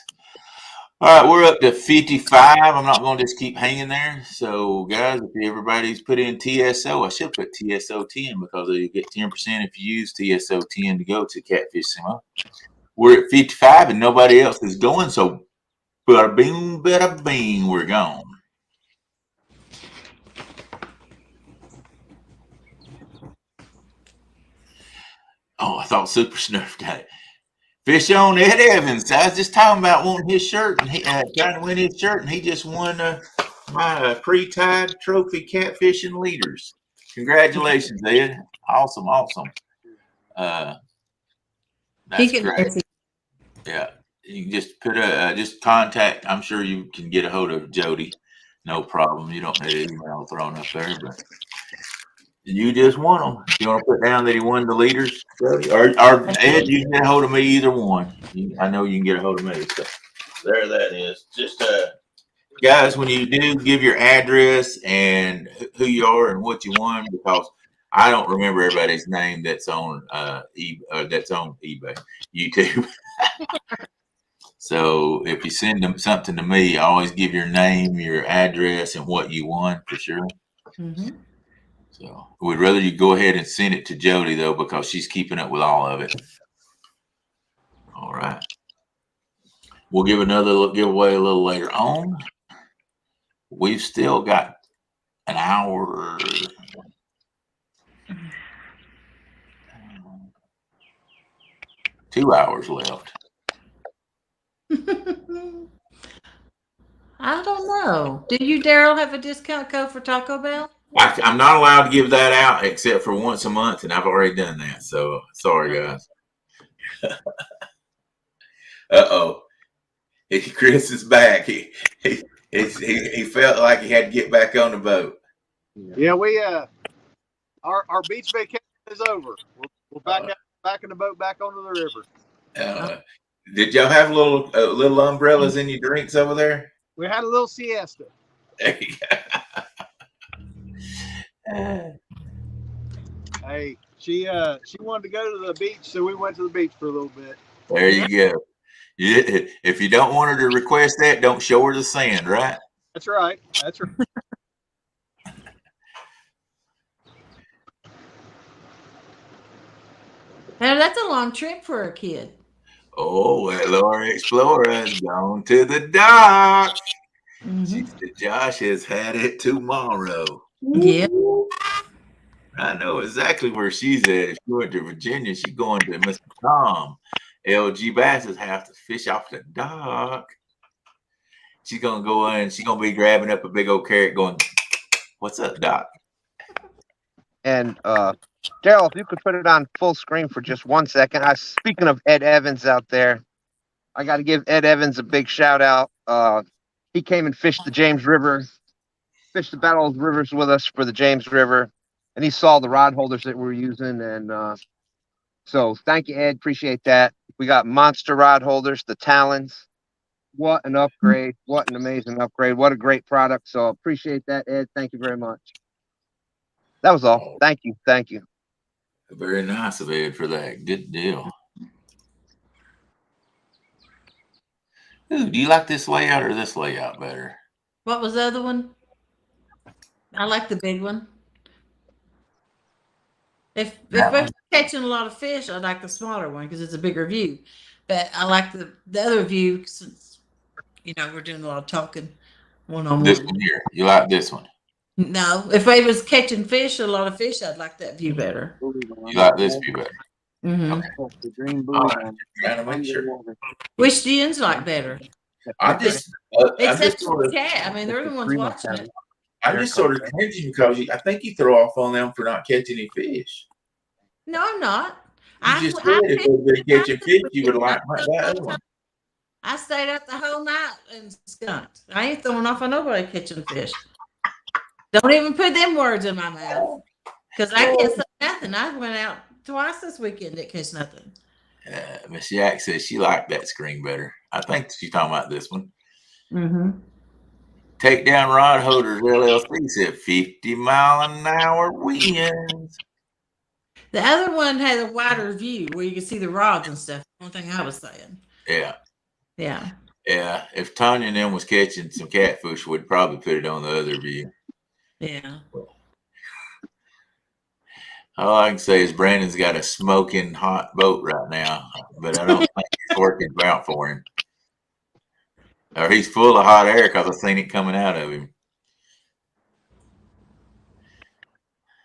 All right, we're up to 55. I'm not going to just keep hanging there. So, guys, if everybody's put in TSO, I should put TSO 10, because you get 10% if you use TSO 10 to go to Catfish Sumo. We're at 55 and nobody else is going, so bada bing, we're gone. Oh, I thought Super Snurf got it. Fish on Ed Evans. I was just talking about wanting his shirt, and he trying to win his shirt, and he just won my pre-tied trophy catfishing leaders. Congratulations, Ed. Awesome. That's great. Yeah, you can just put just contact. I'm sure you can get a hold of Jodi. No problem. You don't need an email thrown up there, but you just won them. You want to put down that he won the leaders, Jodi? Or Ed, you can get a hold of me, either one. I know you can get a hold of me. So there that is. Just guys, when you do, give your address and who you are and what you won, because I don't remember everybody's name that's on eBay, YouTube. So if you send them something to me, always give your name, your address, and what you won for sure. Mm-hmm. So we'd rather you go ahead and send it to Jodi, though, because she's keeping up with all of it. All right. We'll give another giveaway a little later on. We've still got an hour. 2 hours left. I don't know. Do you, Darrell, have a discount code for Taco Bell? I'm not allowed to give that out except for once a month, and I've already done that. So sorry, guys. Uh-oh. Chris is back. He felt like he had to get back on the boat. Yeah, we our beach vacation is over. We're back in the boat, back onto the river. Did y'all have little umbrellas in your drinks over there? We had a little siesta. There you go. Hey, she wanted to go to the beach, so we went to the beach for a little bit. There you go. If you don't want her to request that, don't show her the sand, right? That's right. That's right. Now, that's a long trip for a kid. Oh, that Laura Explorer has gone to the dock. Mm-hmm. Josh has had it tomorrow. Yeah. I know exactly where she's at. If she went to Virginia, she's going to Mr. Tom, LG Bass's house to fish off the dock. She's gonna go in. She's gonna be grabbing up a big old carrot, going, "What's up, Doc?" And Darrell, if you could put it on full screen for just 1 second. Speaking of Ed Evans out there, I got to give Ed Evans a big shout out. He came and fished the James River, fished the Battle of the Rivers with us for the James River, and he saw the rod holders that we're using. And so thank you, Ed. Appreciate that. We got monster rod holders, the Talons. What an upgrade. What an amazing upgrade. What a great product. So appreciate that, Ed. Thank you very much. That was all. Thank you. Thank you. Very nice of Ed for that. Good deal. Ooh, do you like this layout or this layout better? What was the other one? I like the big one. If we're catching a lot of fish, I like the smaller one because it's a bigger view. But I like the other view since, we're doing a lot of talking one-on-one. This one here. You like this one? No, if I was catching fish, a lot of fish, I'd like that view better. You like this view better? Mm-hmm. Okay. The green All right. Trying to make sure. Which do you like better? I'm just Except sort for of, the cat. I mean, they're the ones watching it. I'm just sort of cringing because I think you throw off on them for not catching any fish. No, I'm not. You just said if you were catching fish, you would like that other one. I stayed up the whole night and skunked. I ain't throwing off on nobody catching fish. Don't even put them words in my mouth. Because I catch nothing. I went out twice this weekend to catch nothing. Miss Yak says she liked that screen better. I think she's talking about this one. Mm-hmm. Takedown Rod Holders LLC said 50-mile-an-hour winds. The other one had a wider view where you could see the rods and stuff. One thing I was saying. Yeah. Yeah. Yeah. If Tanya and them was catching some catfish, we'd probably put it on the other view. Yeah. All I can say is Brandon's got a smoking hot boat right now, but I don't think it's working out for him. Or he's full of hot air because I've seen it coming out of him.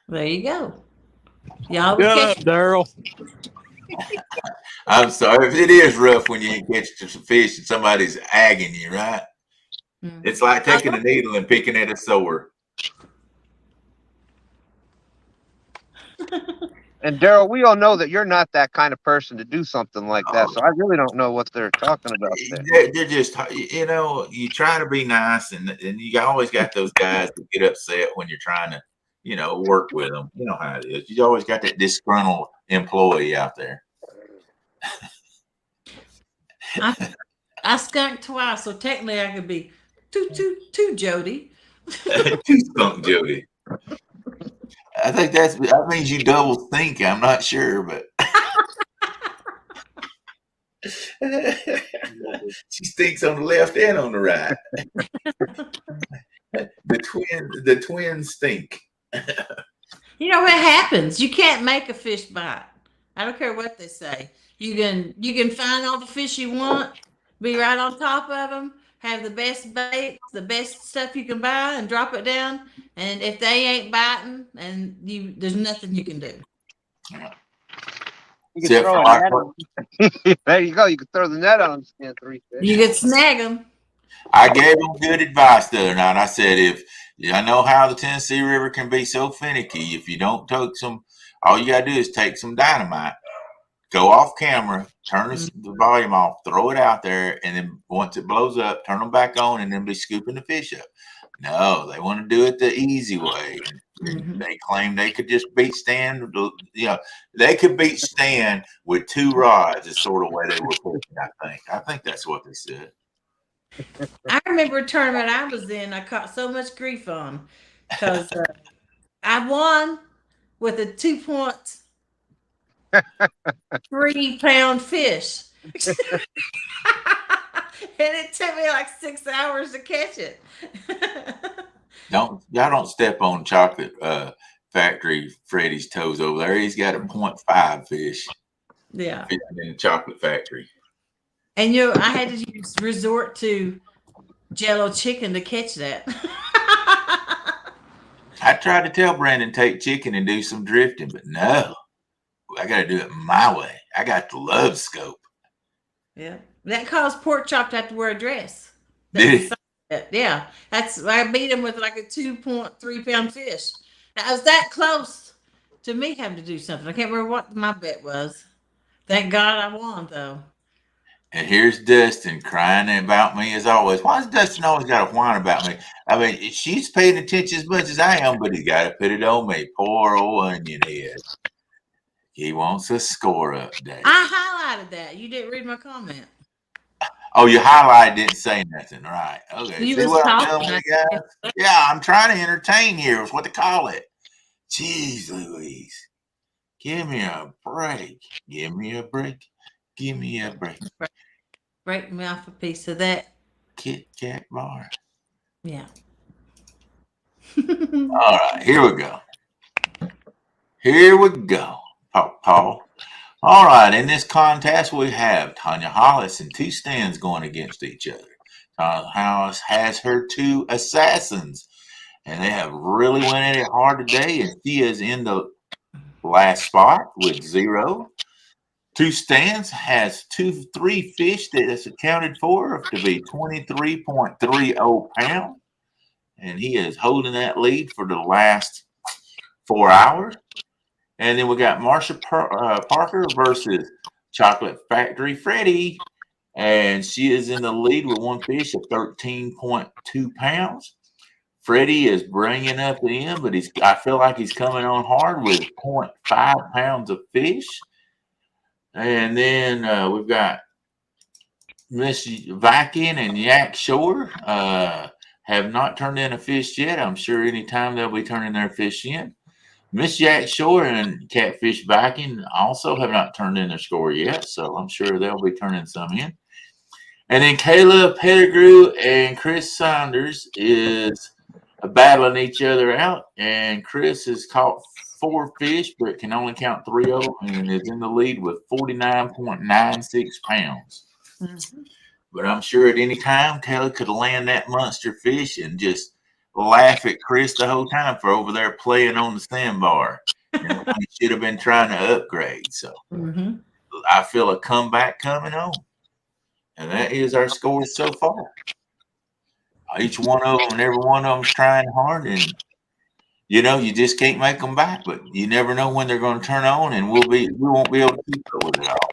There you go. Y'all Shut up, Darrell. I'm sorry. It is rough when you ain't catching some fish and somebody's agging you, right? Mm-hmm. It's like taking a needle and picking at a sore. And Darrell, we all know that you're not that kind of person to do something like that. So I really don't know what they're talking about there. They're just, you try to be nice, and you always got those guys that get upset when you're trying to, work with them. You know how it is. You always got that disgruntled employee out there. I skunked twice, so technically I could be two Jodi. Two skunk Jodi. I think that means you double think. I'm not sure, but she stinks on the left and on the right. The twins stink. You know what happens? You can't make a fish bite. I don't care what they say. You can find all the fish you want, be right on top of them, have the best bait, the best stuff you can buy, and drop it down. And if they ain't biting, there's nothing you can do. You can throw a net on. There you go. You can throw the net on them. You can snag them. I gave them good advice the other night. I said, I know how the Tennessee River can be so finicky. If you don't take all you got to do is take some dynamite, go off camera, turn the volume off, throw it out there, and then once it blows up, turn them back on, and then be scooping the fish up. No, they want to do it the easy way. Mm-hmm. They claim they could just beat Stan. They could beat Stan with 2 rods. Is sort of way they were pushing. I think that's what they said. I remember a tournament I was in. I caught so much grief on because I won with a 2.3 pound fish. And it took me like 6 hours to catch it. Y'all don't step on Chocolate Factory Freddy's toes over there. He's got a 0.5 fish. Yeah. In the Chocolate Factory. And I had to resort to Jello chicken to catch that. I tried to tell Brandon take chicken and do some drifting, but no, I got to do it my way. I got the love scope. Yeah. That caused Pork Chop to have to wear a dress. Did it? Yeah. I beat him with like a 2.3 pound fish. I was that close to me having to do something. I can't remember what my bet was. Thank God I won though. And here's Dustin crying about me as always. Why does Dustin always got to whine about me? I mean, she's paying attention as much as I am, but he got to put it on me. Poor old onion head. He wants a score update. I highlighted that. You didn't read my comment. Oh, you highlighted, didn't say nothing. Right. Okay. You See was what I'm talking. doing, guys? Yeah, I'm trying to entertain here. Is what they call it. Jeez Louise. Give me a break. Give me a break. Give me a break. Break me off a piece of that Kit Kat bar. Yeah. All right, here we go. Here we go, Paul. All right, in this contest, we have Tanya Hollis and two stands going against each other. Tanya Hollis has her two assassins, and they have really went at it hard today, and she is in the last spot with 0. Two stands has three fish that is accounted for to be 23.30 pounds, and he is holding that lead for the last 4 hours. And then we got Marsha Parker versus Chocolate Factory Freddie, and she is in the lead with one fish of 13.2 pounds. Freddie is bringing up the end, but I feel like he's coming on hard with 0.5 pounds of fish. And then we've got Miss Viking and Yak Shore have not turned in a fish yet. I'm sure anytime they'll be turning their fish in. Miss Yak Shore and Catfish Viking also have not turned in their score yet, so I'm sure they'll be turning some in. And then Kayla Pettigrew and Chris Saunders is battling each other out, and Chris has caught 4 fish, but can only count 3 of them, and is in the lead with 49.96 pounds. Mm-hmm. But I'm sure at any time, Kayla could land that monster fish and just laugh at Chris the whole time for over there playing on the sandbar. And he should have been trying to upgrade. So I feel a comeback coming on. And that is our scores so far. Each one of them and every one of them is trying hard. And, you know, you just can't make them back. But you never know when they're going to turn on, and we won't be able to keep up with it all.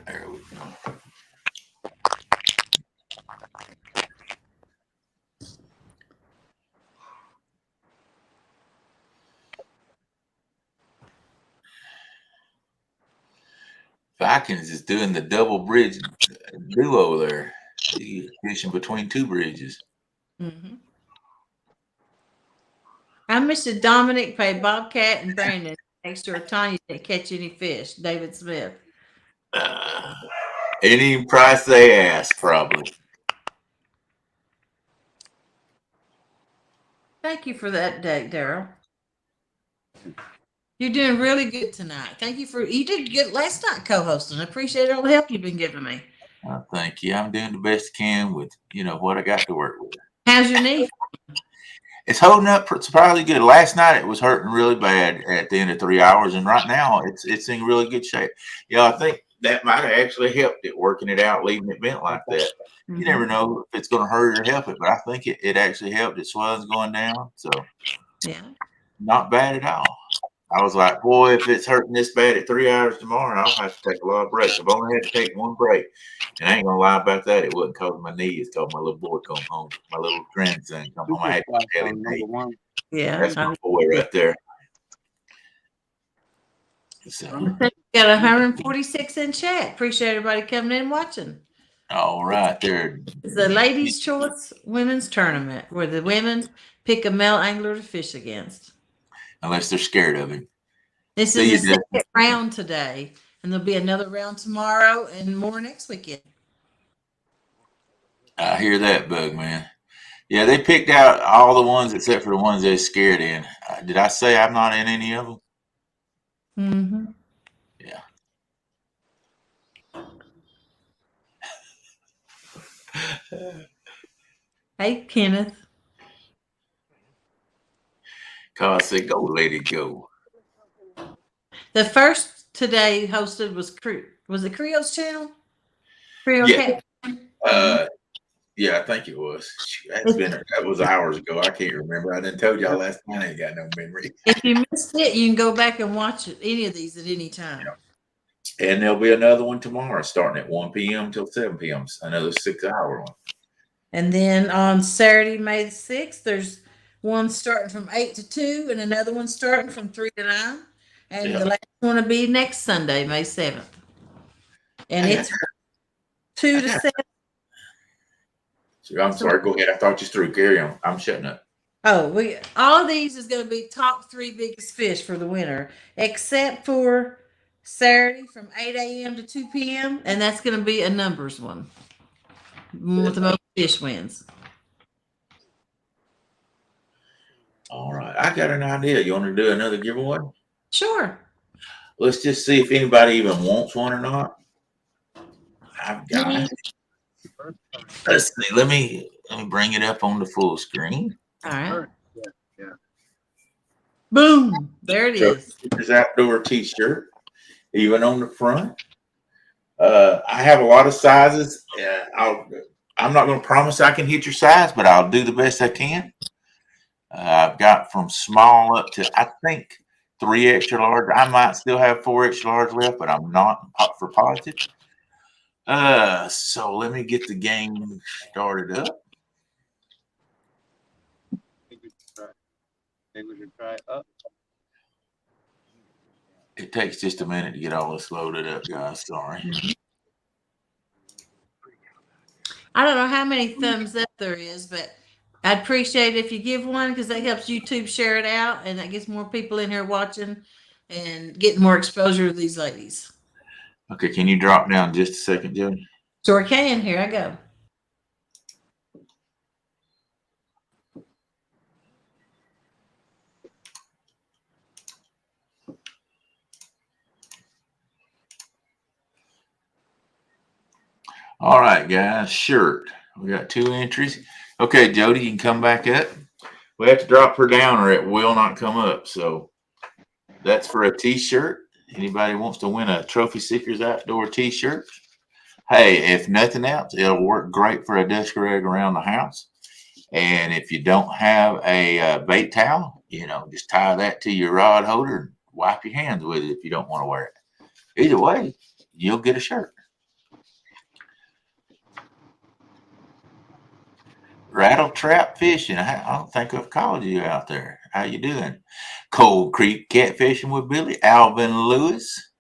There we go. Vikings is doing the double bridge duo there. He's fishing between 2 bridges. Mm-hmm. I Mr. Dominic paid Bobcat and Brandon make sure Tanya didn't catch any fish. David Smith. Any price they ask, probably. Thank you for that date, Darrell. You're doing really good tonight. Thank you you did good last night co-hosting. I appreciate all the help you've been giving me. Thank you. I'm doing the best I can with, what I got to work with. How's your knee? It's holding up surprisingly good. Last night it was hurting really bad at the end of 3 hours, and right now it's in really good shape. I think that might have actually helped it, working it out, leaving it bent like that. Mm-hmm. You never know if it's going to hurt or help it, but I think it actually helped. Its swelling's going down, so yeah, not bad at all. I was like, boy, if it's hurting this bad at 3 hours tomorrow, I'll have to take a lot of breaks. I've only had to take one break. And I ain't going to lie about that. It wasn't causing my knee. It's causing my little boy come home. My little grandson come home. I had to tell him, hey, that's my boy right there. So. Got 146 in chat. Appreciate everybody coming in and watching. All right, there. It's the Ladies' Choice Women's Tournament where the women pick a male angler to fish against. Unless they're scared of him. This is the second round today, and there'll be another round tomorrow and more next weekend. I hear that, Bug Man. Yeah, they picked out all the ones except for the ones they're scared in. Did I say I'm not in any of them? Mm-hmm. Yeah. Hey, Kenneth. Carl said, "Go, lady, go." The first today hosted was it Creo's channel? Creo Yeah. Cat. Yeah, I think it was. That was hours ago. I can't remember. I done told y'all last night I ain't got no memory. If you missed it, you can go back and watch any of these at any time. And there'll be another one tomorrow starting at 1 p.m. till 7 p.m. Another 6-hour one. And then on Saturday, May the 6th, there's one starting from 8 to 2 and another one starting from 3 to 9. And the last one will be next Sunday, May 7th. And Hey, it's 2 to 7. I'm sorry. Go ahead. I thought you through. Carry on. I'm shutting up. Oh, all of these is going to be top 3 biggest fish for the winter, except for Saturday from 8 a.m. to 2 p.m. And that's going to be a numbers one. With the most fish wins. All right. I got an idea. You want to do another giveaway? Sure. Let's just see if anybody even wants one or not. I've got it. Let's see. Let me bring it up on the full screen. All right. Yeah. Boom. There it is. There's outdoor t-shirt, even on the front. I have a lot of sizes. I'm not going to promise I can hit your size, but I'll do the best I can. I've got from small up to, I think, 3 extra large. I might still have 4 extra large left, but I'm not for positive. So let me get the game started up. It takes just a minute to get all this loaded up, guys. Sorry. I don't know how many thumbs up there is, but I'd appreciate it if you give one because that helps YouTube share it out and that gets more people in here watching and getting more exposure to these ladies. Okay, can you drop down just a second, Jodi? Sure can. Here I go. All right, guys. Shirt. We got 2 entries. Okay, Jodi, you can come back up. We have to drop her down or it will not come up. So that's for a t-shirt. Anybody wants to win a Trophy Seekers Outdoor t-shirt? Hey, if nothing else, it'll work great for a desk rag around the house. And if you don't have a bait towel, just tie that to your rod holder and wipe your hands with it if you don't want to wear it. Either way, you'll get a shirt. Rattle trap fishing. I don't think I've called you out there. How you doing? Cold Creek catfishing with Billy. Alvin Lewis.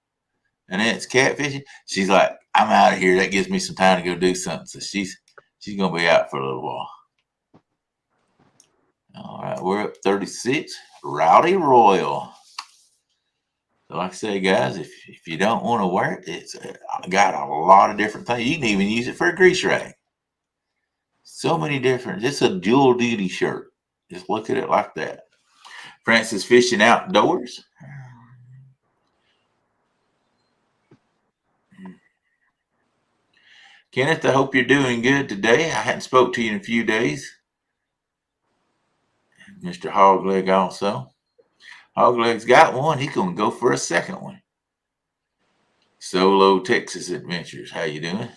And it's catfishing. She's like, I'm out of here. That gives me some time to go do something. So she's gonna be out for a little while. All right, we're up 36. Rowdy Royal. So like I say, guys, if you don't want to wear it, it's got a lot of different things. You can even use it for a grease rag. So many different. It's a dual duty shirt. Just look at it like that. Francis Fishing Outdoors. Kenneth, I hope you're doing good today. I hadn't spoke to you in a few days. Mr. Hogleg also. Hogleg's got one. He's going to go for a second one. Solo Texas Adventures. How you doing?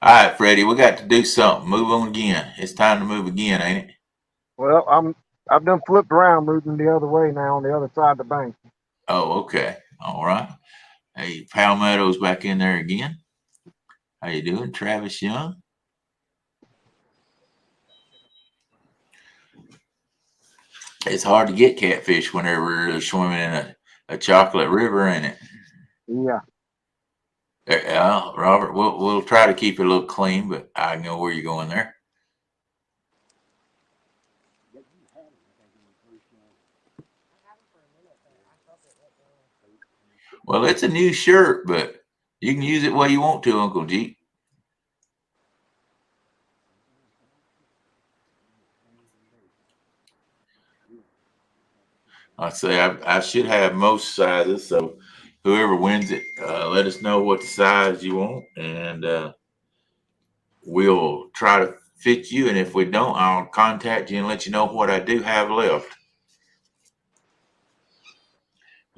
All right, Freddie, we got to do something. Move on again. It's time to move again, ain't it? Well, I've done flipped around, moving the other way now on the other side of the bank. Oh, okay. All right. Hey, Palmetto's back in there again. How you doing, Travis Young? It's hard to get catfish whenever they're swimming in a chocolate river, ain't it? Yeah. Robert, we'll try to keep it a little clean, but I know where you're going there. Well, it's a new shirt, but you can use it where you want to, Uncle G. I'd say I should have most sizes, so whoever wins it, let us know what the size you want, and we'll try to fit you. And if we don't, I'll contact you and let you know what I do have left.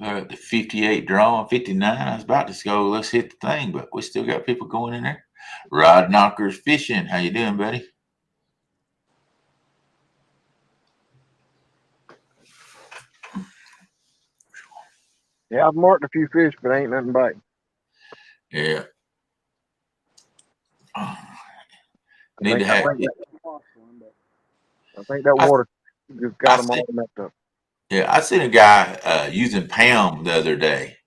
All right, the 58 draw, 59. I was about to go, let's hit the thing, but we still got people going in there. Rod Knockers Fishing. How you doing, buddy? Yeah, I've marked a few fish, but ain't nothing biting. Yeah. I Need to have. think that water just got them all messed up. Yeah, I seen a guy using Pam the other day,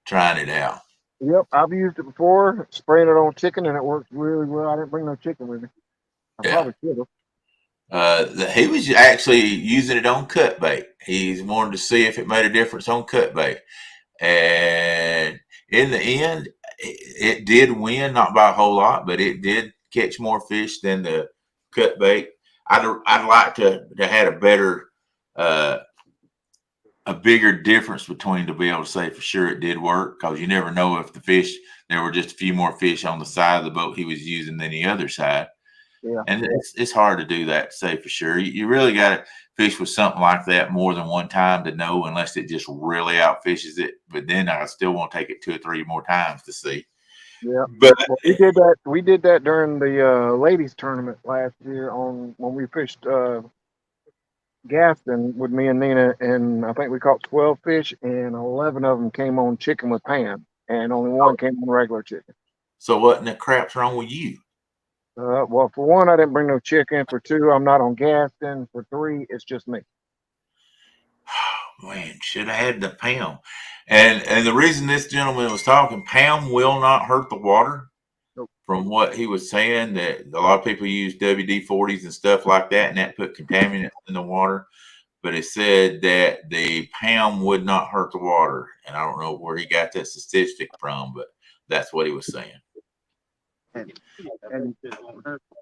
trying it out. Yep, I've used it before, spraying it on chicken, and it works really well. I didn't bring no chicken with me. I probably should have. He was actually using it on cut bait. He's wanted to see if it made a difference on cut bait. And in the end, it did win, not by a whole lot, but it did catch more fish than the cut bait. I'd like to had a better, a bigger difference between to be able to say for sure it did work, because you never know if the fish, there were just a few more fish on the side of the boat he was using than the other side. Yeah. And it's hard to do that to say for sure. You really got to fish with something like that more than one time to know, unless it just really outfishes it. But then I still want to take it 2 or 3 more times to see. Yeah, but we did that during the ladies tournament last year when we fished Gaston with me and Nina, and I think we caught 12 fish, and 11 of them came on chicken with Pam, and only one came on regular chicken. So what in the crap's wrong with you? Well, for one, I didn't bring no chicken. For two, I'm not on Gaston. For three, it's just me. Man, should have had the Pam. And the reason this gentleman was talking, Pam will not hurt the water. Nope. From what he was saying, that a lot of people use WD-40s and stuff like that, and that put contaminants in the water. But it said that the Pam would not hurt the water, and I don't know where he got that statistic from, but that's what he was saying. And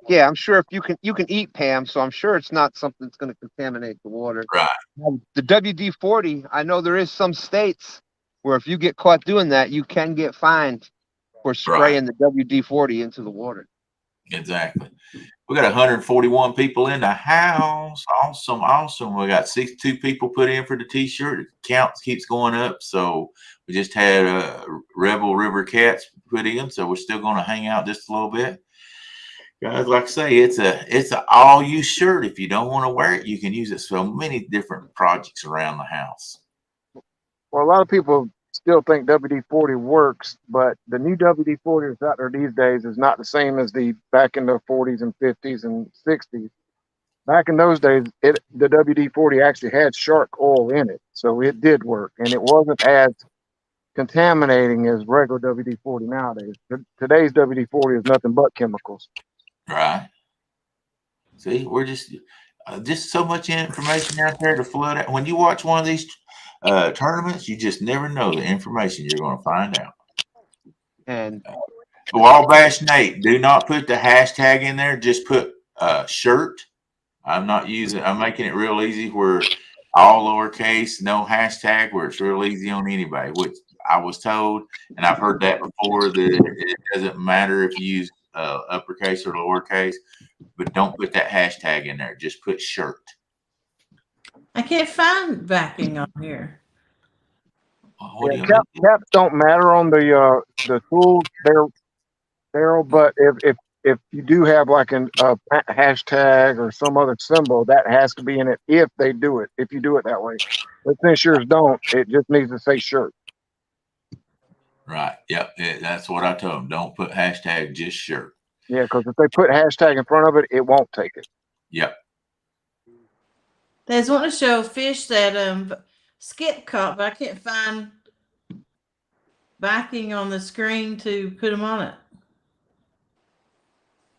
yeah, I'm sure if you can eat Pam, so I'm sure it's not something that's going to contaminate the water. Right. The WD-40, I know there is some states where if you get caught doing that, you can get fined for spraying the WD-40 into the water. Exactly. We got 141 people in the house. Awesome. We got 62 people put in for the t-shirt. The count keeps going up. So we just had Rebel River Cats put in. So we're still going to hang out just a little bit. Guys, like I say, it's a all-use shirt. If you don't want to wear it, you can use it so many different projects around the house. Well, a lot of people still think WD-40 works, but the new WD-40 that's out there these days is not the same as the back in the 40s and 50s and 60s. Back in those days, the WD-40 actually had shark oil in it, so it did work, and it wasn't as contaminating as regular WD-40 nowadays. Today's WD-40 is nothing but chemicals. Right. See, we're just so much information out there to flood out. When you watch one of these tournaments, you just never know the information you're going to find out. And Wabash Nate, do not put the hashtag in there. Just put shirt. I'm making it real easy where all lowercase, no hashtag, where it's real easy on anybody, which I was told, and I've heard that before, that it doesn't matter if you use uppercase or lowercase, but don't put that hashtag in there. Just put shirt. I can't find backing on here. Caps don't matter on the tools Darrell, but if you do have like a hashtag or some other symbol, that has to be in it if they do it. If you do it that way, but since yours don't, it just needs to say shirt. Right. Yep. That's what I told them. Don't put hashtag, just shirt. Yeah, because if they put hashtag in front of it, it won't take it. Yep. They just want to show fish that Skip caught, but I can't find backing on the screen to put them on it.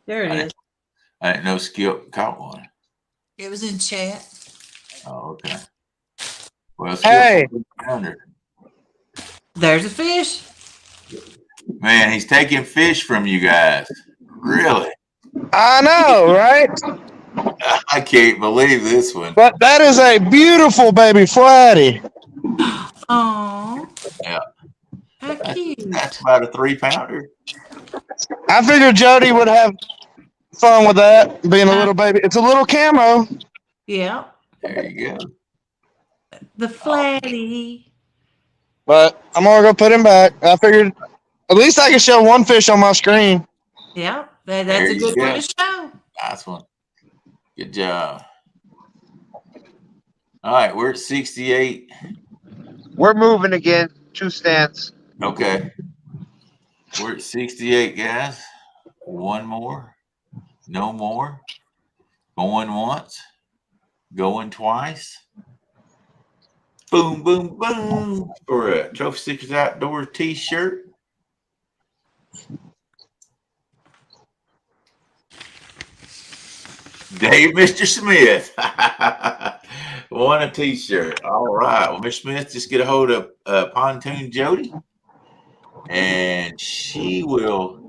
There it is. I didn't know Skip caught one. It was in chat. Oh, okay. Well, Skip, Hey. There's a fish. Man, he's taking fish from you guys. Really? I know, right? I can't believe this one. But that is a beautiful baby flatty. Oh, Yeah. how cute. That's about a 3-pounder. I figured Jodi would have fun with that, being a little baby. It's a little camo. Yeah. There you go. The flatty. But I'm gonna go put him back. I figured at least I can show one fish on my screen. Yeah, that's There a you good one go. to show. Nice one. Good job. All right, we're at 68. We're moving again. 2 stands. Okay. We're at 68, guys. One more. No more. Going once. Going twice. Boom, boom, boom. For a Trophy Stickers Outdoor t-shirt. Dave, Mr. Smith. Won a t-shirt. All right. Well, Mr. Smith, just get a hold of Pontoon Jodi, and she will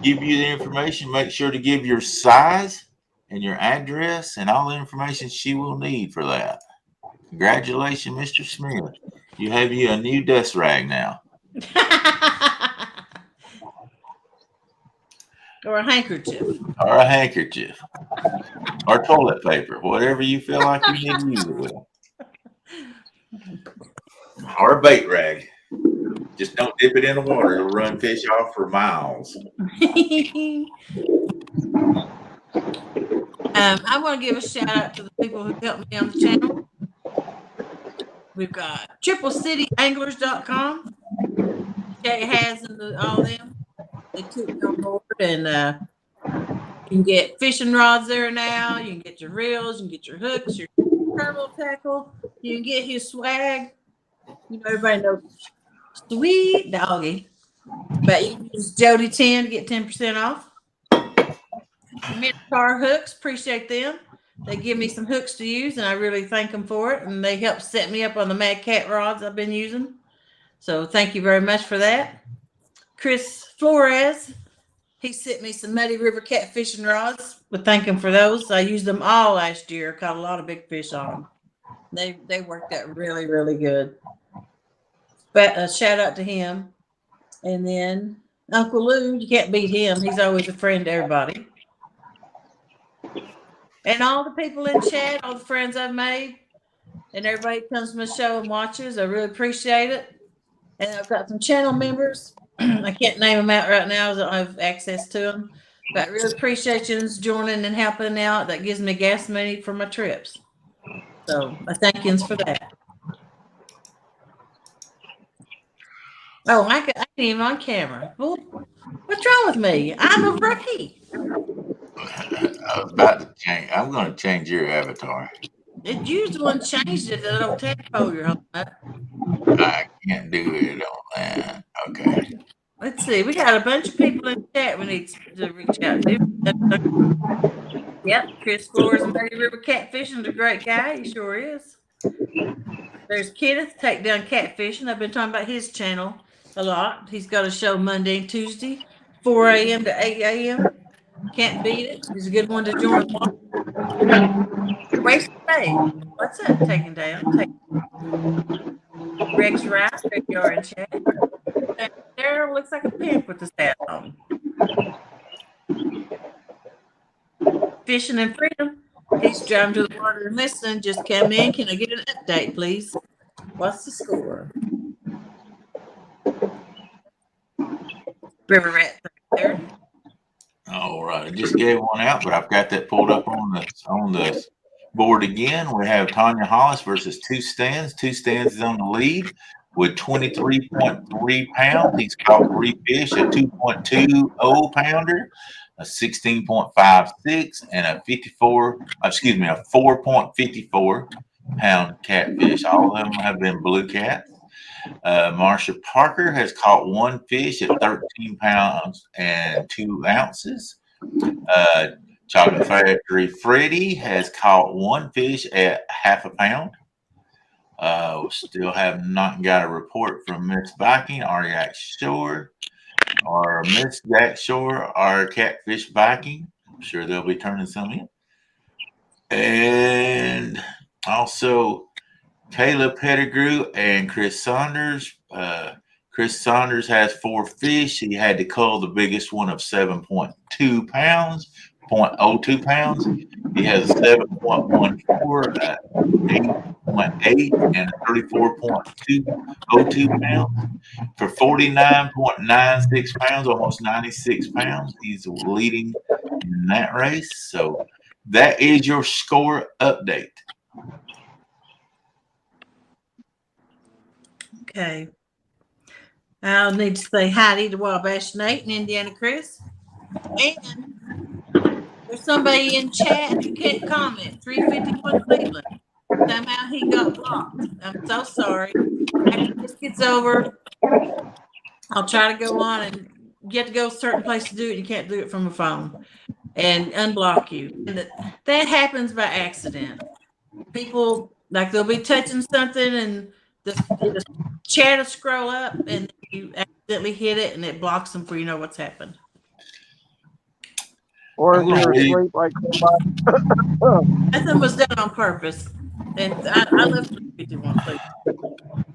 give you the information. Make sure to give your size and your address and all the information she will need for that. Congratulations, Mr. Smith. You have you a new dust rag now. Or a handkerchief. Or a handkerchief. Or toilet paper. Whatever you feel like you need to use it with. Or a bait rag. Just don't dip it in the water. It'll run fish off for miles. I want to give a shout out to the people who helped me on the channel. We've got triplecityanglers.com. Jay has all them. They took me on board, and you can get fishing rods there now. You can get your reels, you can get your hooks, your turtle tackle. You can get his swag. You know, everybody knows Sweet Doggy. But you can use Jodi 10 to get 10% off. Minotaur hooks, appreciate them. They give me some hooks to use, and I really thank them for it. And they help set me up on the Mad Cat rods I've been using. So thank you very much for that. Chris Flores, he sent me some Muddy River catfishing rods. But thank him for those. I used them all last year. Caught a lot of big fish on them. They worked out really, really good. But a shout out to him. And then Uncle Lou, you can't beat him. He's always a friend to everybody. And all the people in chat, all the friends I've made, and everybody comes to my show and watches. I really appreciate it. And I've got some channel members. I can't name them out right now. I don't have access to them. But I really appreciate you joining and helping out. That gives me gas money for my trips. So I thank you for that. Oh, I ain't even on camera. Well, what's wrong with me? I'm a rookie. I was about to change. I'm going to change your avatar. You the one changed it. That little tadpole you're holding up. I can't do it on that. Okay. Let's see. We got a bunch of people in chat we need to reach out to. Yep, Chris Flores and Muddy River Catfishing is a great guy. He sure is. There's Kenneth, Take Down Catfishing. I've been talking about his channel a lot. He's got a show Monday and Tuesday, 4 a.m. to 8 a.m. Can't beat it. He's a good one to join. Waste day. What's that taking down? Rex Rice, you're in chat. Darrell looks like a pimp with his hat on. Fishing and Freedom. He's driving to the water and listening. Just came in. Can I get an update, please? What's the score? River Rat there. All right. I just gave one out, but I've got that pulled up on the board again. We have Tanya Hollis versus Two Stands. Two Stands is on the lead with 23.3 pounds. He's caught 3 fish, a 2.20 pounder, a 16.56, and a 4.54 pound catfish. All of them have been blue cats. Marsha Parker has caught 1 fish at 13 pounds and 2 ounces. Chocolate Factory Freddie has caught 1 fish at half a pound. We still have not got a report from Miss Viking, Ariak Shore, or Miss Jack Shore, or Catfish Viking. I'm sure they'll be turning some in. And also Caleb Pettigrew and Chris Saunders. Chris Saunders has 4 fish. He had to cull the biggest one of 7.2 pounds 7.02 pounds. He has a 7.14, 8.8, and a 34.202 pounds. For 49.96 pounds, almost 96 pounds, he's leading in that race. So that is your score update. Okay. I'll need to say hi to Wabash Nate and Indiana Chris. And there's somebody in chat who can't comment. 351 Cleveland. Somehow he got blocked. I'm so sorry. After this gets over, I'll try to go on, and you have to go a certain place to do it. You can't do it from a phone, and unblock you. And that happens by accident. People, like, they'll be touching something and the chat will scroll up and you accidentally hit it and it blocks them before you know what's happened. Or you're asleep like somebody. Nothing was done on purpose. And I love 351 Cleveland.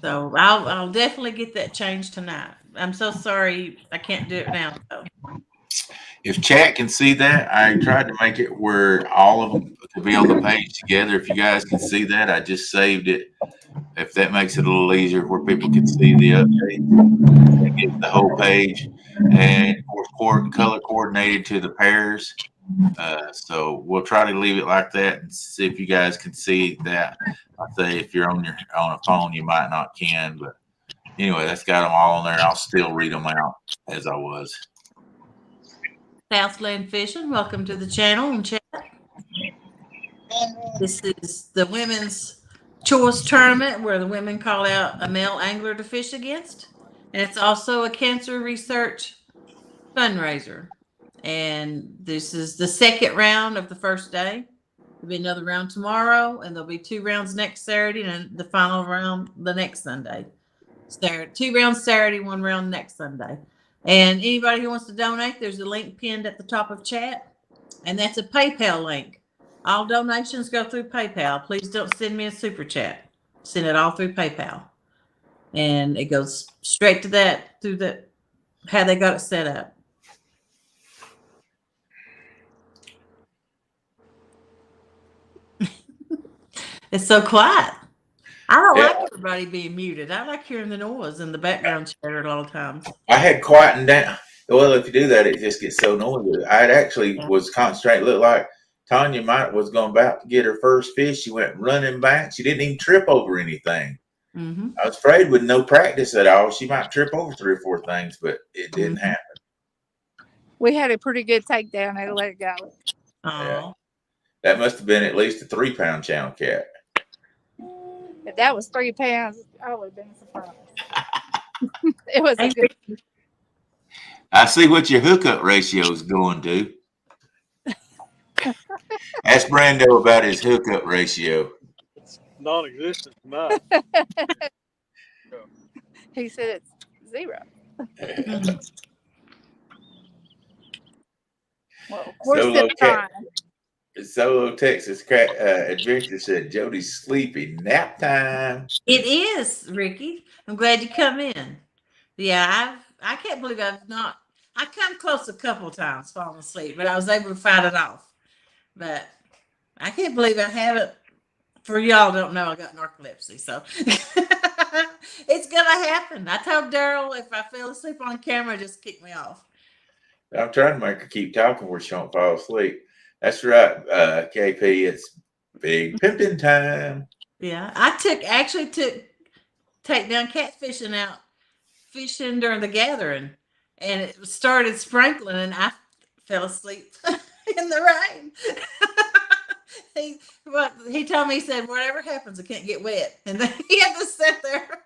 So I'll definitely get that changed tonight. I'm so sorry I can't do it now. So. If chat can see that, I tried to make it where all of them could be on the page together. If you guys can see that, I just saved it. If that makes it a little easier where people can see the update, it gives the whole page, and of course, color coordinated to the pairs. So we'll try to leave it like that and see if you guys can see that. I say if you're on a phone, you might not can, but anyway, that's got them all on there. I'll still read them out as I was. Southland Fishing, welcome to the channel and chat. This is the women's choice tournament where the women call out a male angler to fish against, and it's also a cancer research fundraiser. And this is the second round of the first day. There'll be another round tomorrow, and there'll be 2 rounds next Saturday, and the final round the next Sunday. So 2 rounds Saturday, 1 round next Sunday. And anybody who wants to donate, there's a link pinned at the top of chat, and that's a PayPal link. All donations go through PayPal. Please don't send me a super chat. Send it all through PayPal, and it goes straight to that through the how they got it set up. It's so quiet. I don't like everybody being muted. I like hearing the noise and the background chatter a lot of times. I had quietened down. Well, if you do that, it just gets so noisy. I actually was concentrating. Looked like Tanya was going about to get her first fish. She went running back. She didn't even trip over anything. Mm-hmm. I was afraid with no practice at all, she might trip over 3 or 4 things, but it didn't happen. We had a pretty good takedown. I let it go. Yeah. That must have been at least a 3-pound channel cat. If that was 3 pounds, I would have been surprised. It was a good. I see what your hookup ratio is going to. Ask Brando about his hookup ratio. It's non-existent tonight. He said it's 0. Well, we're still trying. Solo Texas Adventure said Jodi's sleepy. Nap time. It is, Ricky. I'm glad you come in. Yeah, I can't believe I come close a couple times falling asleep, but I was able to fight it off. But I can't believe I haven't. For y'all don't know, I got narcolepsy, so it's gonna happen. I told Darrell if I fell asleep on camera, just kick me off. I'm trying to make her keep talking where she won't fall asleep. That's right, KP. It's big pimping time. Yeah, I actually took takedown catfishing out fishing during the gathering, and it started sprinkling, and I fell asleep in the rain. He told me, he said, whatever happens, I can't get wet, and then he had to sit there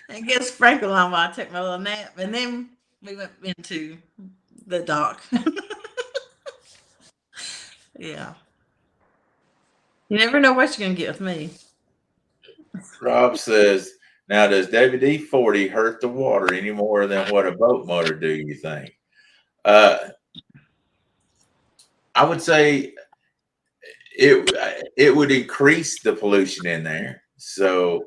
and get a sprinkle on while I took my little nap, and then we went into the dock. Yeah. You never know what you're going to get with me. Rob says, now does WD-40 hurt the water any more than what a boat motor do, you think? I would say it would increase the pollution in there. So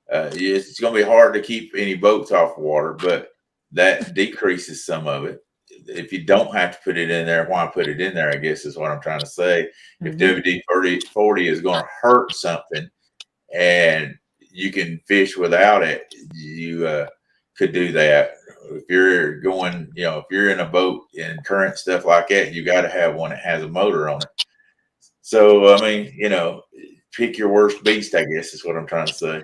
it's going to be hard to keep any boats off water, but that decreases some of it. if you don't have to put it in there, why put it in there? I guess is what I'm trying to say. If WD-40 is going to hurt something, and you can fish without it, you could do that. If you're going, if you're in a boat and current stuff like that, you got to have one that has a motor on it. So, I mean, pick your worst beast, I guess is what I'm trying to say.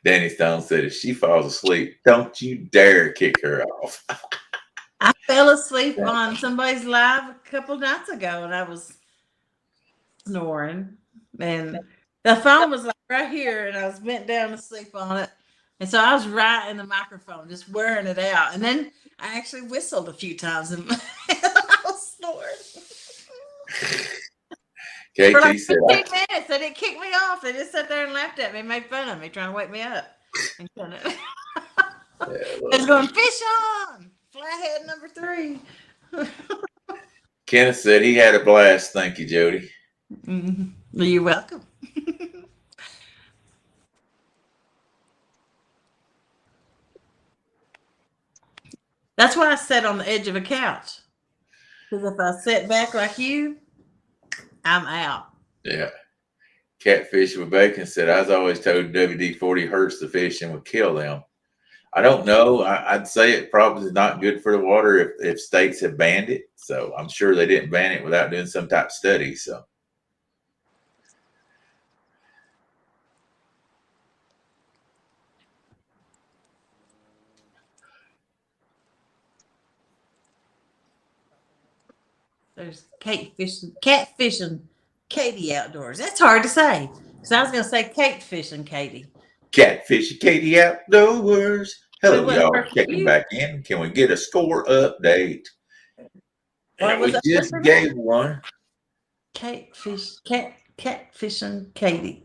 Danny Stone said, if she falls asleep, don't you dare kick her off. I fell asleep on somebody's live a couple nights ago, and I was snoring, and the phone was like right here, and I was bent down to sleep on it, and so I was right in the microphone, just wearing it out, and then I actually whistled a few times, and I was snoring. KT For like said, 15 minutes, they didn't kick me off. They just sat there and laughed at me, made fun of me, trying to wake me up. And I was going, fish on! Flathead number 3. Kenneth said he had a blast. Thank you, Jody. Mm-hmm. You're welcome. That's why I sat on the edge of a couch. Because if I sit back like you, I'm out. Yeah. Catfish with Bacon said, I was always told WD-40 hurts the fish and would kill them. I don't know. I'd say it probably is not good for the water if states have banned it. So I'm sure they didn't ban it without doing some type of study. So. There's catfishing Katie outdoors. That's hard to say. Because I was going to say catfishing Katie. Catfishing Katie outdoors. Hello, Wait, y'all. Checking back in. Can we get a score update? And we just gave one. Catfishing Katie.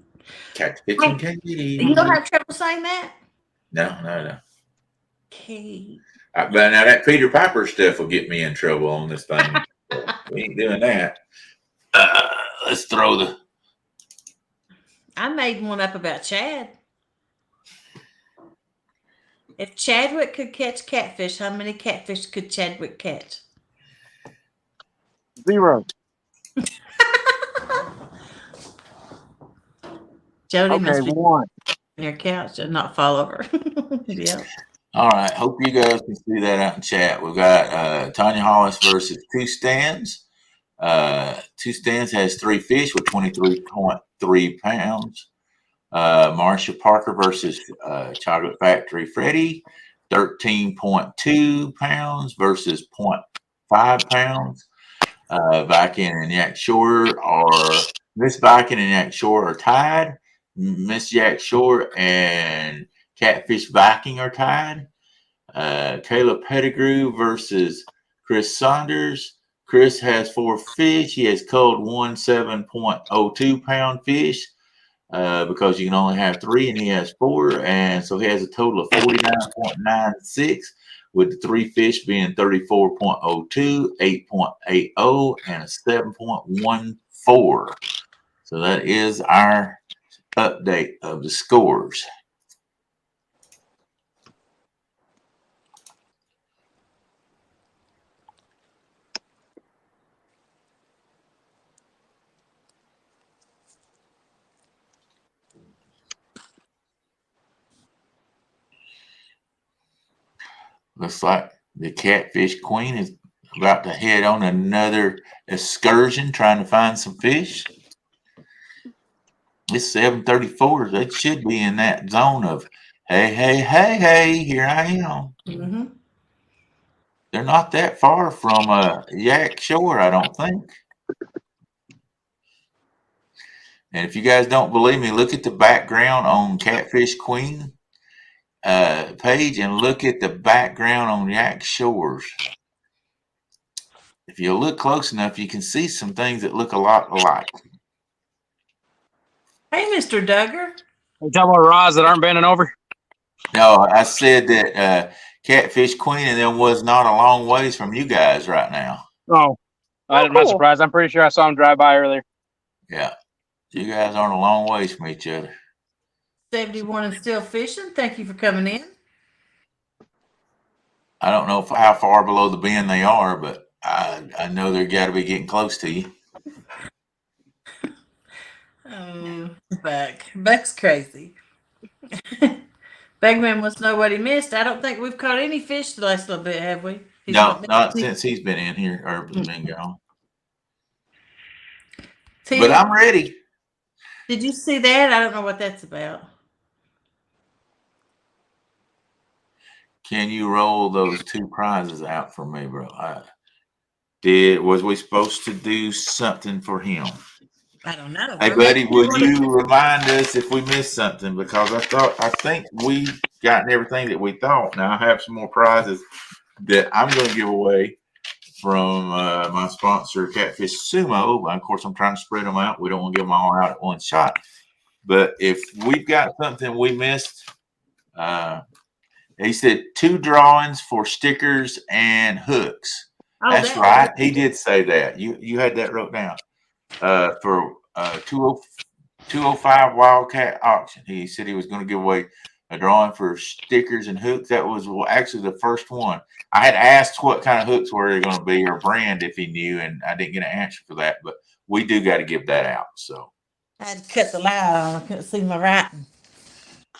Catfishing Katie. You don't have trouble saying that? No. Kate. But now that Peter Piper stuff will get me in trouble on this thing. We ain't doing that. Let's throw the. I made one up about Chad. If Chadwick could catch catfish, how many catfish could Chadwick catch? 0. Jody Okay, must be 1. on your couch and not fall over. Yeah. All right. Hope you guys can see that out in chat. We've got Tanya Hollis versus Two Stands. Two Stands has 3 fish with 23.3 pounds. Marcia Parker versus Chocolate Factory Freddie, 13.2 pounds versus 0.5 pounds. Viking and Yak Shore Miss Viking and Yak Shore are tied. Miss Yak Shore and Catfish Viking are tied. Kayla Pettigrew versus Chris Saunders. Chris has 4 fish. He has culled 1 7.02 pound fish because you can only have 3 and he has 4. And so he has a total of 49.96 with the 3 fish being 34.02, 8.80, and a 7.14. So that is our update of the scores. Looks like the Catfish Queen is about to head on another excursion trying to find some fish. It's 7:34. They should be in that zone of, hey, here I am. Mm-hmm. They're not that far from Yak Shore, I don't think. And if you guys don't believe me, look at the background on Catfish Queen page and look at the background on Yak Shores. If you look close enough, you can see some things that look a lot alike. Hey, Mr. Duggar. You talking about rods that aren't bending over? No, I said that Catfish Queen and them was not a long ways from you guys right now. Oh, I'm not surprised. I'm pretty sure I saw him drive by earlier. Yeah, you guys aren't a long ways from each other. 71 and still fishing. Thank you for coming in. I don't know how far below the bend they are, but I know they're got to be getting close to you. Oh, Buck's crazy. Bagman wants to know what he missed. I don't think we've caught any fish the last little bit, have we? He's No, not missed- since he's been in here or been gone. But Tim, I'm ready. did you see that? I don't know what that's about. Can you roll those 2 prizes out for me, bro? Was we supposed to do something for him? I don't know. Hey, Or buddy, maybe would you remind us if we missed something? Because I think we gotten everything that we thought. Now I have some more prizes that I'm going to give away from my sponsor, Catfish Sumo. Of course, I'm trying to spread them out. We don't want to give them all out at one shot. But if we've got something we missed, he said 2 drawings for stickers and hooks. Oh, That's right. He did say that. You had that wrote down for 205 Wildcat auction. He said he was going to give away a drawing for stickers and hooks. That was actually the first one. I had asked what kind of hooks were they going to be or brand if he knew, and I didn't get an answer for that. But we do got to give that out. So I had to cut the light on. I couldn't see my writing.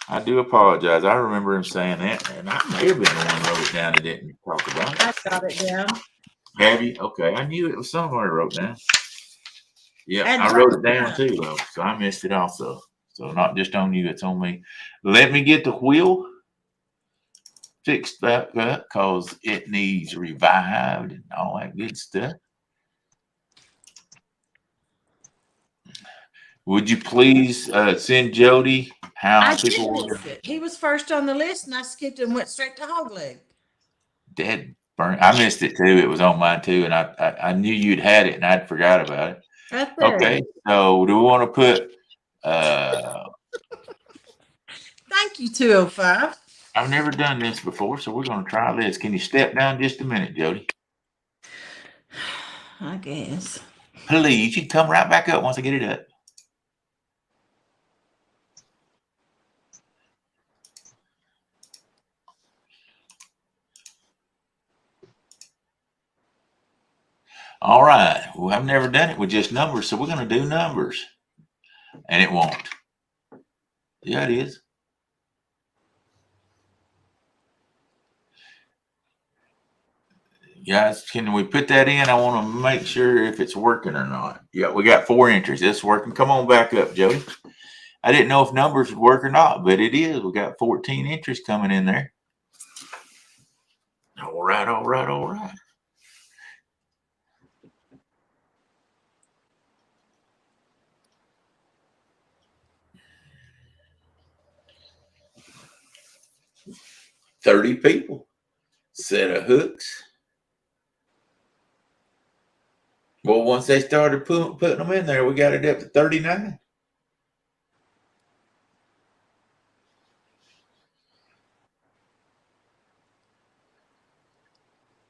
I do apologize. I remember him saying that, and I may have been the one who wrote it down that didn't talk about it. I got it down. Have you? Okay, I knew it was somewhere I wrote down. Yeah, And I wrote it down too, though, so I missed it also. So not just on you, it's on me. Let me get the wheel fixed back up because it needs revived and all that good stuff. Would you please send Jody how I did people miss it. He was first on the list, and I skipped and went straight to hog leg. dead burn? I missed it too. It was on mine too, and I knew you'd had it, and I'd forgot about it. Right there. Okay, so do we want to put? Thank you, 205. I've never done this before, so we're going to try this. Can you step down just a minute, Jody? I guess. Please, you can come right back up once I get it up. All right. Well, I've never done it with just numbers, so we're going to do numbers. And it won't. Yeah, it is. Guys, can we put that in? I want to make sure if it's working or not. Yeah, we got 4 entries. It's working. Come on back up, Jody. I didn't know if numbers would work or not, but it is. We got 14 entries coming in there. All right, all right, all right. $30 people. Set of hooks. Well, once they started putting them in there, we got it up to 39.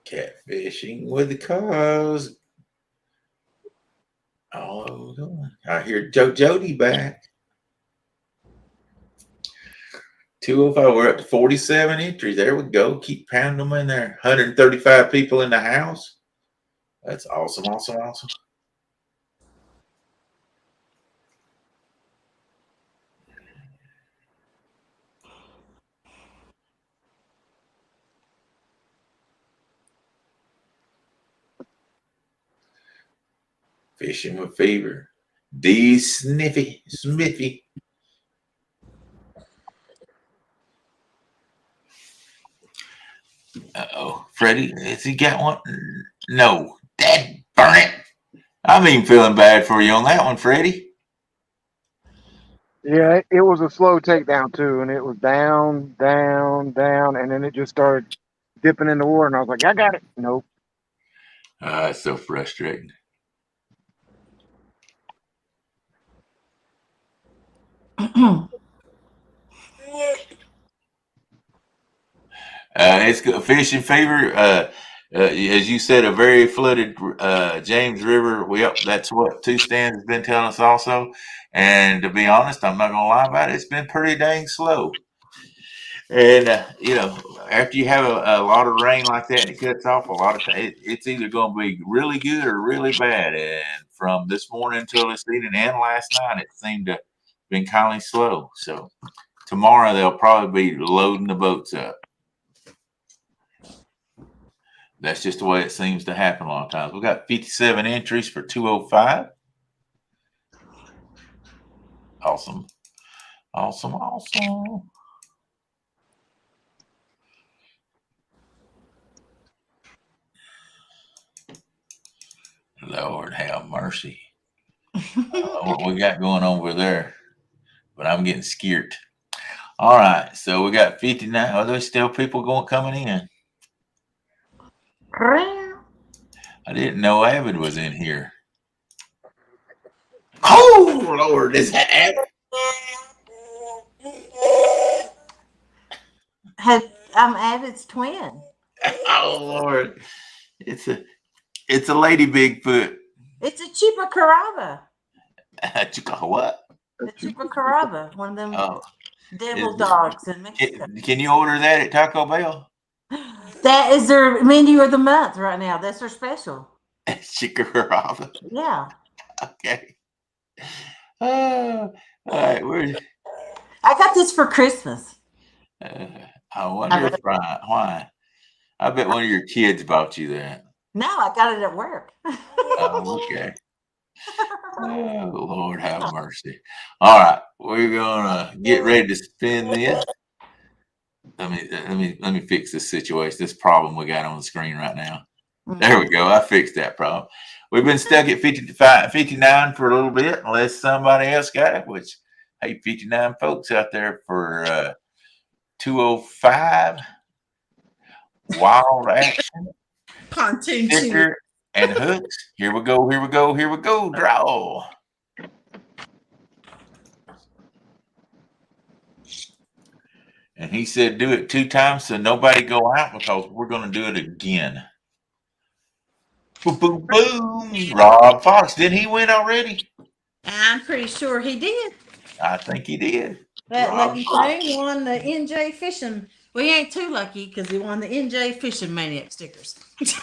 Catfishing with the cause. Oh, I hear Jodi back. 205. We're up to 47 entries. There we go. Keep pounding them in there. 135 people in the house. That's awesome, awesome, awesome. Fishing with fever. D. Smithy. Uh-oh. Freddie, has he got one? No. Dad, burn it. I'm even feeling bad for you on that one, Freddie. Yeah, it was a slow takedown too, and it was down, down, down, and then it just started dipping in the water, and I was like, I got it. Nope. It's so frustrating. It's good. Fishing fever. As you said, a very flooded James River. That's what Two Stands has been telling us also. And to be honest, I'm not gonna lie about it. It's been pretty dang slow. And after you have a lot of rain like that and it cuts off a lot of time, it's either going to be really good or really bad. And from this morning until this evening and last night, it seemed to have been kind of slow. So tomorrow they'll probably be loading the boats up. That's just the way it seems to happen a lot of times. We got 57 entries for 205. Awesome. Awesome. Awesome. Lord have mercy. What we got going over there? But I'm getting scared. All right. So we got 59. Are there still people coming in? I didn't know Avid was in here. Oh, Lord. Is that Avid? I'm Avid's twin. Oh, Lord. It's a lady Bigfoot. It's a chupacabra. What? A chupacabra, one of them devil dogs in Mexico. Can you order that at Taco Bell? That is their menu of the month right now. That's their special. Chupacabra. Yeah. Okay. All right. I got this for Christmas. I wonder why. I bet one of your kids bought you that. No, I got it at work. Oh, okay. Oh, Lord have mercy. All right, we're gonna get ready to spin this. Let me fix this situation, this problem we got on the screen right now. There we go. I fixed that problem. We've been stuck at 59 for a little bit, unless somebody else got it. Which, hey, 59 folks out there for 205. Wild action. Pontoon Sticker and hooks. Here we go. Here we go. Here we go. Draw. And he said do it 2 times so nobody go out because we're going to do it again. Boom, boom, boom. Rob Fox. Didn't he win already? I'm pretty sure he did. I think he did. That lucky thing won the NJ Fishing. Well, he ain't too lucky because he won the NJ Fishing Maniac stickers.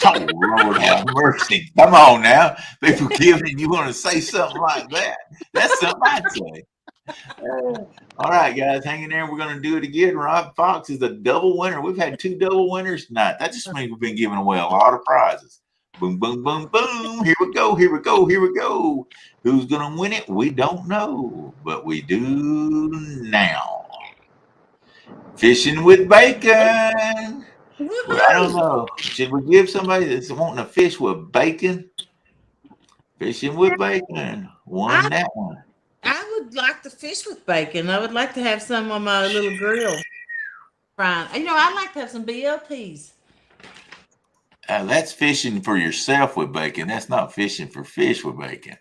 Oh, Lord have mercy. Come on now. People giving you want to say something like that. That's something I'd say. All right, guys, hang in there. We're going to do it again. Rob Fox is a double winner. We've had 2 double winners tonight. That just means we've been giving away a lot of prizes. Boom, boom, boom, boom. Here we go. Here we go. Here we go. Who's going to win it? We don't know, but we do now. Fishing with bacon. Well, I don't know. Should we give somebody that's wanting to fish with bacon? Fishing with bacon. Won that one. I would like to fish with bacon. I would like to have some on my little grill. Frying. I'd like to have some BLTs. That's fishing for yourself with bacon. That's not fishing for fish with bacon.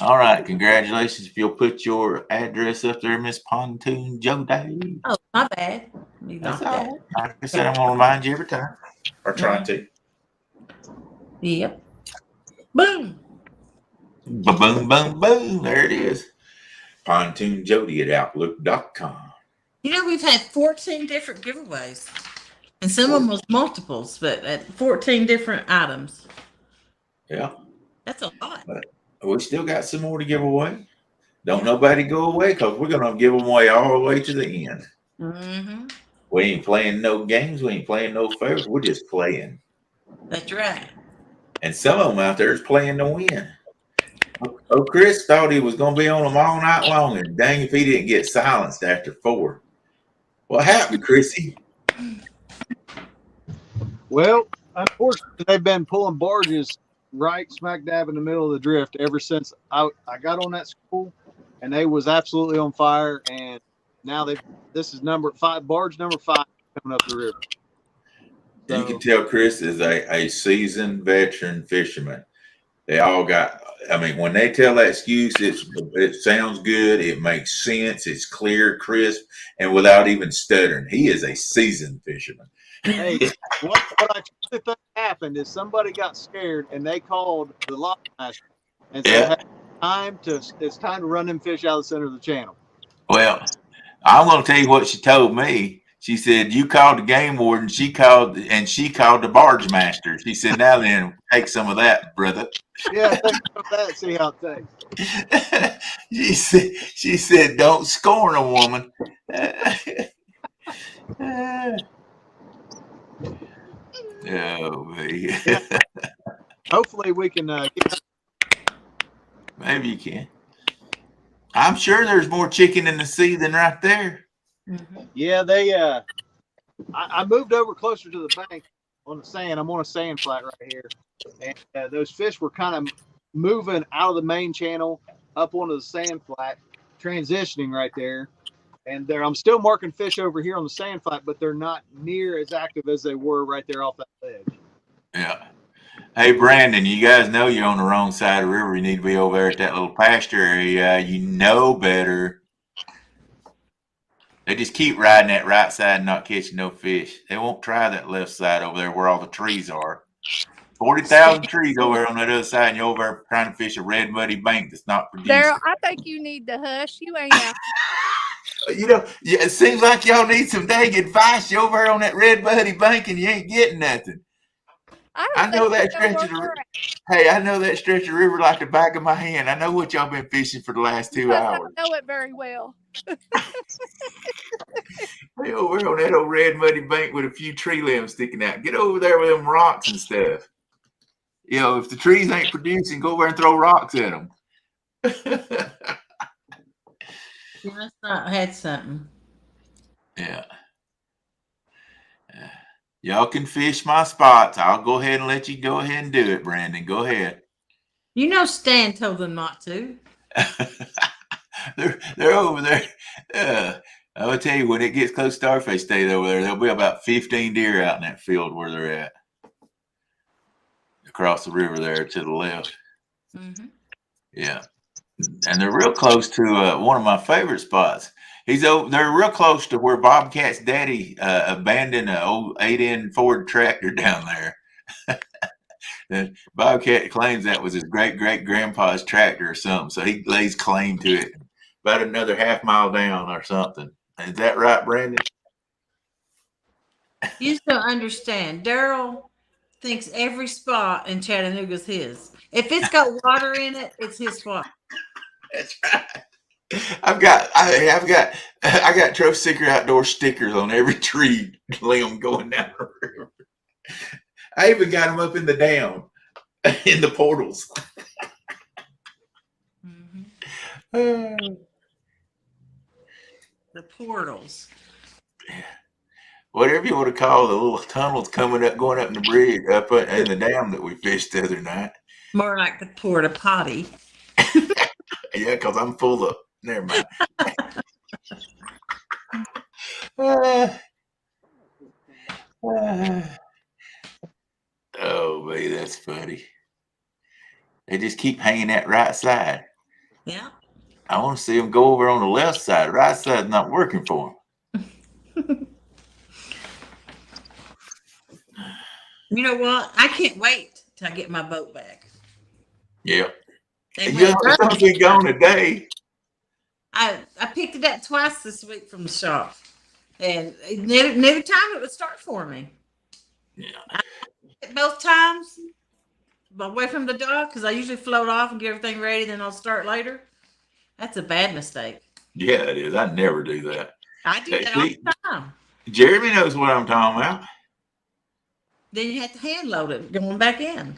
All right. Congratulations. If you'll put your address up there, Miss Pontoon Jodi. Oh, my bad. That's all right. Like I said, I'm going to remind you every time. Or try to. Yep. Boom. Boom, boom, boom. There it is. Pontoon Jodi at Outlook.com. We've had 14 different giveaways. And some of them was multiples, but at 14 different items. Yeah. That's a lot. But we still got some more to give away. Don't nobody go away because we're going to give them away all the way to the end. Mm-hmm. We ain't playing no games. We ain't playing no favorites. We're just playing. That's right. And some of them out there is playing to win. Oh, Chris thought he was going to be on them all night long, and dang if he didn't get silenced after 4. What happened, Chrissy? Well, unfortunately, they've been pulling barges right smack dab in the middle of the drift ever since I got on that school, and they was absolutely on fire. And now this is barge number 5 coming up the river. So, you can tell Chris is a seasoned veteran fisherman. They all got. When they tell that excuse, it sounds good. It makes sense. It's clear, crisp, and without even stuttering. He is a seasoned fisherman. Hey, what I truly think happened is somebody got scared and they called the lock master and said, Yeah. "Hey, it's time to run them fish out of the center of the channel." Well, I'm going to tell you what she told me. She said, you called the game warden. She called the barge master. She said, now then, take some of that, brother. Yeah, take some of that. See how it tastes. She said, don't scorn a woman. Oh, man. Yeah. Hopefully we can get. Maybe you can. I'm sure there's more chicken in the sea than right there. Yeah, they. I moved over closer to the bank on the sand. I'm on a sand flat right here, and those fish were kind of moving out of the main channel up onto the sand flat, transitioning right there. And I'm still marking fish over here on the sand flat, but they're not near as active as they were right there off that ledge. Yeah. Hey, Brandon, you guys know you're on the wrong side of the river. You need to be over there at that little pasture area. You know better. They just keep riding that right side and not catching no fish. They won't try that left side over there where all the trees are. 40,000 trees over there on that other side, and you're over there trying to fish a red, muddy bank that's not producing. Darrell, I think you need to hush. You ain't out. You know, it seems like y'all need some dang advice. You're over there on that red, muddy bank, and you ain't getting nothing. I know that stretch of the river. Hey, I know that stretch of river like the back of my hand. I know what y'all been fishing for the last 2 hours. I know it very well. Hey, over on that old red muddy bank with a few tree limbs sticking out. Get over there with them rocks and stuff. You know, if the trees ain't producing, go over and throw rocks at them. You must not had something. Yeah. Y'all can fish my spots. I'll go ahead and let you go ahead and do it, Brandon. Go ahead. You know Stan told them not to. They're over there. I will tell you, when it gets close to Starface Day over there, there'll be about 15 deer out in that field where they're at. Across the river there to the left. Mm-hmm. Yeah. And they're real close to one of my favorite spots. They're real close to where Bobcat's daddy abandoned an old 8-in Ford tractor down there. And Bobcat claims that was his great-great-grandpa's tractor or something. So he lays claim to it about another half-mile down or something. Is that right, Brandon? You just don't understand. Darrell thinks every spot in Chattanooga's his. If it's got water in it, it's his spot. That's right. I got Trophy Seeker Outdoor stickers on every tree limb going down the river. I even got them up in the dam, in the portals. Mm-hmm. The portals. Whatever you want to call the little tunnels coming up, going up in the bridge, up in the dam that we fished the other night. More like the porta potty. Yeah, because I'm full of. Never mind. Oh, man, that's funny. They just keep hanging that right side. Yeah. I want to see them go over on the left side. The right side's not working for them. You know what? I can't wait till I get my boat back. Yeah. It's only been gone a day. I picked it up twice this week from the shop, and never time it would start for me. Yeah. Both times away from the dock, because I usually float off and get everything ready, then I'll start later. That's a bad mistake. Yeah, it is. I never do that. I do that all the time. Jeremy knows what I'm talking about. Then you have to hand load it going back in.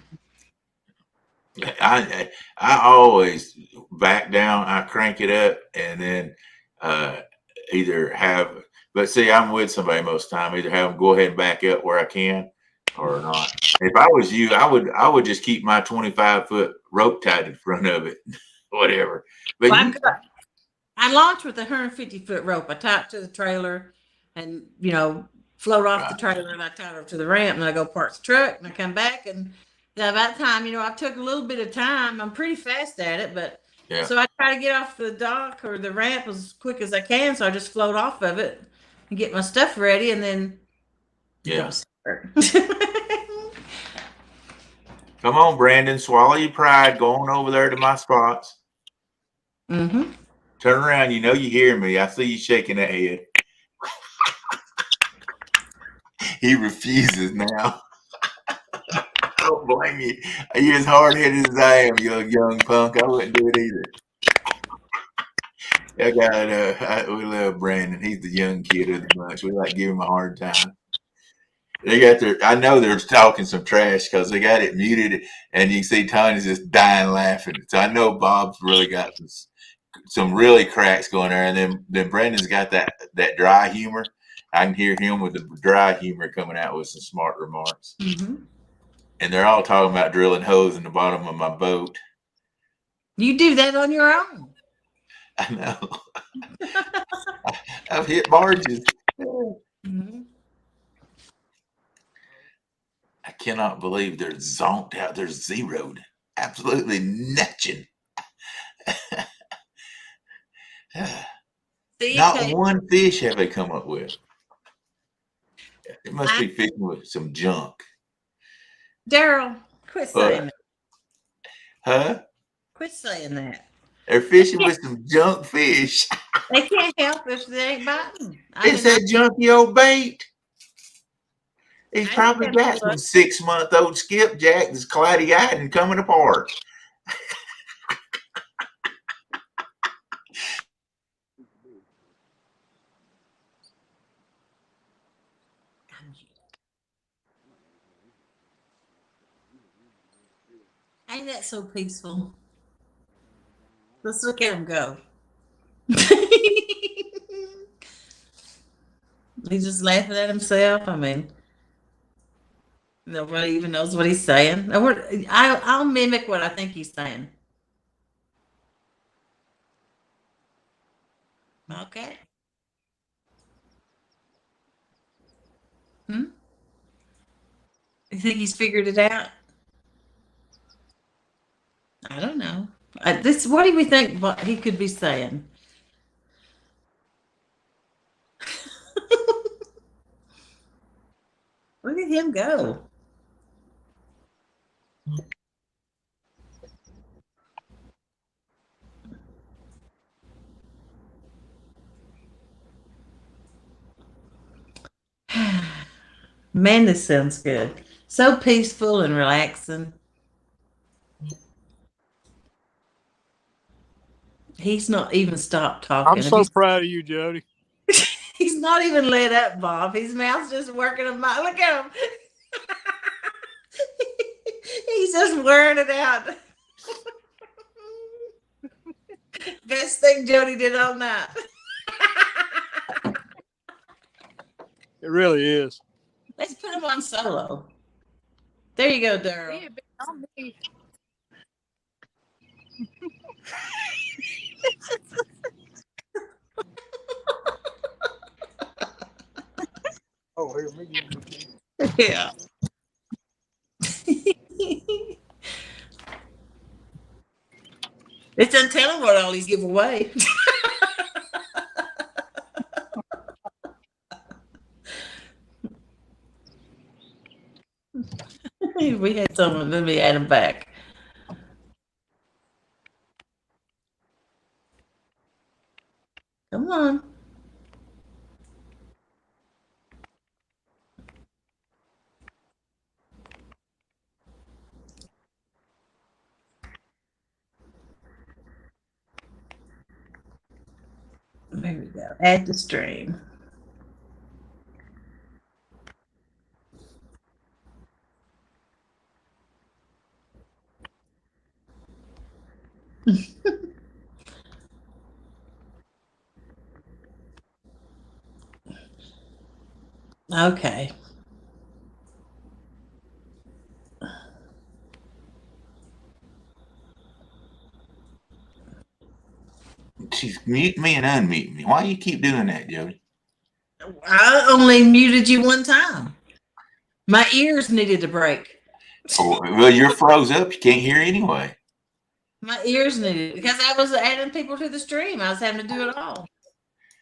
I always back down. I crank it up and then either have. But see, I'm with somebody most of the time. Either have them go ahead and back up where I can, or not. If I was you, I would just keep my 25-foot rope tied in front of it, whatever. But well, I launched with a 150-foot rope. I tie it to the trailer, and float off the trailer, and I tie it to the ramp, and I go park the truck, and I come back, and that time, I took a little bit of time. I'm pretty fast at it, but so I try to get off the dock or the ramp as quick as I can. So I just float off of it and get my stuff ready, and then Yeah. Don't start. Come on, Brandon. Swallow your pride. Go on over there to my spots. Mm-hmm. Turn around. You know you hear me. I see you shaking that head. He refuses now. I don't blame you. You're as hard-headed as I am, you young punk. I wouldn't do it either. We love Brandon. He's the young kid of the bunch. We like to give him a hard time. I know they're talking some trash because they got it muted, and you can see Tony's just dying laughing. So I know Bob's really got some really cracks going there, and then Brandon's got that dry humor. I can hear him with the dry humor coming out with some smart remarks. Mm-hmm. And they're all talking about drilling holes in the bottom of my boat. You do that on your own. I know. I've hit barges. Mm-hmm. I cannot believe they're zonked out. They're zeroed. Absolutely nothing. Not one fish have they come up with. It must be fishing with some junk. Darrell, quit saying that. Huh? Quit saying that. They're fishing with some junk fish. They can't help if they ain't biting. It's that junky old bait. He's probably got some 6-month-old skipjack that's cloudy-eyed and coming apart. Ain't that so peaceful? Let's look at him go. He's just laughing at himself. I mean, nobody even knows what he's saying. I'll mimic what I think he's saying. Okay. You think he's figured it out? I don't know. What do we think what he could be saying? Look at him go. Man, this sounds good. So peaceful and relaxing. He's not even stopped talking. I'm so proud of you, Jodi. He's not even let up, Bob. His mouth's just working a mile. Look at him. He's just wearing it out. Best thing Jodi did all night. It really is. Let's put him on solo. There you go, Darrell. Oh, here, me. Yeah. It's untelling what all these give away. We had someone, then we add them back. Come on. There we go. Add to stream. Okay. She's mute me and unmute me. Why do you keep doing that, Jodi? I only muted you one time. My ears needed a break. Oh, well, you're froze up. You can't hear anyway. My ears needed because I was adding people to the stream. I was having to do it all.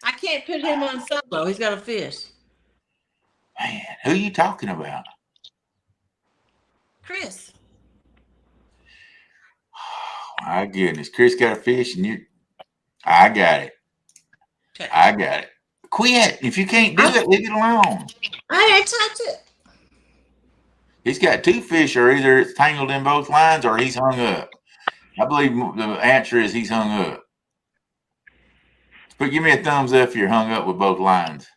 I can't put him on solo. He's got a fish. Man, who you talking about? Chris. My goodness, Chris got a fish, and I got it. I got it. Quit. If you can't do it, leave it alone. I ain't touch it. He's got two fish, or either it's tangled in both lines, or he's hung up. I believe the answer is he's hung up. But give me a thumbs up if you're hung up with both lines.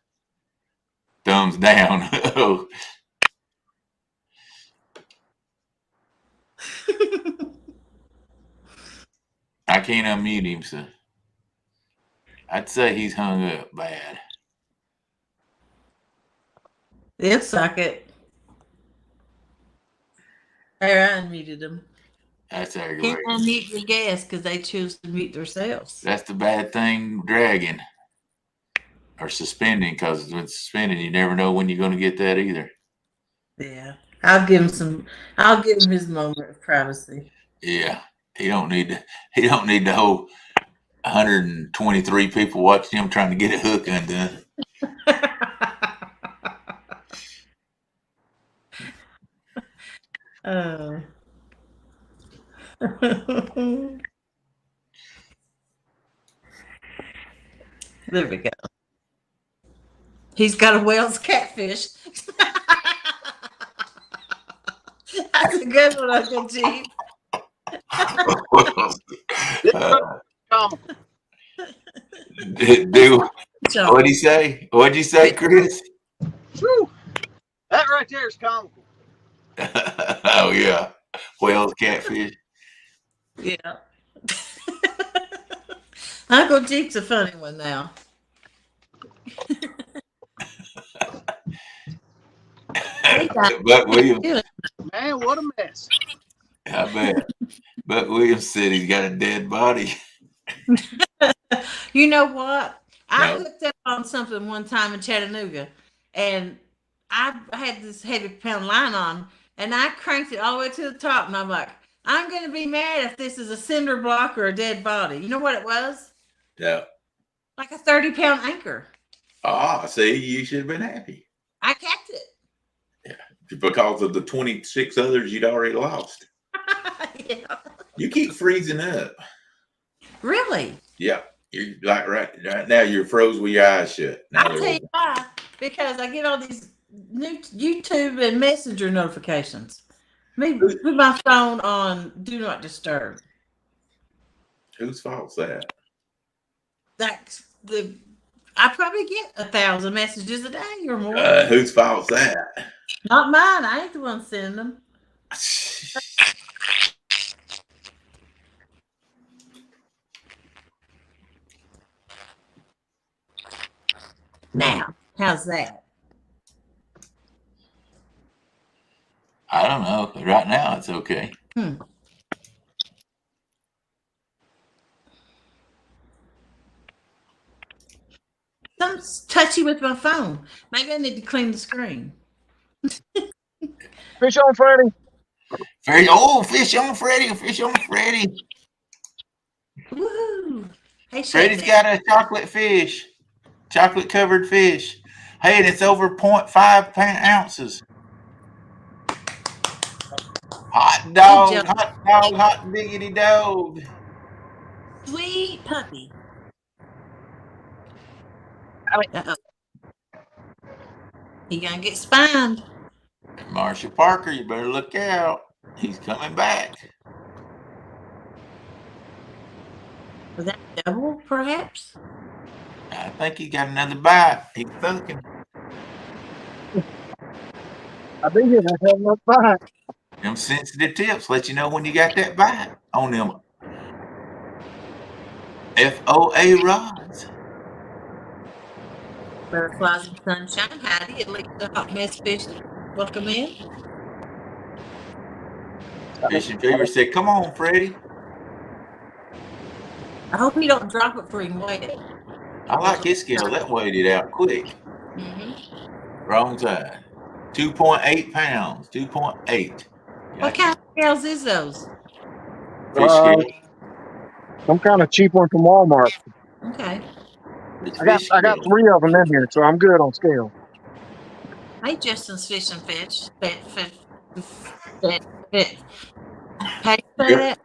Thumbs down. I can't unmute him, so I'd say he's hung up bad. He'll suck it. There, I unmuted him. That's aggravating. Can't unmute the guests because they choose to mute themselves. That's the bad thing, dragging or suspending, because with suspending, you never know when you're going to get that either. Yeah, I'll give him his moment of privacy. Yeah, he don't need the whole 123 people watching him trying to get a hook undone. There we go. He's got a Wales catfish. That's a good one, Uncle G. What'd he say? What'd you say, Chris? Whew. That right there is comical. Oh yeah, Wales catfish. Yeah. Uncle Jeep's a funny one now. Buck Williams. Man, what a mess. I bet. Buck Williams said he's got a dead body. You know what? I hooked up on something one time in Chattanooga, and I had this heavy pound line on, and I cranked it all the way to the top, and I'm like, I'm going to be mad if this is a cinder block or a dead body. You know what it was? Yeah. Like a 30-pound anchor. Ah, see, you should have been happy. I kept it. Yeah, because of the 26 others you'd already lost. Yeah. You keep freezing up. Really? Yeah. You're like right now you're froze with your eyes shut. Now I'll tell you why. Because I get all these new YouTube and Messenger notifications. Me put my phone on Do Not Disturb. Whose fault's that? I probably get 1,000 messages a day or more. Whose fault's that? Not mine. I ain't the one sending them. Now, how's that? I don't know. Right now it's okay. Something's touchy with my phone. Maybe I need to clean the screen. Fish on Freddy. Fish on Freddy. Fish on Freddy. Woohoo. Hey, Freddy's got a chocolate fish. Chocolate covered fish. Hey, and it's over 0.5 ounces. Hot dog, hot diggity dog. Sweet puppy. He gonna get spined. Marshall Parker, you better look out. He's coming back. Was that double, perhaps? I think he got another bite. He's thinking. I think it has enough bite. Them sensitive tips let you know when you got that bite on them FOA rods. Butterflies and sunshine. Howdy, at least the hot mess fish. Welcome in. Fishing Fever said, "Come on, Freddie." I hope he don't drop it for him waiting. I like his scale. That weighed it out quick. Wrong side. 2.8 pounds. 2.8. What kind of scales is those? Fish scale. Some kind of cheap one from Walmart. Okay. I got 3 of them in here, so I'm good on scale. Hey, Justin's fish and fish. Fit. How you say that?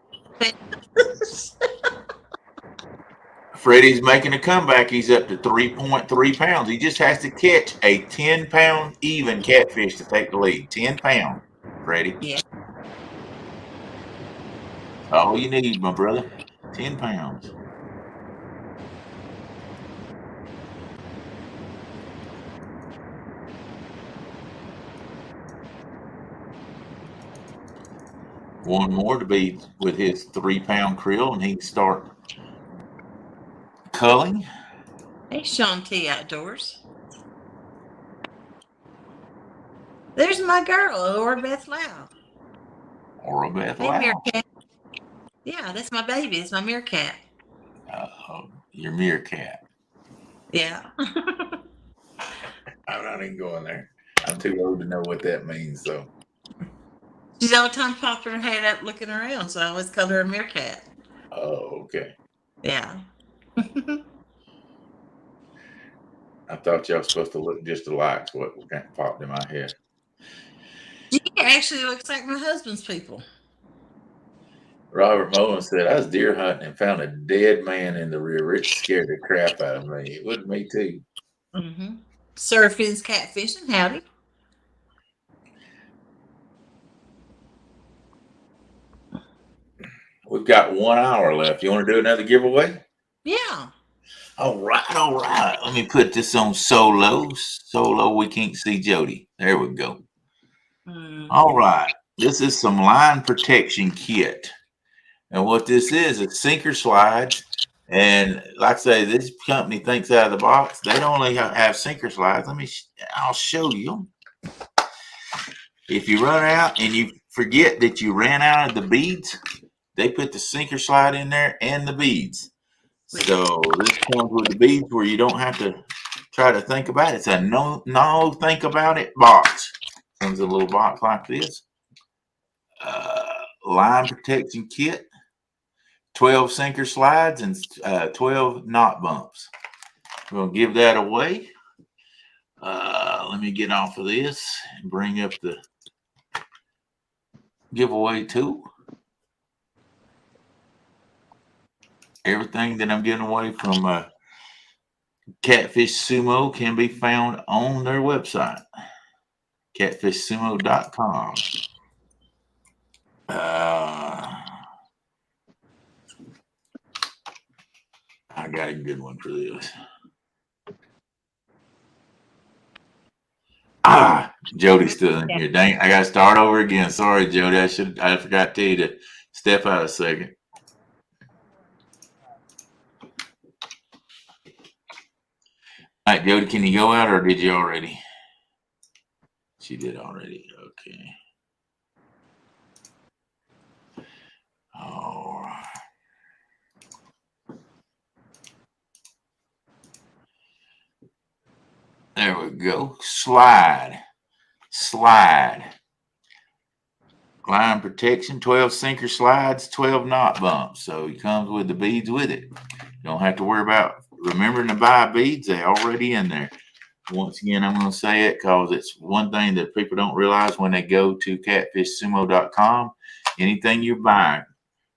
Freddie's making a comeback. He's up to 3.3 pounds. He just has to catch a 10-pound even catfish to take the lead. 10 pounds, Freddie. Yeah. All you need, my brother. 10 pounds. One more to be with his 3-pound krill, and he can start culling. Hey, Sean T Outdoors. There's my girl, Laura Beth Lau. Or a Beth Hey, Lau. meerkat. Yeah, that's my baby. It's my meerkat. Your meerkat. Yeah. I'm not even going there. I'm too old to know what that means, so. She's all the time popping her head up looking around, so I always call her a meerkat. Oh, okay. Yeah. I thought y'all were supposed to look just alike. What popped in my head. She actually looks like my husband's people. Robert Mullen said, I was deer hunting and found a dead man in the river. It scared the crap out of me. It would me too. Mm-hmm. Surfing's catfishing. Howdy. We've got 1 hour left. You want to do another giveaway? Yeah. All right, all right. Let me put this on solo. Solo, we can't see Jodi. There we go. All right. This is some line protection kit. And what this is sinker slides. And like I say, this company thinks out of the box. They don't only have sinker slides. I'll show you. If you run out and you forget that you ran out of the beads, they put the sinker slide in there and the beads. So this comes with the beads where you don't have to try to think about it. It's a no think about it box. Comes in a little box like this. Line protection kit, 12 sinker slides, and 12 knot bumps. We'll give that away. Let me get off of this and bring up the giveaway tool. Everything that I'm giving away from Catfish Sumo can be found on their website, catfishsumo.com. I got a good one for this. Jodi's still in here. Dang, I gotta start over again. Sorry, Jodi. I forgot to tell you to step out a second. All right, Jodi, can you go out or did you already? She did already. Okay. All right. There we go. Slide. Line protection, 12 sinker slides, 12 knot bumps. So it comes with the beads with it. You don't have to worry about remembering to buy beads. They're already in there. Once again, I'm going to say it because it's one thing that people don't realize when they go to catfishsumo.com. Anything you buy,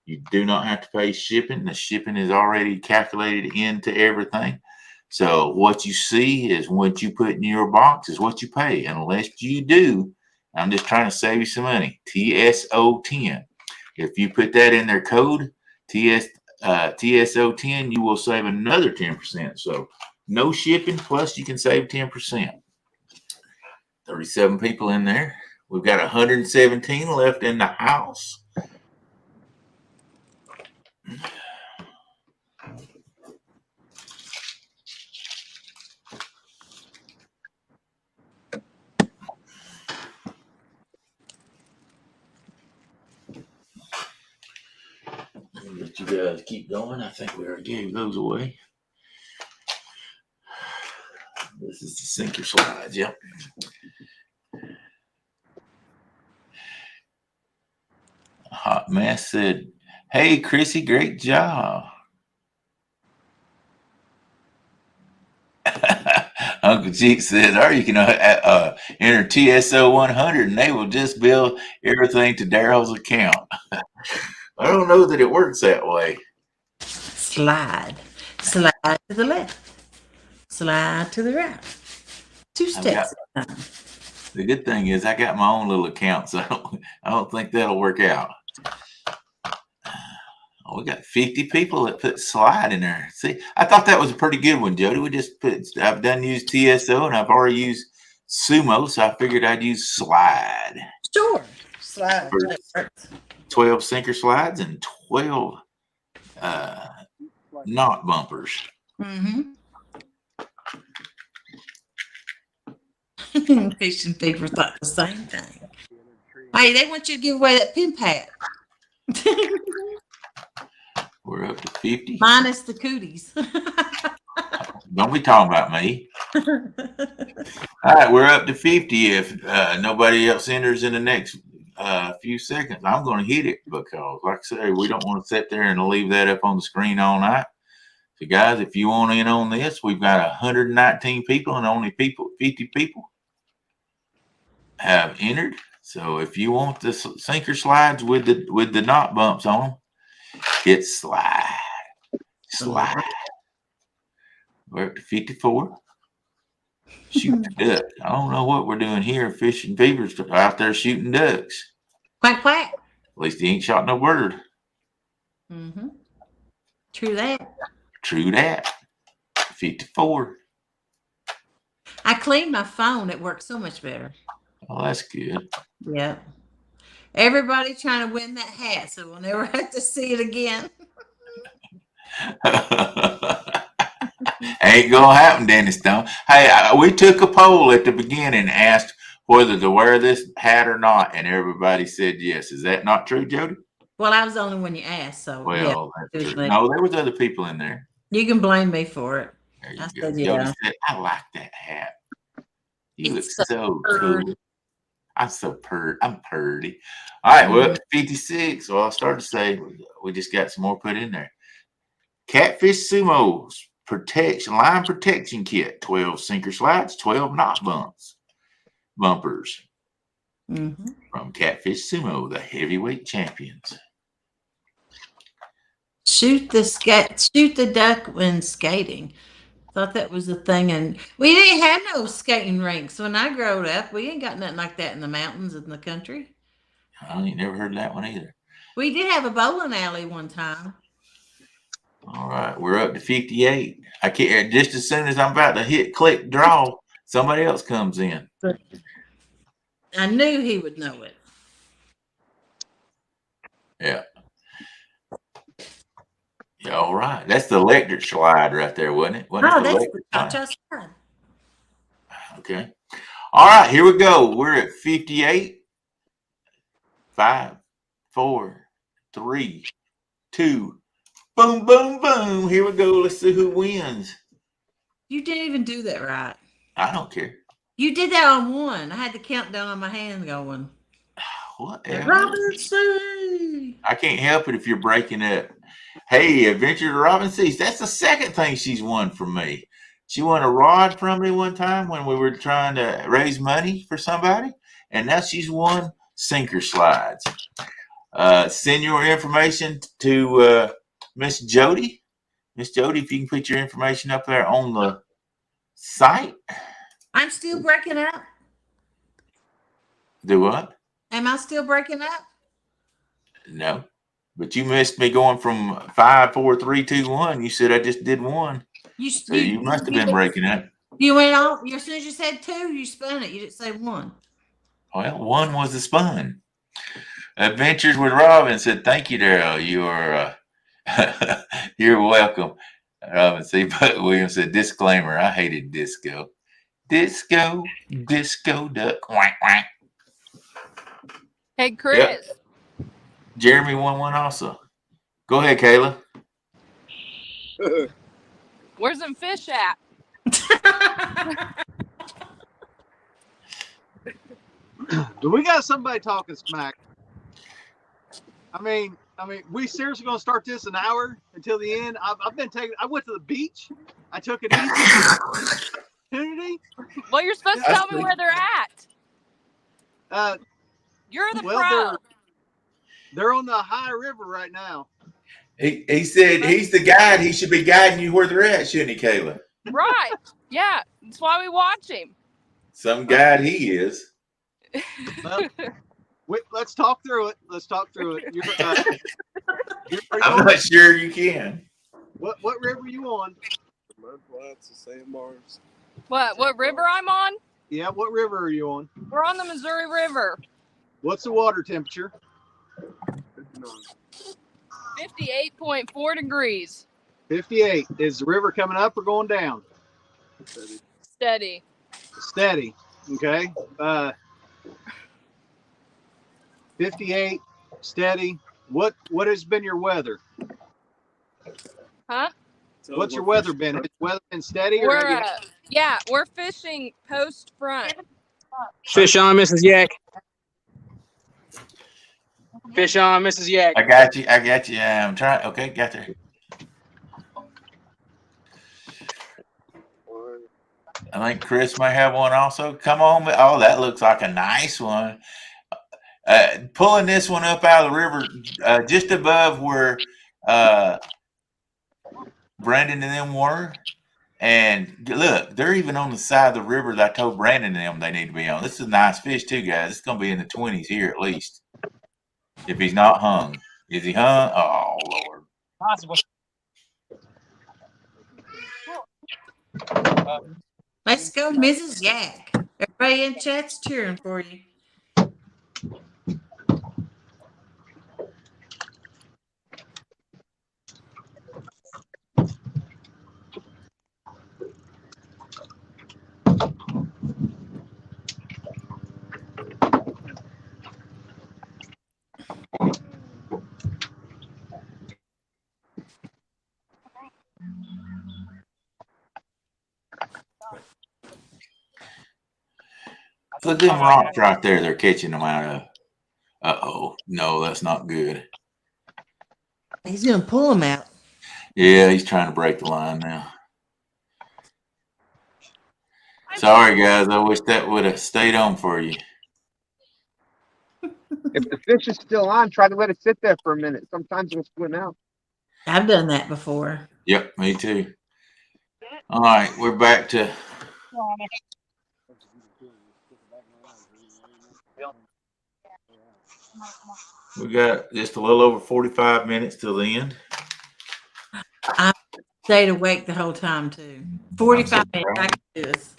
you do not have to pay shipping. The shipping is already calculated into everything. So what you see is what you put in your box is what you pay. Unless you do, I'm just trying to save you some money. TSO10. If you put that in their code, TSO10, you will save another 10%. So no shipping, plus you can save 10%. 37 people in there. We've got 117 left in the house. Let you guys keep going. I think we already gave those away. This is the sinker slides. Yep. Hot Mess said, "Hey, Chrissy, great job." Uncle Cheek says, or you can enter TSO 100 and they will just bill everything to Darrell's account. I don't know that it works that way. Slide to the left, slide to the right. 2 steps. The good thing is I got my own little account, so I don't think that'll work out. Oh, we got 50 people that put slide in there. See, I thought that was a pretty good one, Jody. We just I've done use TSO and I've already used Sumo, so I figured I'd use slide. Sure. Slide. 12 sinker slides and 12 knot bumpers. Mm-hmm. Fish and Fever thought the same thing. Hey, they want you to give away that pin pad. We're up to 50. Minus the cooties. Don't be talking about me. All right, we're up to 50. If nobody else enters in the next few seconds, I'm going to hit it because, like I say, we don't want to sit there and leave that up on the screen all night. So, guys, if you want in on this, we've got 119 people and only 50 people have entered. So, if you want the sinker slides with the knot bumps on them, hit slide. Slide. We're up to 54. Shoot the duck. I don't know what we're doing here. Fish and Beavers out there shooting ducks. Quack, quack. At least he ain't shot no bird. Mm-hmm. True that. True that. 54. I cleaned my phone. It works so much better. Oh, that's good. Yeah. Everybody trying to win that hat, so we'll never have to see it again. Ain't gonna happen, Dennis Stone. Hey, we took a poll at the beginning and asked whether to wear this hat or not, and everybody said yes. Is that not true, Jody? Well, I was the only one you asked, so Well, yeah. that's true. No, there was other people in there. You can blame me for it. There you I go. said, Jody yeah. said, I like that hat. You look It's so purty. cool. I'm so purdy. I'm purdy. All right, we're up to 56. So I'll start to say we just got some more put in there. Catfish Sumo line protection kit, 12 sinker slides, 12 knot bumpers. Mm-hmm. From Catfish Sumo, the heavyweight champions. Shoot the duck when skating. Thought that was the thing, and we didn't have no skating rinks when I growed up. We ain't got nothing like that in the mountains in the country. I ain't never heard that one either. We did have a bowling alley one time. All right, we're up to 58. I can't. Just as soon as I'm about to hit click draw, somebody else comes in. I knew he would know it. Yeah. Yeah, all right. That's the electric slide right there, wasn't it? Wasn't it the That's electric the slide? cha-cha slide. Okay. All right, here we go. We're at 58. 5, 4, 3, 2. Boom, boom, boom. Here we go. Let's see who wins. You didn't even do that right. I don't care. You did that on one. I had the countdown on my hand going. Whatever. Robinson. I can't help it if you're breaking up. Hey, Adventure to Robinson. That's the second thing she's won from me. She won a rod from me one time when we were trying to raise money for somebody. And now she's won sinker slides. Send your information to Miss Jodi. Miss Jodi, if you can put your information up there on the site. I'm still breaking up. Do what? Am I still breaking up? No. But you missed me going from 5, 4, 3, 2, 1. You said I just did one. You must have been breaking up. You went on. As soon as you said 2, you spun it. You didn't say 1. Well, 1 was the spun. Adventures with Robin said, "Thank you, Darrell. You're welcome." Robin C. But Williams said, "Disclaimer: I hated disco. Disco duck. Quack quack." Hey, Chris. Yep. Jeremy won one also. Go ahead, Kayla. Where's them fish at? Do we got somebody talking smack? I mean, we seriously gonna start this an hour until the end? I went to the beach. I took it easy. opportunity. Well, you're supposed to tell me where they're at. You're the pro. They're on the high river right now. He said he's the guide. He should be guiding you where they're at, shouldn't he, Kayla? Right. Yeah. That's why we watch him. Some guide he is. Well, let's talk through it. Let's talk through it. I'm not sure you can. What river are you on? Mud Flats, the sandbars. What river I'm on? Yeah, what river are you on? We're on the Missouri River. What's the water temperature? 58.4 degrees. 58. Is the river coming up or going down? Steady. Steady. Okay. 58. Steady. What has been your weather? Huh? What's your weather been? Has weather been steady? Or We're we're fishing post front. Fish on, Mrs. Yak. Fish on, Mrs. Yak. I got you. I'm trying. Okay, got there. I think Chris may have one also. Come on. Oh, that looks like a nice one. Pulling this one up out of the river just above where Brandon and them were. And look, they're even on the side of the river that I told Brandon and them they need to be on. This is a nice fish too, guys. It's going to be in the 20s here at least. If he's not hung. Is he hung? Oh, Lord. Possible. Let's go, Mrs. Yak. Everybody in chat's cheering for you. Look at them rocks right there. They're catching them out of. Uh-oh. No, that's not good. He's going to pull them out. Yeah, he's trying to break the line now. Sorry, guys. I wish that would have stayed on for you. If the fish is still on, try to let it sit there for a minute. Sometimes it'll swim out. I've done that before. Yep, me too. All right, we're back to. We got just a little over 45 minutes till the end. I stayed awake the whole time too. 45 minutes. I can do this.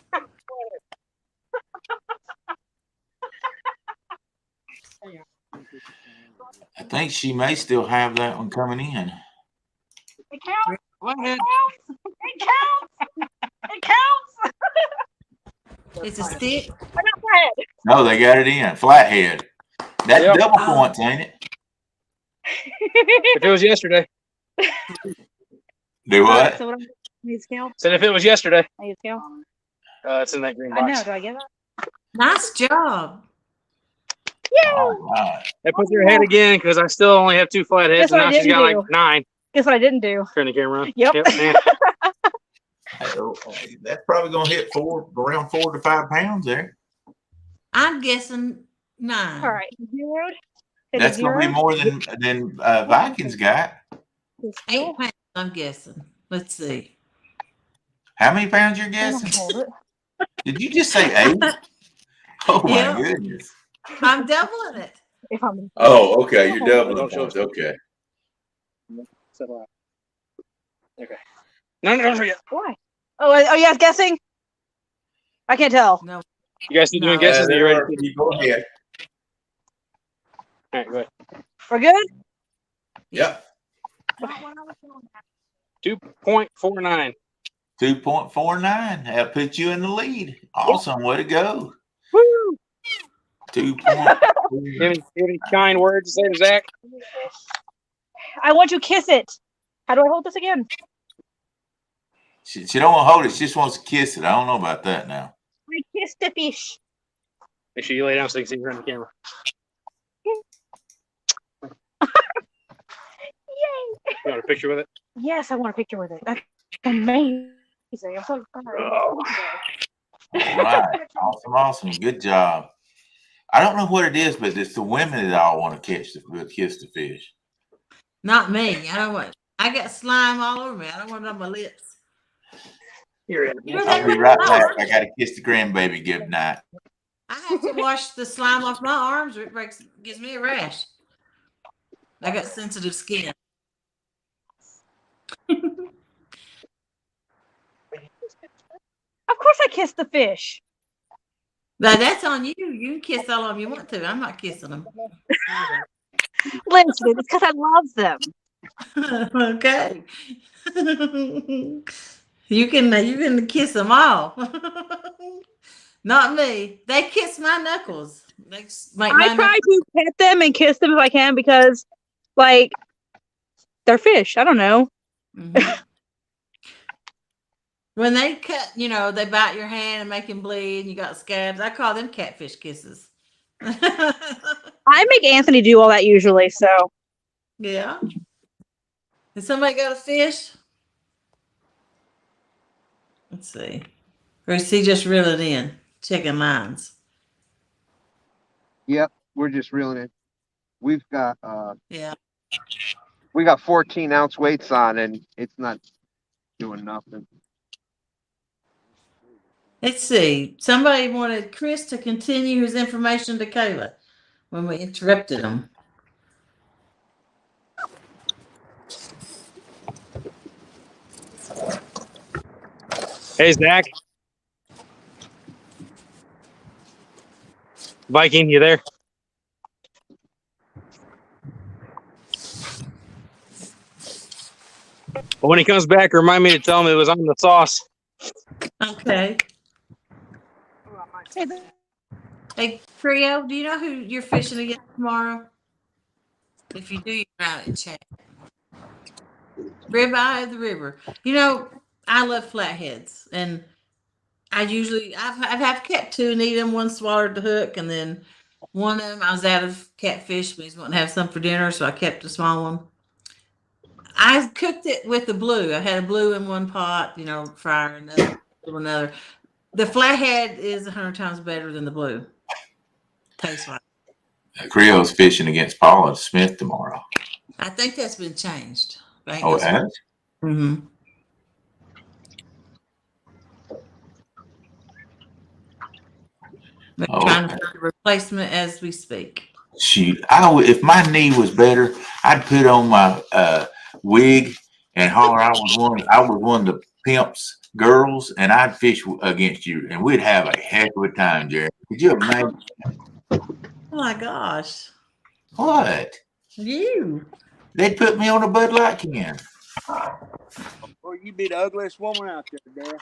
I think she may still have that one coming in. It counts. Go ahead. It counts. It counts. It's a stick. I got flat. No, they got it in. Flathead. That's double points, ain't it? If it was yesterday. Do what? So what need scale? Said if it was yesterday. I need scale. It's in that green box. I know. Do I get it? Nice job. Yay! Right. I put your head again because I still only have 2 flatheads, Guess what and I now she's got didn't like 9. Guess what I didn't do? Turn the camera on. Yep. Man. That's probably going to hit around 4 to 5 pounds there. I'm guessing 9. All right. Zeroed. That's going to be more than Vikings got. 8 pounds, I'm guessing. Let's see. How many pounds you're guessing? Did you just say 8? Oh my Yeah. goodness. I'm doubling it. If I'm Oh, okay. You're doubling points. Okay. Okay. No, don't forget. Why? Oh, you guys guessing? I can't tell. No. You guys still doing guesses? Are you ready? You go ahead. All right, go ahead. We're good? Yep. 2.49. 2.49. That puts you in the lead. Awesome. Way to go. Woo! 2. Any kind words to say to Zach? I want you to kiss it. How do I hold this again? She don't want to hold it. She just wants to kiss it. I don't know about that now. I kissed the fish. Make sure you lay down so you can see her on the camera. Yay! You want a picture with it? Yes, I want a picture with it. That's amazing. I'm so excited. Oh. All right. Awesome. Good job. I don't know what it is, but it's the women that all want to kiss the fish. Not me. I don't want. I got slime all over me. I don't want it on my lips. I'll be right back. I got to kiss the grandbaby good night. I have to wash the slime off my arms or it gives me a rash. I got sensitive skin. Of course I kissed the fish. Now that's on you. You can kiss all of them you want to. I'm not kissing them. Listen, it's because I love them. Okay. You can kiss them all. Not me. They kiss my knuckles. I try to pet them and kiss them if I can because, like, they're fish. I don't know. Mm-hmm. When they cut, they bite your hand and make them bleed and you got scabs. I call them catfish kisses. I make Anthony do all that usually, so. Yeah. Did somebody got a fish? Let's see. Or is he just reeling in? Checking lines. Yep, we're just reeling in. We've got we got 14-ounce weights on and it's not doing nothing. Let's see. Somebody wanted Chris to continue his information to Kayla when we interrupted him. Hey, Zach. Viking, you there? Well, when he comes back, remind me to tell him it was on the sauce. Okay. Hey, Trio, do you know who you're fishing against tomorrow? If you do, you can write it in chat. Ribeye of the river. I love flatheads, and I've kept two and eat them. One swallowed the hook, and then one of them I was out of catfish, but he's wanting to have some for dinner, so I kept a small one. I cooked it with the blue. I had a blue in one pot, fryer, another. The flathead is 100 times better than the blue. Tastes like. Creole's fishing against Paula Smith tomorrow. I think that's been changed. Oh, it has? Mm-hmm. We're trying to find a replacement as we speak. Shoot, if my knee was better, I'd put on my wig and holler. I was one of the pimps' girls, and I'd fish against you, and we'd have a heck of a time, Jerry. Could you imagine? Oh my gosh! What? You? They'd put me on a Bud Light can. Well, you'd be the ugliest woman out there, Darrell.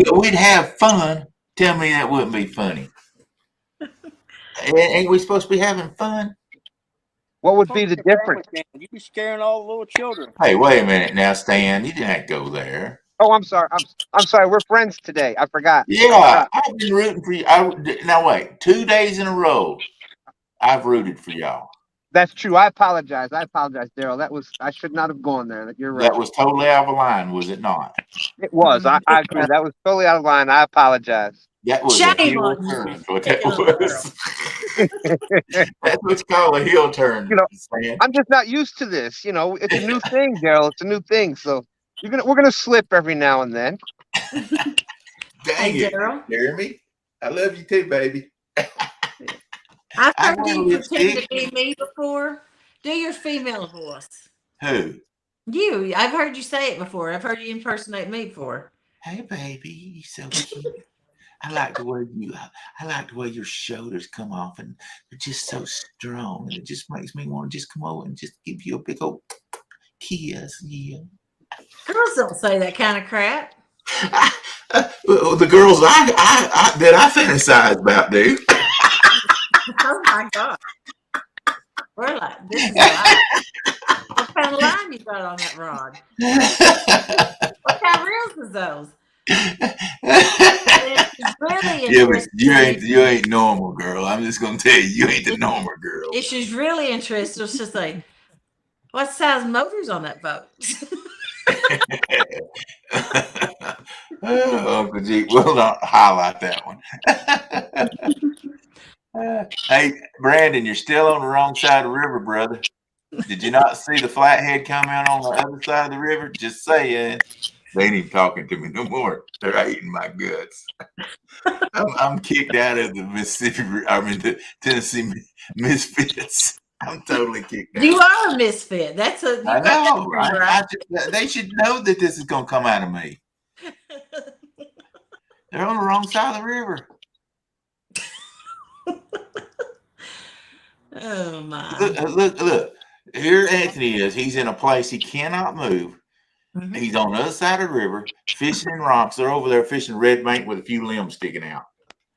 But we'd have fun. Tell me that wouldn't be funny. Ain't we supposed to be having fun? What would be the difference? You'd be scaring all the little children. Hey, wait a minute now, Stan. You didn't have to go there. Oh, I'm sorry. I'm sorry. We're friends today. I forgot. Yeah, I've been rooting for you. Now wait, 2 days in a row, I've rooted for y'all. That's true. I apologize, Darrell. I should not have gone there. You're right. That was totally out of line, was it not? It was. I agree. That was totally out of line. I apologize. That was a heel turn. What that was. That's what's called a heel turn. I'm just not used to this. It's a new thing, Darrell. It's a new thing. So we're gonna slip every now and then. Dang it, Jeremy. I love you too, baby. I've heard you pretend to be me before. Do your female voice. Who? You. I've heard you say it before. I've heard you impersonate me before. Hey, baby, you're so cute. I like the way your shoulders come off, and they're just so strong, and it just makes me want to just come over and just give you a big old kiss. Yeah. Girls don't say that kind of crap. The girls that I fantasize about do. Oh my God. We're like, this is a what kind of line you got on that rod? What kind of reels is those? Really yeah, but you ain't normal, girl. I'm just gonna tell you ain't the normal girl. If she's really interested, it's just like, what size motor's on that boat? Uncle G, we'll not highlight that one. Hey, Brandon, you're still on the wrong side of the river, brother. Did you not see the flathead come out on the other side of the river? Just saying. They ain't even talking to me no more. They're eating my guts. I'm kicked out of the the Tennessee Misfits. I'm totally kicked out. You are a misfit. That's a. I know. They should know that this is going to come out of me. They're on the wrong side of the river. Oh my! Look! Here Anthony is. He's in a place he cannot move. Mm-hmm. He's on the other side of the river, fishing in rocks. They're over there fishing red bank with a few limbs sticking out,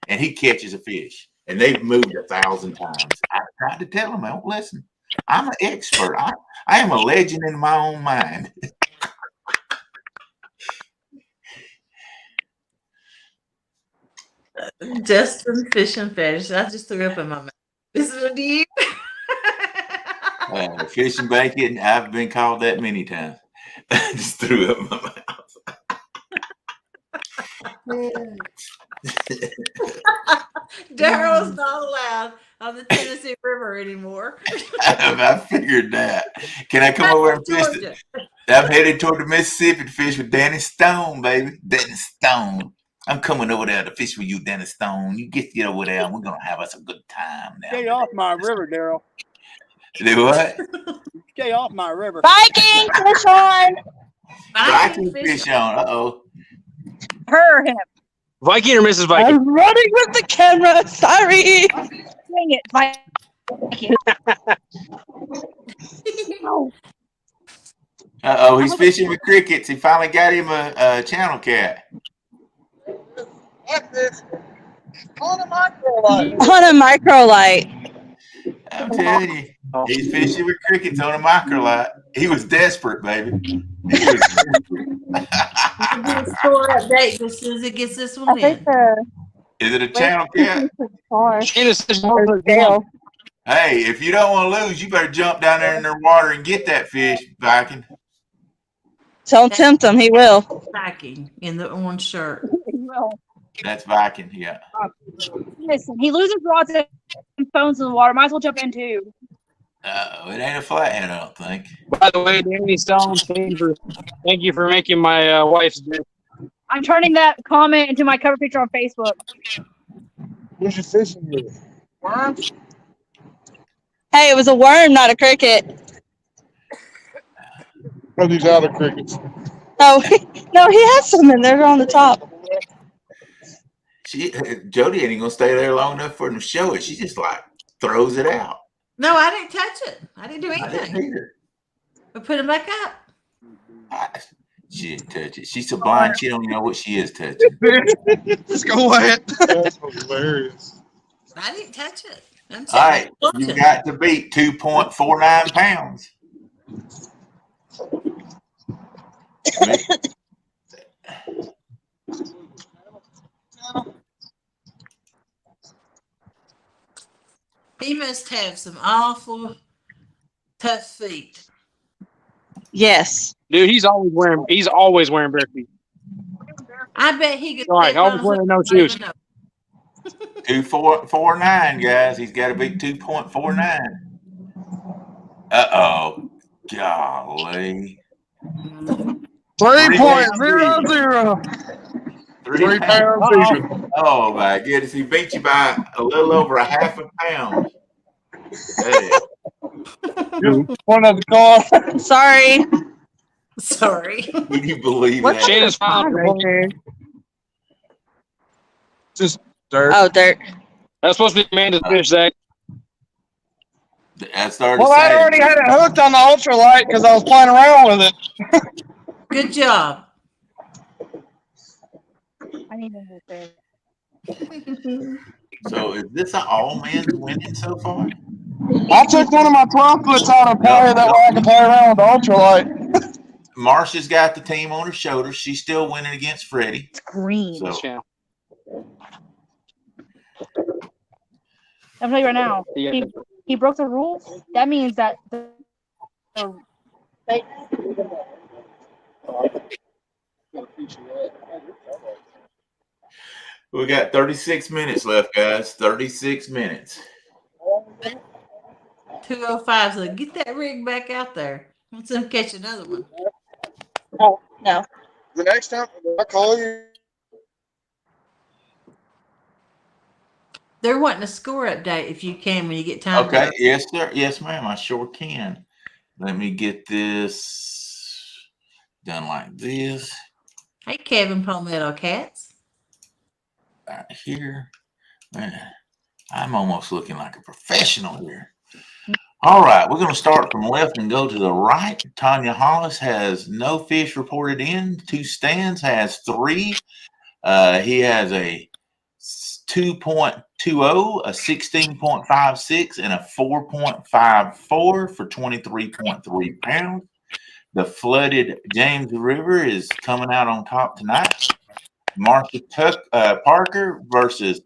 and he catches a fish. And they've moved 1,000 times. I tried to tell him, I won't listen. I'm an expert. I am a legend in my own mind. Justin Fish and Fetish. I just threw up in my mouth. This is deep. Fish and bacon. I've been called that many times. I just threw up in my mouth. Darrell's not allowed on the Tennessee River anymore. I figured that. Can I come over and fish it? I'm headed toward the Mississippi to fish with Danny Stone, baby. Danny Stone. I'm coming over there to fish with you, Danny Stone. You get over there, and we're gonna have us a good time now. Stay off my river, Darrell. Do what? Stay off my river. Viking fish on. Viking fish on. Uh-oh. Her him. Viking or Mrs. Viking? I'm running with the camera. Sorry. Dang it, Viking. Uh-oh, he's fishing with crickets. He finally got him a channel cat. On a microlight. On a microlight. I'm telling you, he's fishing with crickets on a microlight. He was desperate, baby. He was desperate. Store update as soon as it gets this one in. Is it a channel cat? Hey, if you don't want to lose, you better jump down there in the water and get that fish, Viking. Don't tempt him. He will. Viking in the orange shirt. He will. That's Viking, yeah. Listen, he loses rods and phones in the water. Might as well jump in too. It ain't a flathead, I don't think. By the way, Danny Stone, thank you for making my wife's day. I'm turning that comment into my cover picture on Facebook. What's your fishing with? Worms? Hey, it was a worm, not a cricket. Are these other crickets? No, no, he has some in there on the top. Jodi ain't gonna stay there long enough for him to show it. She just like throws it out. No, I didn't touch it. I didn't do anything. I didn't either. We put it back up. She didn't touch it. She's so blind she don't even know what she is touching. Just go ahead. That's hilarious. I didn't touch it. All right, you got to beat 2.49 pounds. He must have some awful tough feet. Yes. Dude, he's always wearing bare feet. I bet he could. All right, always wearing no shoes. 2.49, guys. He's got to beat 2.49. Uh-oh. Golly. 3.00. 3 pounds even. Oh my goodness, he beat you by a little over a half a pound. Hey. One of the car. Sorry. Sorry. Can you believe What that? Shannon's found? Just dirt. Oh, dirt. That's supposed to be Amanda's fish, Zach. I started Well, I already had it hooked on the ultralight because I was playing around with it. Good job. I need to move there. So is this an all-man's winning so far? I took one of my 12-foots out and played that way I can play around with the ultralight. Marsha's got the team on her shoulders. She's still winning against Freddie. It's green. So, I'm telling you right now, he broke the rules. That means that We got 36 minutes left, guys. 36 minutes. 2:05. So get that rig back out there. Let's them catch another one. Oh, no. The next time I call you. They're wanting a score update if you can when you get time. Okay. Yes, sir. Yes, ma'am. I sure can. Let me get this done like this. Hey, Kevin Palmetto Cats. Right here. Man, I'm almost looking like a professional here. All right, we're going to start from left and go to the right. Tanya Hollis has no fish reported in. Two Stands has 3. He has a 2.20, a 16.56, and a 4.54 for 23.3 pounds. The flooded James River is coming out on top tonight. Marsha Parker versus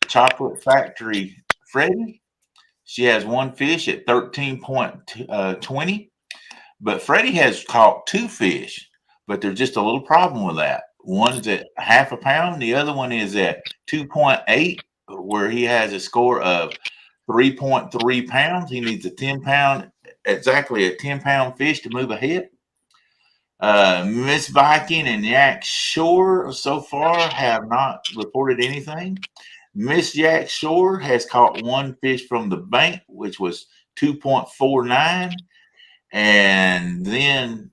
Chocolate Factory Freddie. She has 1 fish at 13.20, but Freddie has caught 2 fish, but there's just a little problem with that. One's at half a pound. The other one is at 2.8, where he has a score of 3.3 pounds. He needs a 10-pound, exactly a 10-pound fish to move ahead. Miss Viking and Yak Shore so far have not reported anything. Miss Yak Shore has caught 1 fish from the bank, which was 2.49. And then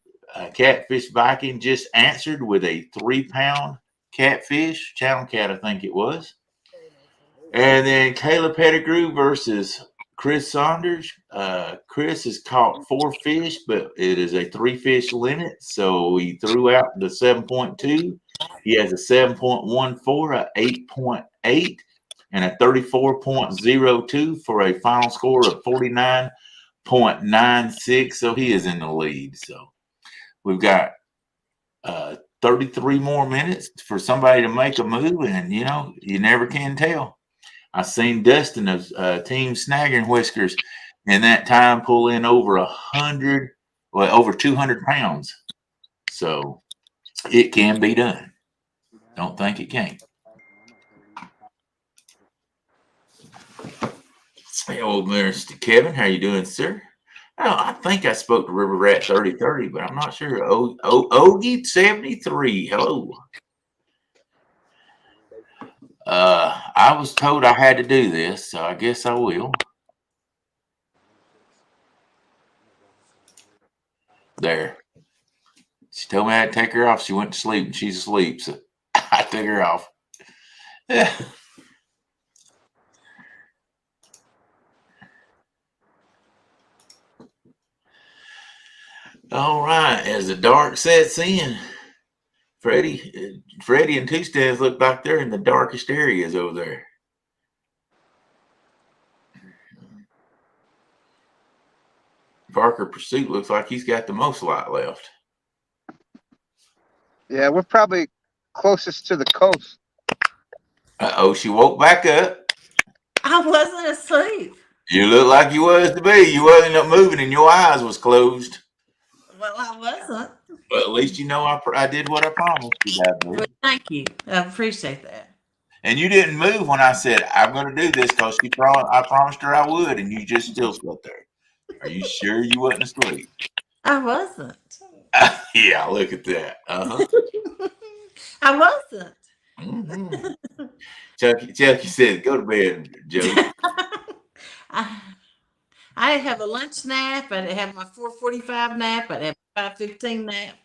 Catfish Viking just answered with a 3-pound catfish, channel cat, I think it was. And then Kayla Pettigrew versus Chris Saunders. Chris has caught 4 fish, but it is a 3-fish limit. So he threw out the 7.2. He has a 7.14, a 8.8, and a 34.02 for a final score of 49.96. So he is in the lead. So we've got 33 more minutes for somebody to make a move, and you know, you never can tell. I seen Dustin of Team Snagging Whiskers in that time pull in over 100, well, over 200 pounds. So it can be done. Don't think it can't. Hey, old Minister Kevin, how you doing, sir? Oh, I think I spoke to River Rat 3030, but I'm not sure. Ogie 73, hello. I was told I had to do this, so I guess I will. There. She told me I had to take her off. She went to sleep and she's asleep, so I took her off. Yeah. All right, as the dark sets in, Freddie and Two Stands look like they're in the darkest areas over there. Parker Pursuit looks like he's got the most light left. Yeah, we're probably closest to the coast. Uh-oh, she woke back up. I wasn't asleep. You look like you was to be. You wasn't up moving and your eyes was closed. Well, I wasn't. Well, at least you know I did what I promised you. Well, thank you. I appreciate that. And you didn't move when I said I'm going to do this because I promised her I would, and you just still sat there. Are you sure you wasn't asleep? I wasn't. Yeah, look at that. I wasn't. Mm-hmm. Chucky said, "Go to bed, Jodi." I have a lunch nap. I have my 4:45 nap. I have a 5:15 nap.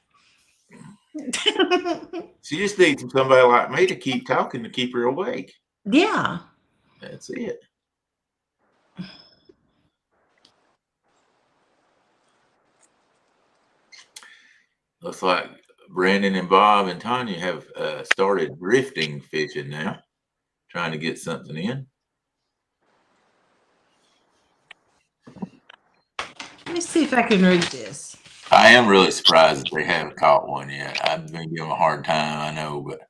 She just needs somebody like me to keep talking to keep her awake. Yeah. That's it. Looks like Brandon and Bob and Tanya have started drifting fishing now, trying to get something in. Let me see if I can read this. I am really surprised that they haven't caught one yet. I've been giving them a hard time, I know, but.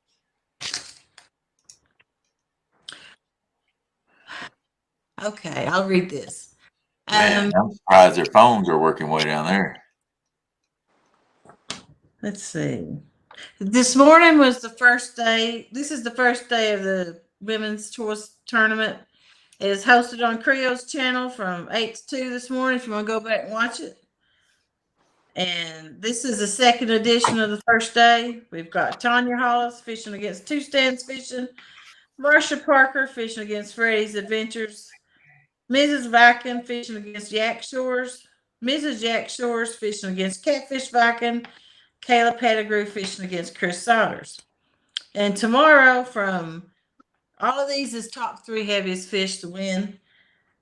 Okay, I'll read this. Man, I'm surprised their phones are working way down there. Let's see. This morning was the first day. This is the first day of the women's choice tournament. It is hosted on Creo's channel from 8 to 2 this morning if you want to go back and watch it. And this is the second edition of the first day. We've got Tanya Hollis fishing against Two Stands Fishing, Marsha Parker fishing against Freddy's Adventures, Mrs. Viking fishing against Yak Shores, Mrs. Yak Shores fishing against Catfish Viking, Kayla Pettigrew fishing against Chris Sodders. And tomorrow, from all of these is top 3 heaviest fish to win.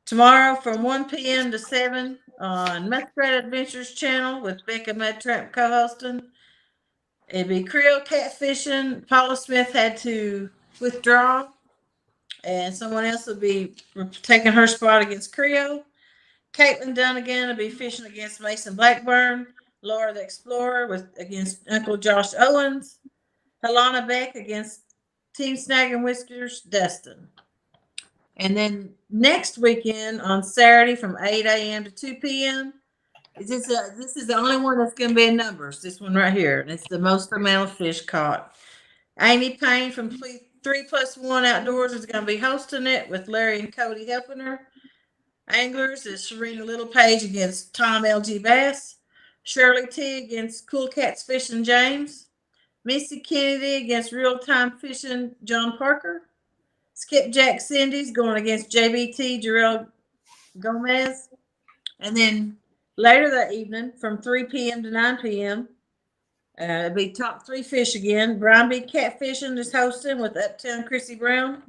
Tomorrow from 1 p.m. to 7 on Muskrat Adventures channel with Becca Mudtrap co-hosting. It'd be Creole catfishing. Paula Smith had to withdraw, and someone else will be taking her spot against Creole. Caitlin Dunnigan will be fishing against Mason Blackburn. Laura the Explorer against Uncle Josh Owens. Helena Beck against Team Snag and Whiskers Dustin. And then next weekend on Saturday from 8 a.m. to 2 p.m. This is the only one that's going to be in numbers. This one right here. And it's the most amount of fish caught. Amy Payne from 3+1 Outdoors is going to be hosting it with Larry and Cody helping her. Anglers is Serena Littlepage against Tom L.G. Bass. Shirley T against Cool Cats Fishing James. Missy Kennedy against Real Time Fishing John Parker. Skipjack Cindy's going against JBT Darrell Gomez. And then later that evening from 3 p.m. to 9 p.m., it'll be top 3 fish again. Brian B. Catfishing is hosting with Uptown Chrissy Brown.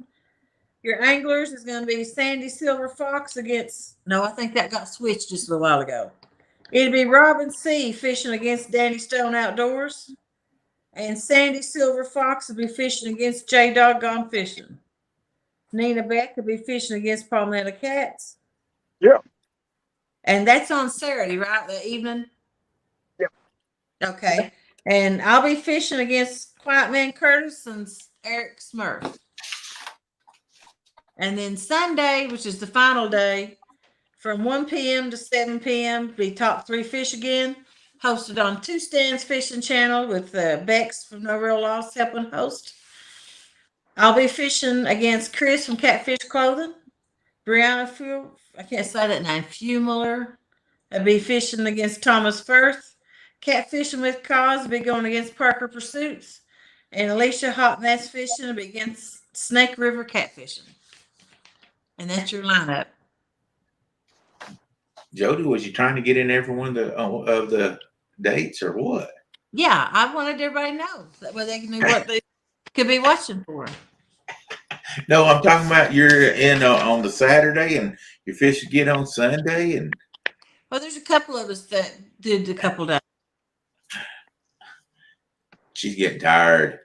Your anglers is going to be Sandy Silver Fox against, no, I think that got switched just a little while ago. It'll be Robin C. fishing against Danny Stone Outdoors. And Sandy Silver Fox will be fishing against J Doggone Fishing. Nina Beck will be fishing against Palmetto Cats. Yeah. And that's on Saturday, right? The evening? Yeah. Okay. And I'll be fishing against Quiet Man Curtis and Eric Smurf. And then Sunday, which is the final day, from 1 p.m. to 7 p.m., be top 3 fish again, hosted on Two Stands Fishing Channel with Bex from No Real Loss helping host. I'll be fishing against Chris from Catfish Clothing. Brianna I can't say that name, Fumler. I'll be fishing against Thomas Firth. Catfishing with Cause will be going against Parker Pursuits. And Alicia Hot Mess Fishing will be against Snake River Catfishing. And that's your lineup. Jodi, was you trying to get in every one of the dates or what? Yeah, I wanted everybody to know. That way they knew what they could be watching for. No, I'm talking about you're in on the Saturday and your fish again on Sunday. And Well, there's a couple of us that did a couple days. she's getting tired.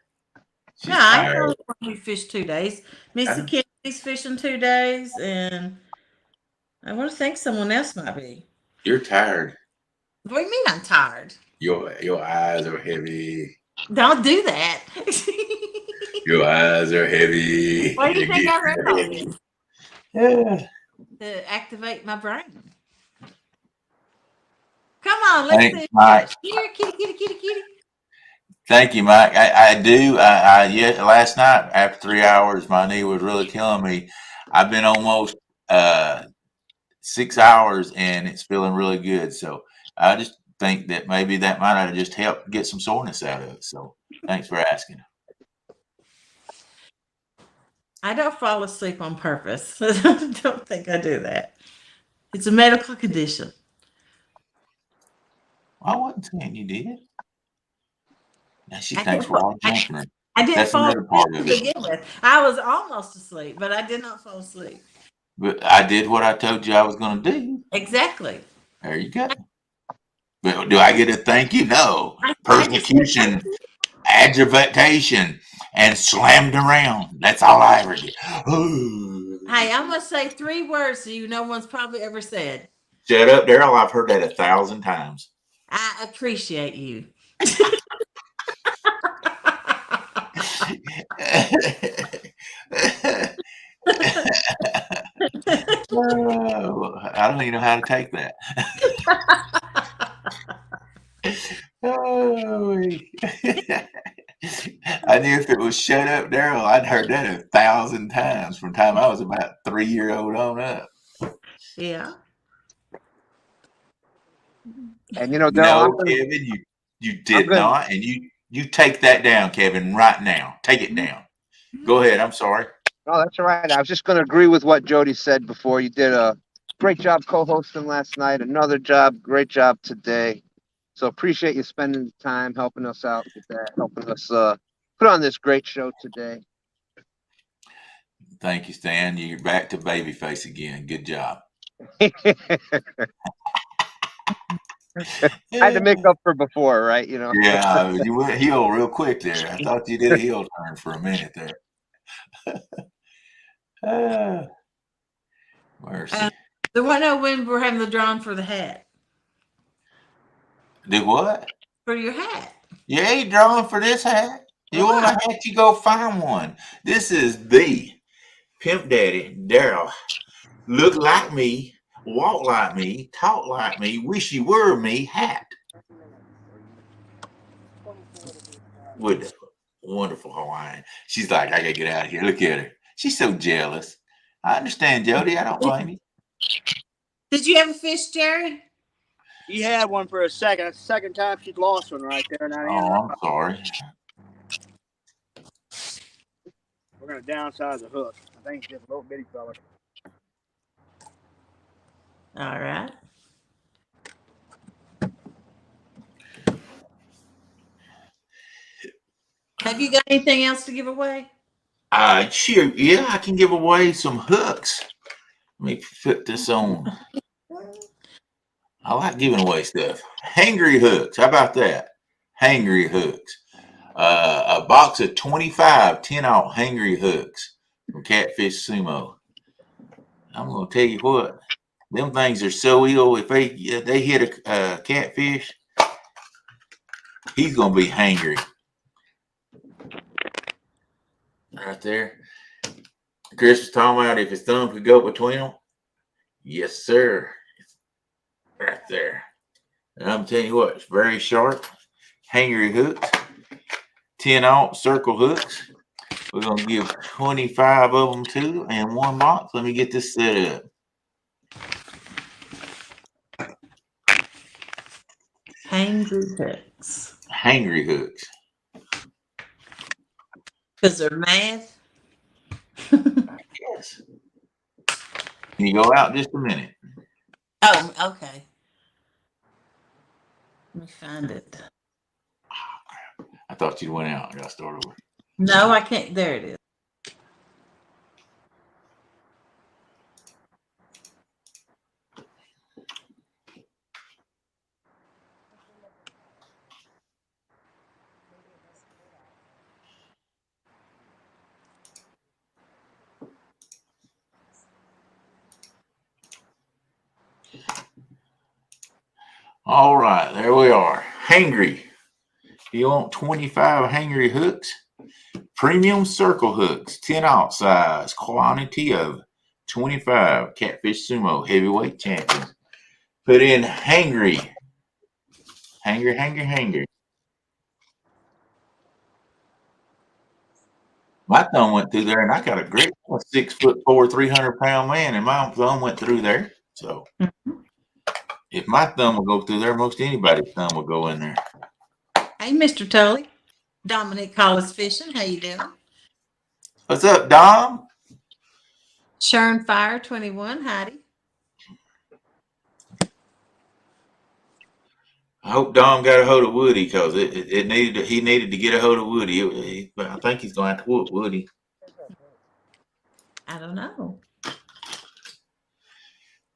She's I tired. only want to fish 2 days. Missy Kennedy's fishing 2 days, and I want to think someone else might be. You're tired. What do you mean I'm tired? Your eyes are heavy. Don't do that. Your eyes are heavy. What do you think I read all this? Yeah. To activate my brain. Come on, let's Thanks, see. Mike. Here, kitty. Thank you, Mike. I do. Yeah, last night after 3 hours, my knee was really killing me. I've been almost 6 hours and it's feeling really good. So I just think that maybe that might have just helped get some soreness out of it. So thanks for asking. I don't fall asleep on purpose. I don't think I do that. It's a medical condition. I wasn't saying you did. Now she thinks we're all jumping. I didn't That's fall another asleep part to of it. begin with. I was almost asleep, but I did not fall asleep. But I did what I told you I was going to do. Exactly. There you go. But do I get a thank you? No. Persecution, agitation, and slammed around. That's all I ever did. Hey, I'm going to say 3 words that no one's probably ever said. Shut up, Darrell. I've heard that 1,000 times. I appreciate you. Oh, I don't even know how to take that. Oh. I knew if it was shut up, Darrell, I'd heard that 1,000 times from the time I was about 3-year-old on up. Yeah. And Darrell, Kevin, you I'm did gonna. not, and you take that down, Kevin, right now. Take it down. Go ahead. I'm sorry. Oh, that's all right. I was just gonna agree with what Jodi said before. You did a great job co-hosting last night. Another job, great job today. So appreciate you spending the time helping us out with that, helping us put on this great show today. Thank you, Stan. You're back to babyface again. Good job. I had to make up for before, right? Yeah, you went heel real quick there. I thought you did a heel turn for a minute there. Mercy. There wasn't no when we're having the drawing for the hat. Do what? For your hat. You ain't drawing for this hat. You want a hat, you go find one. This is the Pimp Daddy Darrell. Look like me, walk like me, talk like me, wish you were me hat. With wonderful Hawaiian. She's like, I gotta get out of here. Look at her. She's so jealous. I understand, Jodi. I don't blame you. Did you ever fish, Jerry? He had one for a second. That's the second time she's lost one right there. Now I'm sorry. we're gonna downsize the hook. I think it's just a little bitty fella. All right. Have you got anything else to give away? Sure. Yeah, I can give away some hooks. Let me put this on. I like giving away stuff. Hangry hooks. How about that? Hangry hooks. A box of 25 10-aught hangry hooks from Catfish Sumo. I'm going to tell you what. Them things are so ill. If they hit a catfish, he's going to be hangry. Right there. Chris was talking about if his thumb could go between them. Yes, sir. Right there. And I'm telling you what, it's very sharp. Hangry hooks. 10-aught circle hooks. We're going to give 25 of them to in one box. Let me get this set up. Hangry hooks. Hangry hooks. Because they're mad? Yes. Can you go out just a minute? Oh, okay. Let me find it. I thought you went out. I got to start over. No, I can't. There it is. All right, there we are. Hangry. You want 25 hangry hooks? Premium circle hooks, 10-aught size, quantity of 25. Catfish Sumo, heavyweight champion. Put in hangry. Hangry. My thumb went through there, and I got a great 6'4", 300-pound man, and my thumb went through there. So if my thumb will go through there, most anybody's thumb will go in there. Hey, Mr. Tully. Dominic Hollis Fishing. How you doing? What's up, Dom? Sharon Fire 21. Heidi. I hope Dom got a hold of Woody because he needed to get a hold of Woody. I think he's going to have to whoop Woody. I don't know.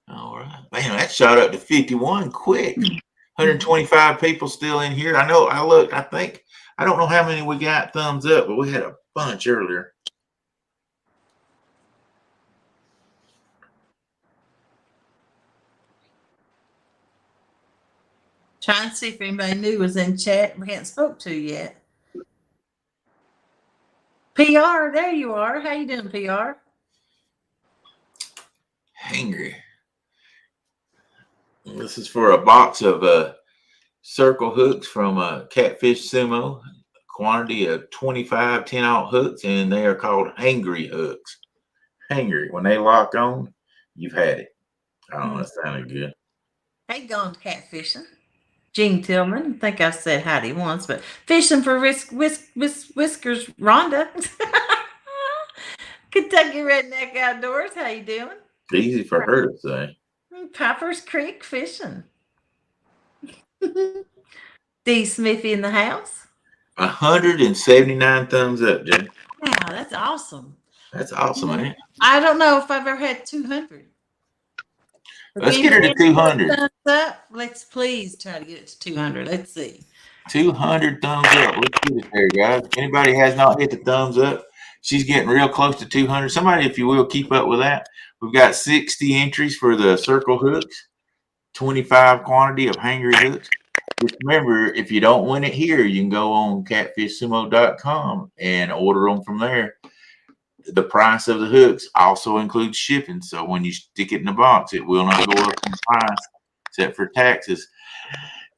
All right. Man, that shot up to 51 quick. 125 people still in here. I know. I looked. I don't know how many we got thumbs up, but we had a bunch earlier. Trying to see if anybody new was in chat we hadn't spoke to yet. PR, there you are. How you doing, PR? Hangry. This is for a box of circle hooks from Catfish Sumo. quantity of 25 10-aught hooks, and they are called hangry hooks. Hangry. When they lock on, you've had it. Oh, that sounded good. Hey, gone catfishing. Gene Tillman. I think I said howdy once, but fishing for Whiskers Rhonda. Kentucky Redneck Outdoors. How you doing? Easy for her to say. Piper's Creek fishing. D. Smithy in the house. 179 thumbs up, Jay. Wow, that's awesome. That's awesome, man. I don't know if I've ever had 200. Let's get her to 200. Thumbs up. Let's please try to get it to 200. Let's see. 200 thumbs up. Let's get it there, guys. If anybody has not hit the thumbs up, she's getting real close to 200. Somebody, if you will, keep up with that. We've got 60 entries for the circle hooks, 25 quantity of hangry hooks. Just remember, if you don't win it here, you can go on catfishsumo.com and order them from there. The price of the hooks also includes shipping. So when you stick it in the box, it will not go up in price except for taxes.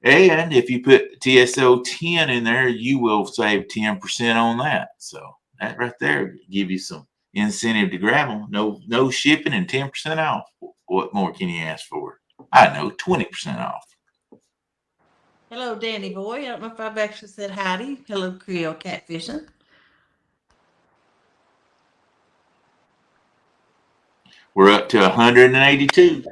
And if you put TSO 10 in there, you will save 10% on that. So that right there give you some incentive to grab them. No shipping and 10% off. What more can you ask for? I know, 20% off. Hello, Danny boy. I don't know if I've actually said howdy. Hello, Creole Catfishing. We're up to 182.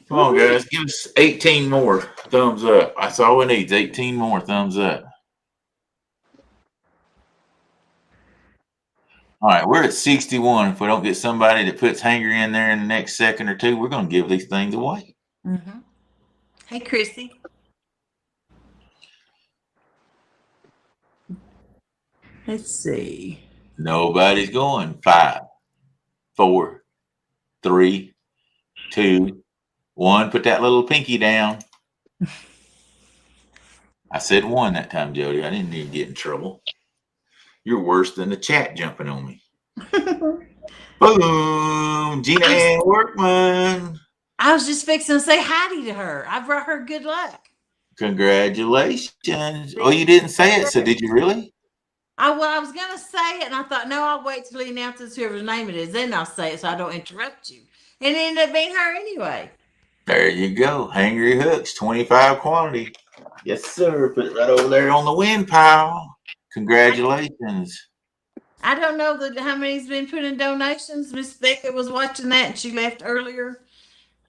Come on, guys. Give us 18 more thumbs up. That's all we need. 18 more thumbs up. All right, we're at 61. If we don't get somebody that puts hanger in there in the next second or two, we're going to give these things away. Mm-hmm. Hey, Chrissy. Let's see. Nobody's going. 5, 4, 3, 2, 1. Put that little pinky down. I said 1 that time, Jody. I didn't even get in trouble. You're worse than the chat jumping on me. Boom! Gina Ann Workman. I was just fixing to say howdy to her. I brought her good luck. Congratulations. Oh, you didn't say it, so did you really? I was going to say it, and I thought, no, I'll wait till he announces whoever's name it is. Then I'll say it so I don't interrupt you. And it ended up being her anyway. There you go. Hangry hooks, 25 quantity. Yes, sir. Put it right over there on the wind pile. Congratulations. I don't know how many's been put in donations. Miss Becca was watching that, and she left earlier.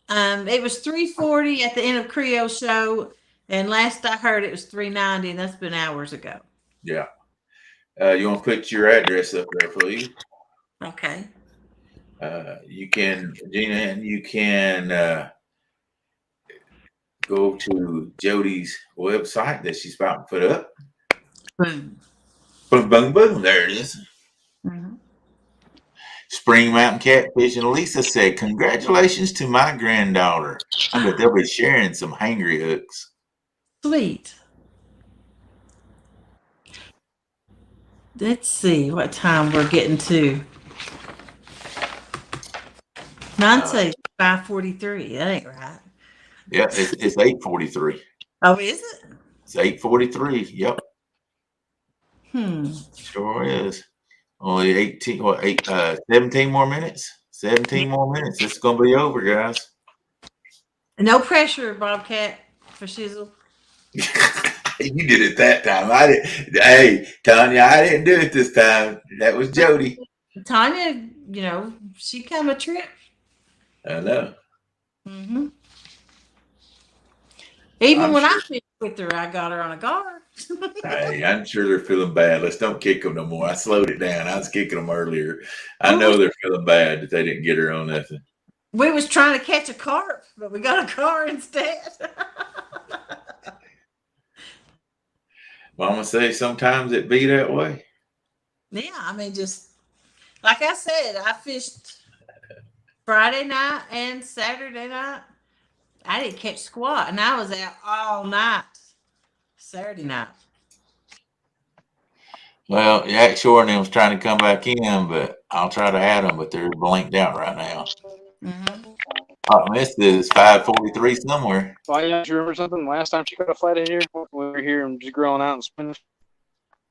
It was $340 at the end of Creole show, and last I heard it was $390, and that's been hours ago. Yeah. You want to put your address up there, please? Okay. You can, Gina, and you can go to Jodi's website that she's about to put up. Boom. Boom, boom, boom. There it is. Mm-hmm. Spring Mountain Catfish and Lisa said, congratulations to my granddaughter. I bet they'll be sharing some hangry hooks. Sweet. Let's see what time we're getting to. Mine says 5:43. That ain't right. Yeah, it's 8:43. Oh, is it? It's 8:43. Yep. Sure is. Only 17 more minutes. 17 more minutes. It's gonna be over, guys. No pressure, Bobcat, for Shizzle. You did it that time. I didn't. Hey, Tanya, I didn't do it this time. That was Jodi. Tanya, she come a trip. I know. Mm-hmm. Even when I fished with her, I got her on a guard. Hey, I'm sure they're feeling bad. Let's don't kick them no more. I slowed it down. I was kicking them earlier. I know they're feeling bad that they didn't get her on nothing. We was trying to catch a carp, but we got a car instead. Mama say sometimes it be that way. Yeah, just like I said, I fished Friday night and Saturday night. I didn't catch squat, and I was out all night Saturday night. Well, Jack Shore and them was trying to come back in, but I'll try to add them, but they're blanked out right now. Mm-hmm. I missed it. It's 5:43 somewhere. Well, you remember something? Last time she got a flight in here, we were here and just grilling out and spinning.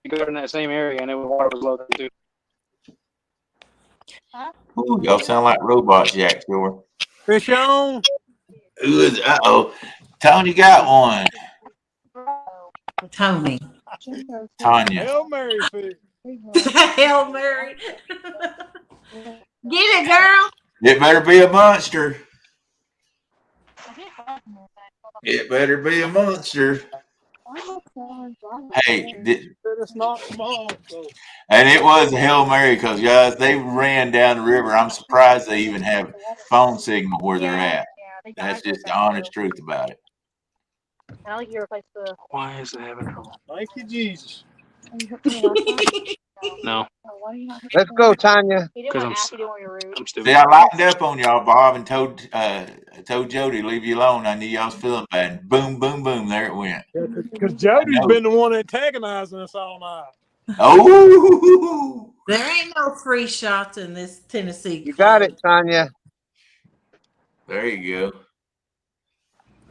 go in that same area, and the water was low there too. Ooh, y'all sound like robots, Jack Shore. Fish on. Uh-oh. Tony got one. Tony. Tanya. Hail Mary fish. Hail Mary. Get it, girl. It better be a monster. It better be a monster. Hey, It's not small. So. and it was a Hail Mary because, guys, they ran down the river. I'm surprised they even have phone signal where they're at. That's just the honest truth about it. I like you replace the. Why is it having trouble? Thank you, Jesus. No. Let's go, Tanya. Because I'm stupid. See, I lightened up on y'all, Bob, and told Jodi leave you alone. I knew y'all was feeling bad. Boom, boom, boom. There it went. Because Jodi's been the one antagonizing us all night. Oh, there ain't no free shots in this Tennessee. You got it, Tanya. there you go.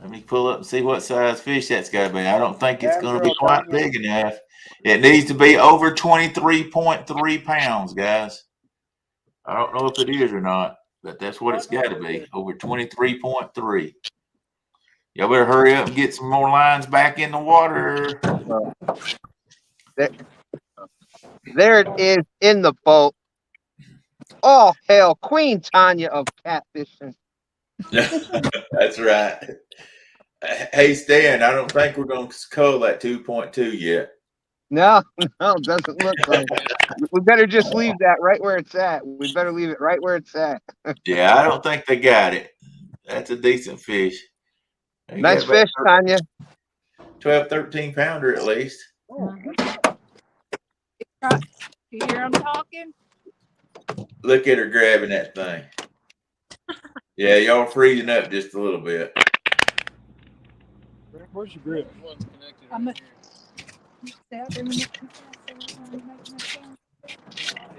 Let me pull up and see what size fish that's got to be. I don't think it's going to be quite big enough. It needs to be over 23.3 pounds, guys. I don't know if it is or not, but that's what it's got to be, over 23.3. Y'all better hurry up and get some more lines back in the water. There it is in the boat. Oh, hell, Queen Tanya of catfishing. That's right. Hey, Stan, I don't think we're going to cull that 2.2 yet. No, doesn't look like it. We better just leave that right where it's at. We better leave it right where it's at. Yeah, I don't think they got it. That's a decent fish. They Nice got about fish, Tanya. 12, 13 pounder at least. You hear him talking? Look at her grabbing that thing. Yeah, y'all freezing up just a little bit. Where's your grip?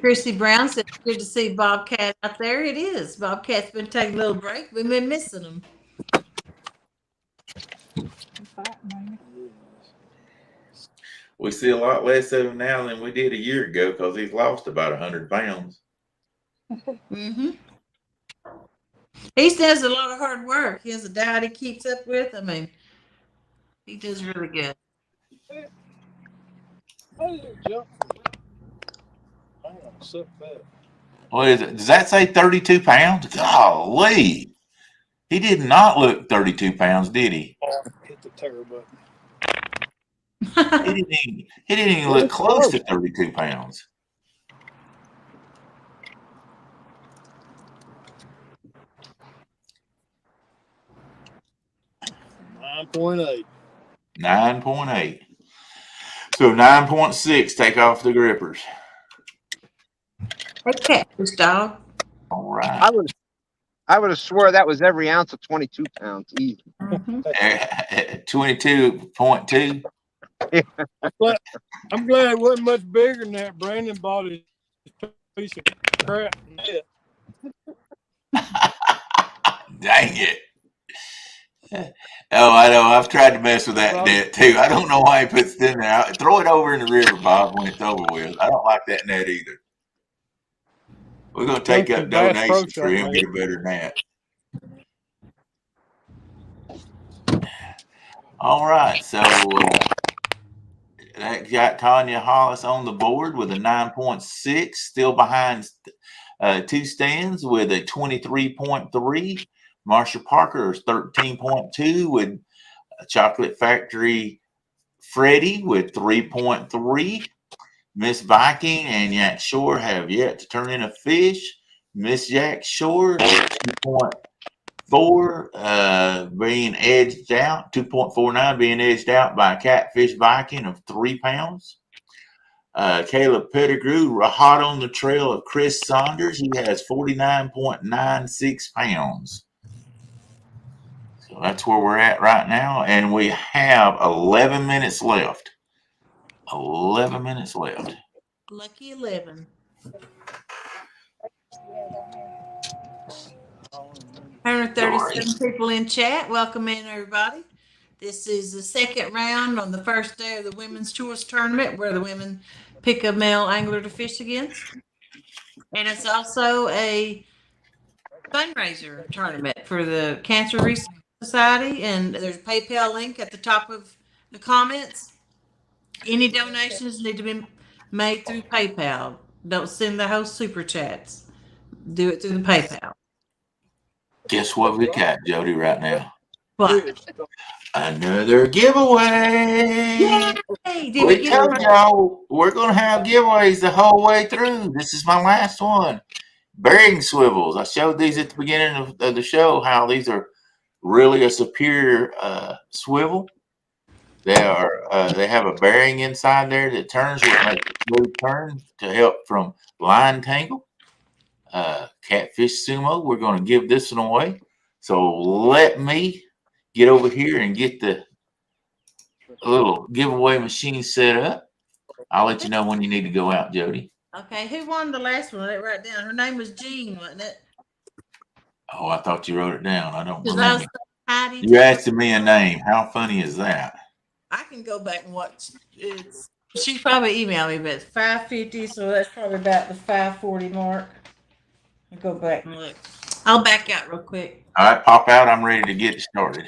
Chrissy Brown said, good to see Bobcat out there. It is. Bobcat's been taking a little break. We've been missing him. We see a lot less of him now than we did a year ago because he's lost about 100 pounds. Mm-hmm. He does a lot of hard work. He has a diet he keeps up with. I mean, he does really good. What is it? Does that say 32 pounds? Golly. He did not look 32 pounds, did he? Hit the terror button. He didn't even look close to 32 pounds. $9.8. 9.8. So 9.6, take off the grippers. Okay, dog. All right. I would have swore that was every ounce of 22 pounds. Easy. 22.2. I'm glad it wasn't much bigger than that. Brandon bought his piece of crap net. Dang it. Oh, I know. I've tried to mess with that net too. I don't know why he puts it in there. Throw it over in the river, Bob, when it's over with. I don't like that net either. We're going to take up donations for him, get a better net. All right. So that got Tanya Hollis on the board with a 9.6, still behind two stands with a 23.3. Marsha Parker is 13.2 with Chocolate Factory Freddie with 3.3. Miss Viking and Yak Shore have yet to turn in a fish. Miss Yak Shore 2.4 being edged out, 2.49 being edged out by Catfish Viking of 3 pounds. Caleb Pettigrew hot on the trail of Chris Saunders. He has 49.96 pounds. So that's where we're at right now. And we have 11 minutes left. 11 minutes left. Lucky 11. 137 people in chat. Welcome in, everybody. This is the second round on the first day of the women's choice tournament where the women pick a male angler to fish against. And it's also a fundraiser tournament for the Cancer Research Society. And there's a PayPal link at the top of the comments. Any donations need to be made through PayPal. Don't send the whole super chats. Do it through the PayPal. Guess what we got, Jody, right now? What? Another giveaway. Yay! We told y'all we're going to have giveaways the whole way through. This is my last one. Bearing swivels. I showed these at the beginning of the show, how these are really a superior swivel. They have a bearing inside there that turns with a smooth turn to help from line tangle. Catfish Sumo, we're going to give this one away. So let me get over here and get the little giveaway machine set up. I'll let you know when you need to go out, Jody. Okay, who won the last one? Let it write down. Her name was Jean, wasn't it? Oh, I thought you wrote it down. I don't 'Cause I remember. was so Heidi. You're asking me a name. How funny is that? I can go back and watch. She probably emailed me, but it's 5:50, so that's probably about the 5:40 mark. I'll go back and look. I'll back out real quick. All right, pop out. I'm ready to get started.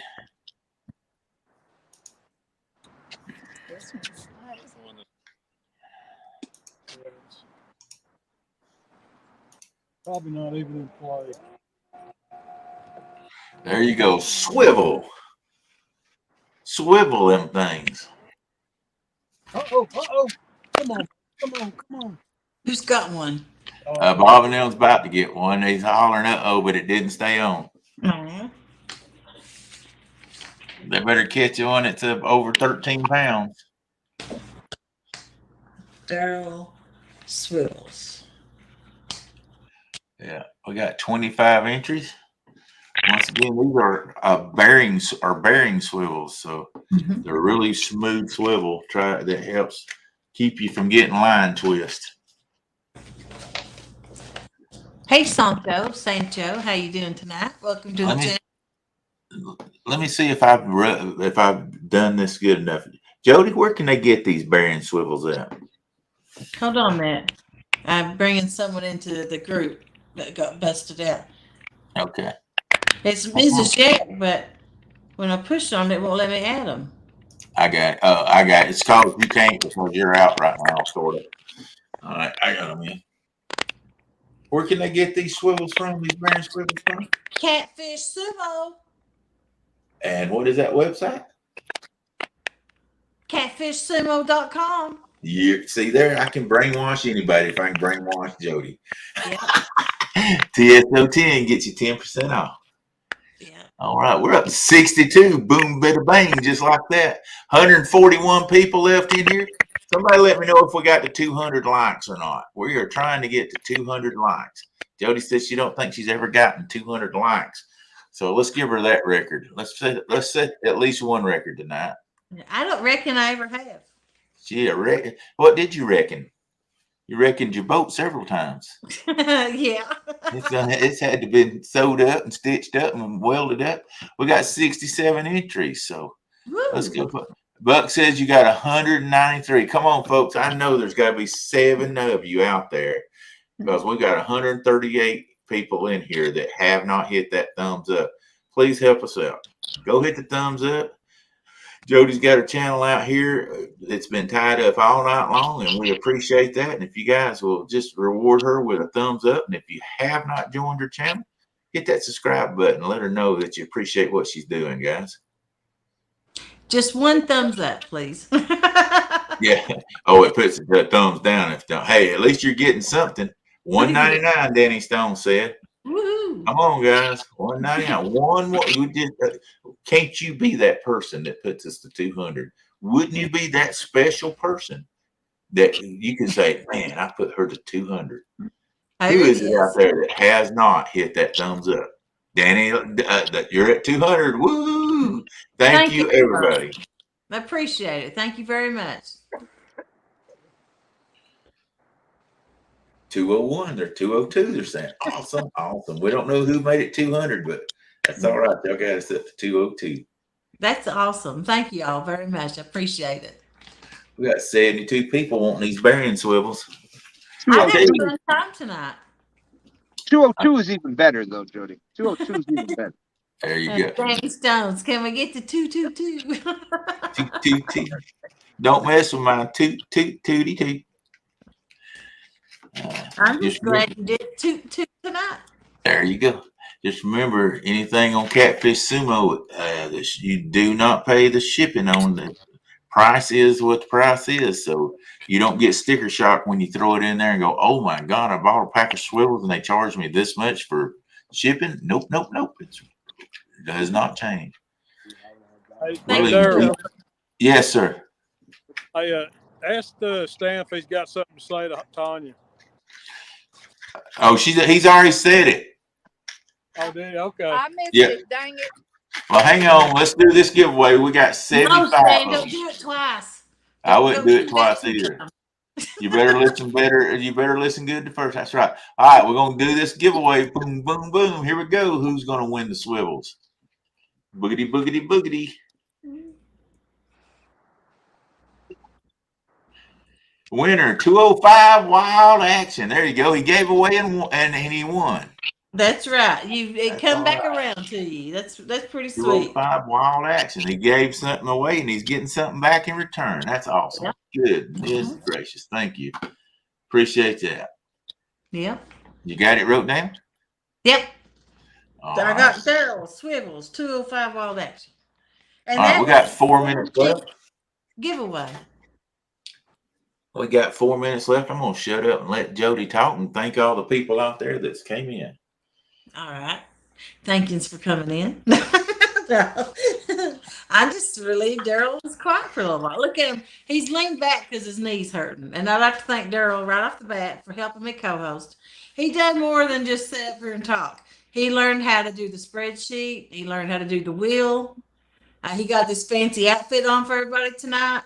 Probably not even in play. There you go. Swivel. Swivel them things. Uh-oh. Come on. Who's got one? Bob and Ellen's about to get one. He's hollering, uh-oh, but it didn't stay on. Mhm. They better catch one that's over 13 pounds. Darrell swivels. Yeah, we got 25 entries. Once again, these are bearing swivels, so they're really smooth swivel that helps keep you from getting line twist. Hey, Sancho, how you doing tonight? Welcome to the channel. Let me see if I've done this good enough. Jody, where can they get these bearing swivels at? Hold on a minute. I'm bringing someone into the group that got busted out. Okay. It's Mrs. Jack, but when I push on it, it won't let me add them. I got it. Oh, I got it. It's called you can't because you're out right now, sort of. All right, I got them in. Where can they get these swivels from? These bearing swivels from? Catfish Sumo. And what is that website? Catfishsumo.com. You see there, I can brainwash anybody if I can brainwash Jody. Yeah. TSO10 gets you 10% off. Yeah. All right, we're up to 62. Boom, bada bang, just like that. 141 people left in here. Somebody let me know if we got to 200 likes or not. We are trying to get to 200 likes. Jody says she don't think she's ever gotten 200 likes. So let's give her that record. Let's set at least one record tonight. I don't reckon I ever have. Gee, what did you reckon? You reckoned your boat several times. Yeah. It's had to be sewed up and stitched up and welded up. We got 67 entries, so let's go. Buck says you got 193. Come on, folks. I know there's got to be 7 of you out there because we got 138 people in here that have not hit that thumbs up. Please help us out. Go hit the thumbs up. Jody's got her channel out here. It's been tied up all night long, and we appreciate that. And if you guys will just reward her with a thumbs up, and if you have not joined her channel, hit that subscribe button and let her know that you appreciate what she's doing, guys. Just one thumbs up, please. Yeah. Oh, it puts the thumbs down if don't. Hey, at least you're getting something. $1.99, Danny Stone said. Woohoo. Come on, guys. $1.99. One more. Can't you be that person that puts us to 200? Wouldn't you be that special person that you can say, man, I put her to 200? Who is it out there that has not hit that thumbs up? Danny, you're at 200. Woo! Thank you, everybody. I appreciate it. Thank you very much. 201. They're 202. They're saying, awesome. We don't know who made it 200, but that's all right. Y'all got us up to 202. That's awesome. Thank you all very much. I appreciate it. We got 72 people wanting these bearing swivels. I had a 202. fun time tonight. 202 is even better, though, Jody. 202 is even better. There you go. Danny Stones, can we get to 222? Toot, toot, toot. Don't mess with my toot, toot, tooty, toot. I'm just glad you did toot tonight. There you go. Just remember, anything on Catfish Sumo, you do not pay the shipping on. The price is what the price is. So you don't get sticker shock when you throw it in there and go, oh my God, I bought a pack of swivels and they charged me this much for shipping. Nope, nope, nope. It does not change. Hey, Darrell, Yes, sir. I asked Stan if he's got something to say to Tanya. Oh, he's already said it. Oh, did he? Okay. I missed Yeah. it. Dang it. Well, hang on. Let's do this giveaway. We got 75 No, Stan, of don't them. do it twice. I wouldn't Don't do it twice either. You better listen better. You better listen good the first. That's right. All right, we're gonna do this giveaway. Boom, boom, boom. Here we go. Who's gonna win the swivels? Boogity, boogity, boogity. Winner 205 Wild Action. There you go. He gave away and he won. That's right. It come back around to you. That's pretty sweet. 205 Wild Action. He gave something away and he's getting something back in return. That's awesome. Yep. Goodness gracious. Thank you. Appreciate that. Yep. You got it wrote down? Yep. All I right. got Darrell Swivels 205 Wild Action. And All right, that we got was 4 minutes left. giveaway. We got 4 minutes left. I'm gonna shut up and let Jodi talk and thank all the people out there that's came in. All right. Thank yous for coming in. I just relieved Darrell was quiet for a little while. Look at him. He's leaned back because his knee's hurting. And I'd like to thank Darrell right off the bat for helping me co-host. He done more than just sit up here and talk. He learned how to do the spreadsheet. He learned how to do the wheel. He got this fancy outfit on for everybody tonight.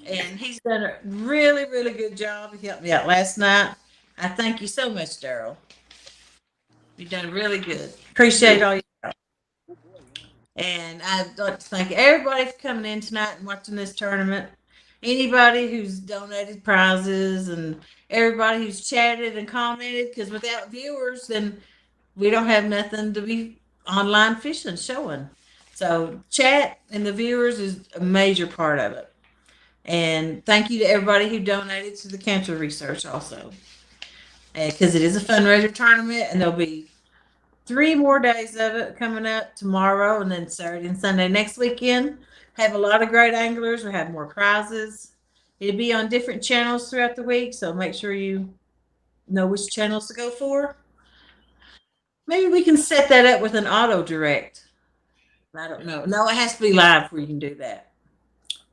And he's done a really, really good job. He helped me out last night. I thank you so much, Darrell. You've done really good. Appreciate all your help. And I'd like to thank everybody for coming in tonight and watching this tournament. Anybody who's donated prizes and everybody who's chatted and commented, because without viewers, then we don't have nothing to be online fishing, showing. So chat and the viewers is a major part of it. And thank you to everybody who donated to the cancer research also. Because it is a fundraiser tournament and there'll be 3 more days of it coming up tomorrow and then Saturday and Sunday next weekend. Have a lot of great anglers. We'll have more prizes. It'll be on different channels throughout the week, so make sure you know which channels to go for. Maybe we can set that up with an auto direct. I don't know. No, it has to be live where you can do that.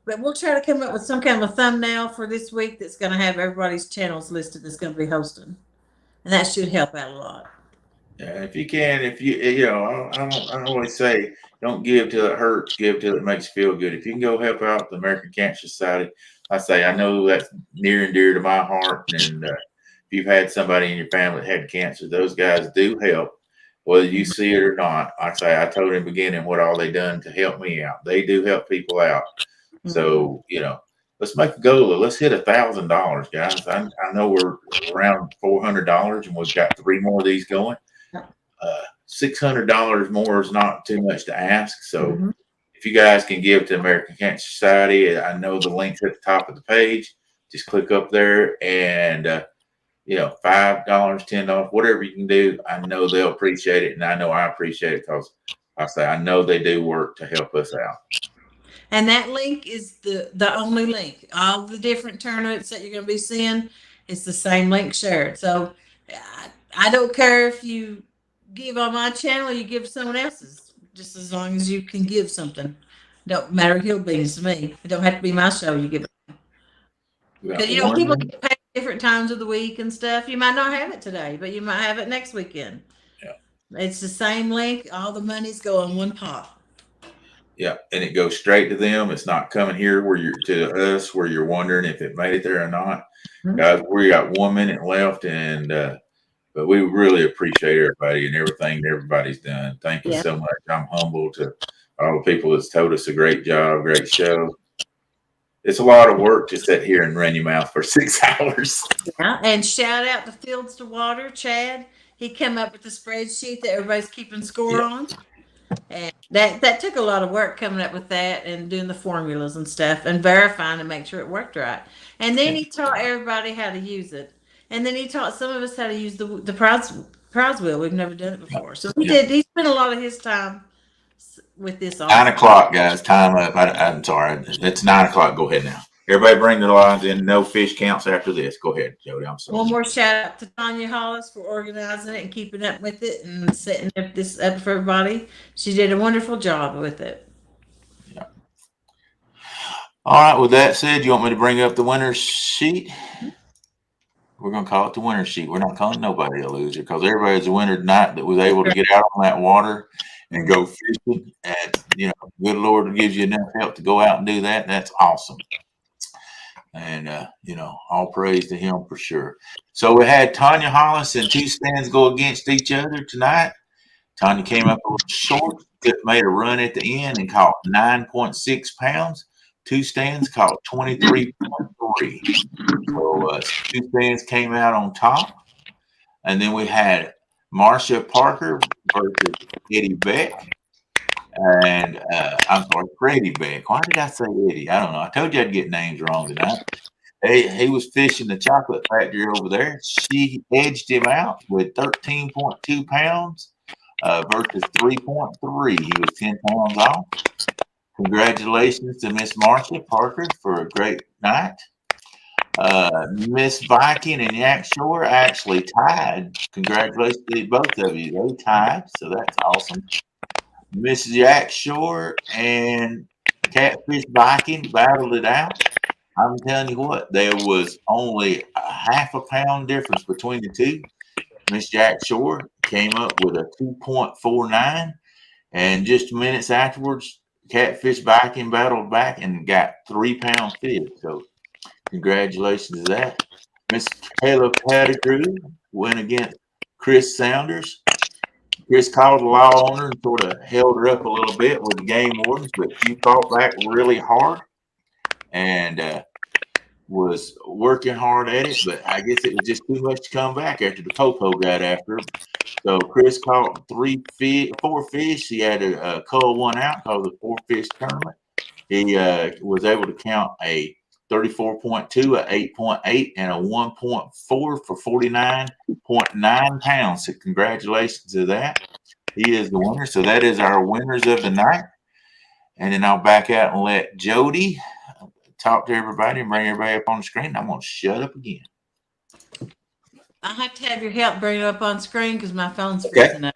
But we'll try to come up with some kind of a thumbnail for this week that's going to have everybody's channels listed that's going to be hosting. And that should help out a lot. Yeah, if you can, I always say, don't give till it hurts, give till it makes you feel good. If you can go help out the American Cancer Society, I know that's near and dear to my heart. And if you've had somebody in your family that had cancer, those guys do help, whether you see it or not. I told in the beginning what all they done to help me out. They do help people out. So, let's make a goal. Let's hit $1,000, guys. I know we're around $400 and we've got 3 more of these going. $600 more is not too much to ask. So if you guys can give to American Cancer Society, I know the link's at the top of the page. Just click up there and, $5, $10, whatever you can do. I know they'll appreciate it. And I know I appreciate it because I know they do work to help us out. And that link is the only link. All the different tournaments that you're going to be seeing, it's the same link shared. So I don't care if you give on my channel or you give someone else's, just as long as you can give something. Don't matter hill beans to me. It don't have to be my show you give it. Because people get paid different times of the week and stuff. You might not have it today, but you might have it next weekend. Yeah. It's the same link. All the monies go in one pot. Yeah, and it goes straight to them. It's not coming here where you're wondering if it made it there or not. Guys, we got 1 minute left, and but we really appreciate everybody and everything that everybody's done. Thank you so much. I'm humbled to all the people that's told us a great job, great show. It's a lot of work to sit here and run your mouth for 6 hours. Yeah, and shout out to Fields to Water, Chad. He came up with the spreadsheet that everybody's keeping score on. And that took a lot of work coming up with that and doing the formulas and stuff and verifying to make sure it worked right. And then he taught everybody how to use it. And then he taught some of us how to use the prize wheel. We've never done it before. So he spent a lot of his time with this. 9 o'clock, guys. Time up. I'm sorry. It's 9 o'clock. Go ahead now. Everybody bring the lines in. No fish counts after this. Go ahead, Jody. I'm sorry. One more shout out to Tanya Hollis for organizing it and keeping up with it and setting this up for everybody. She did a wonderful job with it. Yeah. All right. With that said, you want me to bring up the winner's sheet? We're going to call it the winner's sheet. We're not calling nobody a loser because everybody's a winner tonight that was able to get out on that water and go fishing. And, good Lord gives you enough help to go out and do that. That's awesome. And, all praise to him for sure. So we had Tanya Hollis and two stands go against each other tonight. Tanya came up a little short, made a run at the end and caught 9.6 pounds. Two stands caught 23.3. So two stands came out on top. And then we had Marcia Parker versus Eddie Beck. And I'm sorry, Freddie Beck. Why did I say Eddie? I don't know. I told you I'd get names wrong tonight. He was fishing the chocolate factory over there. She edged him out with 13.2 pounds versus 3.3. He was 10 pounds off. Congratulations to Miss Marcia Parker for a great night. Miss Viking and Yak Shore actually tied. Congratulations to both of you. They tied, so that's awesome. Mrs. Yak Shore and Catfish Viking battled it out. I'm telling you what, there was only a half a pound difference between the two. Miss Yak Shore came up with a 2.49, and just minutes afterwards, Catfish Viking battled back and got 3 pound fish. So congratulations to that. Miss Taylor Pettigrew went against Chris Saunders. Chris called the law on her and sort of held her up a little bit with the game wardens, but she fought back really hard and was working hard at it. But I guess it was just too much to come back after the popo got after her. So Chris caught 4 fish. He had to cull one out because of the 4-fish tournament. He was able to count a 34.2, a 8.8, and a 1.4 for 49.9 pounds. So congratulations to that. He is the winner. So that is our winners of the night. And then I'll back out and let Jodi talk to everybody and bring everybody up on the screen. I'm going to shut up again. I have to have your help bring it up on screen because my phone's freezing up.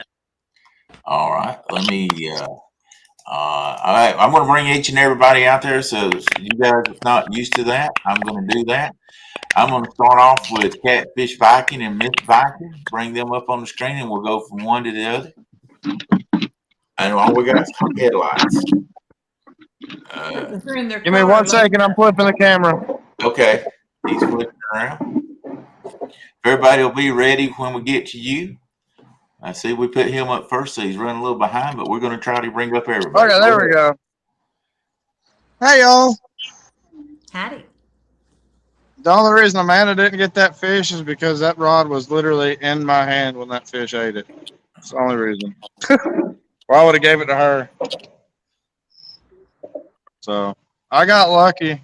All right. Let me all right, I'm going to bring each and everybody out there. So you guys are not used to that. I'm going to do that. I'm going to start off with Catfish Viking and Miss Viking. Bring them up on the screen, and we'll go from one to the other. And all we got is headlights. Give me 1 second. I'm flipping the camera. Okay. He's flipping around. Everybody will be ready when we get to you. I see we put him up first, so he's running a little behind, but we're going to try to bring up everybody. Okay, there we go. Hey, y'all. Howdy. The only reason Amanda didn't get that fish is because that rod was literally in my hand when that fish ate it. That's the only reason. Or I would have gave it to her. So I got lucky.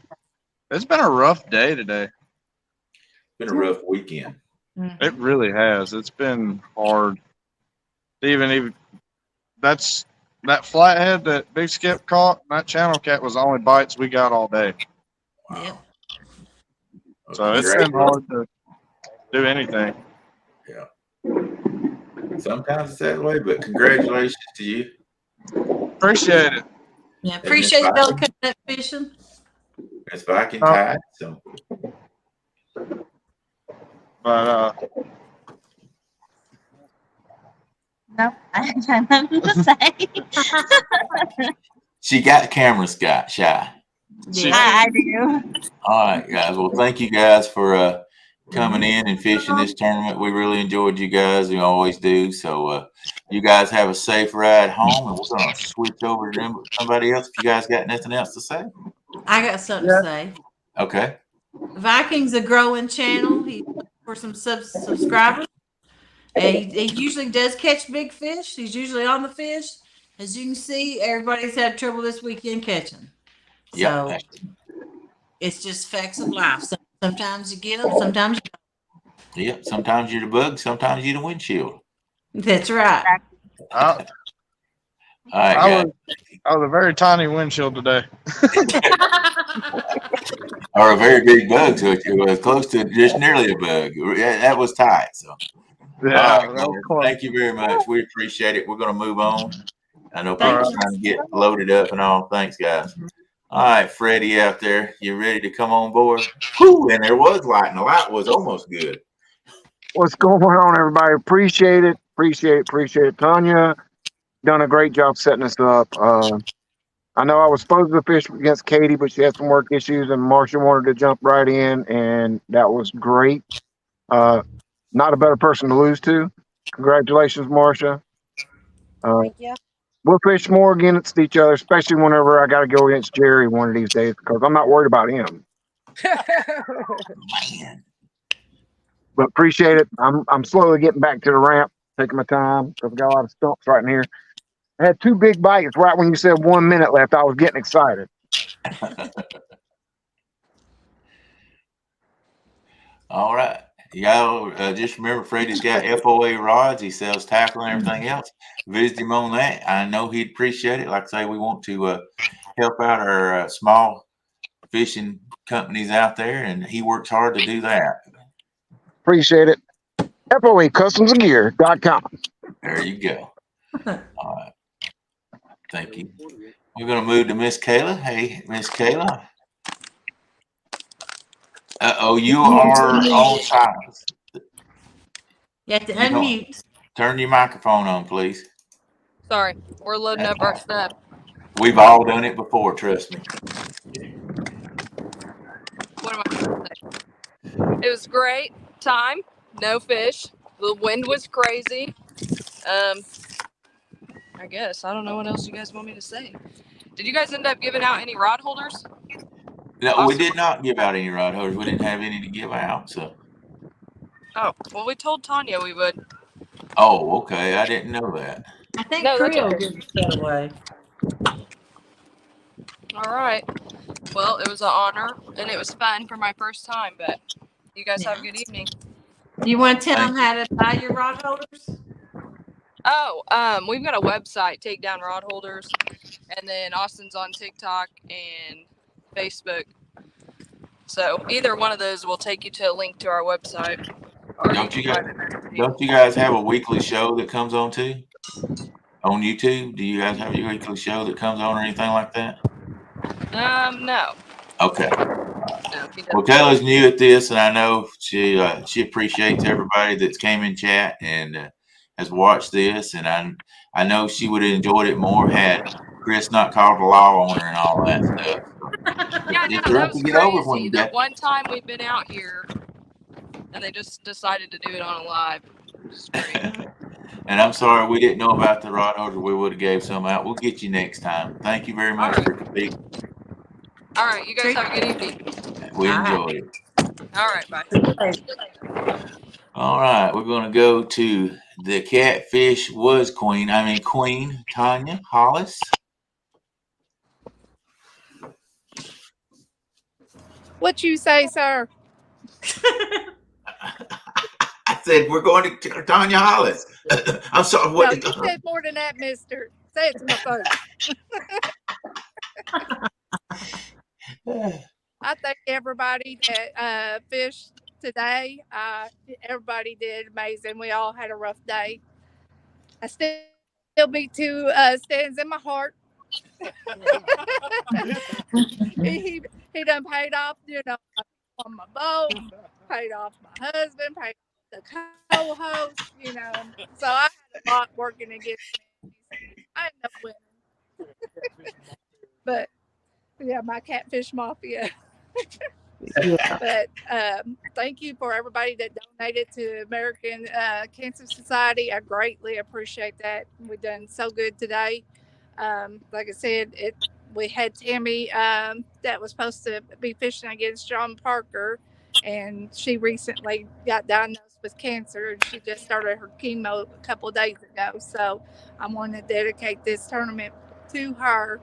It's been a rough day today. It's been a rough weekend. It really has. It's been hard. Even that's that flathead that Big Skip caught. That channel cat was the only bites we got all day. Yep. So it's been hard to do anything. Yeah. Sometimes it's that way, but congratulations to you. Appreciate it. Yeah, appreciate you coming up fishing. It's Viking tide. So. But no, I have nothing to say. She got camera shy. Yeah, I do. All right, guys. Well, thank you guys for coming in and fishing this tournament. We really enjoyed you guys. We always do. So you guys have a safe ride home, and we're gonna switch over to somebody else. If you guys got nothing else to say, I got something to say. okay. Viking's a growing channel. He's looking for some subscribers. And he usually does catch big fish. He's usually on the fish. As you can see, everybody's had trouble this weekend catching. So Yep. it's just facts of life. Sometimes you get them, sometimes you don't. Yep. Sometimes you're the bug, sometimes you're the windshield. That's right. All right, I guys. was a very tiny windshield today. Or a very big bug, so it was close to just nearly a bug. Yeah, that was tight. So, Yeah, all right, that was close. thank you very much. We appreciate it. We're going to move on. I know Thank people's you. trying to get loaded up and all. Thanks, guys. All right, Freddie out there, you ready to come on board? Whew, and there was light, and the light was almost good. What's going on, everybody? Appreciate it. Appreciate it. Tanya done a great job setting us up. I know I was supposed to fish against Katie, but she had some work issues, and Marcia wanted to jump right in, and that was great. Not a better person to lose to. Congratulations, Marcia. Thank you. We'll fish more against each other, especially whenever I got to go against Jerry one of these days, because I'm not worried about him. Man. But appreciate it. I'm slowly getting back to the ramp, taking my time because I got a lot of stumps right in here. I had 2 big bites right when you said 1 minute left. I was getting excited. All right. Y'all just remember Freddie's got FOA rods. He sells tackle and everything else. Visit him on that. I know he'd appreciate it. Like I say, we want to help out our small fishing companies out there, and he works hard to do that. Appreciate it. FOAcustomsandgear.com. There you go. All right. Thank you. We're going to move to Miss Kayla. Hey, Miss Kayla. You are on silence. You have to unmute. Turn your microphone on, please. Sorry, we're loading up our stuff. We've all done it before, trust me. What am I going to say? It was great time. No fish. The wind was crazy. I guess I don't know what else you guys want me to say. Did you guys end up giving out any rod holders? No, we did not give out any rod holders. We didn't have any to give out. So. Oh, well, we told Tanya we would. Oh, okay. I didn't know that. I think No, Creel that's okay. gives that away. All right. Well, it was an honor, and it was fun for my first time, but you guys have a good evening. You want to tell them how to buy your rod holders? Oh, we've got a website, Takedown Rod Holders, and then Austin's on TikTok and Facebook. So either one of those will take you to a link to our website. Don't you guys have a weekly show that comes on too? On YouTube? Do you guys have your weekly show that comes on or anything like that? No. Okay. No, Well, Kayla's new at this, and I know she appreciates everybody that's came in chat and has watched this, and I know she would have enjoyed it more had Chris not called the law on her and all that stuff. Yeah, It's no, rough that was to get over when crazy. you That got. one time we've been out here, and they just decided to do it on a live. It's great. And I'm sorry we didn't know about the rod holder. We would have gave some out. We'll get you next time. Thank you very much for competing. All right, you guys have a good evening. We enjoyed it. All right, bye. All right, we're going to go to the catfish queen Tanya Hollis. What you say, sir? I said we're going to Tanya Hollis. I'm sorry. No, What? you said more than that, mister. Say it to my face. I thank everybody that fished today. Everybody did amazing. We all had a rough day. I still beat 2 stands in my heart. he done paid off, on my boat, paid off my husband, paid off the co-host, So I had a lot working against me. I ended up winning. But yeah, my catfish mafia. But thank you for everybody that donated to American Cancer Society. I greatly appreciate that. We've done so good today. Like I said, we had Tammy that was supposed to be fishing against John Parker, and she recently got diagnosed with cancer, and she just started her chemo a couple of days ago. So I want to dedicate this tournament to her,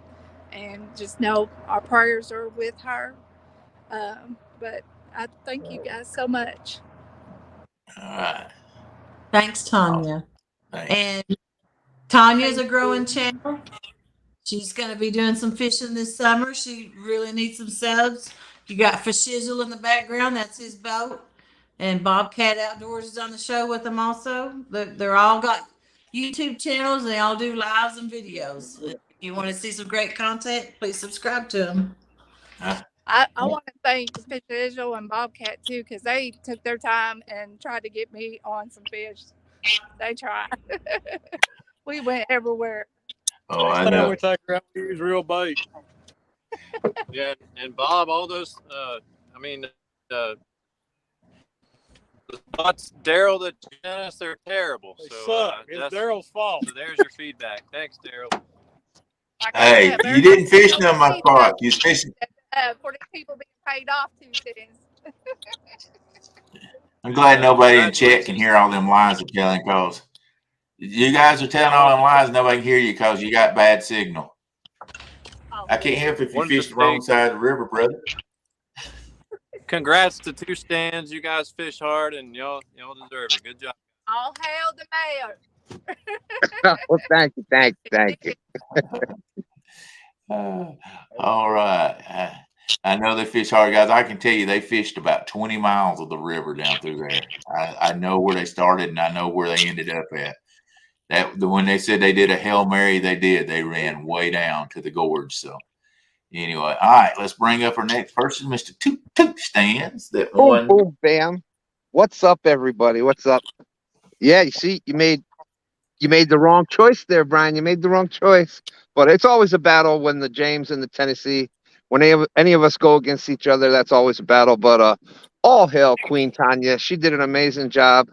and just know our prayers are with her. But I thank you guys so much. All right. Thanks, Tanya. Thanks. And Tanya's a growing channel. She's going to be doing some fishing this summer. She really needs some subs. You got Fishizzle in the background. That's his boat. And Bobcat Outdoors is on the show with them also. They're all got YouTube channels. They all do lives and videos. If you want to see some great content, please subscribe to them. I want to thank Fish Visual and Bobcat too, because they took their time and tried to get me on some fish. They tried. We went everywhere. Oh, I Next time know. we take her out, we use real bait. Yeah, and Bob, all those, the spots Darrell that you sent us, they're terrible. They So suck. It's Darrell's fault. So there's your feedback. Thanks, Darrell. Hey, you didn't fish none of my spots. You fishing. For the people being paid off Tuesdays. I'm glad nobody in chat can hear all them lies you're telling, cause you guys are telling all them lies. Nobody can hear you cause you got bad signal. I can't help if you fish the wrong side of the river, brother. Congrats to 2 stands. You guys fish hard, and y'all deserve it. Good job. All hail the mayor. Well, thank you. All right. I know they fish hard, guys. I can tell you they fished about 20 miles of the river down through there. I know where they started and I know where they ended up at. When they said they did a Hail Mary, they did. They ran way down to the gorge. So anyway, all right, let's bring up our next person, Mr. Toot Stands. That Boom, boom, bam. What's up, everybody? What's up? Yeah, you see, you made the wrong choice there, Brian. You made the wrong choice. But it's always a battle when the James and the Tennessee, when any of us go against each other, that's always a battle. But all hail Queen Tanya. She did an amazing job.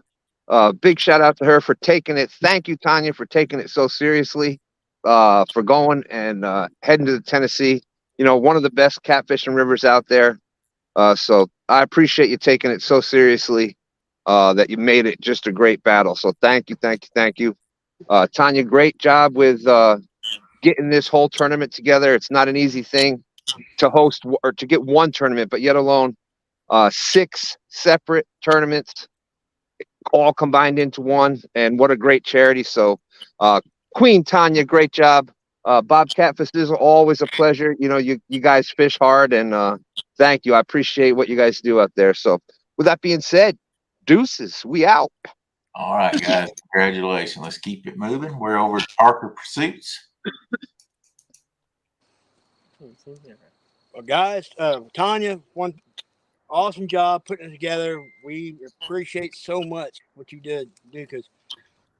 Big shout out to her for taking it. Thank you, Tanya, for taking it so seriously, for going and heading to the Tennessee. You know, one of the best catfishing rivers out there. So I appreciate you taking it so seriously, that you made it just a great battle. So thank you. Tanya, great job with getting this whole tournament together. It's not an easy thing to host or to get one tournament, but yet alone 6 separate tournaments all combined into one. And what a great charity. So Queen Tanya, great job. Bobcat Fishizzle, always a pleasure. You know, you guys fish hard, and thank you. I appreciate what you guys do out there. So with that being said, deuces, we out. All right, guys, congratulations. Let's keep it moving. We're over to Parker Pursuits. Well, guys, Tanya, one awesome job putting it together. We appreciate so much what you did because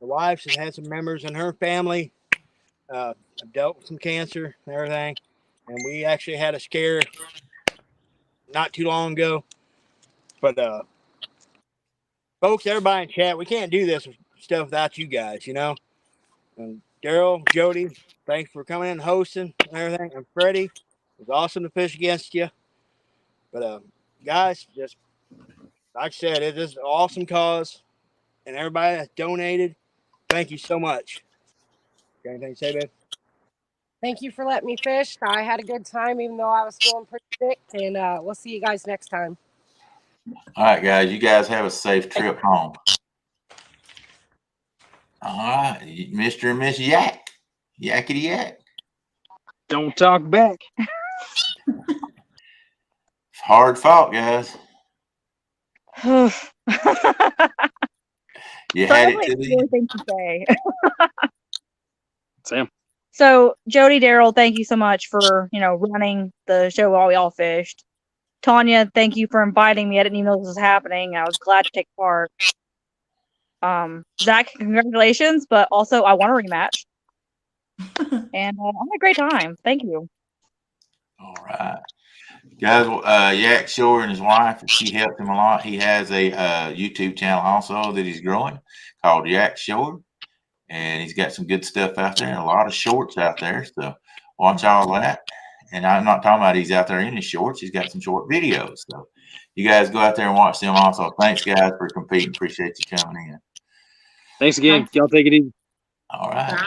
the wife has had some members in her family dealt with some cancer and everything, and we actually had a scare not too long ago. But folks, everybody in chat, we can't do this stuff without you guys, you know. And Darrell, Jodi, thanks for coming in and hosting and everything. And Freddie, it was awesome to fish against you. But guys, just like I said, it is an awesome cause, and everybody that donated, thank you so much. Got anything to say, babe? Thank you for letting me fish. I had a good time, even though I was feeling pretty sick. And we'll see you guys next time. All right, guys, you guys have a safe trip home. All right, Mr. and Miss Yak. Yakety yak. Don't talk back. Hard fought, guys. You had it to the More things to say. Sam. So, Jodi, Darrell, thank you so much for, running the show while we all fished. Tanya, thank you for inviting me. I didn't even know this was happening. I was glad to take part. Zach, congratulations, but also I want a rematch. And I had a great time. Thank you. All right. Guys, Yak Shore and his wife, she helped him a lot. He has a YouTube channel also that he's growing called Yak Shore, and he's got some good stuff out there, a lot of shorts out there. So watch all that. And I'm not talking about he's out there in his shorts. He's got some short videos. So you guys go out there and watch them also. Thanks, guys, for competing. Appreciate you coming in. Thanks again. Y'all take it easy. All right.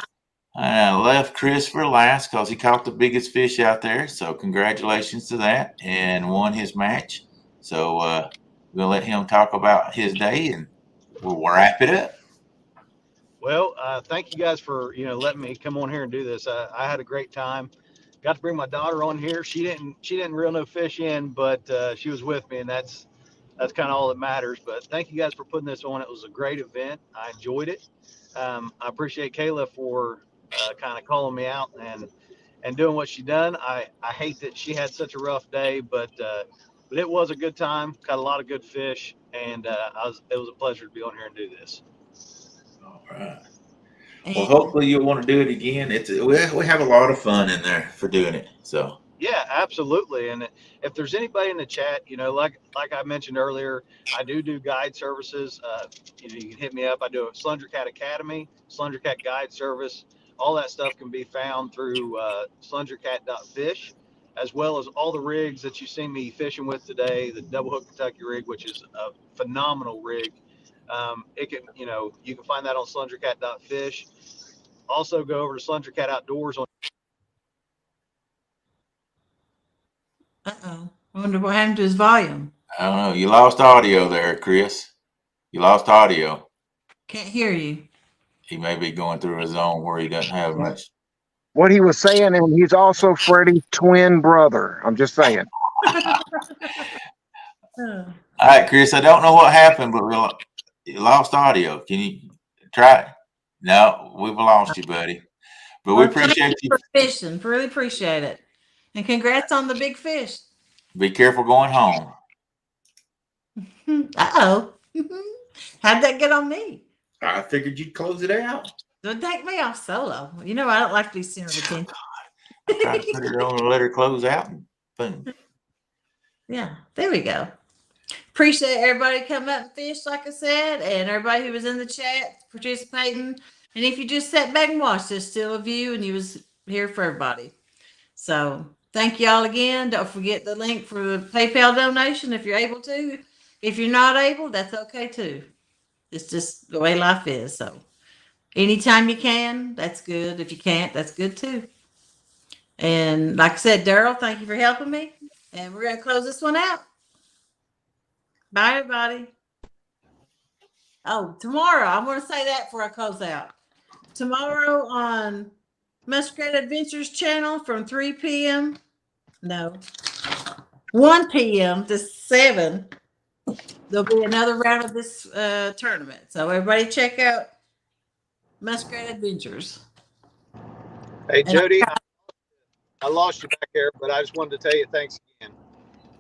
I left Chris for last because he caught the biggest fish out there. So congratulations to that, and won his match. So we'll let him talk about his day, and we'll wrap it up. Well, thank you guys for letting me come on here and do this. I had a great time. Got to bring my daughter on here. She didn't reel no fish in, but she was with me, and that's kind of all that matters. But thank you guys for putting this on. It was a great event. I enjoyed it. I appreciate Kayla for kind of calling me out and doing what she done. I hate that she had such a rough day, but it was a good time. Caught a lot of good fish, and it was a pleasure to be on here and do this. All right. Well, hopefully you'll want to do it again. We have a lot of fun in there for doing it. So Yeah, absolutely. And if there's anybody in the chat, like I mentioned earlier, I do guide services. You can hit me up. I do a Slundercat Academy, Slundercat Guide Service. All that stuff can be found through slundercat.fish, as well as all the rigs that you see me fishing with today. The Double Hook Kentucky rig, which is a phenomenal rig. You can find that on slundercat.fish. Also, go over to Slundercat Outdoors on. Uh-oh. I wonder what happened to his volume. I don't know. You lost audio there, Chris. You lost audio. Can't hear you. He may be going through a zone where he doesn't have much. What he was saying, and he's also Freddie's twin brother. I'm just saying. All right, Chris, I don't know what happened, but you lost audio. Can you try it? No, we've lost you, buddy. But we appreciate you for fishing. Really appreciate it. And congrats on the big fish. Be careful going home. Uh-oh. How'd that get on me? I figured you'd close it out. Don't take me off solo. I don't like to be center of attention. I tried to put it on and let her close out. And boom. Yeah, there we go. Appreciate everybody coming up and fish, like I said, and everybody who was in the chat participating. And if you just sat back and watched, there's still a view, and you was here for everybody. So thank you all again. Don't forget the link for the PayPal donation if you're able to. If you're not able, that's okay too. It's just the way life is. So anytime you can, that's good. If you can't, that's good too. And like I said, Darrell, thank you for helping me. And we're going to close this one out. Bye, everybody. Oh, tomorrow, I want to say that before I close out. Tomorrow on Muskrat Adventures channel from 3 p.m. No, 1 p.m. to 7. There'll be another round of this tournament. So everybody check out Muskrat Adventures. Hey, Jodi, I lost you back there, but I just wanted to tell you thanks again.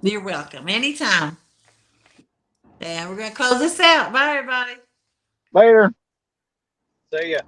You're welcome. Anytime. And we're going to close this out. Bye, everybody. Later. See ya.